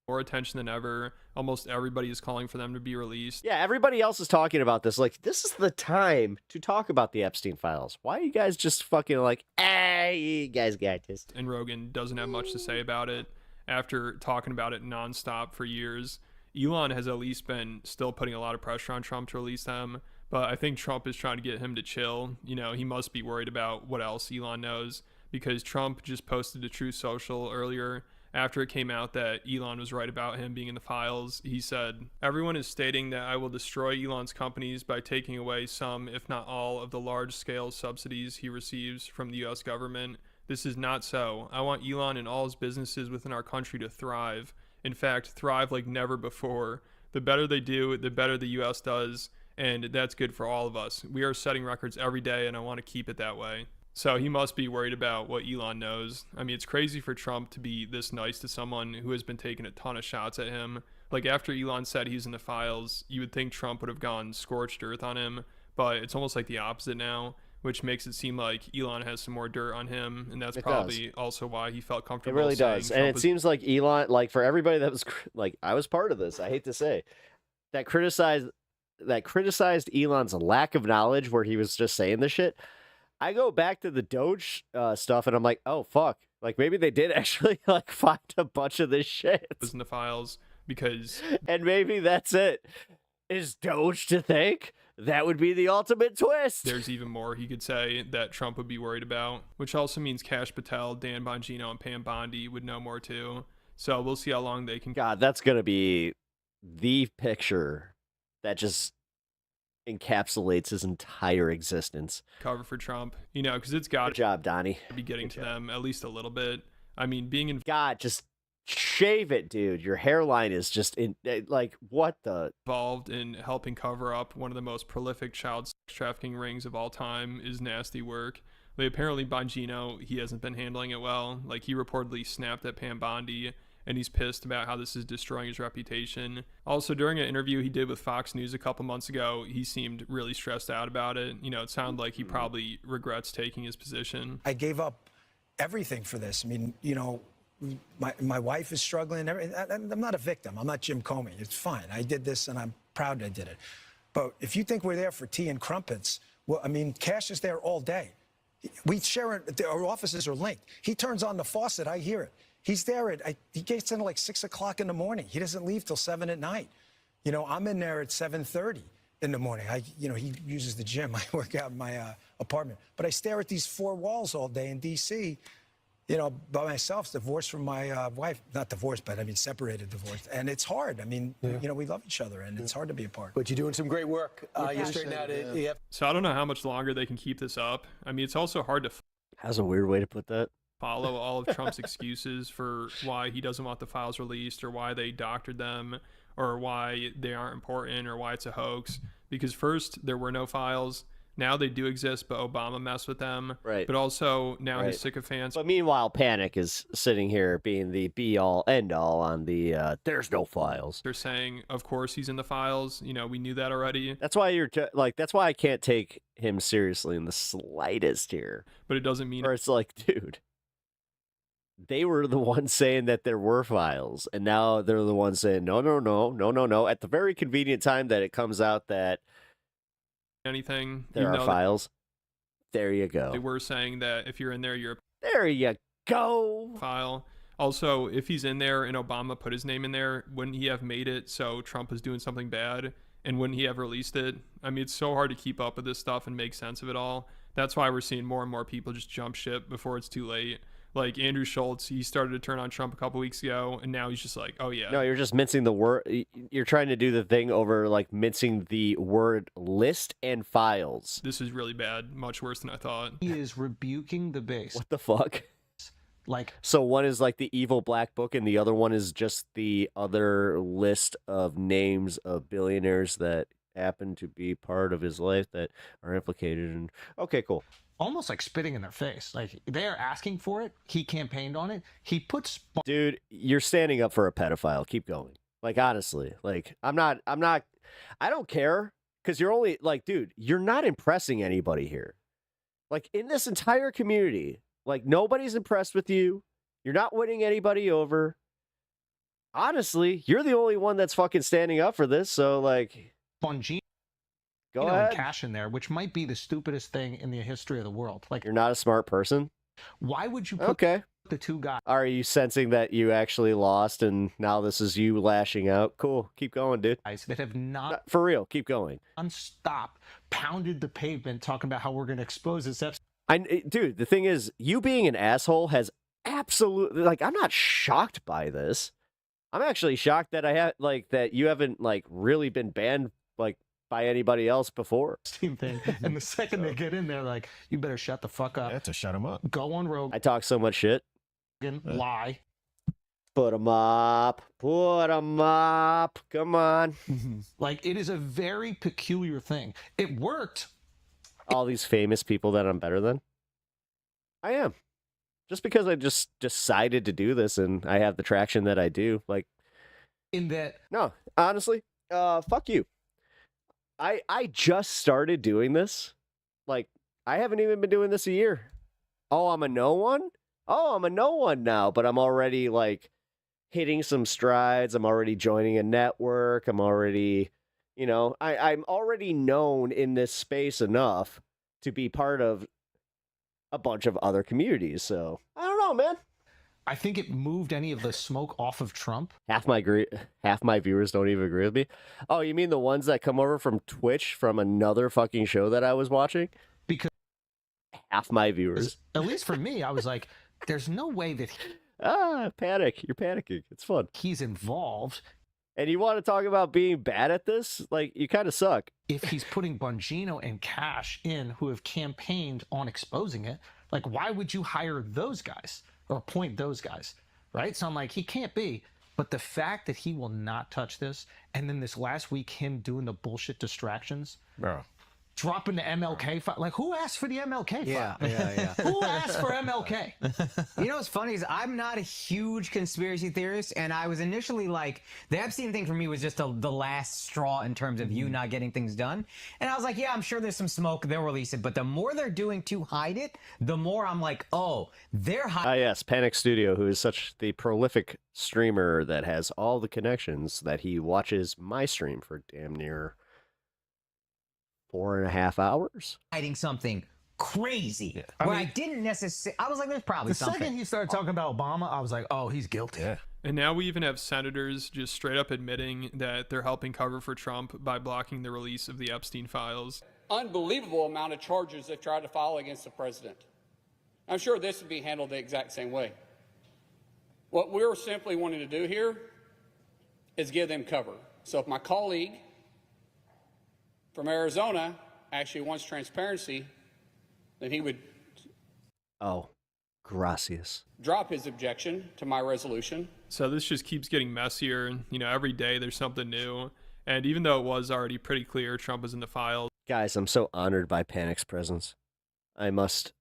More attention than ever. Almost everybody is calling for them to be released. Yeah, everybody else is talking about this. Like, this is the time to talk about the Epstein files. Why are you guys just fucking like, you guys got this? And Rogan doesn't have much to say about it after talking about it nonstop for years. Elon has at least been still putting a lot of pressure on Trump to release them, but I think Trump is trying to get him to chill. He must be worried about what else Elon knows, because Trump just posted to Truth Social earlier after it came out that Elon was right about him being in the files. He said, "Everyone is stating that I will destroy Elon's companies by taking away some, if not all, of the large-scale subsidies he receives from the U.S. government. This is not so. I want Elon and all his businesses within our country to thrive. In fact, thrive like never before. The better they do, the better the U.S. does, and that's good for all of us. We are setting records every day, and I want to keep it that way." So he must be worried about what Elon knows. I mean, it's crazy for Trump to be this nice to someone who has been taking a ton of shots at him. Like, after Elon said he's in the files, you would think Trump would have gone scorched earth on him, but it's almost like the opposite now, which makes it seem like Elon has some more dirt on him, and that's probably also why he felt It comfortable. really does. And it seems like Elon, like, for everybody that was, like, I was part of this, I hate to say, that criticized Elon's lack of knowledge where he was just saying this shit. I go back to the Doge stuff, and I'm like, oh, fuck. Like, maybe they did actually, like, find a bunch of this shit. In the files, because... And maybe that's it. Is Doge to think? That would be the ultimate twist. There's even more he could say that Trump would be worried about, which also means Kash Patel, Dan Bongino, and Pam Bondi would know more too. So we'll see how long they can... God, that's going to be the picture that just encapsulates his entire existence. Cover for Trump, because it's got... Good job, Donnie. ...be getting to them at least a little bit. I mean, being in... God, just shave it, dude. Your hairline is just like, what the... Involved in helping cover up one of the most prolific child sex trafficking rings of all time is nasty work. Like, apparently Bongino, he hasn't been handling it well. Like, he reportedly snapped at Pam Bondi, and he's pissed about how this is destroying his reputation. Also, during an interview he did with Fox News a couple months ago, he seemed really stressed out about it. It sounded like he probably regrets taking his position. I gave up everything for this. I mean, my wife is struggling. I'm not a victim. I'm not Jim Comey. It's fine. I did this, and I'm proud I did it. But if you think we're there for tea and crumpets, well, I mean, Cash is there all day. We share it. Our offices are linked. He turns on the faucet. I hear it. He's there he gets in at like 6 o'clock in the morning. He doesn't leave till 7 at night. I'm in there at 7:30 in the morning. He uses the gym. I work out in my apartment. But I stare at these four walls all day in D.C. you know, by myself, divorced from my wife. Not divorced, but I mean separated, divorced. And it's hard. I mean, you know, we love each other, and it's hard to be apart. But you're doing some great work. You straighten out it. So I don't know how much longer they can keep this up. I mean, it's also hard to That's a weird way to put that. follow all of Trump's excuses for why he doesn't want the files released, or why they doctored them, or why they aren't important, or why it's a hoax. Because first, there were no files. Now they do exist, but Obama messed with them. Right. But also now Right. his sycophants. But meanwhile, Panic is sitting here being the be-all, end-all on the there's no files. They're saying, of course he's in the files. You know, we knew that already. That's why that's why I can't take him seriously in the slightest here. But it doesn't mean... Or it's like, dude, they were the ones saying that there were files, and now they're the ones saying, no. At the very convenient time that it comes out that anything. there are files, there you go. They were saying that if you're in there, you're... There you go. File. Also, if he's in there and Obama put his name in there, wouldn't he have made it so Trump was doing something bad? And wouldn't he have released it? I mean, it's so hard to keep up with this stuff and make sense of it all. That's why we're seeing more and more people just jump ship before it's too late. Like Andrew Schultz, he started to turn on Trump a couple weeks ago, and now he's just like, oh yeah. No, you're just mincing the word. You're trying to do the thing over like mincing the word list and files. This is really bad, much worse than I thought. He is rebuking the base. What the fuck? Like, so one is like the evil black book, and the other one is just the other list of names of billionaires that happen to be part of his life that are implicated in. Okay, cool. almost like spitting in their face. Like, they are asking for it. He campaigned on it. He puts... Dude, you're standing up for a pedophile. Keep going. Like, honestly, like, I don't care, because you're only, like, dude, you're not impressing anybody here. Like, in this entire community, like, nobody's impressed with you. You're not winning anybody over. Honestly, you're the only one that's fucking standing up for this, so, like... Bongino. Go ahead. Cash in there, which might be the stupidest thing in the history of the world. Like, you're not a smart person? Why would you put okay. the two guys? Are you sensing that you actually lost and now this is you lashing out? Cool. Keep going, dude. That have not... For real. Keep going. Unstopped. Pounded the pavement talking about how we're going to expose this episode. Dude, the thing is, you being an asshole has absolutely... Like, I'm not shocked by this. I'm actually shocked that that you haven't, like, really been banned, like, by anybody else before. Team thing. And the second they get in there, like, you better shut the fuck up. Yeah, to shut him up. Go on rogue. I talk so much shit. Lie. Put him up. Put him up. Come on. Like, it is a very peculiar thing. It worked. All these famous people that I'm better than. I am. Just because I just decided to do this and I have the traction that I do. Like, in that. No, honestly, fuck you. I just started doing this. Like, I haven't even been doing this a year. Oh, I'm a no one? Oh, I'm a no one now, but I'm already, like, hitting some strides. I'm already joining a network. I'm already, you know, I'm already known in this space enough to be part of a bunch of other communities. So, I don't know, man. I think it moved any of the smoke off of Trump. Half my viewers don't even agree with me. Oh, you mean the ones that come over from Twitch from another fucking show that I was watching? Because half my viewers. At least for me, I was like, there's no way that panic. You're panicking. It's fun. He's involved. And you want to talk about being bad at this? Like, you kind of suck. If he's putting Bongino and Cash in who have campaigned on exposing it, like, why would you hire those guys? Or appoint those guys, right? So I'm like, he can't be. But the fact that he will not touch this, and then this last week, him doing the bullshit distractions, bro, dropping the MLK file. Like, who asked for the MLK file? Yeah. Who asked for MLK? You know what's funny is I'm not a huge conspiracy theorist, and I was initially like, the Epstein thing for me was just the last straw in terms of you not getting things done. And I was like, yeah, I'm sure there's some smoke, they'll release it. But the more they're doing to hide it, the more I'm like, oh, they're hiding. Yes, Panic Studio, who is such the prolific streamer that has all the connections that he watches my stream for damn near 4.5 hours. Hiding something crazy. Yeah. I didn't necessarily... I was like, there's probably something. The second he started talking about Obama, I was like, oh, he's guilty. Yeah. And now we even have senators just straight up admitting that they're helping cover for Trump by blocking the release of the Epstein files. Unbelievable amount of charges they've tried to file against the president. I'm sure this would be handled the exact same way. What we're simply wanting to do here is give them cover. So if my colleague from Arizona actually wants transparency, then he would gracias. Drop his objection to my resolution. So this just keeps getting messier, and every day there's something new. And even though it was already pretty clear Trump was in the files, Guys, I'm so honored by Panic's presence. I must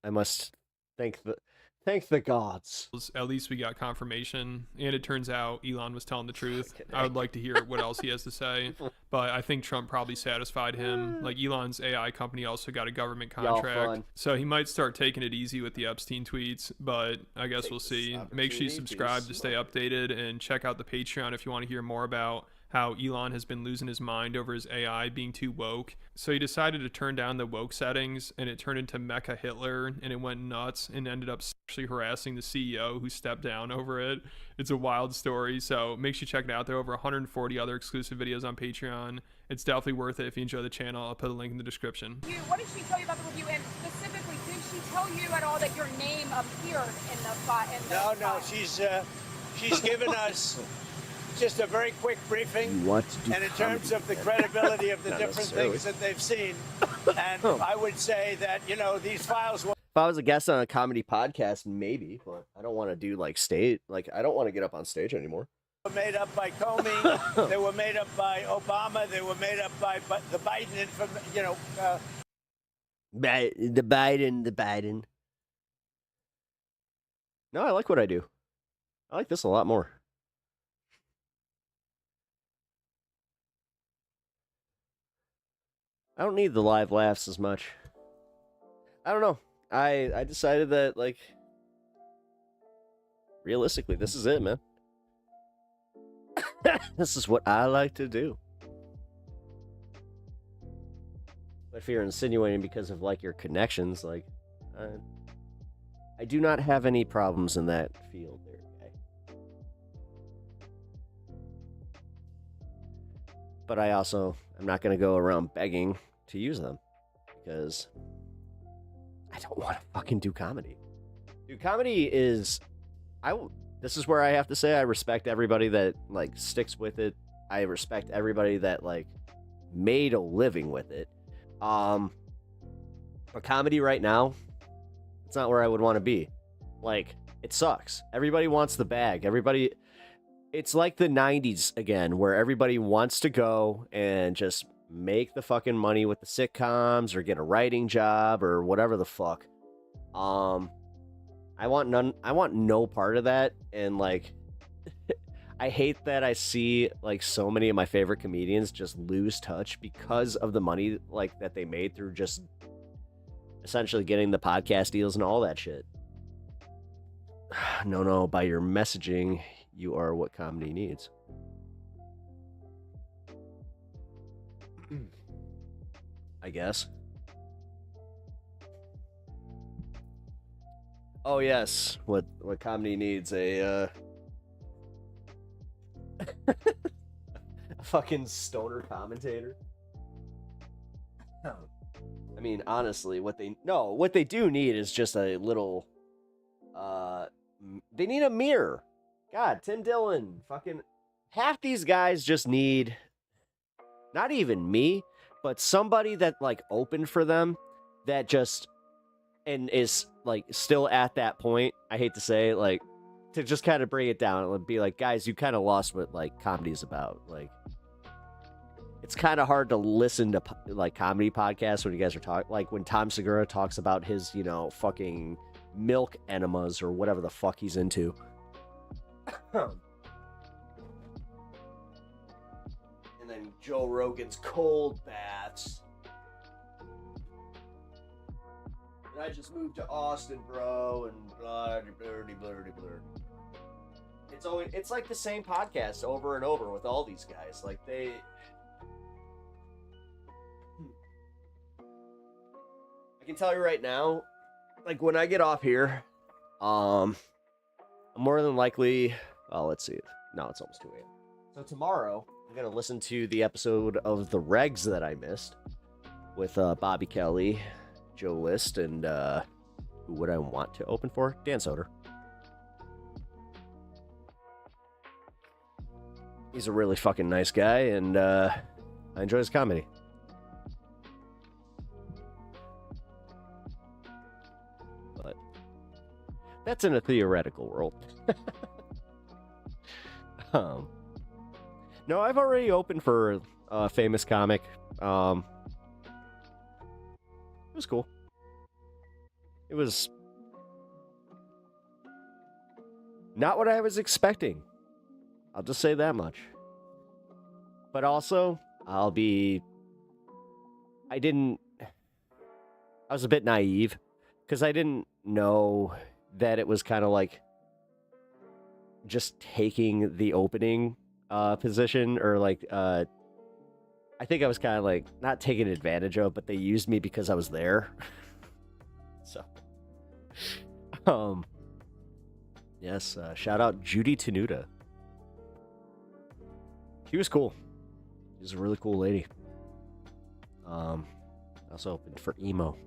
thank the gods. at least we got confirmation. And it turns out Elon was telling the truth. I would like to hear what else he has to say, but I think Trump probably satisfied him. Like, Elon's AI company also got a government contract, so he might start taking it easy with the Epstein tweets, but I guess we'll see. Make sure you subscribe to stay updated, and check out the Patreon if you want to hear more about how Elon has been losing his mind over his AI being too woke. So he decided to turn down the woke settings, and it turned into Mecha Hitler, and it went nuts and ended up sexually harassing the CEO who stepped down over it. It's a wild story, so make sure you check it out. There are over 140 other exclusive videos on Patreon. It's definitely worth it if you enjoy the channel. I'll put a link in the description. What did she tell you about the review? And specifically, did she tell you at all that your name appeared in the file? No, she's given us just a very quick briefing, and in terms of the credibility of the different things that they've seen, and I would say that, these files will... If I was a guest on a comedy podcast, maybe, but I don't want to do stage, I don't want to get up on stage anymore. Were made up by Comey, they were made up by Obama, they were made up by the Biden, the Biden. No, I like what I do. I like this a lot more. I don't need the live laughs as much. I don't know. I decided that, realistically, this is it, man. This is what I like to do. But if you're insinuating because of, your connections, I do not have any problems in that field there, guy. But I'm not going to go around begging to use them, because I don't want to fucking do comedy. Dude, comedy is... This is where I have to say I respect everybody that, sticks with it. I respect everybody that, made a living with it. But comedy right now, it's not where I would want to be. It sucks. Everybody wants the bag. It's like the 90s again, where everybody wants to go and just make the fucking money with the sitcoms or get a writing job or whatever the fuck. I want no part of that, and I hate that I see so many of my favorite comedians just lose touch because of the money that they made through just essentially getting the podcast deals and all that shit. No, by your messaging, you are what comedy needs. I guess. Oh yes, what comedy needs, a fucking stoner commentator. I mean, honestly, what they do need is just a little they need a mirror. God, Tim Dillon, fucking half these guys just need not even me, but somebody that opened for them that just and is still at that point. I hate to say it, to just kind of bring it down and be guys, you kind of lost what comedy is about. It's kind of hard to listen to comedy podcasts when you guys are talking, when Tom Segura talks about his fucking milk enemas or whatever the fuck he's into. And then Joe Rogan's cold baths. And I just moved to Austin, bro, and blah, blurdy, blurdy, blur. It's the same podcast over and over with all these guys. I can tell you right now, when I get off here, I'm more than likely, let's see. No, it's almost 2 a.m. So tomorrow, I'm going to listen to the episode of The Regs that I missed with Bobby Kelly, Joe List, and Who would I want to open for? Dan Soder. He's a really fucking nice guy, and I enjoy his comedy. But that's in a theoretical world. No, I've already opened for a famous comic. It was cool. It was not what I was expecting. I'll just say that much. But also, I was a bit naive because I didn't know that it was kind of like just taking the opening position, or like I think I was kind of like not taken advantage of, but they used me because I was there. So yes, shout out Judy Tenuta. She was cool. She was a really cool lady. I also opened for Emo,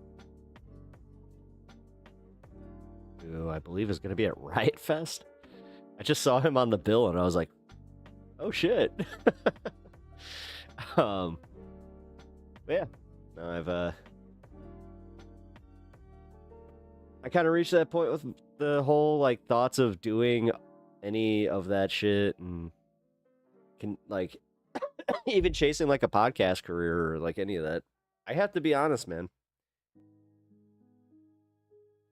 who I believe is going to be at Riot Fest. I just saw him on the bill and I was like, oh shit. But yeah, no, I kind of reached that point with the whole like thoughts of doing any of that shit, and can like even chasing like a podcast career or like any of that. I have to be honest, man.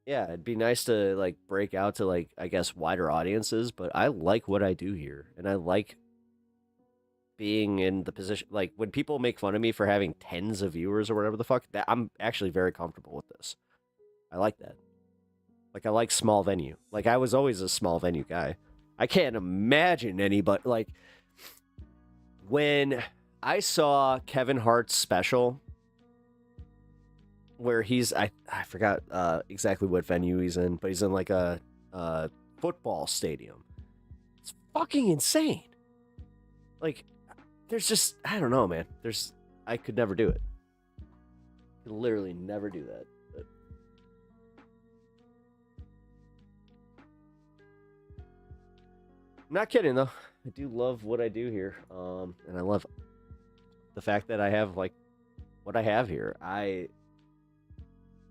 Yeah, it'd be nice to like break out to like, I guess, wider audiences, but I like what I do here, and I like being in the position, like when people make fun of me for having tens of viewers or whatever the fuck, that I'm actually very comfortable with this. I like that. Like, I like small venue. Like, I was always a small venue guy. I can't imagine anybody, like, when I saw Kevin Hart's special, where he's, I forgot exactly what venue he's in, but he's in like a football stadium. It's fucking insane. Like, there's just, I don't know, man. I could never do it. I could literally never do that. But I'm not kidding, though. I do love what I do here. And I love the fact that I have, like, what I have here.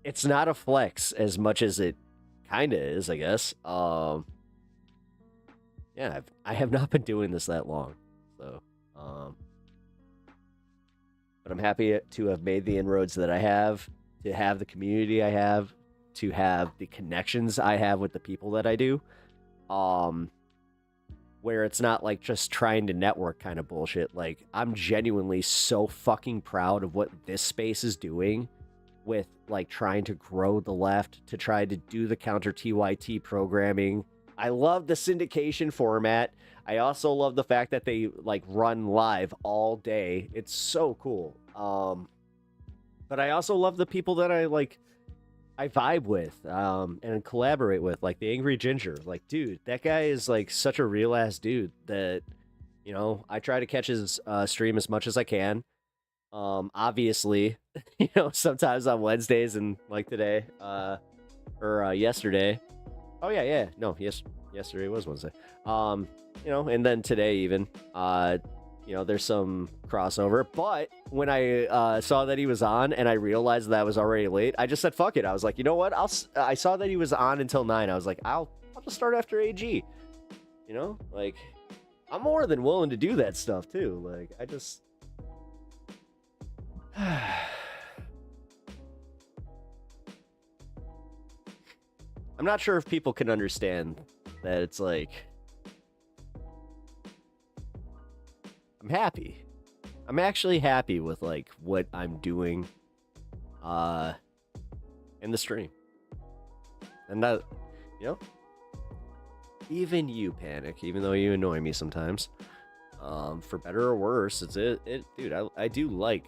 It's not a flex as much as it kind of is, I guess. Yeah, I have not been doing this that long. So, but I'm happy to have made the inroads that I have, to have the community I have, to have the connections I have with the people that I do. Where it's not like just trying to network kind of bullshit. Like, I'm genuinely so fucking proud of what this space is doing with like trying to grow the left, to try to do the counter TYT programming. I love the syndication format. I also love the fact that they like run live all day. It's so cool. But I also love the people that I vibe with and collaborate with, like the Angry Ginger. Like, dude, that guy is like such a real ass dude that, you know, I try to catch his stream as much as I can. Obviously, you know, sometimes on Wednesdays, and like today, or yesterday. Oh yeah. No, yesterday was Wednesday. You know, and then today even, you know, there's some crossover. But when I saw that he was on and I realized that I was already late, I just said, fuck it. I was like, you know what? I saw that he was on until 9. I was like, I'll just start after AG. You know, like, I'm more than willing to do that stuff too. Like, I just, I'm not sure if people can understand that it's like, I'm happy. I'm actually happy with like what I'm doing in the stream. And that, you know, even you, Panic, even though you annoy me sometimes, for better or worse, dude, I do like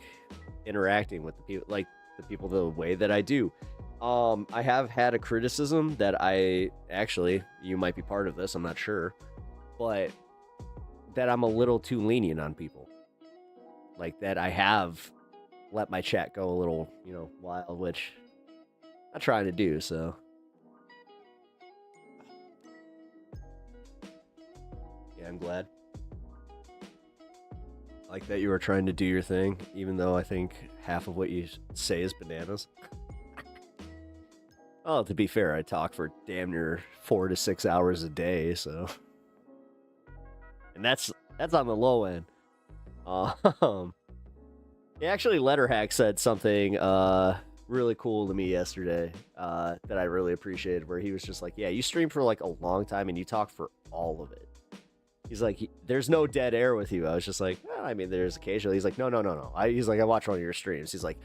interacting with the people the way that I do. I have had a criticism that you might be part of this, I'm not sure, but that I'm a little too lenient on people. Like, that I have let my chat go a little, you know, wild, which I'm not trying to do, so Yeah, I'm glad. I like that you were trying to do your thing, even though I think half of what you say is bananas. Well, to be fair, I talk for damn near 4 to 6 hours a day, so. And that's on the low end. Actually, Letterhack said something really cool to me yesterday that I really appreciated, where he was just like, yeah, you stream for like a long time and you talk for all of it. He's like, there's no dead air with you. I was just like, well, I mean, there's occasionally. He's like, no. He's like, I watch one of your streams. He's like,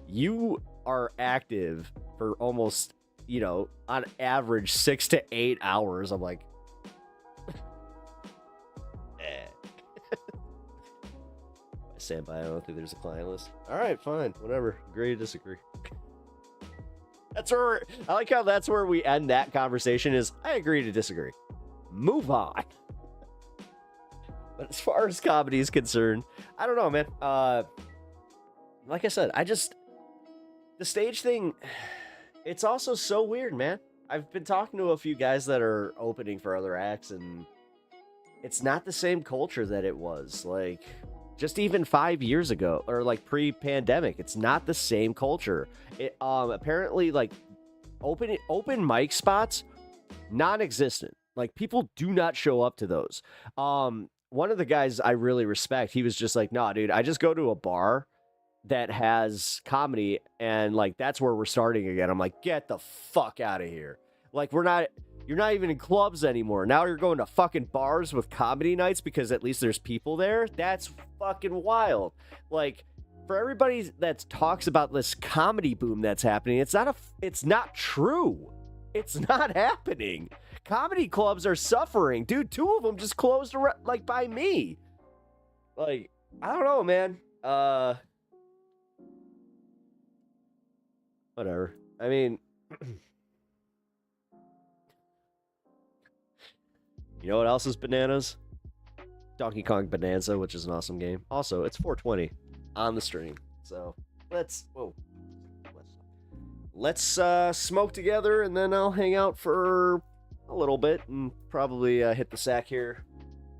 you are active for almost, on average 6 to 8 hours. I'm like, I stand by. I don't think there's a client list. All right, fine, whatever. Agree to disagree. I like how that's where we end that conversation. Is I agree to disagree. Move on. But as far as comedy is concerned, I don't know, man. Like I said, the stage thing, it's also so weird, man. I've been talking to a few guys that are opening for other acts, and it's not the same culture that it was, like, just even 5 years ago, or like pre-pandemic. It's not the same culture. It apparently, like, open mic spots, non-existent. Like, people do not show up to those. One of the guys I really respect, he was just like, nah, dude, I just go to a bar that has comedy, and like that's where we're starting again. I'm like, get the fuck out of here. Like, you're not even in clubs anymore. Now you're going to fucking bars with comedy nights because at least there's people there. That's fucking wild. Like, for everybody that talks about this comedy boom that's happening, it's not true. It's not happening. Comedy clubs are suffering. Dude, 2 of them just closed like by me. Like, I don't know, man. Whatever. I mean, you know what else is bananas? Donkey Kong Bonanza, which is an awesome game. Also, it's 420 on the stream. So let's smoke together, and then I'll hang out for a little bit and probably hit the sack here.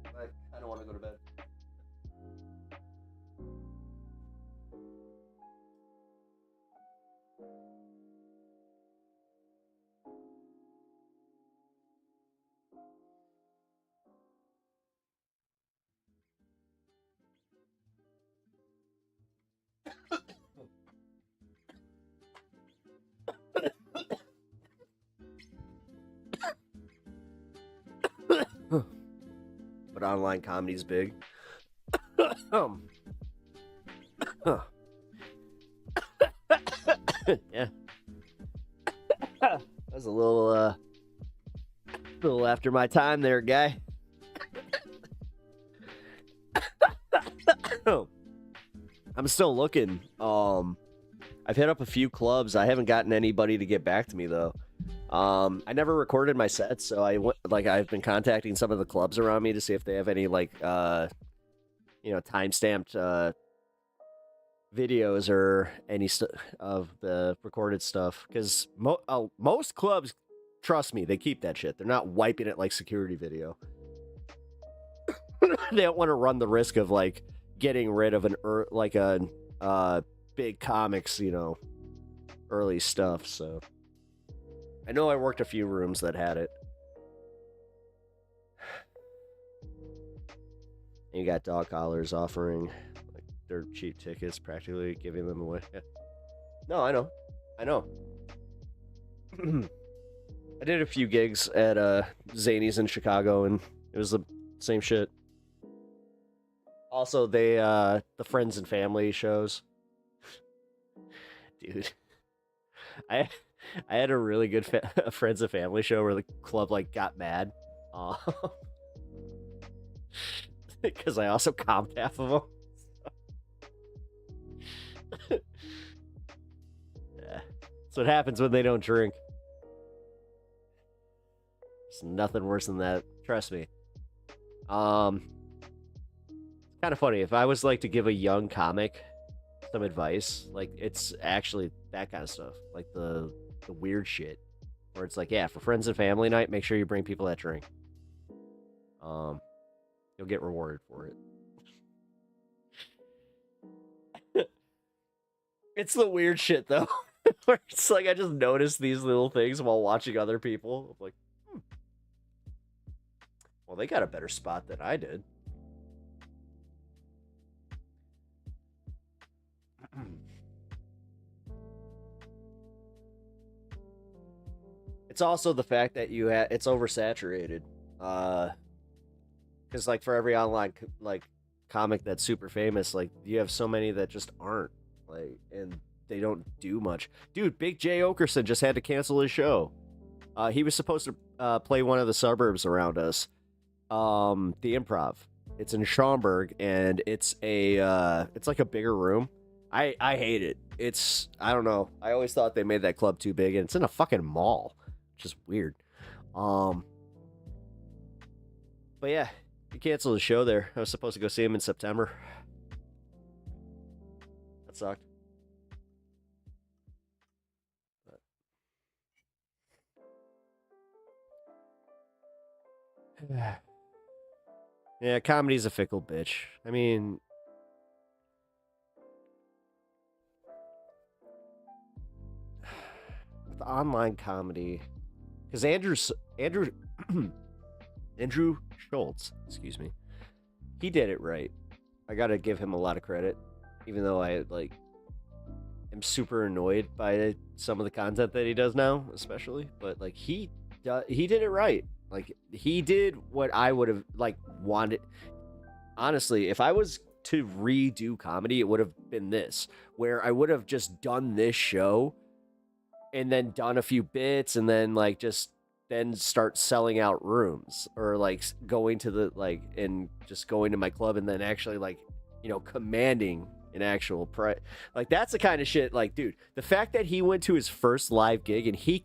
I don't want to go to bed. But online comedy's big. Yeah. That was a little after my time there, guy. I'm still looking. I've hit up a few clubs. I haven't gotten anybody to get back to me though. I never recorded my sets, so I've been contacting some of the clubs around me to see if they have any time-stamped videos or any of the recorded stuff. Because most clubs, trust me, they keep that shit. They're not wiping it like security video. They don't want to run the risk of like getting rid of a big comics, early stuff. So I know I worked a few rooms that had it. And you got dog collars offering their cheap tickets, practically giving them away. Yeah. No, I know. I did a few gigs at Zany's in Chicago, and it was the same shit. Also, the friends and family shows. Dude, I had a really good friends and family show where the club got mad, because I also comped half of them. Yeah, that's what happens when they don't drink. There's nothing worse than that. Trust me. Kind of funny if I was to give a young comic some advice. It's actually that kind of stuff, the weird shit, where it's yeah, for friends and family night, make sure you bring people that drink. You'll get rewarded for it. It's the weird shit though. Where it's like I just noticed these little things while watching other people. I'm like, well, they got a better spot than I did. It's also the fact that it's oversaturated. Because like for every online comic that's super famous, like you have so many that just aren't, like, and they don't do much. Dude, Big J Okerson just had to cancel his show. He was supposed to play one of the suburbs around us, the Improv. It's in Schaumburg, and it's like a bigger room. I hate it. I don't know. I always thought they made that club too big, and it's in a fucking mall, which is weird. But yeah, he canceled the show there. I was supposed to go see him in September. That sucked. Yeah, comedy's a fickle bitch. I mean, with online comedy, because Andrew Schultz, excuse me, he did it right. I gotta give him a lot of credit, even though I am super annoyed by some of the content that he does now, especially. But like he did it right. Like he did what I would have wanted. Honestly, if I was to redo comedy, it would have been this, where I would have just done this show and then done a few bits and then then start selling out rooms, or going to and just going to my club and then actually commanding an actual price. That's the kind of shit, dude, the fact that he went to his first live gig and he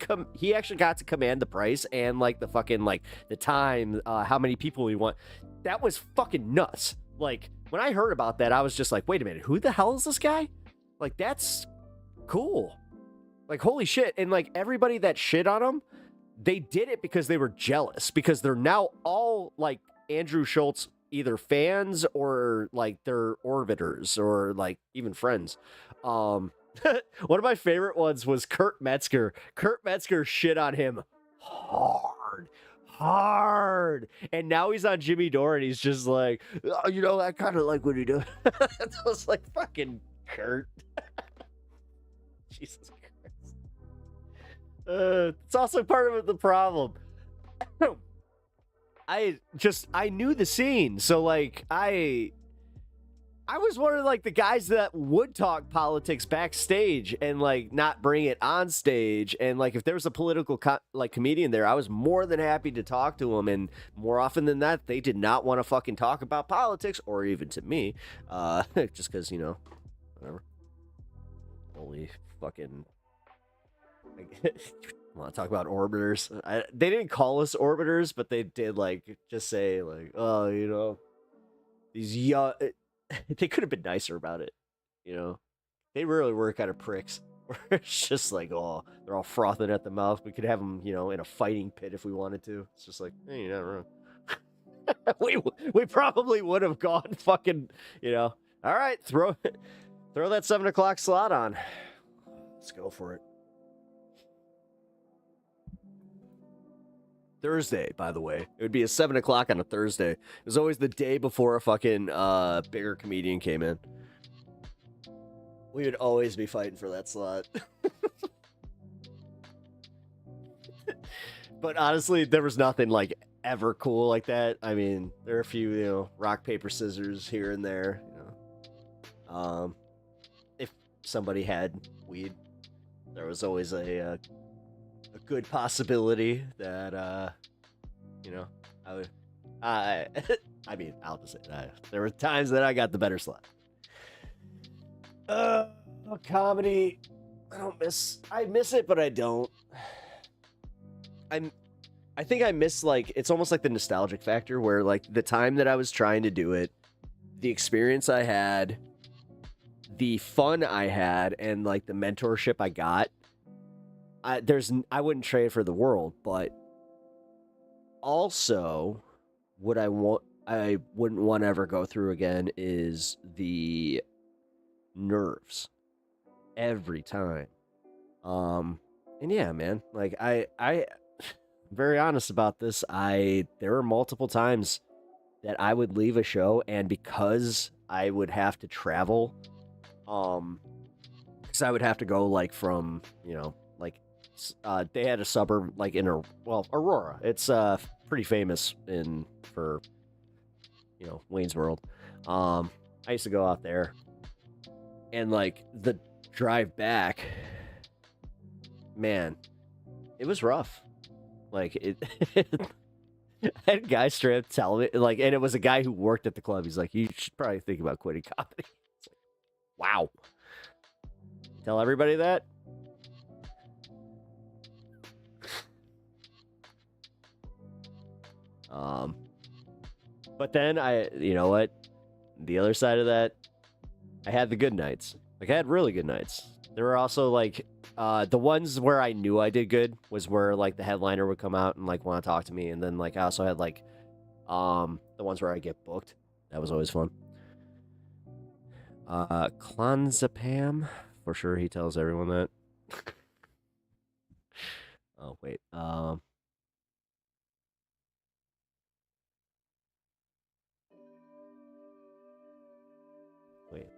actually got to command the price and the fucking the time, how many people he want, that was fucking nuts. When I heard about that, I was just like, wait a minute, who the hell is this guy? That's cool. Holy shit. And everybody that shit on him, they did it because they were jealous, because they're now all Andrew Schultz either fans or they're orbiters or even friends. One of my favorite ones was Kurt Metzger. Kurt Metzger shit on him hard, and now he's on Jimmy Dore and he's just like, oh, I kind of like what he does. I was like, fucking Kurt. Jesus Christ. It's also part of the problem. I knew the scene, so I was one of the guys that would talk politics backstage and not bring it on stage, and if there was a political comedian there, I was more than happy to talk to him, and more often than that, they did not want to fucking talk about politics or even to me, just because whatever. Holy fucking. Want to talk about orbiters? They didn't call us orbiters, but they did just say oh, these young. They could have been nicer about it, They really were kind of pricks. It's just oh, they're all frothing at the mouth. We could have them, in a fighting pit if we wanted to. It's just hey, you're not wrong. we probably would have gone fucking, all right, throw that 7 o'clock slot on. Let's go for it. Thursday, by the way. It would be a 7 o'clock on a Thursday. It was always the day before a fucking bigger comedian came in. We would always be fighting for that slot. But honestly, there was nothing ever cool like that. I mean, there are a few, rock, paper, scissors here and there. If somebody had weed, there was always a good possibility that I mean, I'll just say there were times that I got the better slot. Comedy, I miss it, but I don't. I think I miss it's almost like the nostalgic factor, where the time that I was trying to do it, the experience I had, the fun I had, and the mentorship I got. I wouldn't trade for the world, but also would I want I wouldn't want to ever go through again is the nerves every time. And yeah, man, like I'm very honest about this. There were multiple times that I would leave a show, and because I would have to travel, because I would have to go like from, like they had a suburb like in Aurora. It's pretty famous for Wayne's World. I used to go out there, and like the drive back, man, it was rough. Like it. I had a guy straight up tell me, like, and it was a guy who worked at the club. He's like, you should probably think about quitting comedy. It's like, wow. Tell everybody that? But then you know what? The other side of that, I had the good nights. Like, I had really good nights. There were also, like, the ones where I knew I did good was where, like, the headliner would come out and, like, want to talk to me. And then, like, I also had, like, the ones where I get booked. That was always fun. Clonazepam. For sure, he tells everyone that. Oh, wait. Wait.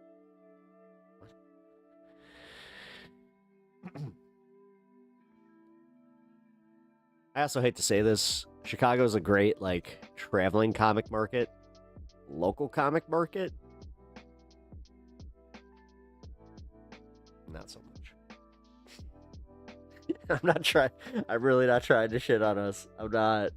I also hate to say this. Chicago's a great, like, traveling comic market. Local comic market? Not so much. I'm really not trying to shit on us. I'm not.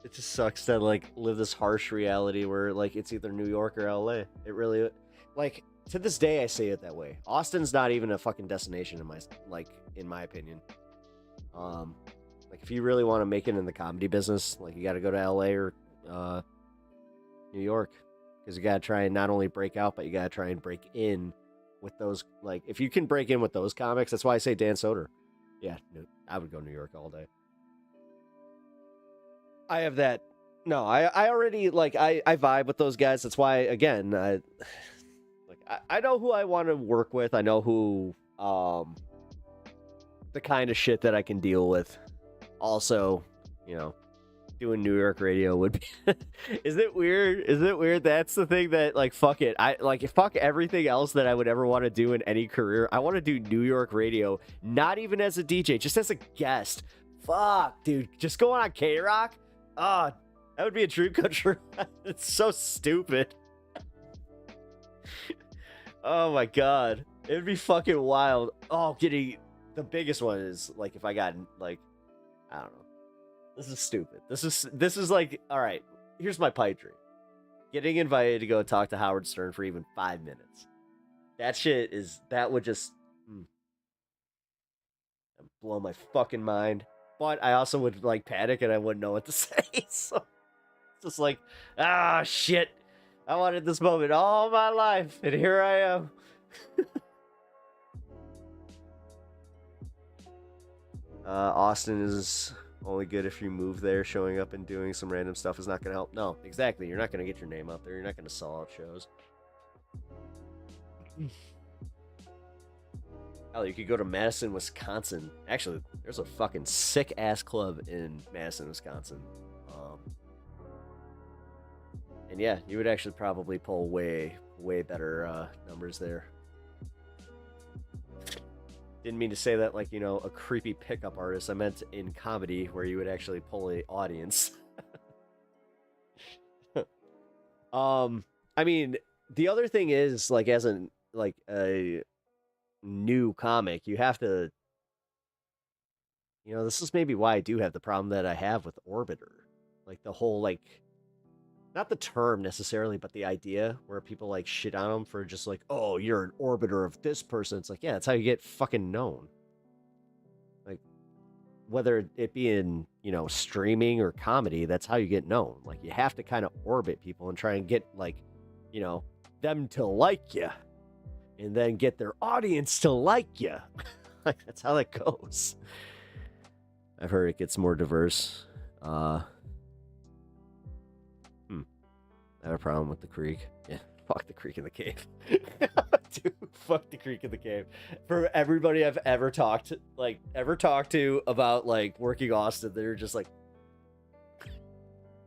It just sucks to, like, live this harsh reality where, like, it's either New York or LA. It really, like, to this day, I say it that way. Austin's not even a fucking destination in my opinion. Like, if you really want to make it in the comedy business, like, you got to go to LA or New York, because you got to try and not only break out, but you got to try and break in with those. Like, if you can break in with those comics, that's why I say Dan Soder. Yeah, I would go New York all day. I have that. No, I already, like, I vibe with those guys. That's why, again, I know who I want to work with. I know who, the kind of shit that I can deal with. Also, doing New York radio would be. Isn't it weird? Isn't it weird? That's the thing that, like, fuck it. Fuck everything else that I would ever want to do in any career. I want to do New York radio, not even as a DJ, just as a guest. Fuck, dude. Just going on K-Rock? Ah, that would be a dream come true. It's so stupid. Oh my god. It would be fucking wild. Oh, the biggest one is, like, if I got, like, I don't know. This is stupid. This is like, all right, here's my pipe dream. Getting invited to go talk to Howard Stern for even 5 minutes. That would just blow my fucking mind. But I also would, like, panic and I wouldn't know what to say. So it's just like, shit. I wanted this moment all my life, and here I am. Austin is only good if you move there. Showing up and doing some random stuff is not going to help. No, exactly. You're not going to get your name out there. You're not going to sell out shows. Hell, you could go to Madison, Wisconsin. Actually, there's a fucking sick-ass club in Madison, Wisconsin. And yeah, you would actually probably pull way, way better numbers there. Didn't mean to say that like, a creepy pickup artist. I meant in comedy where you would actually pull a audience. I mean, the other thing is, like, as a new comic, you have to, this is maybe why I do have the problem that I have with Orbiter. Like, the whole, like, not the term necessarily, but the idea where people, like, shit on them for just like, oh, you're an orbiter of this person. It's like, yeah, that's how you get fucking known. Like, whether it be in, streaming or comedy, that's how you get known. Like, you have to kind of orbit people and try and get, like, them to like you. And then get their audience to like you. Like, that's how that goes. I've heard it gets more diverse. I have a problem with the creek. Yeah, fuck the creek in the cave. Dude, fuck the creek in the cave. For everybody I've ever talked to about like working Austin, they're just like,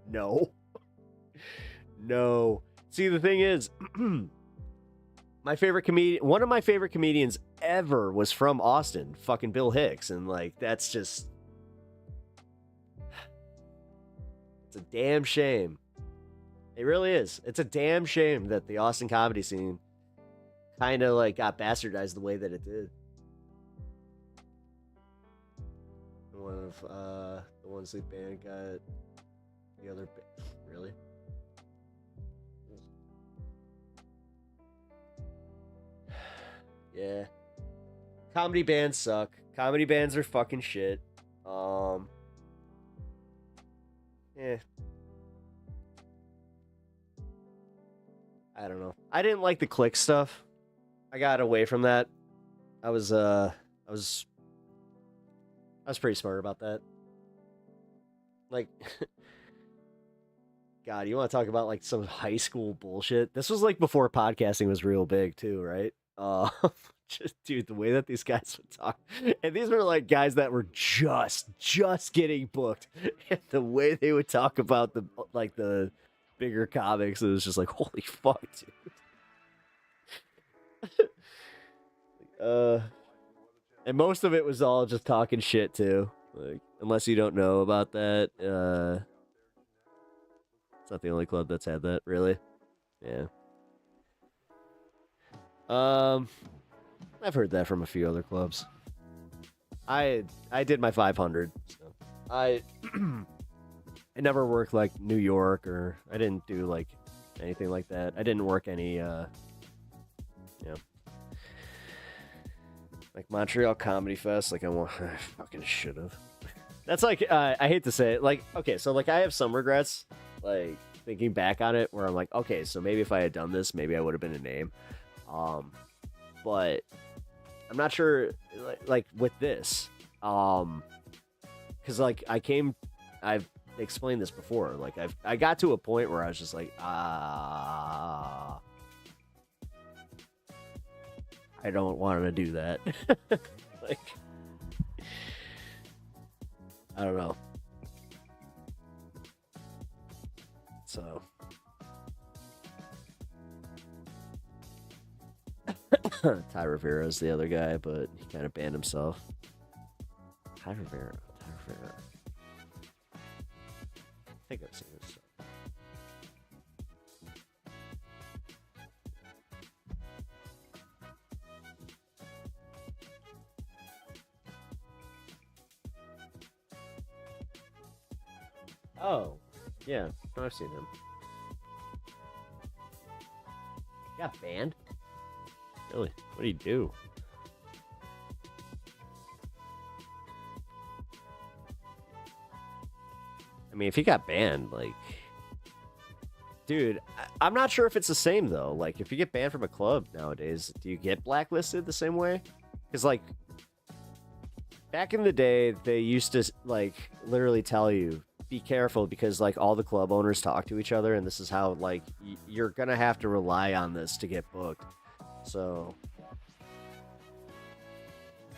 no. No. See, the thing is, one of my favorite comedians ever was from Austin, fucking Bill Hicks, and like that's just, it's a damn shame. It really is. It's a damn shame that the Austin comedy scene kind of like got bastardized the way that it did. One of the one sleep band got the other really. Yeah. Comedy bands suck. Comedy bands are fucking shit. Yeah. I don't know. I didn't like the click stuff. I got away from that. I was pretty smart about that. Like, God, you want to talk about like some high school bullshit? This was like before podcasting was real big too, right? Just dude, the way that these guys would talk, and these were like guys that were just getting booked, and the way they would talk about the bigger comics, it was just like, holy fuck, dude. And most of it was all just talking shit too. Like, unless you don't know about that, it's not the only club that's had that, really. Yeah. I've heard that from a few other clubs. I did my 500. So I never worked like New York, or I didn't do like anything like that. I didn't work any like Montreal Comedy Fest. Like I fucking should have. That's like I hate to say it. Like, okay, so like I have some regrets, like thinking back on it, where I'm like, okay, so maybe if I had done this, maybe I would have been a name. But I'm not sure, like with this, because like I've explained this before. Like I got to a point where I was just like, I don't want to do that. Like, I don't know. So. Ty Rivera is the other guy, but he kind of banned himself. Ty Rivera. I think I've seen this stuff. Oh, yeah, I've seen him. He got banned? Really? What do you do? I mean, if he got banned, like, dude, I'm not sure if it's the same though. Like, if you get banned from a club nowadays, do you get blacklisted the same way? Because like, back in the day, they used to like literally tell you, be careful, because like all the club owners talk to each other, and this is how like you're gonna have to rely on this to get booked. So,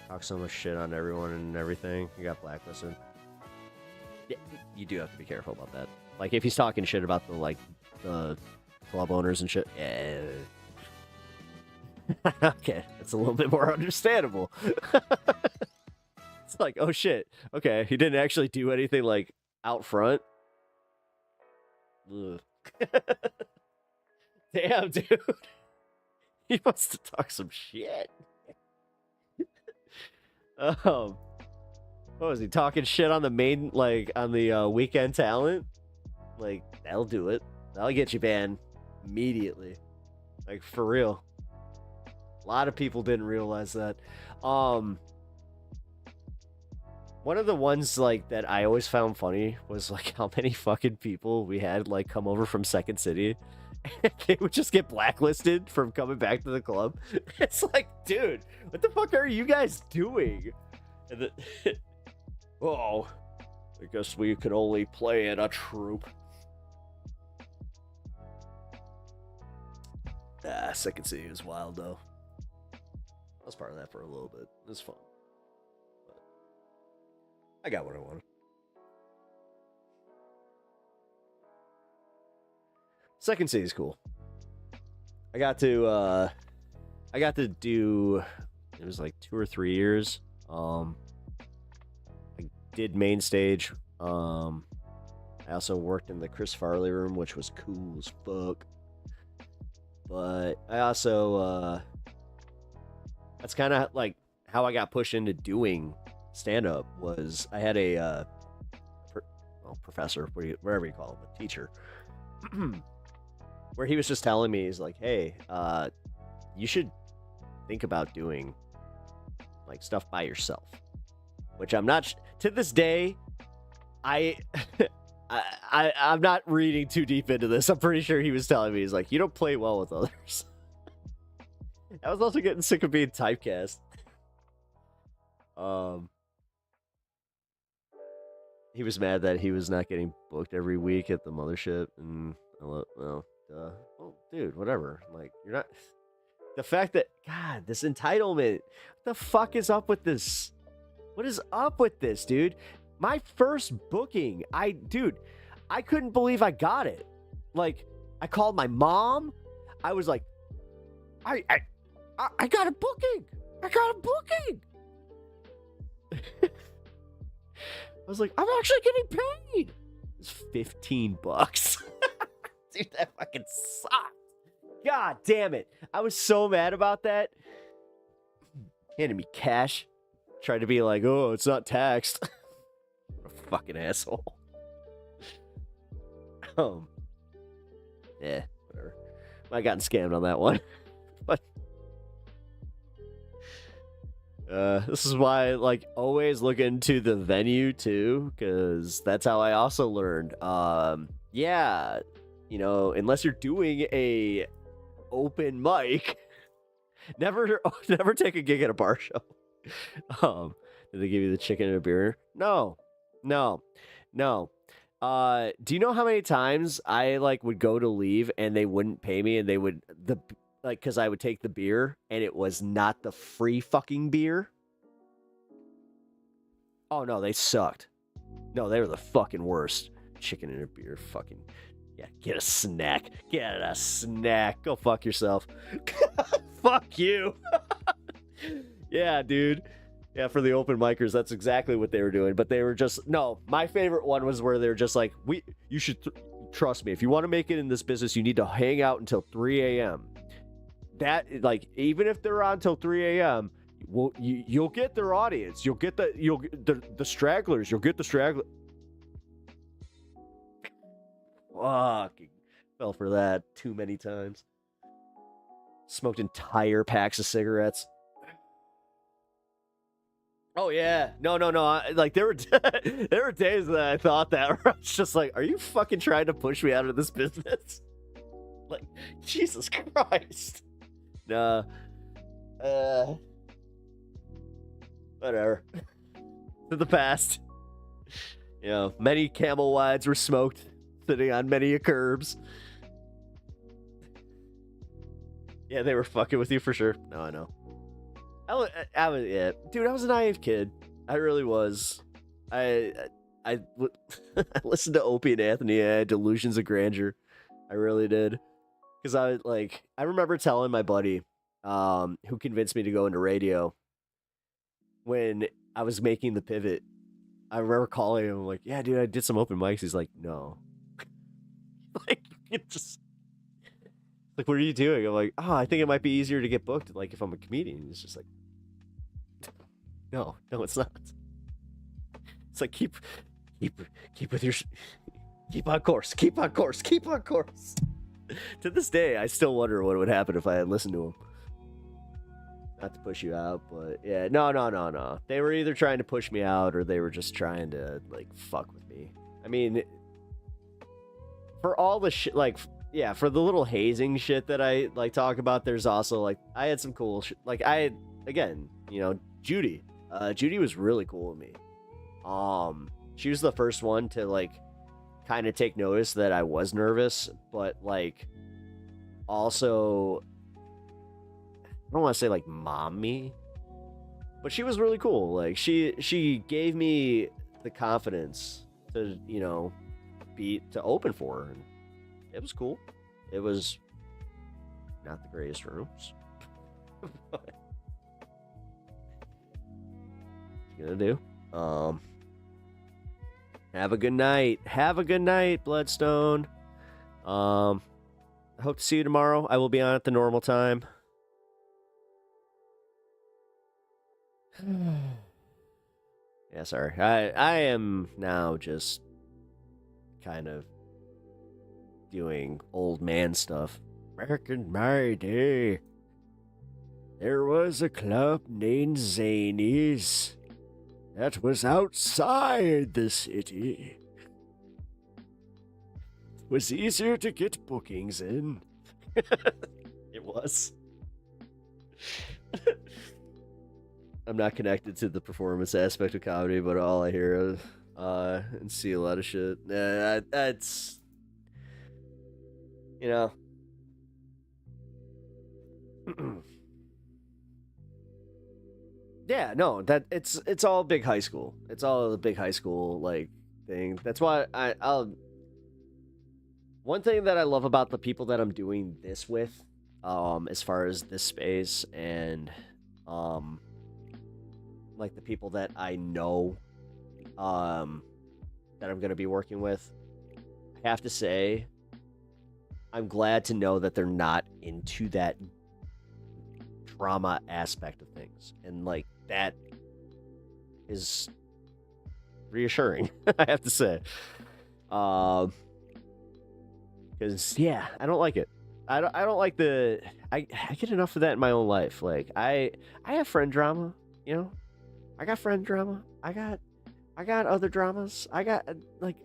talk so much shit on everyone and everything, you got blacklisted. Yeah, you do have to be careful about that. Like, if he's talking shit about the club owners and shit, yeah. Okay, that's a little bit more understandable. It's like, oh shit, okay, he didn't actually do anything like out front. Ugh. Damn, dude. He wants to talk some shit. What was he talking shit on the main, like on the weekend talent? Like, that'll do it. That'll get you banned immediately. Like, for real. A lot of people didn't realize that. One of the ones like that I always found funny was like how many fucking people we had like come over from Second City. They would just get blacklisted from coming back to the club. It's like, dude, what the fuck are you guys doing? And oh, I guess we could only play in a troupe. Second City was wild though. I was part of that for a little bit. It was fun. But I got what I wanted. Second City is cool. I got to do, it was like 2 or 3 years. I did main stage. I also worked in the Chris Farley room, which was cool as fuck. But I also, that's kind of like how I got pushed into doing stand-up. Was I had a professor, whatever you call him, a teacher, where he was just telling me, he's like, hey, you should think about doing like stuff by yourself, which I'm not to this day. I'm not reading too deep into this. I'm pretty sure he was telling me, he's like, you don't play well with others. I was also getting sick of being typecast. He was mad that he was not getting booked every week at the mothership, and well, dude, whatever. Like, you're not. The fact that, God, this entitlement. What the fuck is up with this? What is up with this, dude? My first booking, I couldn't believe I got it. Like, I called my mom. I was like, I got a booking. I got a booking. I was like, I'm actually getting paid. It's $15. Dude, that fucking sucked. God damn it. I was so mad about that. Handed me cash. Tried to be like, oh, it's not taxed. What a fucking asshole. Yeah, whatever. I gotten scammed on that one. But this is why I like always look into the venue too, because that's how I also learned. Yeah, you know, unless you're doing a open mic, never take a gig at a bar show. Did they give you the chicken and a beer? No. Do you know how many times I like would go to leave and they wouldn't pay me, and they would because I would take the beer and it was not the free fucking beer? Oh no, they sucked. No, they were the fucking worst. Chicken and a beer, fucking yeah. Get a snack. Get a snack. Go fuck yourself. Fuck you. Yeah, dude. Yeah, for the open micers, that's exactly what they were doing. But they were just, no, my favorite one was where they were just like, you should trust me. If you want to make it in this business, you need to hang out until 3 a.m. That, like, even if they're on until 3 a.m., well, you'll get their audience. You'll get the stragglers. You'll get the stragglers. Fucking fell for that too many times. Smoked entire packs of cigarettes. Oh yeah, no. Like there were days that I thought that where I was just like, "Are you fucking trying to push me out of this business?" Like, Jesus Christ. Nah. Whatever. To the past. You know, many Camel Wides were smoked, sitting on many curbs. Yeah, they were fucking with you for sure. No, I know. I was, yeah, dude. I was a naive kid. I really was. I listened to Opie and Anthony. I had delusions of grandeur. I really did. Because I remember telling my buddy, who convinced me to go into radio, when I was making the pivot. I remember calling him like, "Yeah, dude, I did some open mics." He's like, "No." Like, it just. Like, what are you doing? I'm like, oh, I think it might be easier to get booked, like, if I'm a comedian. It's just like, no, it's not. It's like, keep with your, keep on course. To this day, I still wonder what would happen if I had listened to him. Not to push you out, but yeah, no. They were either trying to push me out or they were just trying to, like, fuck with me. I mean, for all the shit, like, yeah, for the little hazing shit that I like talk about, there's also like I had some cool shit. Like I had, again, you know, Judy. Judy was really cool with me. She was the first one to like kind of take notice that I was nervous, but like also don't want to say like mom me, but she was really cool. Like she gave me the confidence to, you know, to open for her. And it was cool. It was not the greatest rooms. But gonna do. Have a good night. Have a good night, Bloodstone. I hope to see you tomorrow. I will be on at the normal time. Yeah, sorry. I am now just kind of doing old man stuff. Back in my day, there was a club named Zanies that was outside the city. It was easier to get bookings in. It was. I'm not connected to the performance aspect of comedy, but all I hear and see a lot of shit. That's, you know. Yeah, no, that it's all big high school. It's all a big high school like thing. That's why I'll. One thing that I love about the people that I'm doing this with, as far as this space and like the people that I know that I'm going to be working with, I have to say I'm glad to know that they're not into that drama aspect of things, and like that is reassuring. I have to say, because yeah, I don't like it. I don't like the I get enough of that in my own life. Like I have friend drama, you know. I got friend drama. I got other dramas. I got like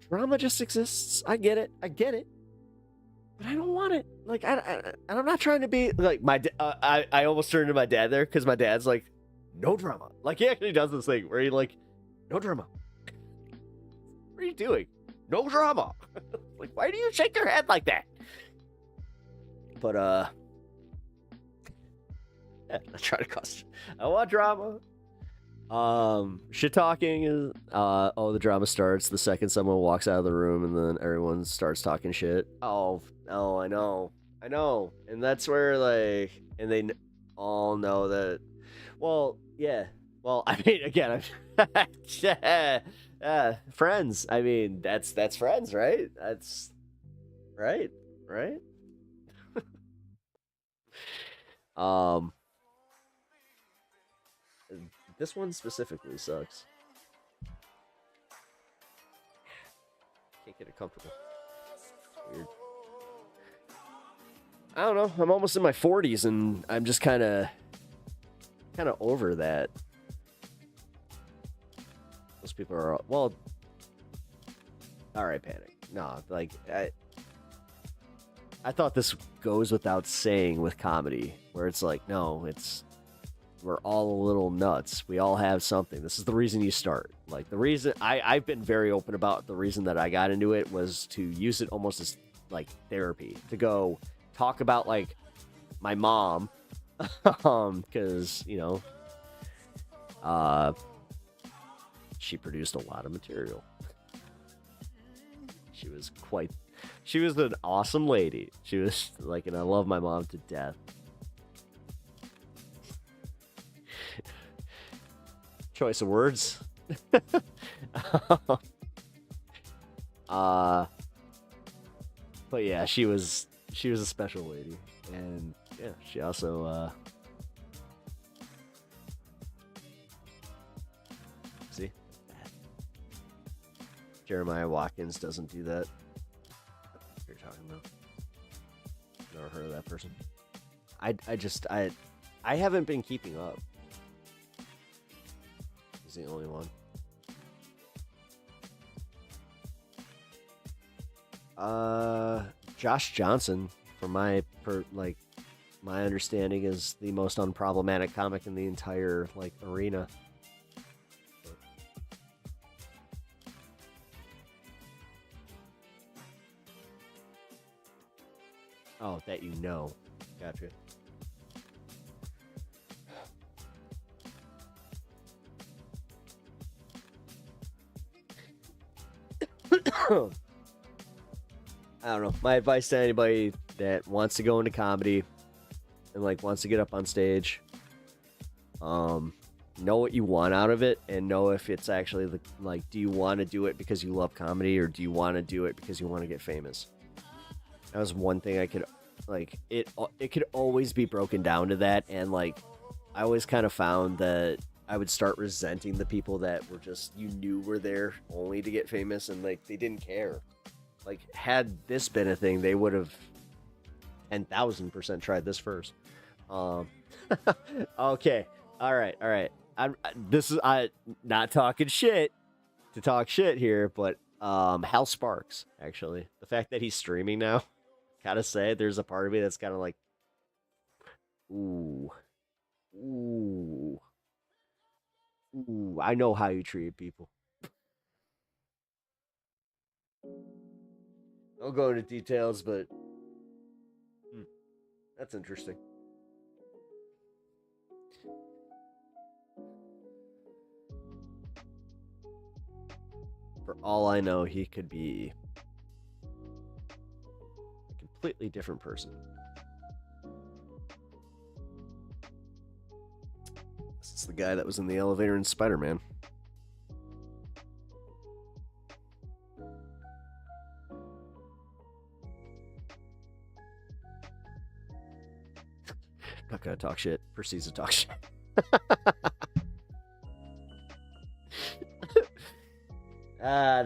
drama just exists. I get it. But I don't want it. Like I'm not trying to be like I almost turned to my dad there because my dad's like, no drama. Like he actually does this thing where he like, no drama. What are you doing? No drama. Like, why do you shake your head like that? But yeah, I try to cause. I want drama. Shit talking is the drama starts the second someone walks out of the room, and then everyone starts talking shit. Oh, I know, and that's where like, and they all know that. Well, yeah. Well, I mean, again, friends. I mean, that's friends, right? That's right. This one specifically sucks. Can't get it comfortable. Weird. I don't know. I'm almost in my 40s, and I'm just kind of over that. Those people are well. All right, panic. No, like I thought this goes without saying with comedy, where it's like, no, we're all a little nuts. We all have something. This is the reason you start. Like the reason I've been very open about the reason that I got into it was to use it almost as like therapy, to go talk about like my mom, because you know, she produced a lot of material. She was an awesome lady. She was like, and I love my mom to death. Choice of words. But yeah, she was a special lady, and yeah, she also see, Jeremiah Watkins doesn't do that. What you're talking about? Never heard of that person. I haven't been keeping up. He's the only one. Josh Johnson, from my understanding, is the most unproblematic comic in the entire like arena. Oh, that you know. Gotcha. I don't know. My advice to anybody that wants to go into comedy and like wants to get up on stage, know what you want out of it and know if it's actually like, do you want to do it because you love comedy or do you want to do it because you want to get famous? That was one thing I could like. It could always be broken down to that, and like I always kind of found that I would start resenting the people that were just, you knew were there only to get famous and like they didn't care. Like, had this been a thing, they would have 10,000% tried this first. Okay. All right. I'm not talking shit to talk shit here, but Hal Sparks, actually. The fact that he's streaming now, gotta say, there's a part of me that's kind of like, ooh, I know how you treat people. I'll go into details, but that's interesting. For all I know, he could be a completely different person. This is the guy that was in the elevator in Spider-Man. Not gonna talk shit. Proceeds to talk shit.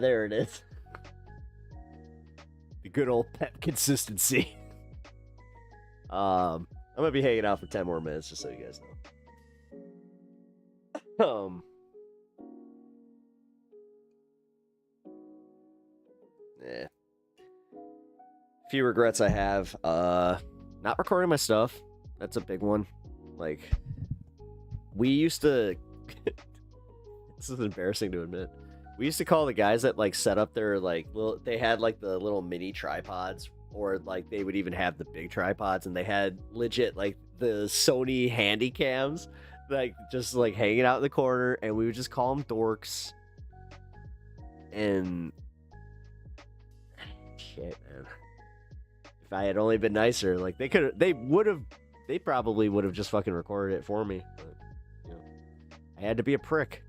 There it is. The good old pep consistency. I'm gonna be hanging out for 10 more minutes, just so you guys know. Few regrets I have. Not recording my stuff. That's a big one. Like, we used to... This is embarrassing to admit. We used to call the guys that, like, set up their, like, they had, like, the little mini tripods, or, like, they would even have the big tripods, and they had legit, like, the Sony handy cams, like, just, like, hanging out in the corner, and we would just call them dorks. And... Shit, man. If I had only been nicer, like, they probably would have just fucking recorded it for me. But, you know, I had to be a prick.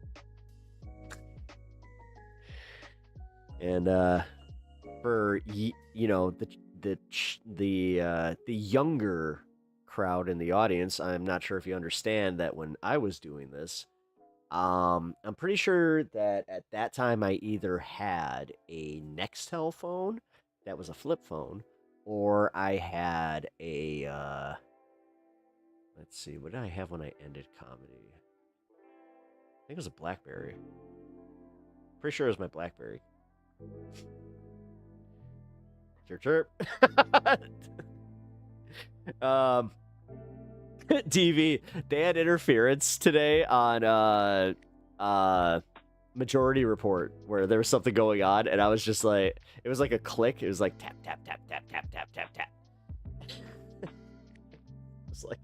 And for you know, the younger crowd in the audience, I'm not sure if you understand that when I was doing this, I'm pretty sure that at that time I either had a Nextel phone that was a flip phone, or I had a let's see, what did I have when I ended comedy? I think it was a BlackBerry. Pretty sure it was my BlackBerry. Chirp chirp. TV, they had interference today on Majority Report where there was something going on, and I was just like, it was like a click. It was like tap tap tap tap tap tap tap tap. It's like,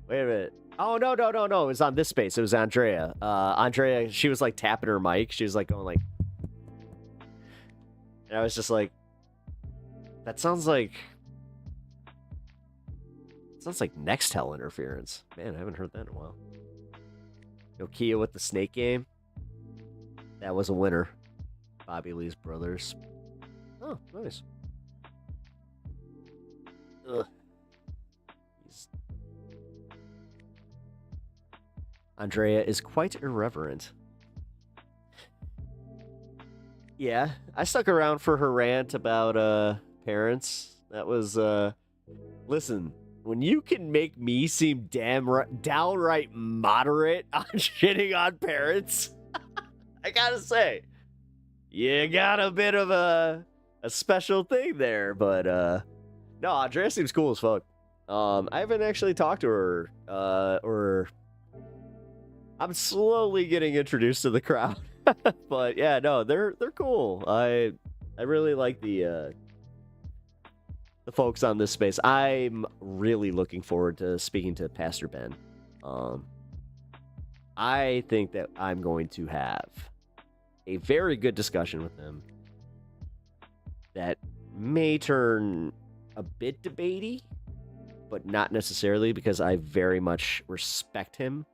wait a minute. Oh no. It was on this space. It was Andrea. Andrea, she was like tapping her mic. She was like going like, and I was just like, that sounds like Nextel interference. Man, I haven't heard that in a while. Nokia with the snake game. That was a winner. Bobby Lee's brothers. Oh, nice. Ugh. Andrea is quite irreverent. Yeah, I stuck around for her rant about parents. That was listen, when you can make me seem downright moderate on shitting on parents, I gotta say, you got a bit of a special thing there. But no, Andrea seems cool as fuck. I haven't actually talked to her, or I'm slowly getting introduced to the crowd. But yeah, no, they're cool. I really like the folks on this space. I'm really looking forward to speaking to Pastor Ben. I think that I'm going to have a very good discussion with him, that may turn a bit debatey, but not necessarily, because I very much respect him.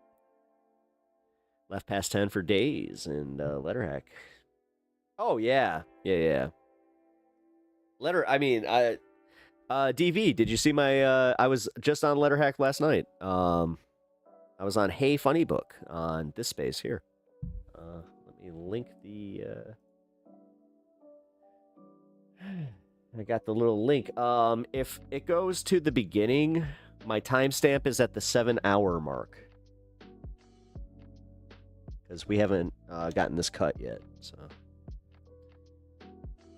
Left past 10 for days and Letterhack. Oh yeah. DV, did you see my I was just on Letterhack last night. I was on Hey Funny Book on this space here. Let me link the I got the little link. If it goes to the beginning, my timestamp is at the 7-hour mark. Because we haven't gotten this cut yet, so.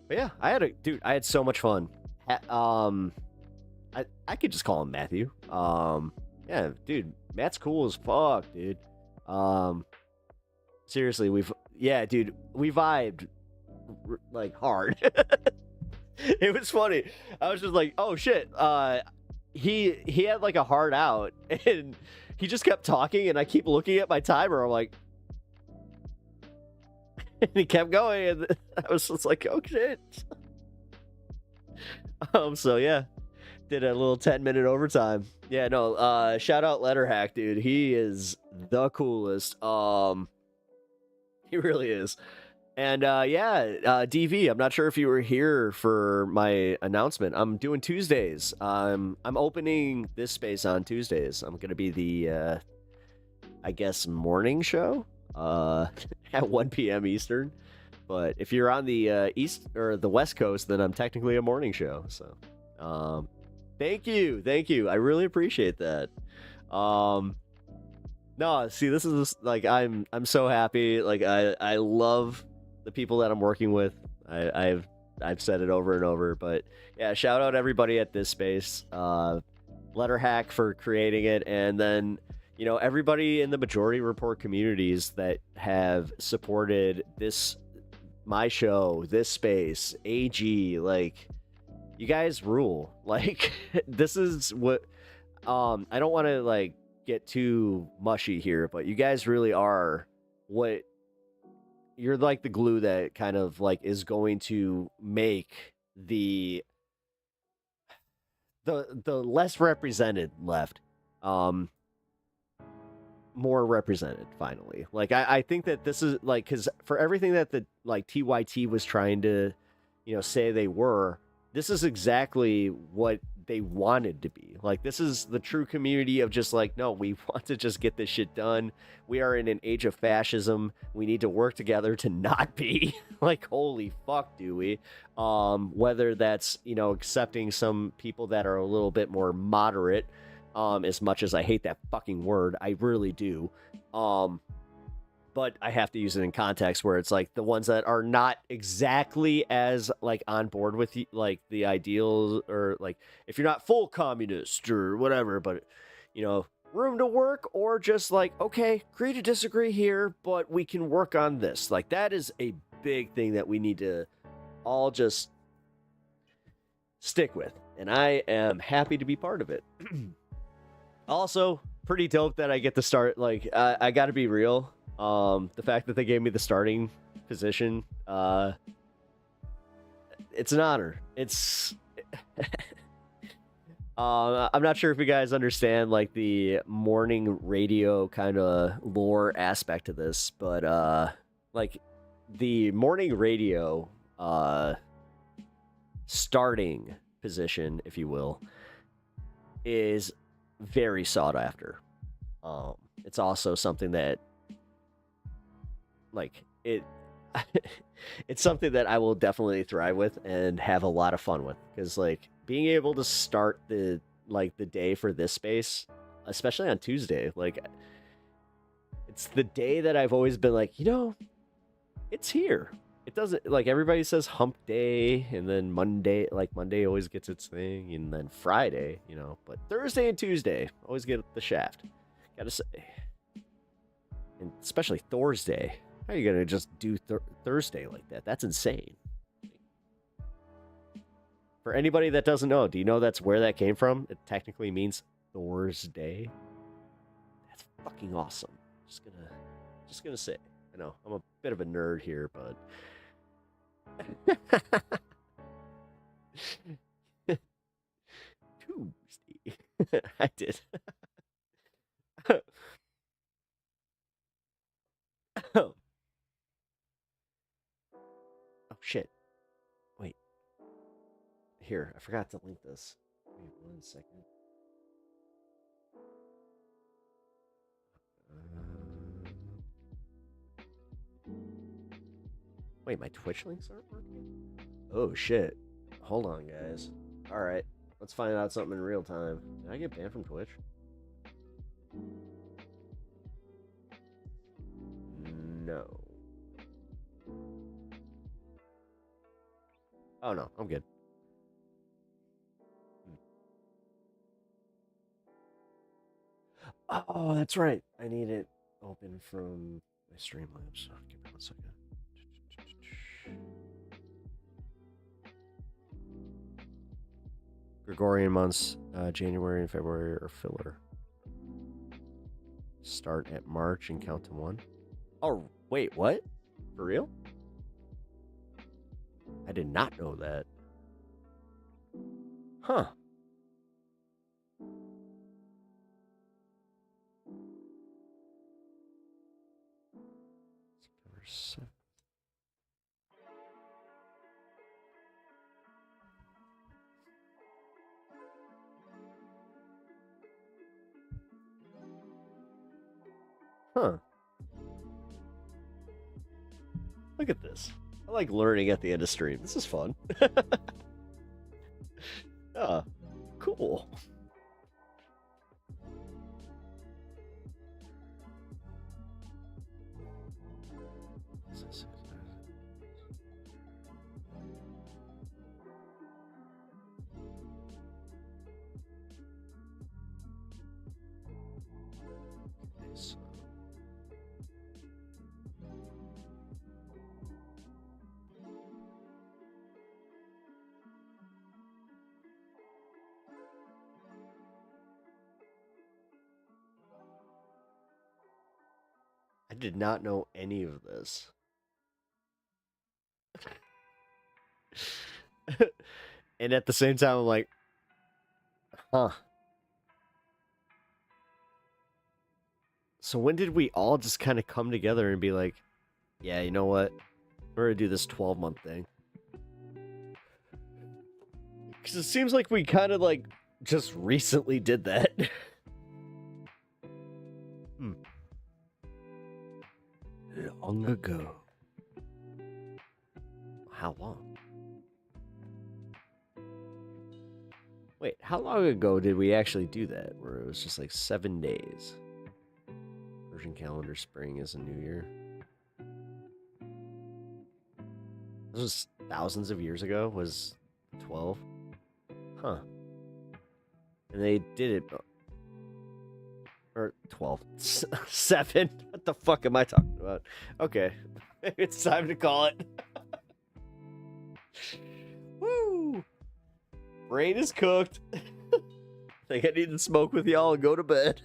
But yeah, I had so much fun. I could just call him Matthew. Yeah, dude, Matt's cool as fuck, dude. Seriously, we vibed like hard. It was funny. I was just like, oh shit. He had like a hard out, and he just kept talking, and I keep looking at my timer. I'm like, and he kept going, and I was just like, oh shit. So yeah, did a little 10-minute overtime. Yeah, no, shout out Letterhack, dude. He is the coolest. He really is. And DV, I'm not sure if you were here for my announcement. I'm doing Tuesdays. I'm opening this space on Tuesdays. I'm gonna be the I guess morning show at 1 p.m. Eastern. But if you're on the east or the west coast, then I'm technically a morning show. So thank you. I really appreciate that. No, see, this is like I'm so happy. Like I love the people that I'm working with. I've said it over and over, but yeah, shout out everybody at this space. Letterhack for creating it, and then everybody in the Majority Report communities that have supported my show, this space, AG, like, you guys rule. Like, this is what I don't want to like get too mushy here, but you guys really are what you're like the glue that kind of like is going to make the less represented left more represented finally. Like I think that this is like, because for everything that the like TYT was trying to say they were, this is exactly what they wanted to be. Like, this is the true community of just like, no, we want to just get this shit done. We are in an age of fascism. We need to work together to not be. Like, holy fuck, do we? Whether that's accepting some people that are a little bit more moderate, as much as I hate that fucking word, I really do. But I have to use it in context where it's like the ones that are not exactly as like on board with like the ideals, or like if you're not full communist or whatever, but room to work, or just like, okay, agree to disagree here, but we can work on this. Like, that is a big thing that we need to all just stick with. And I am happy to be part of it. Also, pretty dope that I get to start. Like, I gotta be real. The fact that they gave me the starting position, it's an honor. It's I'm not sure if you guys understand like the morning radio kind of lore aspect of this, but like the morning radio starting position, if you will, is very sought after. It's also something that like it's something that I will definitely thrive with and have a lot of fun with, because like being able to start the day for this space, especially on Tuesday, like it's the day that I've always been like, it's here. It doesn't, like, everybody says hump day, and then Monday always gets its thing, and then Friday, but Thursday and Tuesday always get the shaft, gotta say. And especially Thursday. How are you gonna just do Thursday like that? That's insane. For anybody that doesn't know, do you know that's where that came from? It technically means Thursday. That's fucking awesome. Just gonna say. I know I'm a bit of a nerd here, but shit. Wait. Here, I forgot to link this. Wait 1 second. Wait, my Twitch links aren't working? Oh, shit. Hold on, guys. Alright, let's find out something in real time. Did I get banned from Twitch? No. Oh, no, I'm good. Oh, that's right. I need it open from my Streamlabs. Give me 1 second. Gregorian months, January and February are filler. Start at March and count to 1. Oh, wait, what? For real? I did not know that. Huh. September 7th. Huh. Look at this. I like learning at the end of stream. This is fun. Cool. I did not know any of this. And at the same time, I'm like, huh. So when did we all just kind of come together and be like, yeah, you know what? We're going to do this 12-month thing. Because it seems like we kind of like just recently did that. Long ago. How long? Wait, how long ago did we actually do that? Where it was just like 7 days. Persian calendar spring is a new year. This was thousands of years ago, was 12. Huh. And they did it. Or 12. 7. What the fuck am I talking about? Okay. It's time to call it. Woo! Brain is cooked. I think I need to smoke with y'all and go to bed.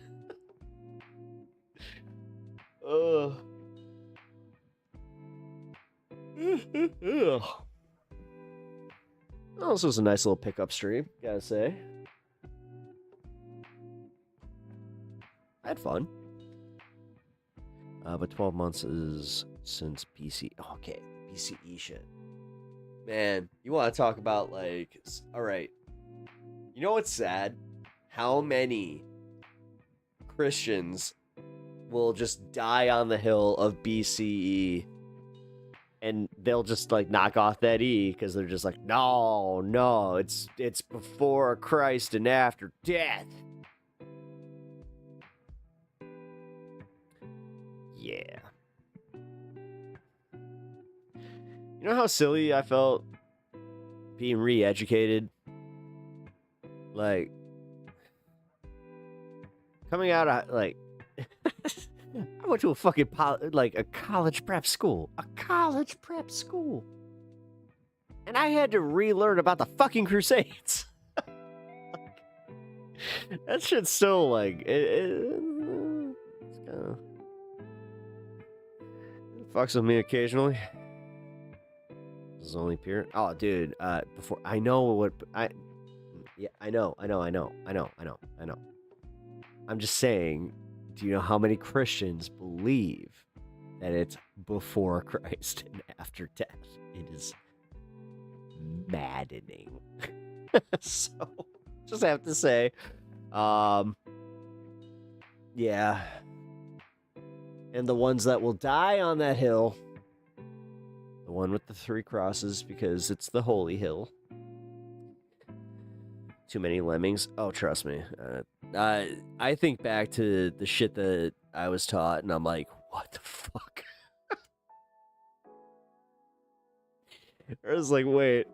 Oh, this was a nice little pickup stream, gotta say. I had fun. But 12 months is since BC. Okay, BCE shit. Man, you want to talk about, like... Alright. You know what's sad? How many Christians will just die on the hill of BCE, and they'll just, like, knock off that E, because they're just like, no, it's before Christ and after death. Yeah. You know how silly I felt being re-educated? Like, coming out of, like, I went to a fucking, a college prep school. A college prep school. And I had to relearn about the fucking Crusades. That shit's still, like, it's kind of... fucks with me occasionally. This is only pure. Oh, dude. Before I know what I know. I'm just saying. Do you know how many Christians believe that it's before Christ and after death? It is maddening. So, just have to say, yeah. And the ones that will die on that hill, the one with the 3 crosses, because it's the holy hill. Too many lemmings. Oh, trust me. I think back to the shit that I was taught, and I'm like, what the fuck? I was like, wait.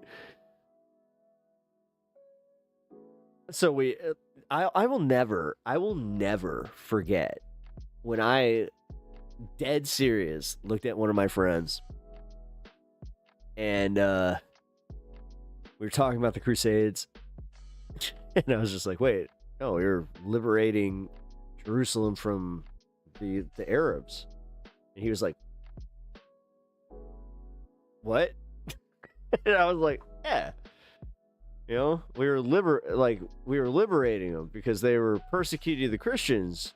So I will never forget when I, dead serious, looked at one of my friends, and we were talking about the Crusades, and I was just like, wait, no, you're liberating Jerusalem from the Arabs. And he was like, what? And I was like, yeah. You know, we were liberating them because they were persecuting the Christians.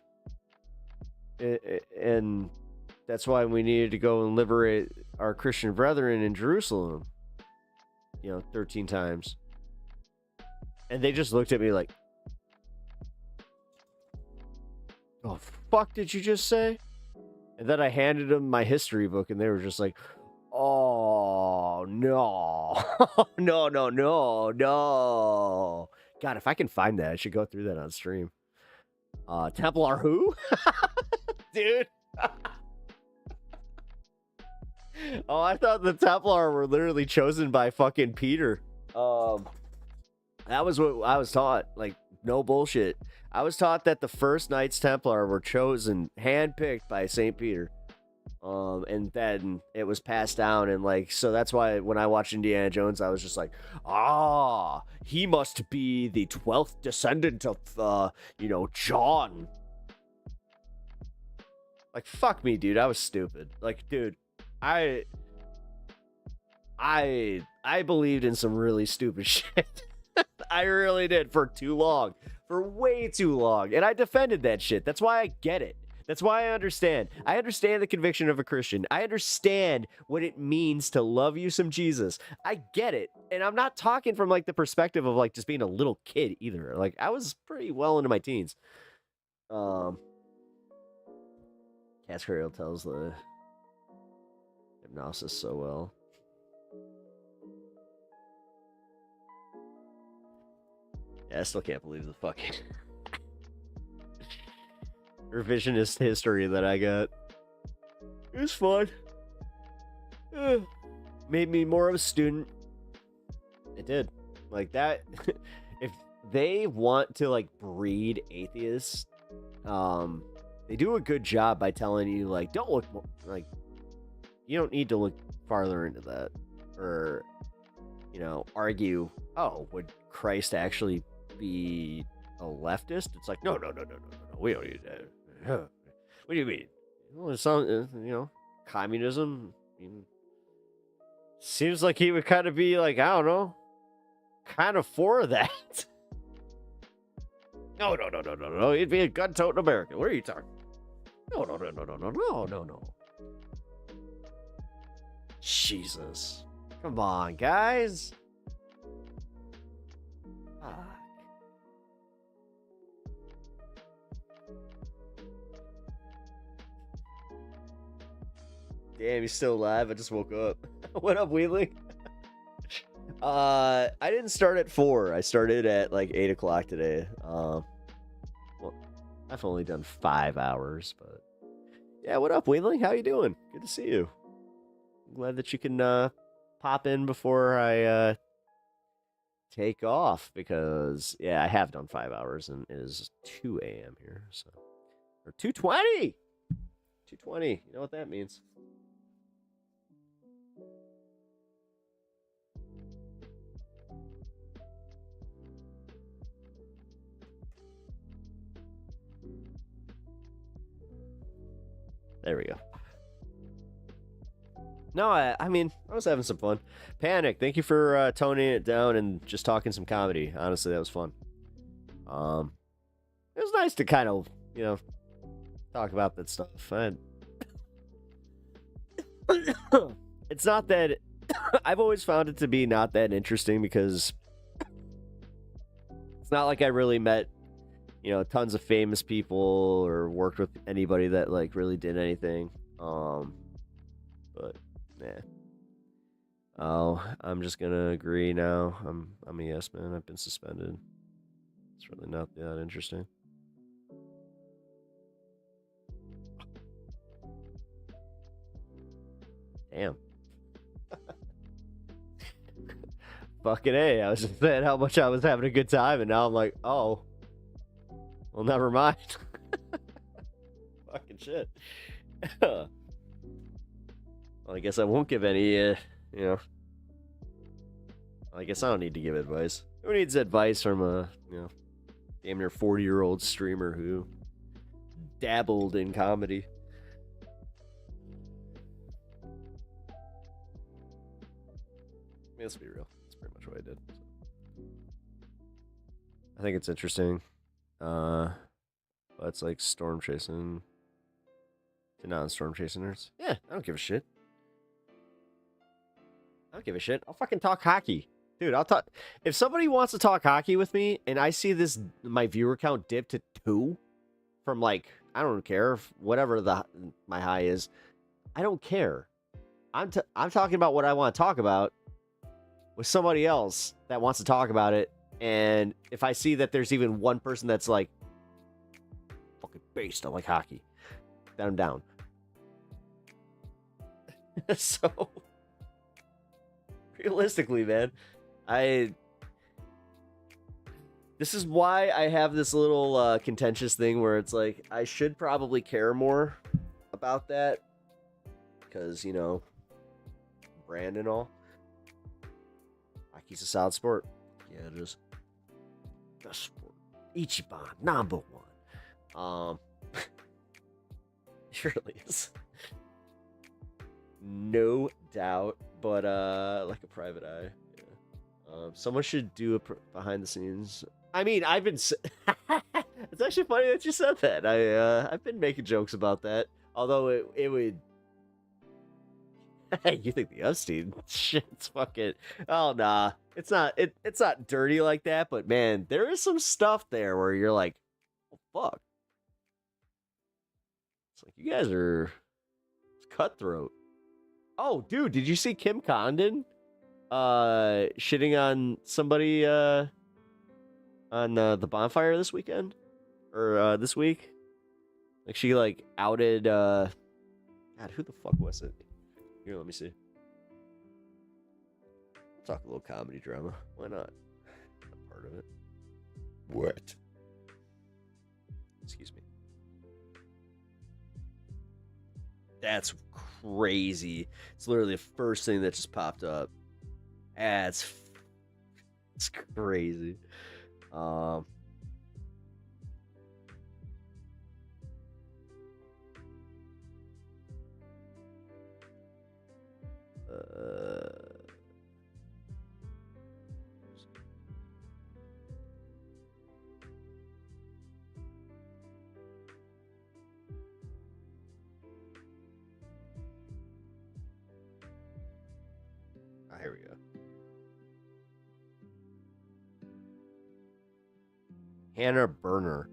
And that's why we needed to go and liberate our Christian brethren in Jerusalem. 13 times. And they just looked at me like, oh, fuck did you just say? And then I handed them my history book, and they were just like, oh, no. No. God, if I can find that, I should go through that on stream. Templar who? Dude. Oh, I thought the Templar were literally chosen by fucking Peter. That was what I was taught. Like, no bullshit. I was taught that the first Knights Templar were chosen, handpicked by St. Peter. And then it was passed down, and like, so that's why when I watched Indiana Jones, I was just like, he must be the 12th descendant of, John. Like, fuck me, dude. I was stupid. Like, dude, I believed in some really stupid shit. I really did for too long. For way too long. And I defended that shit. That's why I get it. That's why I understand. I understand the conviction of a Christian. I understand what it means to love you some Jesus. I get it. And I'm not talking from like the perspective of like just being a little kid either. Like, I was pretty well into my teens. Cascariel tells the hypnosis so well. Yeah, I still can't believe the fucking revisionist history that I got. It was fun. Made me more of a student. It did. Like that. If they want to like breed atheists, they do a good job by telling you like, don't look like, you don't need to look farther into that, or argue, oh, would Christ actually be a leftist? It's like, no, we don't need that. What do you mean? Well, it's communism. Seems like he would kind of be like, I don't know, kind of for that. No. He'd be a gun-toting American. What are you talking? No. Jesus. Come on, guys. Damn, he's still alive. I just woke up. What up, Wheeling? I didn't start at 4. I started at like 8 o'clock today. Well, I've only done 5 hours, but yeah. What up, Wheeling? How you doing? Good to see you. I'm glad that you can pop in before I take off, because yeah, I have done 5 hours, and it is 2 a.m. here, so, or 2:20. 2:20. You know what that means? There we go. No, I mean, I was having some fun. Panic, thank you for toning it down and just talking some comedy. Honestly, that was fun. It was nice to kind of, talk about that stuff. It's not that I've always found it to be not that interesting because it's not like I really met, tons of famous people or worked with anybody that like really did anything. But yeah. Oh, I'm just gonna agree now. I'm a yes man. I've been suspended. It's really not that interesting. Damn. Fucking A. I was just saying how much I was having a good time, and now I'm like, oh. Well, never mind. Fucking shit. Well, I guess I won't give any, I guess I don't need to give advice. Who needs advice from a, damn near 40-year-old streamer who dabbled in comedy? Let's be real. That's pretty much what I did. I think it's interesting. But it's like storm chasing to non-storm chasing nerds. Yeah, I don't give a shit. I don't give a shit. I'll fucking talk hockey. Dude, I'll talk. If somebody wants to talk hockey with me and I see my viewer count dip to 2 from like, I don't care, whatever my high is, I don't care. I'm talking about what I want to talk about with somebody else that wants to talk about it. And if I see that there's even one person that's like, fucking based, I like hockey, then I'm down. So, realistically, man, this is why I have this little contentious thing where it's like, I should probably care more about that. Because, brand and all. Hockey's a solid sport. Yeah, it is. Best sport. Ichiban, number one. It really is. No doubt, but like a private eye. Yeah. Someone should do a behind the scenes. I mean, I've been. It's actually funny that you said that. I've been making jokes about that. Although it would. You think the Epstein shit's fucking? Oh nah, it's not. It's not dirty like that. But man, there is some stuff there where you're like, oh, fuck. It's like you guys are cutthroat. Oh, dude, did you see Kim Condon shitting on somebody on the bonfire this weekend or this week? Like she like outed God, who the fuck was it? Here, let me see. Talk a little comedy drama. Why not? Not part of it. What? Excuse me. That's crazy. It's literally the first thing that just popped up. It's crazy. Here we go. Hannah Berner.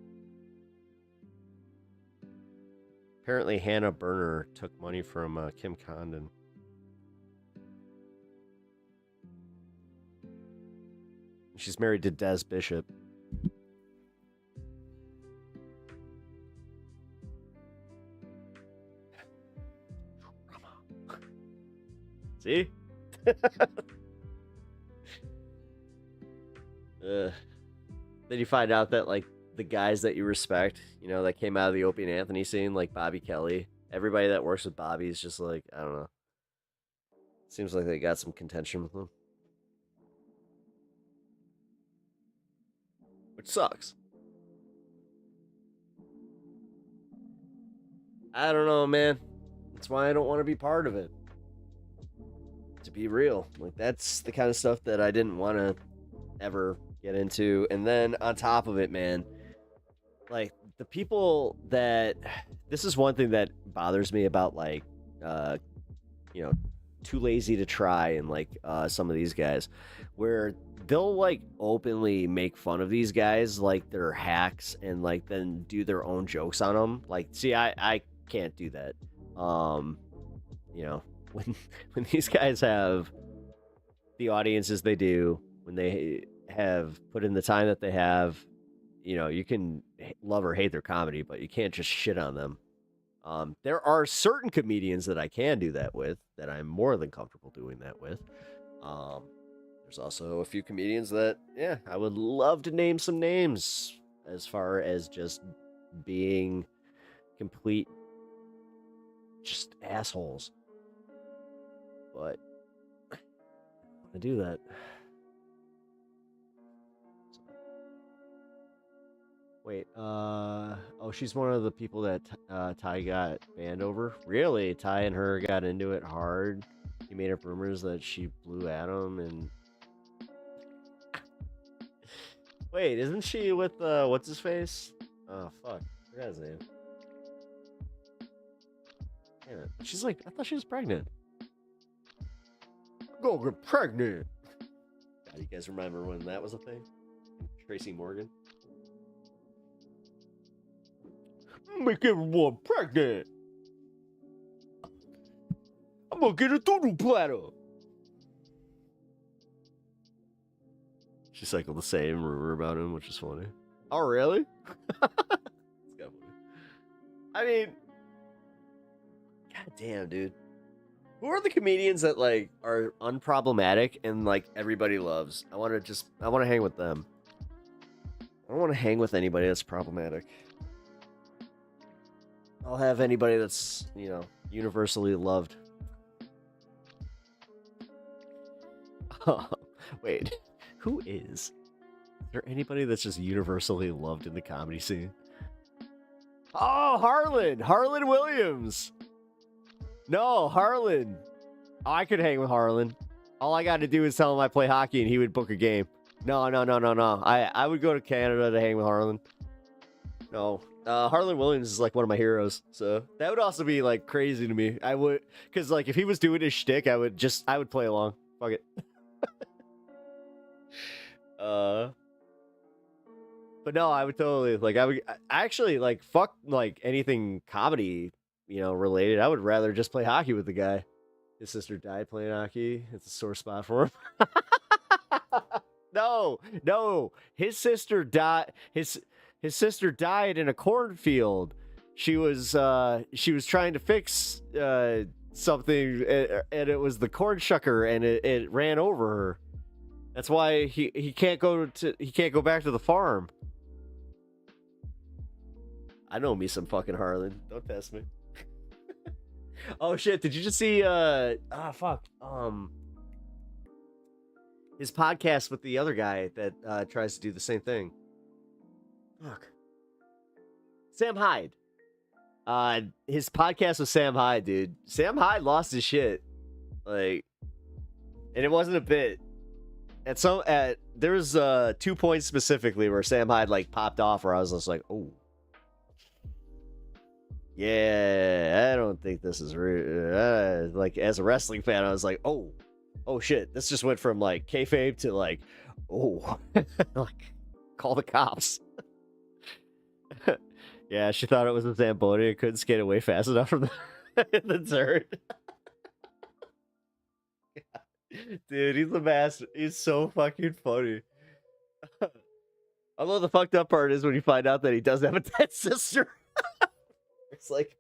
Apparently, Hannah Berner took money from Kim Condon. She's married to Des Bishop. See? Then you find out that like the guys that you respect, that came out of the Opie and Anthony scene, like Bobby Kelly, everybody that works with Bobby is just like, I don't know. Seems like they got some contention with them. Which sucks. I don't know, man. That's why I don't want to be part of it. To be real. Like, that's the kind of stuff that I didn't want to ever get into. And then on top of it, man, like, the people that... This is one thing that bothers me about, like, too lazy to try, and like some of these guys, where they'll like openly make fun of these guys like they're hacks, and like then do their own jokes on them. Like, see, I can't do that. You know, when these guys have the audiences they do, when they have put in the time that they have, you know, you can love or hate their comedy, but you can't just shit on them. There are certain comedians that I can do that with, that I'm more than comfortable doing that with. There's also a few comedians that, yeah, I would love to name some names as far as just being complete just assholes. But I want to do that. Wait, oh, she's one of the people that Ty got banned over? Really? Ty and her got into it hard? He made up rumors that she blew Adam and... Wait, isn't she with, what's-his-face? Oh, fuck. I forgot his name. Damn it. She's like, I thought she was pregnant. Go get pregnant! God, you guys remember when that was a thing? Tracy Morgan? Make everyone pregnant. I'm gonna get a doodle platter. She cycled the same rumor about him, which is funny. Oh, really? I mean, god damn, dude. Who are the comedians that like are unproblematic and like everybody loves? I want to hang with them. I don't want to hang with anybody that's problematic. I'll have anybody that's, you know, universally loved. Wait, who is? Is there anybody that's just universally loved in the comedy scene? Oh, Harlan! Harlan Williams! No, Harlan! Oh, I could hang with Harlan. All I got to do is tell him I play hockey and he would book a game. No. I would go to Canada to hang with Harlan. No. Harlan Williams is like one of my heroes, so that would also be like crazy to me. I would, because like if he was doing his shtick, I would play along. Fuck it. But no, I would totally like. I actually like fuck like anything comedy, you know, related. I would rather just play hockey with the guy. His sister died playing hockey. It's a sore spot for him. No, his sister died. His sister died in a cornfield. She was trying to fix something, and it was the corn shucker, and it ran over her. That's why he can't go back to the farm. I know me some fucking Harlan. Don't test me. Oh shit! Did you just see? His podcast with the other guy that tries to do the same thing. Fuck. Sam Hyde. His podcast with Sam Hyde, dude. Sam Hyde lost his shit. Like, and it wasn't a bit. There was 2 points specifically where Sam Hyde like popped off, where I was just like, oh. Yeah, I don't think this is real. Like, as a wrestling fan, I was like, oh shit. This just went from like kayfabe to like, oh, like, call the cops. Yeah, she thought it was a Zamboni and couldn't skate away fast enough from the turn. Dude, he's the master. He's so fucking funny. Although the fucked up part is when you find out that he does have a dead sister. It's like,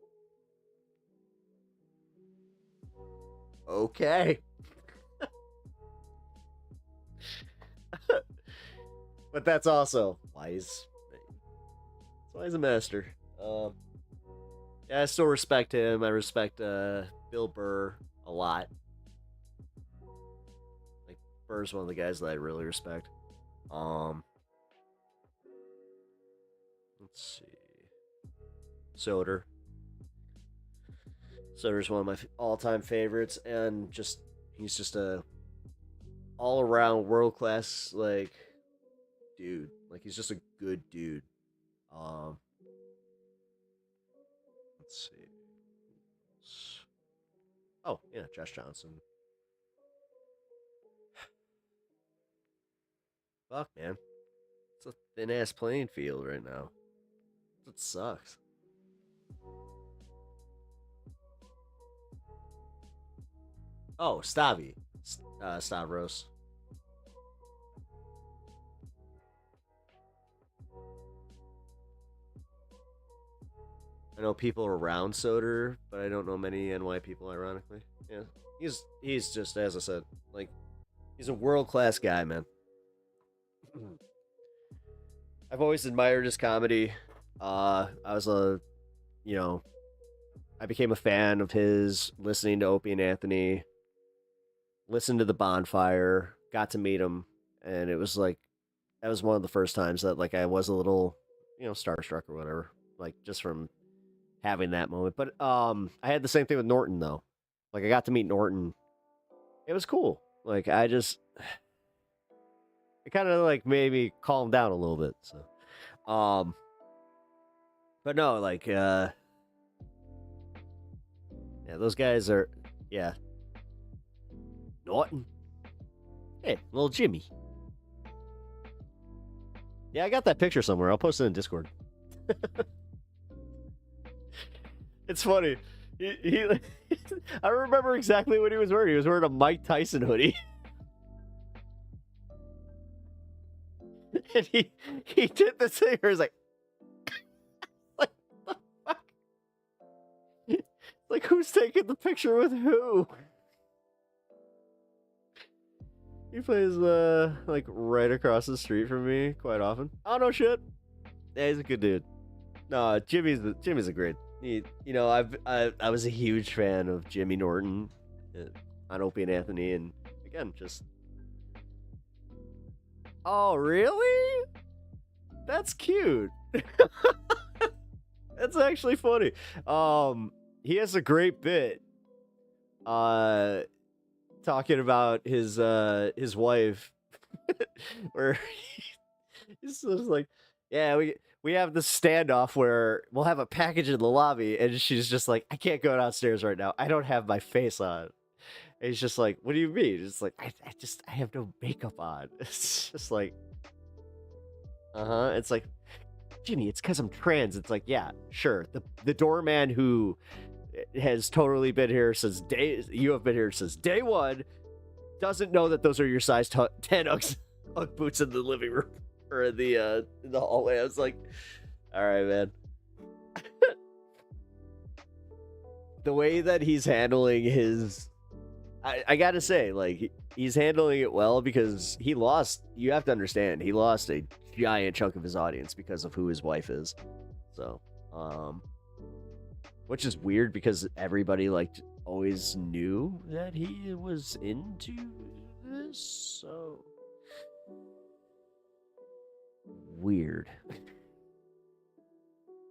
okay. But that's also why he's a master. Yeah, I still respect him. I respect Bill Burr a lot. Like, Burr's one of the guys that I really respect. Let's see. Soder. Soder's one of my all-time favorites, and he's just a all-around world-class, like, dude. Like, he's just a good dude. Let's see. Oh, yeah, Josh Johnson. Fuck, man. It's a thin-ass playing field right now. It sucks. Oh, Stavros. I know people around Soder, but I don't know many NY people, ironically. Yeah, he's just, as I said, like, he's a world-class guy, man. I've always admired his comedy. I became a fan of his, listening to Opie and Anthony, listened to The Bonfire, got to meet him, and it was like, that was one of the first times that, like, I was a little, starstruck or whatever, like, just from having that moment. But I had the same thing with Norton, though. Like, I got to meet Norton. It was cool. Like, it kind of, like, made me calm down a little bit, so. But no, like, yeah, those guys are, yeah. Norton. Hey, little Jimmy. Yeah, I got that picture somewhere. I'll post it in Discord. It's funny. He I remember exactly what he was wearing. He was wearing a Mike Tyson hoodie. And he did this thing where he's like, what the fuck? Like, who's taking the picture with who? He plays like right across the street from me quite often. Oh no shit. Yeah, he's a good dude. No, Jimmy's a great. I was a huge fan of Jimmy Norton on Opie and Anthony, and again, just. Oh really? That's cute. That's actually funny. He has a great bit. Talking about his wife, where he's just like, yeah, we have this standoff where we'll have a package in the lobby, and she's just like, I can't go downstairs right now. I don't have my face on. And he's just like, what do you mean? It's like, I have no makeup on. It's just like, It's like, Jimmy, it's because I'm trans. It's like, yeah, sure. The doorman who has totally been here since you have been here since day one, doesn't know that those are your size 10 Ugg boots in the living room or in the hallway. I was like, all right, man. The way that he's handling his, I gotta say, like, he's handling it well, because he lost, you have to understand, he lost a giant chunk of his audience because of who his wife is. So, which is weird, because everybody, like, always knew that he was into this, so. Weird.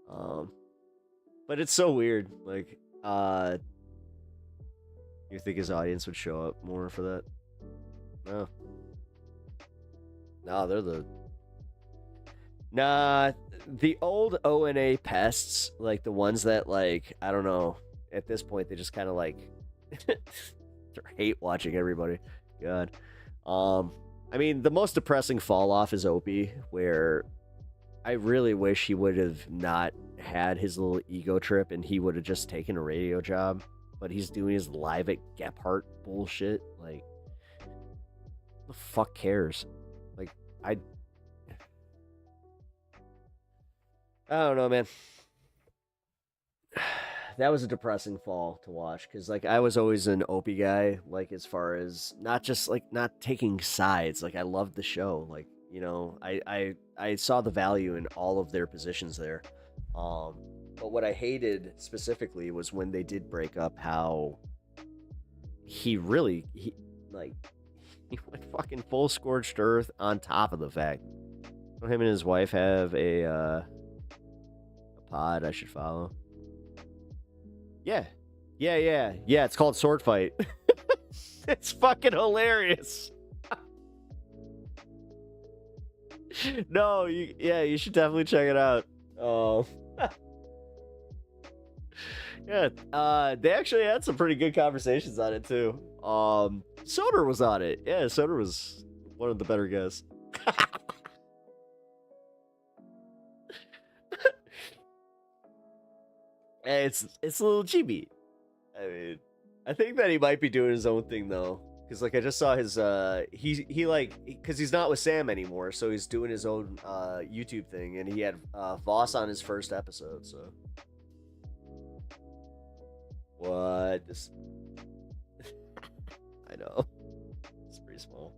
But it's so weird, like, you think his audience would show up more for that? No. No, the old ONA pests, like the ones that, like, I don't know, at this point they just kind of like hate watching everybody. God. I mean, the most depressing fall off is Opie, where I really wish he would have not had his little ego trip and he would have just taken a radio job, but he's doing his live at Gephardt bullshit. Like, the fuck cares? Like, I don't know, man. That was a depressing fall to watch, because, like, I was always an Opie guy, like, as far as not just, like, not taking sides. Like, I loved the show. Like, you know, I saw the value in all of their positions there. But what I hated specifically was when they did break up, how he went fucking full scorched earth, on top of the fact. Don't him and his wife have a pod I should follow? Yeah. It's called Sword Fight. It's fucking hilarious. No, you should definitely check it out. Yeah, they actually had some pretty good conversations on it too. Soder was on it. Yeah, Soder was one of the better guests. It's a little chibi. I mean, I think that he might be doing his own thing though, because like I just saw his he like because he's not with Sam anymore, so he's doing his own YouTube thing, and he had Voss on his first episode. So what? This I know it's pretty small.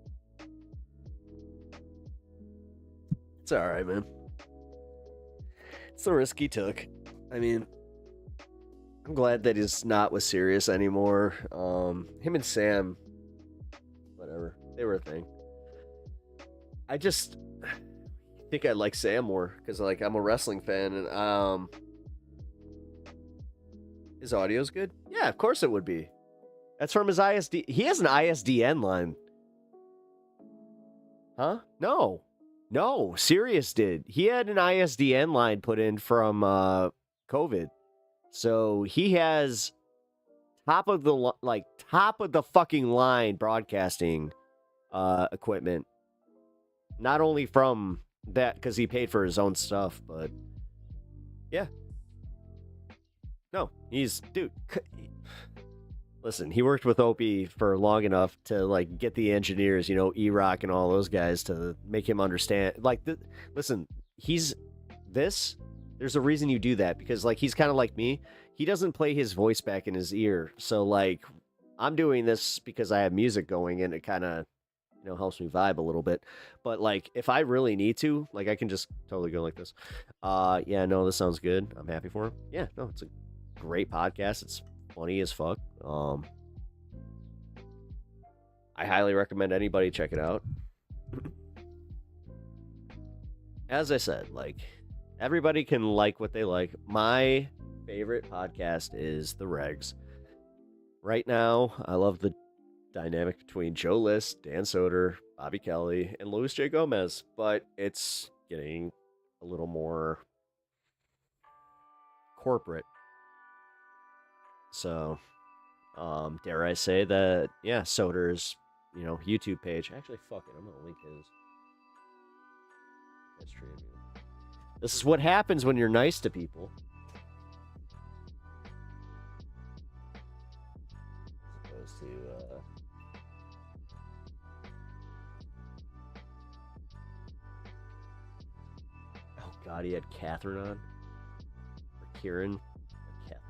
It's all right, man. It's the risk he took. I mean, I'm glad that he's not with Sirius anymore. Him and Sam, whatever, they were a thing. I just think I like Sam more because like I'm a wrestling fan, and his audio's good. Yeah, of course it would be. That's from his ISD. He has an ISDN line. Huh? No, Sirius did. He had an ISDN line put in from COVID. So he has top of the fucking line broadcasting equipment. Not only from that, because he paid for his own stuff, but yeah. No, dude. Listen, he worked with Opie for long enough to like get the engineers, E-Rock and all those guys to make him understand. Like, listen, there's a reason you do that, because like he's kind of like me. He doesn't play his voice back in his ear. So like I'm doing this because I have music going and it kind of helps me vibe a little bit. But like if I really need to, like I can just totally go like this. Yeah, no, this sounds good. I'm happy for him. Yeah, no, it's a great podcast. It's funny as fuck. I highly recommend anybody check it out. As I said, like everybody can like what they like. My favorite podcast is The Regs. Right now, I love the dynamic between Joe List, Dan Soder, Bobby Kelly, and Luis J. Gomez, but it's getting a little more corporate. So, dare I say that, yeah, Soder's, YouTube page. Actually, fuck it, I'm gonna link his. That's true. This is what happens when you're nice to people. As opposed to, oh god, he had Catherine on. Or Kieran. Catherine.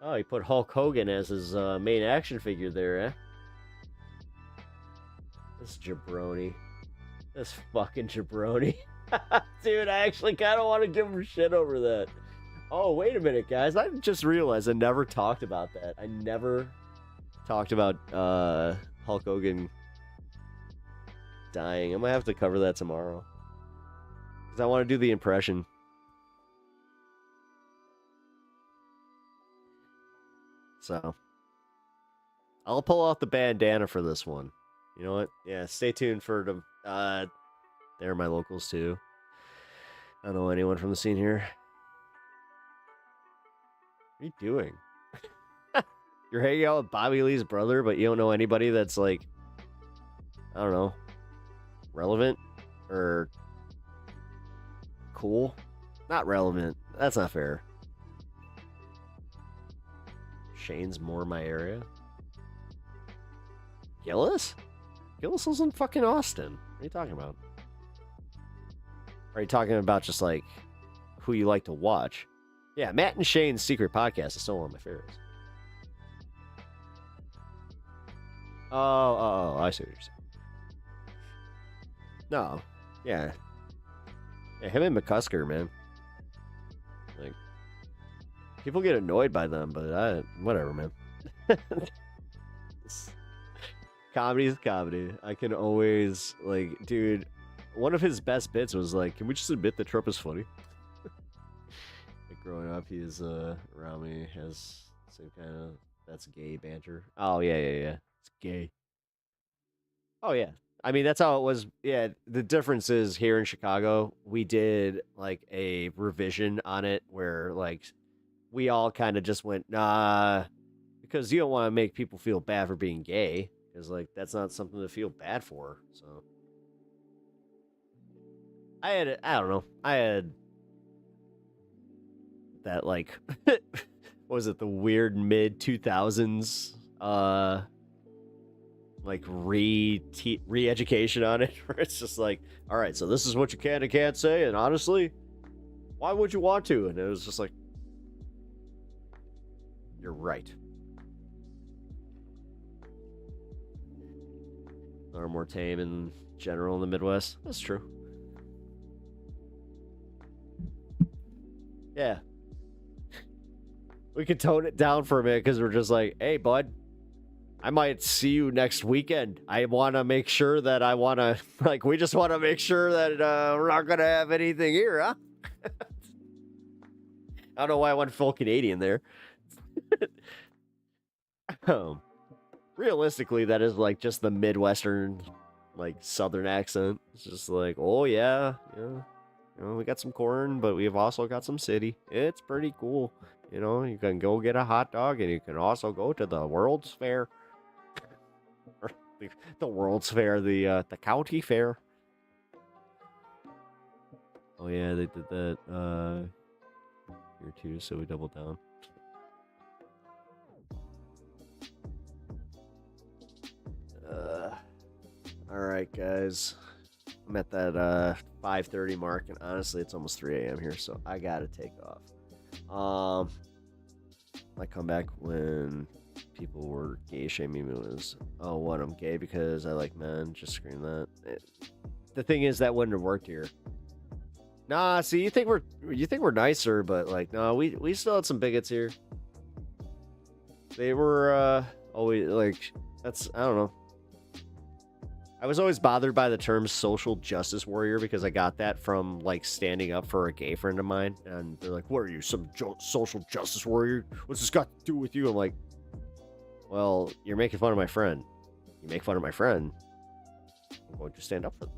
Oh, he put Hulk Hogan as his main action figure there, eh? This jabroni. This fucking jabroni. Dude, I actually kind of want to give him shit over that. Oh, wait a minute, guys. I just realized I never talked about that. I never talked about Hulk Hogan dying. I'm going to have to cover that tomorrow. Because I want to do the impression. So, I'll pull out the bandana for this one. You know what? Yeah, stay tuned for the... they're my locals, too. I don't know anyone from the scene here. What are you doing? You're hanging out with Bobby Lee's brother, but you don't know anybody that's, like... I don't know. Relevant? Or... cool? Not relevant. That's not fair. Shane's more my area. Gillis? Gillis lives in fucking Austin. What are you talking about? Are you talking about just like who you like to watch? Yeah, Matt and Shane's secret podcast is still one of my favorites. Oh, I see what you're saying. No, yeah, him and McCusker, man. Like, people get annoyed by them, but whatever, man. Comedy is comedy. I can always, like, dude, one of his best bits was like, can we just admit that Trump is funny? Like, growing up, he's around me, has same kind of, that's gay banter. Oh, yeah. It's gay. Oh, yeah. I mean, that's how it was. Yeah, the difference is here in Chicago, we did, like, a revision on it where, like, we all kind of just went, nah, because you don't want to make people feel bad for being gay. Because, like, that's not something to feel bad for, so. I had that like what was it, the weird mid 2000s like re-education on it, where it's just like, all right, so this is what you can and can't say, and honestly, why would you want to? And it was just like, you're right. Or more tame in general in the Midwest. That's true. Yeah. We could tone it down for a minute because we're just like, hey, bud, I might see you next weekend. I want to make sure that we just want to make sure that we're not going to have anything here, huh? I don't know why I went full Canadian there. Realistically, that is like just the Midwestern, like Southern accent. It's just like, oh yeah. You know, we got some corn, but we've also got some city. It's pretty cool. You know, you can go get a hot dog, and you can also go to the World's Fair. Or the World's Fair, the county fair. Oh yeah, they did that here too, so we doubled down. Alright, guys. I'm at that 5:30 mark, and honestly, it's almost 3 a.m. here, so I gotta take off. I come back when people were gay shaming me was, oh, what, I'm gay because I like men? Just scream that. The thing is, that wouldn't have worked here. Nah, see, you think we're nicer, but like, no, we still had some bigots here. They were always like, that's, I don't know. I was always bothered by the term social justice warrior because I got that from like standing up for a gay friend of mine, and they're like, what are you, some social justice warrior? What's this got to do with you? I'm like, well, you're making fun of my friend. You make fun of my friend, I'm going to stand up for them.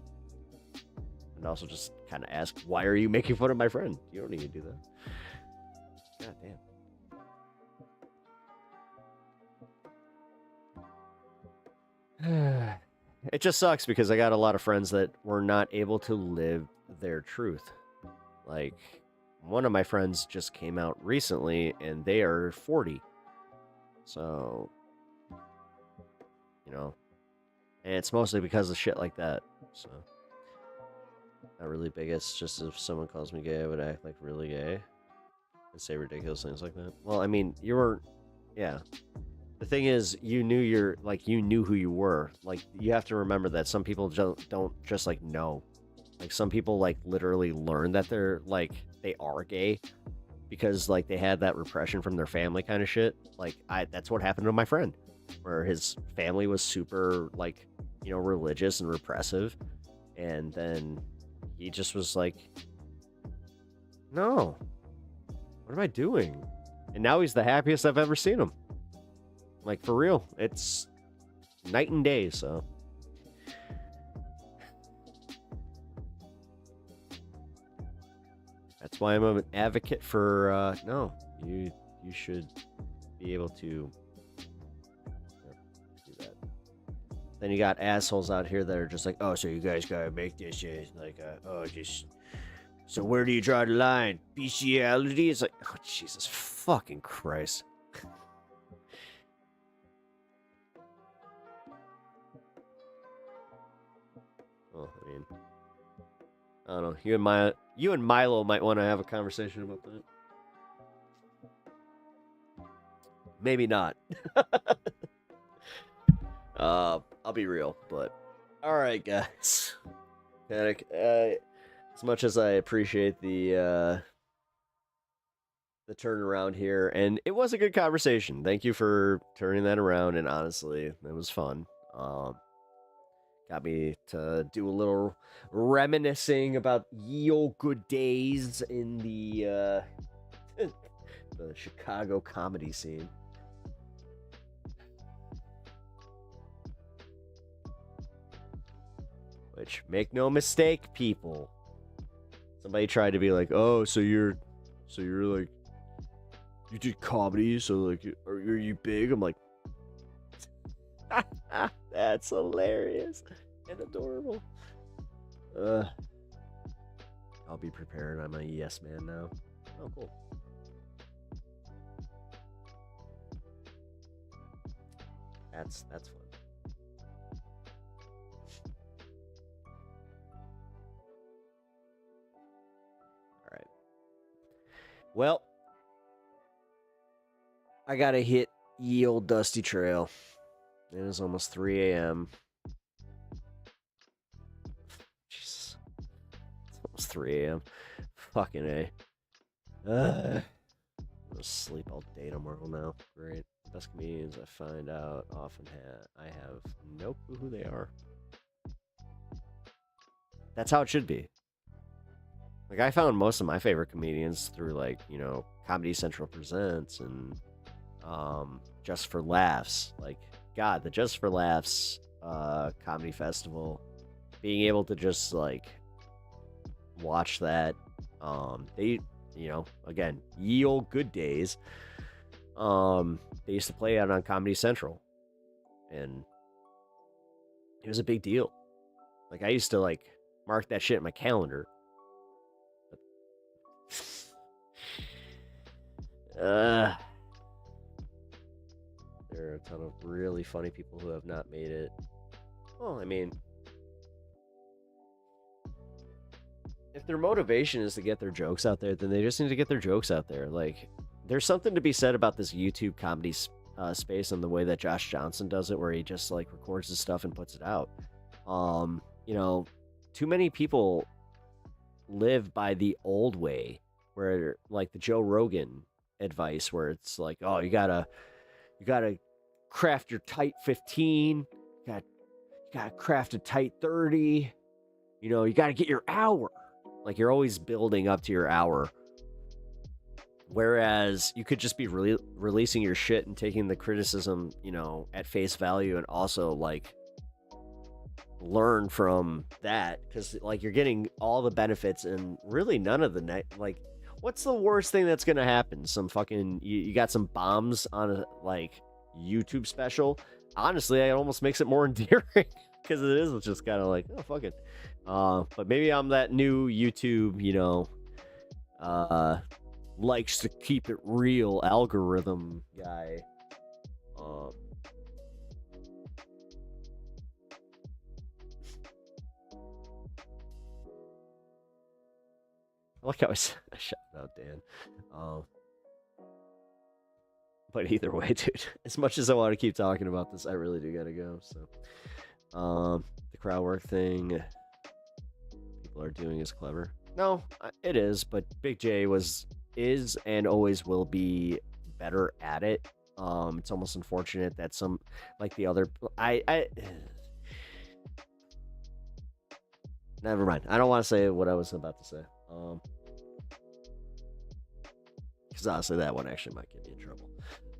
And also just kind of ask, why are you making fun of my friend? You don't need to do that. God damn. It just sucks because I got a lot of friends that were not able to live their truth. Like, one of my friends just came out recently, and they are 40. So, you know, and it's mostly because of shit like that. So, not really big. It's just if someone calls me gay, I would act like really gay and say ridiculous things like that. Well, I mean, you weren't, yeah. The thing is, you knew who you were. Like, you have to remember that some people don't just, like, know. Like, some people, like, literally learn that they're, like, they are gay because, like, they had that repression from their family kind of shit. Like, that's what happened to my friend, where his family was super, like, you know, religious and repressive. And then he just was like, no, what am I doing? And now he's the happiest I've ever seen him. Like, for real, it's night and day, so. That's why I'm an advocate for, no, you should be able to do that. Then you got assholes out here that are just like, oh, so you guys gotta make this, like, so where do you draw the line? Bestiality? It's like, oh, Jesus fucking Christ. Well, I mean, I don't know. You and Milo might want to have a conversation about that. Maybe not. I'll be real, but all right, guys. Panic. As much as I appreciate the turnaround here, and it was a good conversation. Thank you for turning that around, and honestly, it was fun. Got me to do a little reminiscing about ye old good days in the the Chicago comedy scene. Which, make no mistake, people. Somebody tried to be like, oh, so you're like, you did comedy, so like, are you big? I'm like, that's hilarious and adorable. I'll be prepared. I'm a yes man now. Oh, cool. That's fun. All right. Well, I gotta hit ye old dusty trail. It is almost 3 a.m. Jesus. It's almost 3 a.m. Fucking A. I'm gonna sleep all day tomorrow now. Great. Best comedians I find out often I have no clue who they are. That's how it should be. Like, I found most of my favorite comedians through, like, you know, Comedy Central Presents and Just for Laughs. Like, God, the Just for Laughs comedy festival, being able to just, like, watch that. They, you know, again, ye old good days. They used to play out on Comedy Central, and it was a big deal. Like, I used to, like, mark that shit in my calendar. There are a ton of really funny people who have not made it. Well, I mean, if their motivation is to get their jokes out there, then they just need to get their jokes out there. Like, there's something to be said about this YouTube comedy space and the way that Josh Johnson does it, where he just, like, records his stuff and puts it out. You know, too many people live by the old way, where, like, the Joe Rogan advice, where it's like, oh, you gotta craft your tight 15, you gotta craft a tight 30, you know, you gotta get your hour. Like, you're always building up to your hour, whereas you could just be releasing your shit and taking the criticism, you know, at face value, and also, like, learn from that, because, like, you're getting all the benefits and really none of the like, what's the worst thing that's gonna happen? Some fucking you got some bombs on a, like, YouTube special. Honestly, it almost makes it more endearing, because it is just kind of like, oh, fuck it. But maybe I'm that new YouTube, you know, likes to keep it real algorithm guy. I like how I shouted out Dan. But either way, dude, as much as I want to keep talking about this, I really do gotta go. So, the crowd work thing people are doing is clever. No, it is, but Big J is and always will be better at it. It's almost unfortunate that some, like, the other, never mind. I don't want to say what I was about to say. Because honestly, that one actually might get me in trouble.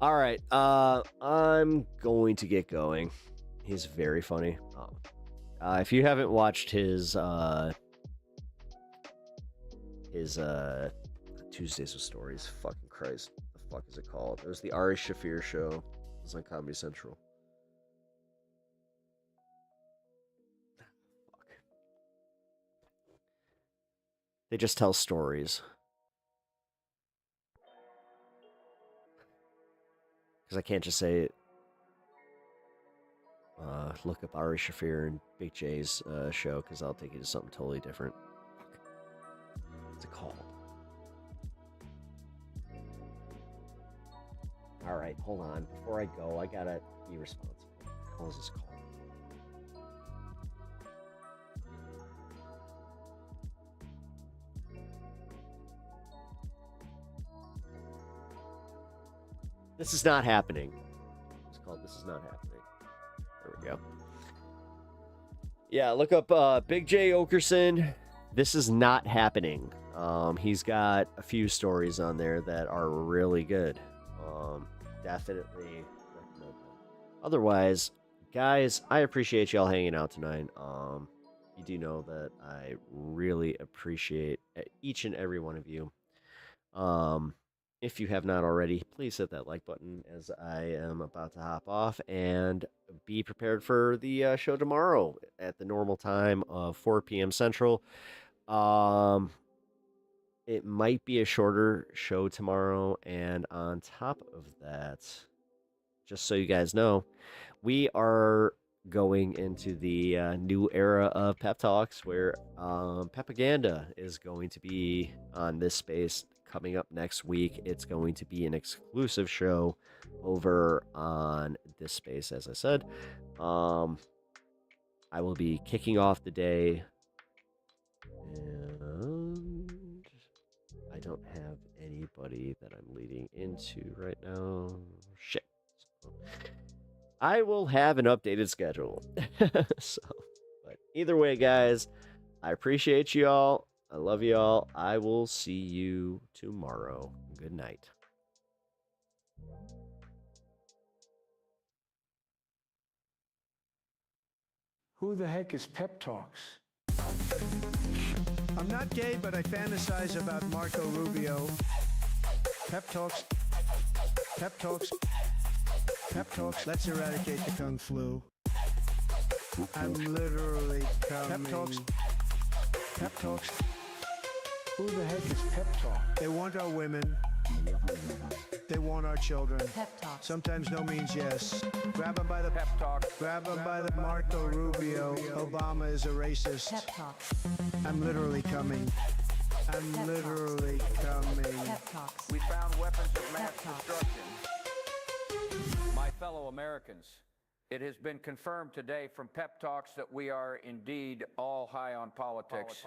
All right, I'm going to get going. He's very funny. If you haven't watched his Tuesdays with Stories, fucking Christ, what the fuck is it called? It was the Ari Shaffir show. It was on Comedy Central. Fuck. They just tell stories. Because I can't just say, look up Ari Shaffir and Big J's show, because I'll take you to something totally different. What's it called? Alright, hold on. Before I go, I gotta be responsible. What the hell is this called? This is not happening. It's called This Is Not Happening. There we go. Yeah, look up Big J Okerson. This Is Not Happening. He's got a few stories on there that are really good. Definitely recommend them. Otherwise, guys, I appreciate y'all hanging out tonight. You do know that I really appreciate each and every one of you. If you have not already, please hit that like button, as I am about to hop off, and be prepared for the show tomorrow at the normal time of 4 p.m. Central. It might be a shorter show tomorrow, and on top of that, just so you guys know, we are going into the new era of Pep Talks where Pepaganda is going to be on this space coming up next week. It's going to be an exclusive show over on this space, as I said. I will be kicking off the day, and I don't have anybody that I'm leading into right now. Shit. I will have an updated schedule. So, but either way, guys, I appreciate you all. I love you all. I will see you tomorrow. Good night. Who the heck is Pep Talks? I'm not gay, but I fantasize about Marco Rubio. Pep Talks. Pep Talks. Pep Talks. Let's eradicate the Kung Flu. I'm literally coming. Pep Talks. Pep Talks. Who the heck is Pep Talk? They want our women. They want our children. Pep Talks. Sometimes no means yes. Grab them by the pep talk. Grab them by the Marco Rubio. Obama is a racist. Pep Talks. I'm literally coming. I'm literally coming. Pep Talks. We found weapons of mass destruction. My fellow Americans, it has been confirmed today from Pep Talks that we are indeed all high on politics.